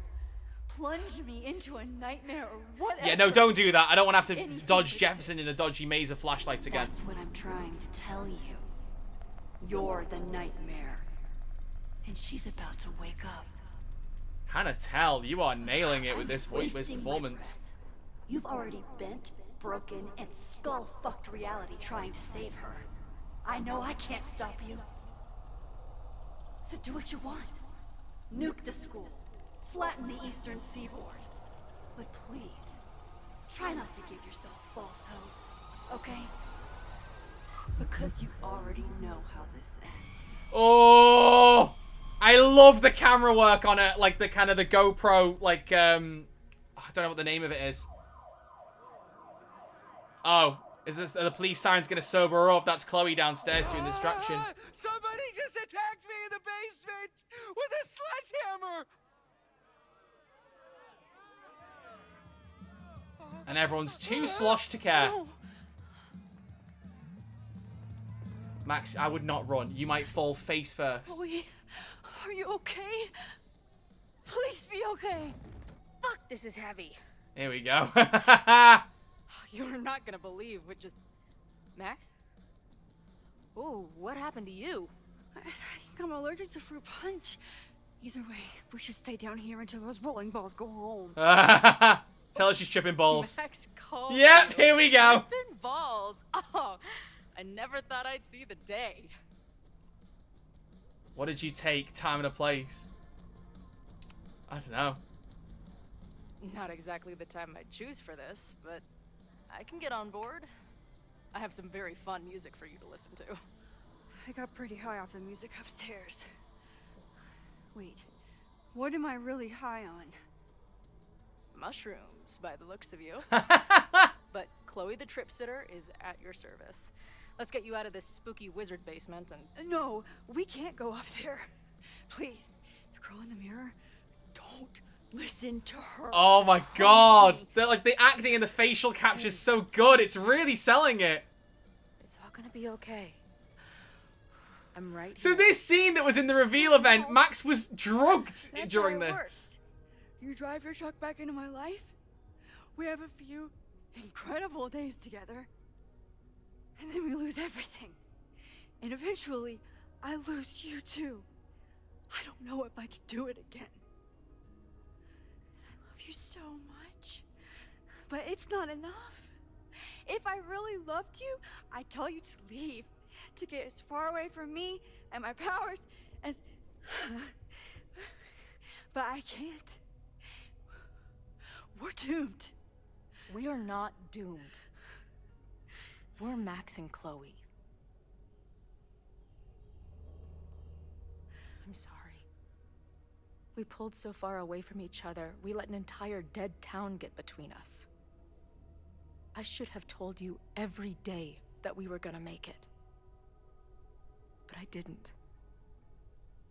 Plunge me into a nightmare or whatever! Yeah, no, don't do that. I don't want to have to dodge Jefferson in a dodgy maze of flashlights again. That's what I'm trying to tell you. You're the nightmare. And she's about to wake up. Hannah Tell, you are nailing it with this voice, this wasting my performance. breath. You've already bent, broken, and skull-fucked reality trying to save her. I know I can't stop you. So do what you want. Nuke the school. Flatten the eastern seaboard. But please, try not to give yourself false hope, okay? Because you already know how this ends. Oh, I love the camera work on it, like the kind of the GoPro, like I don't know what the name of it is. Oh, is this the police siren's gonna sober her up? That's Chloe downstairs doing the distraction. Somebody just attacked me in the basement with a sledgehammer. And everyone's too sloshed to care. Max, I would not run. You might fall face first. Chloe, are you okay? Please be okay. Fuck, this is heavy. Here we go. You're not gonna believe what just... Max? Ooh, what happened to you? I think I'm allergic to fruit punch. Either way, we should stay down here until those bowling balls go home. Tell her she's tripping balls. Max called Yep, you here we go. tripping balls. Oh, I never thought I'd see the day. What did you take? Time and a place? I don't know. Not exactly the time I'd choose for this, but I can get on board. I have some very fun music for you to listen to. I got pretty high off the music upstairs. Wait, what am I really high on? Mushrooms, by the looks of you. But Chloe the Trip Sitter is at your service. Let's get you out of this spooky wizard basement and... No, we can't go up there. Please, the girl in the mirror, don't listen to her. Oh my god. The acting and the facial capture is so good. It's really selling it. It's all gonna be okay. I'm right So here. this scene that was in the reveal event, Max was drugged That's during how it this. works. You drive your truck back into my life. We have a few incredible days together. And then we lose everything. And eventually, I lose you too. I don't know if I can do it again. I love you so much. But it's not enough. If I really loved you, I'd tell you to leave. To get as far away from me and my powers as... But I can't. We're doomed. We are not doomed. We're Max and Chloe. I'm sorry. We pulled so far away from each other, we let an entire dead town get between us. I should have told you every day that we were gonna make it. But I didn't.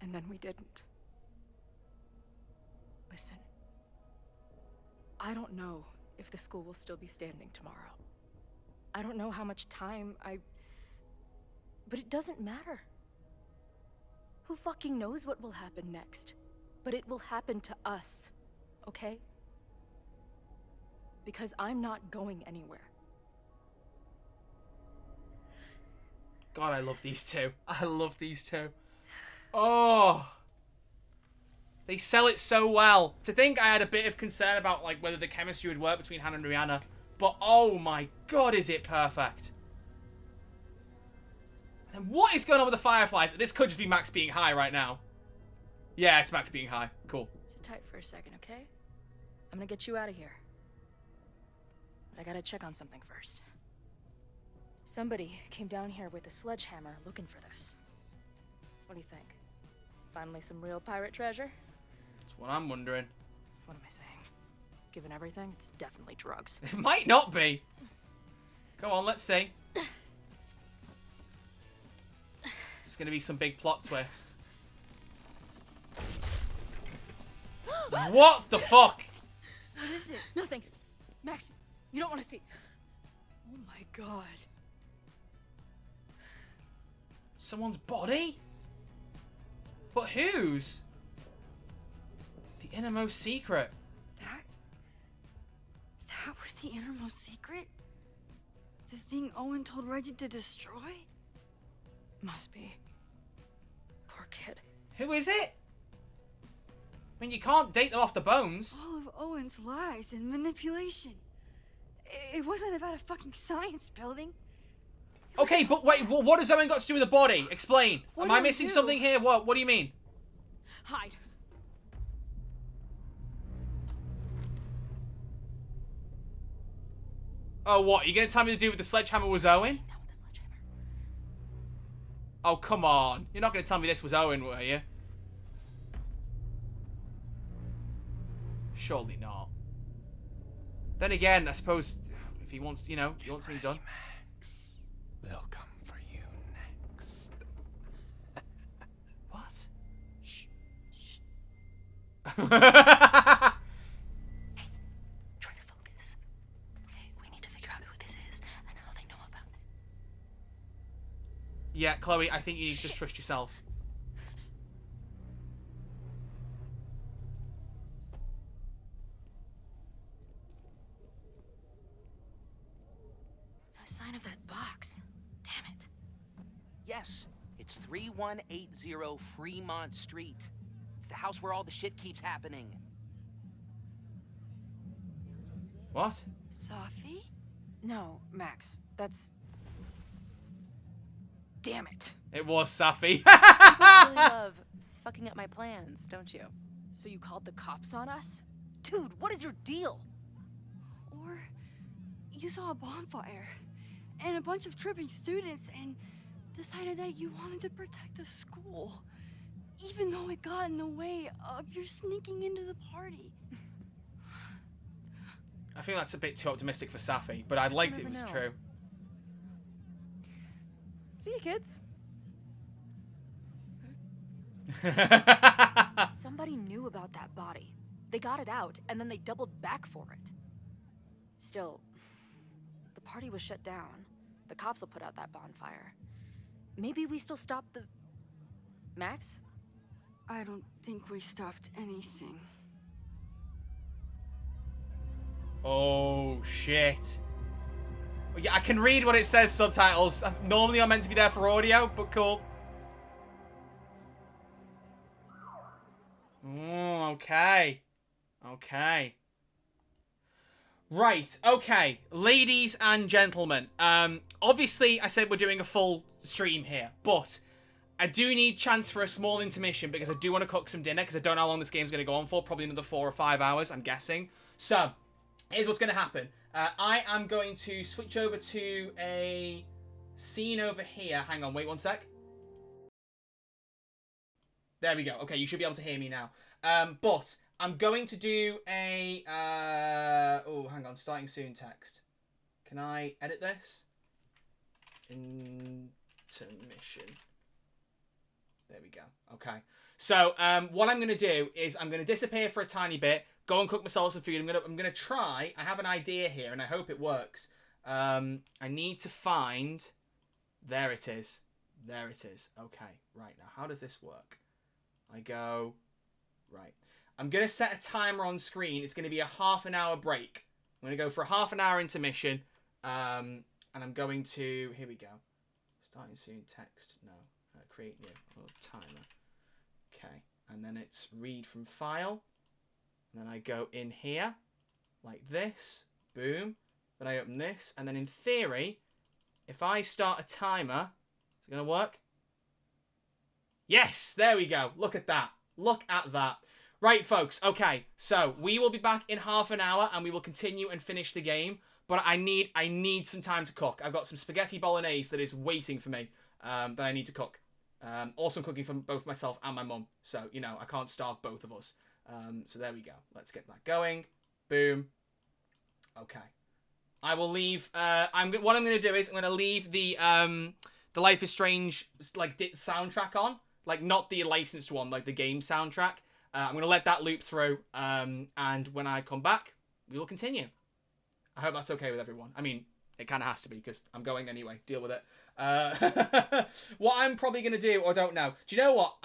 And then we didn't. Listen. I don't know if the school will still be standing tomorrow. I don't know how much time But it doesn't matter. Who fucking knows what will happen next? But it will happen to us, okay? Because I'm not going anywhere. God, I love these two. I love these two. Oh. They sell it so well. To think I had a bit of concern about like whether the chemistry would work between Hannah and Rihanna. But oh my god, is it perfect. And what is going on with the Fireflies? This could just be Max being high right now. Yeah, it's Max being high. Cool. Sit tight for a second, okay? I'm gonna get you out of here. But I gotta check on something first. Somebody came down here with a sledgehammer looking for this. What do you think? Finally some real pirate treasure? That's what I'm wondering. What am I saying? Given everything, it's definitely drugs. It might not be. Come on, let's see. It's gonna be some big plot twist. What the fuck? What is it? Nothing. Max, you don't want to see. Oh my god. Someone's body? But whose? The innermost secret. That was the innermost secret? The thing Owen told Reggie to destroy? Must be. Poor kid. Who is it? I mean, you can't date them off the bones. All of Owen's lies and manipulation. It wasn't about a fucking science building. Okay, but wait, what has Owen got to do with the body? Explain. What Am do I we missing do? something here? What do you mean? Hide. Oh, what? You're going to tell me the dude with the sledgehammer was Owen? Oh, come on. You're not going to tell me this was Owen, were you? Surely not. Then again, I suppose if he wants, you know, he wants something done. Max. They'll come for you next. What? Shh. Shh. Try to focus. Okay, we need to figure out who this is and how they know about it. Yeah, Chloe, I think you need to just trust yourself. No sign of that box. Damn it. Yes, it's 3180 Fremont Street. It's the house where all the shit keeps happening. What? Safi? No, Max. That's... Damn it. It was Safi. You really love fucking up my plans, don't you? So you called the cops on us? Dude, what is your deal? Or you saw a bonfire and a bunch of tripping students and decided that you wanted to protect the school, even though it got in the way of your sneaking into the party. I think that's a bit too optimistic for Safi, but I'd like it if it was true. See you, kids. Somebody knew about that body. They got it out, and then they doubled back for it. Still, the party was shut down. The cops will put out that bonfire. Maybe we still stop the... Max? I don't think we stopped anything. Oh, shit. Yeah, I can read what it says, subtitles. Normally I'm meant to be there for audio, but cool. Okay. Okay. Right, okay. Ladies and gentlemen, obviously I said we're doing a full stream here, but I do need chance for a small intermission because I do want to cook some dinner because I don't know how long this game's going to go on for. Probably another 4 or 5 hours, I'm guessing. So, here's what's going to happen. I am going to switch over to a scene over here. Hang on, wait 1 sec. There we go. Okay, you should be able to hear me now. But I'm going to do a... oh, hang on. Starting soon text. Can I edit this? Intermission. There we go. Okay. So, what I'm going to do is I'm going to disappear for a tiny bit. Go and cook myself some food. I'm gonna try. I have an idea here, and I hope it works. I need to find. There it is. There it is. Okay. Right now, how does this work? I go. Right. I'm gonna set a timer on screen. It's gonna be a ½ an hour break. I'm gonna go for a ½ an hour intermission. And I'm going to. Here we go. Starting soon. Text. No. Create new. Oh, timer. Okay. And then it's read from file. And then I go in here, like this, boom. Then I open this, and then in theory, if I start a timer, is it going to work? Yes, there we go. Look at that. Look at that. Right, folks, okay, so we will be back in ½ an hour, and we will continue and finish the game. but I need some time to cook. I've got some spaghetti bolognese that is waiting for me that I need to cook. Also I'm cooking for both myself and my mum, so you know I can't starve both of us. So there we go. Let's get that going. Boom. Okay. I will leave. What I'm gonna do is I'm gonna leave the Life is Strange like soundtrack on, like not the licensed one, like the game soundtrack. I'm gonna let that loop through, and when I come back, we will continue. I hope that's okay with everyone. I mean, it kind of has to be because I'm going anyway. Deal with it. What I'm probably gonna do, or don't know. Do you know what?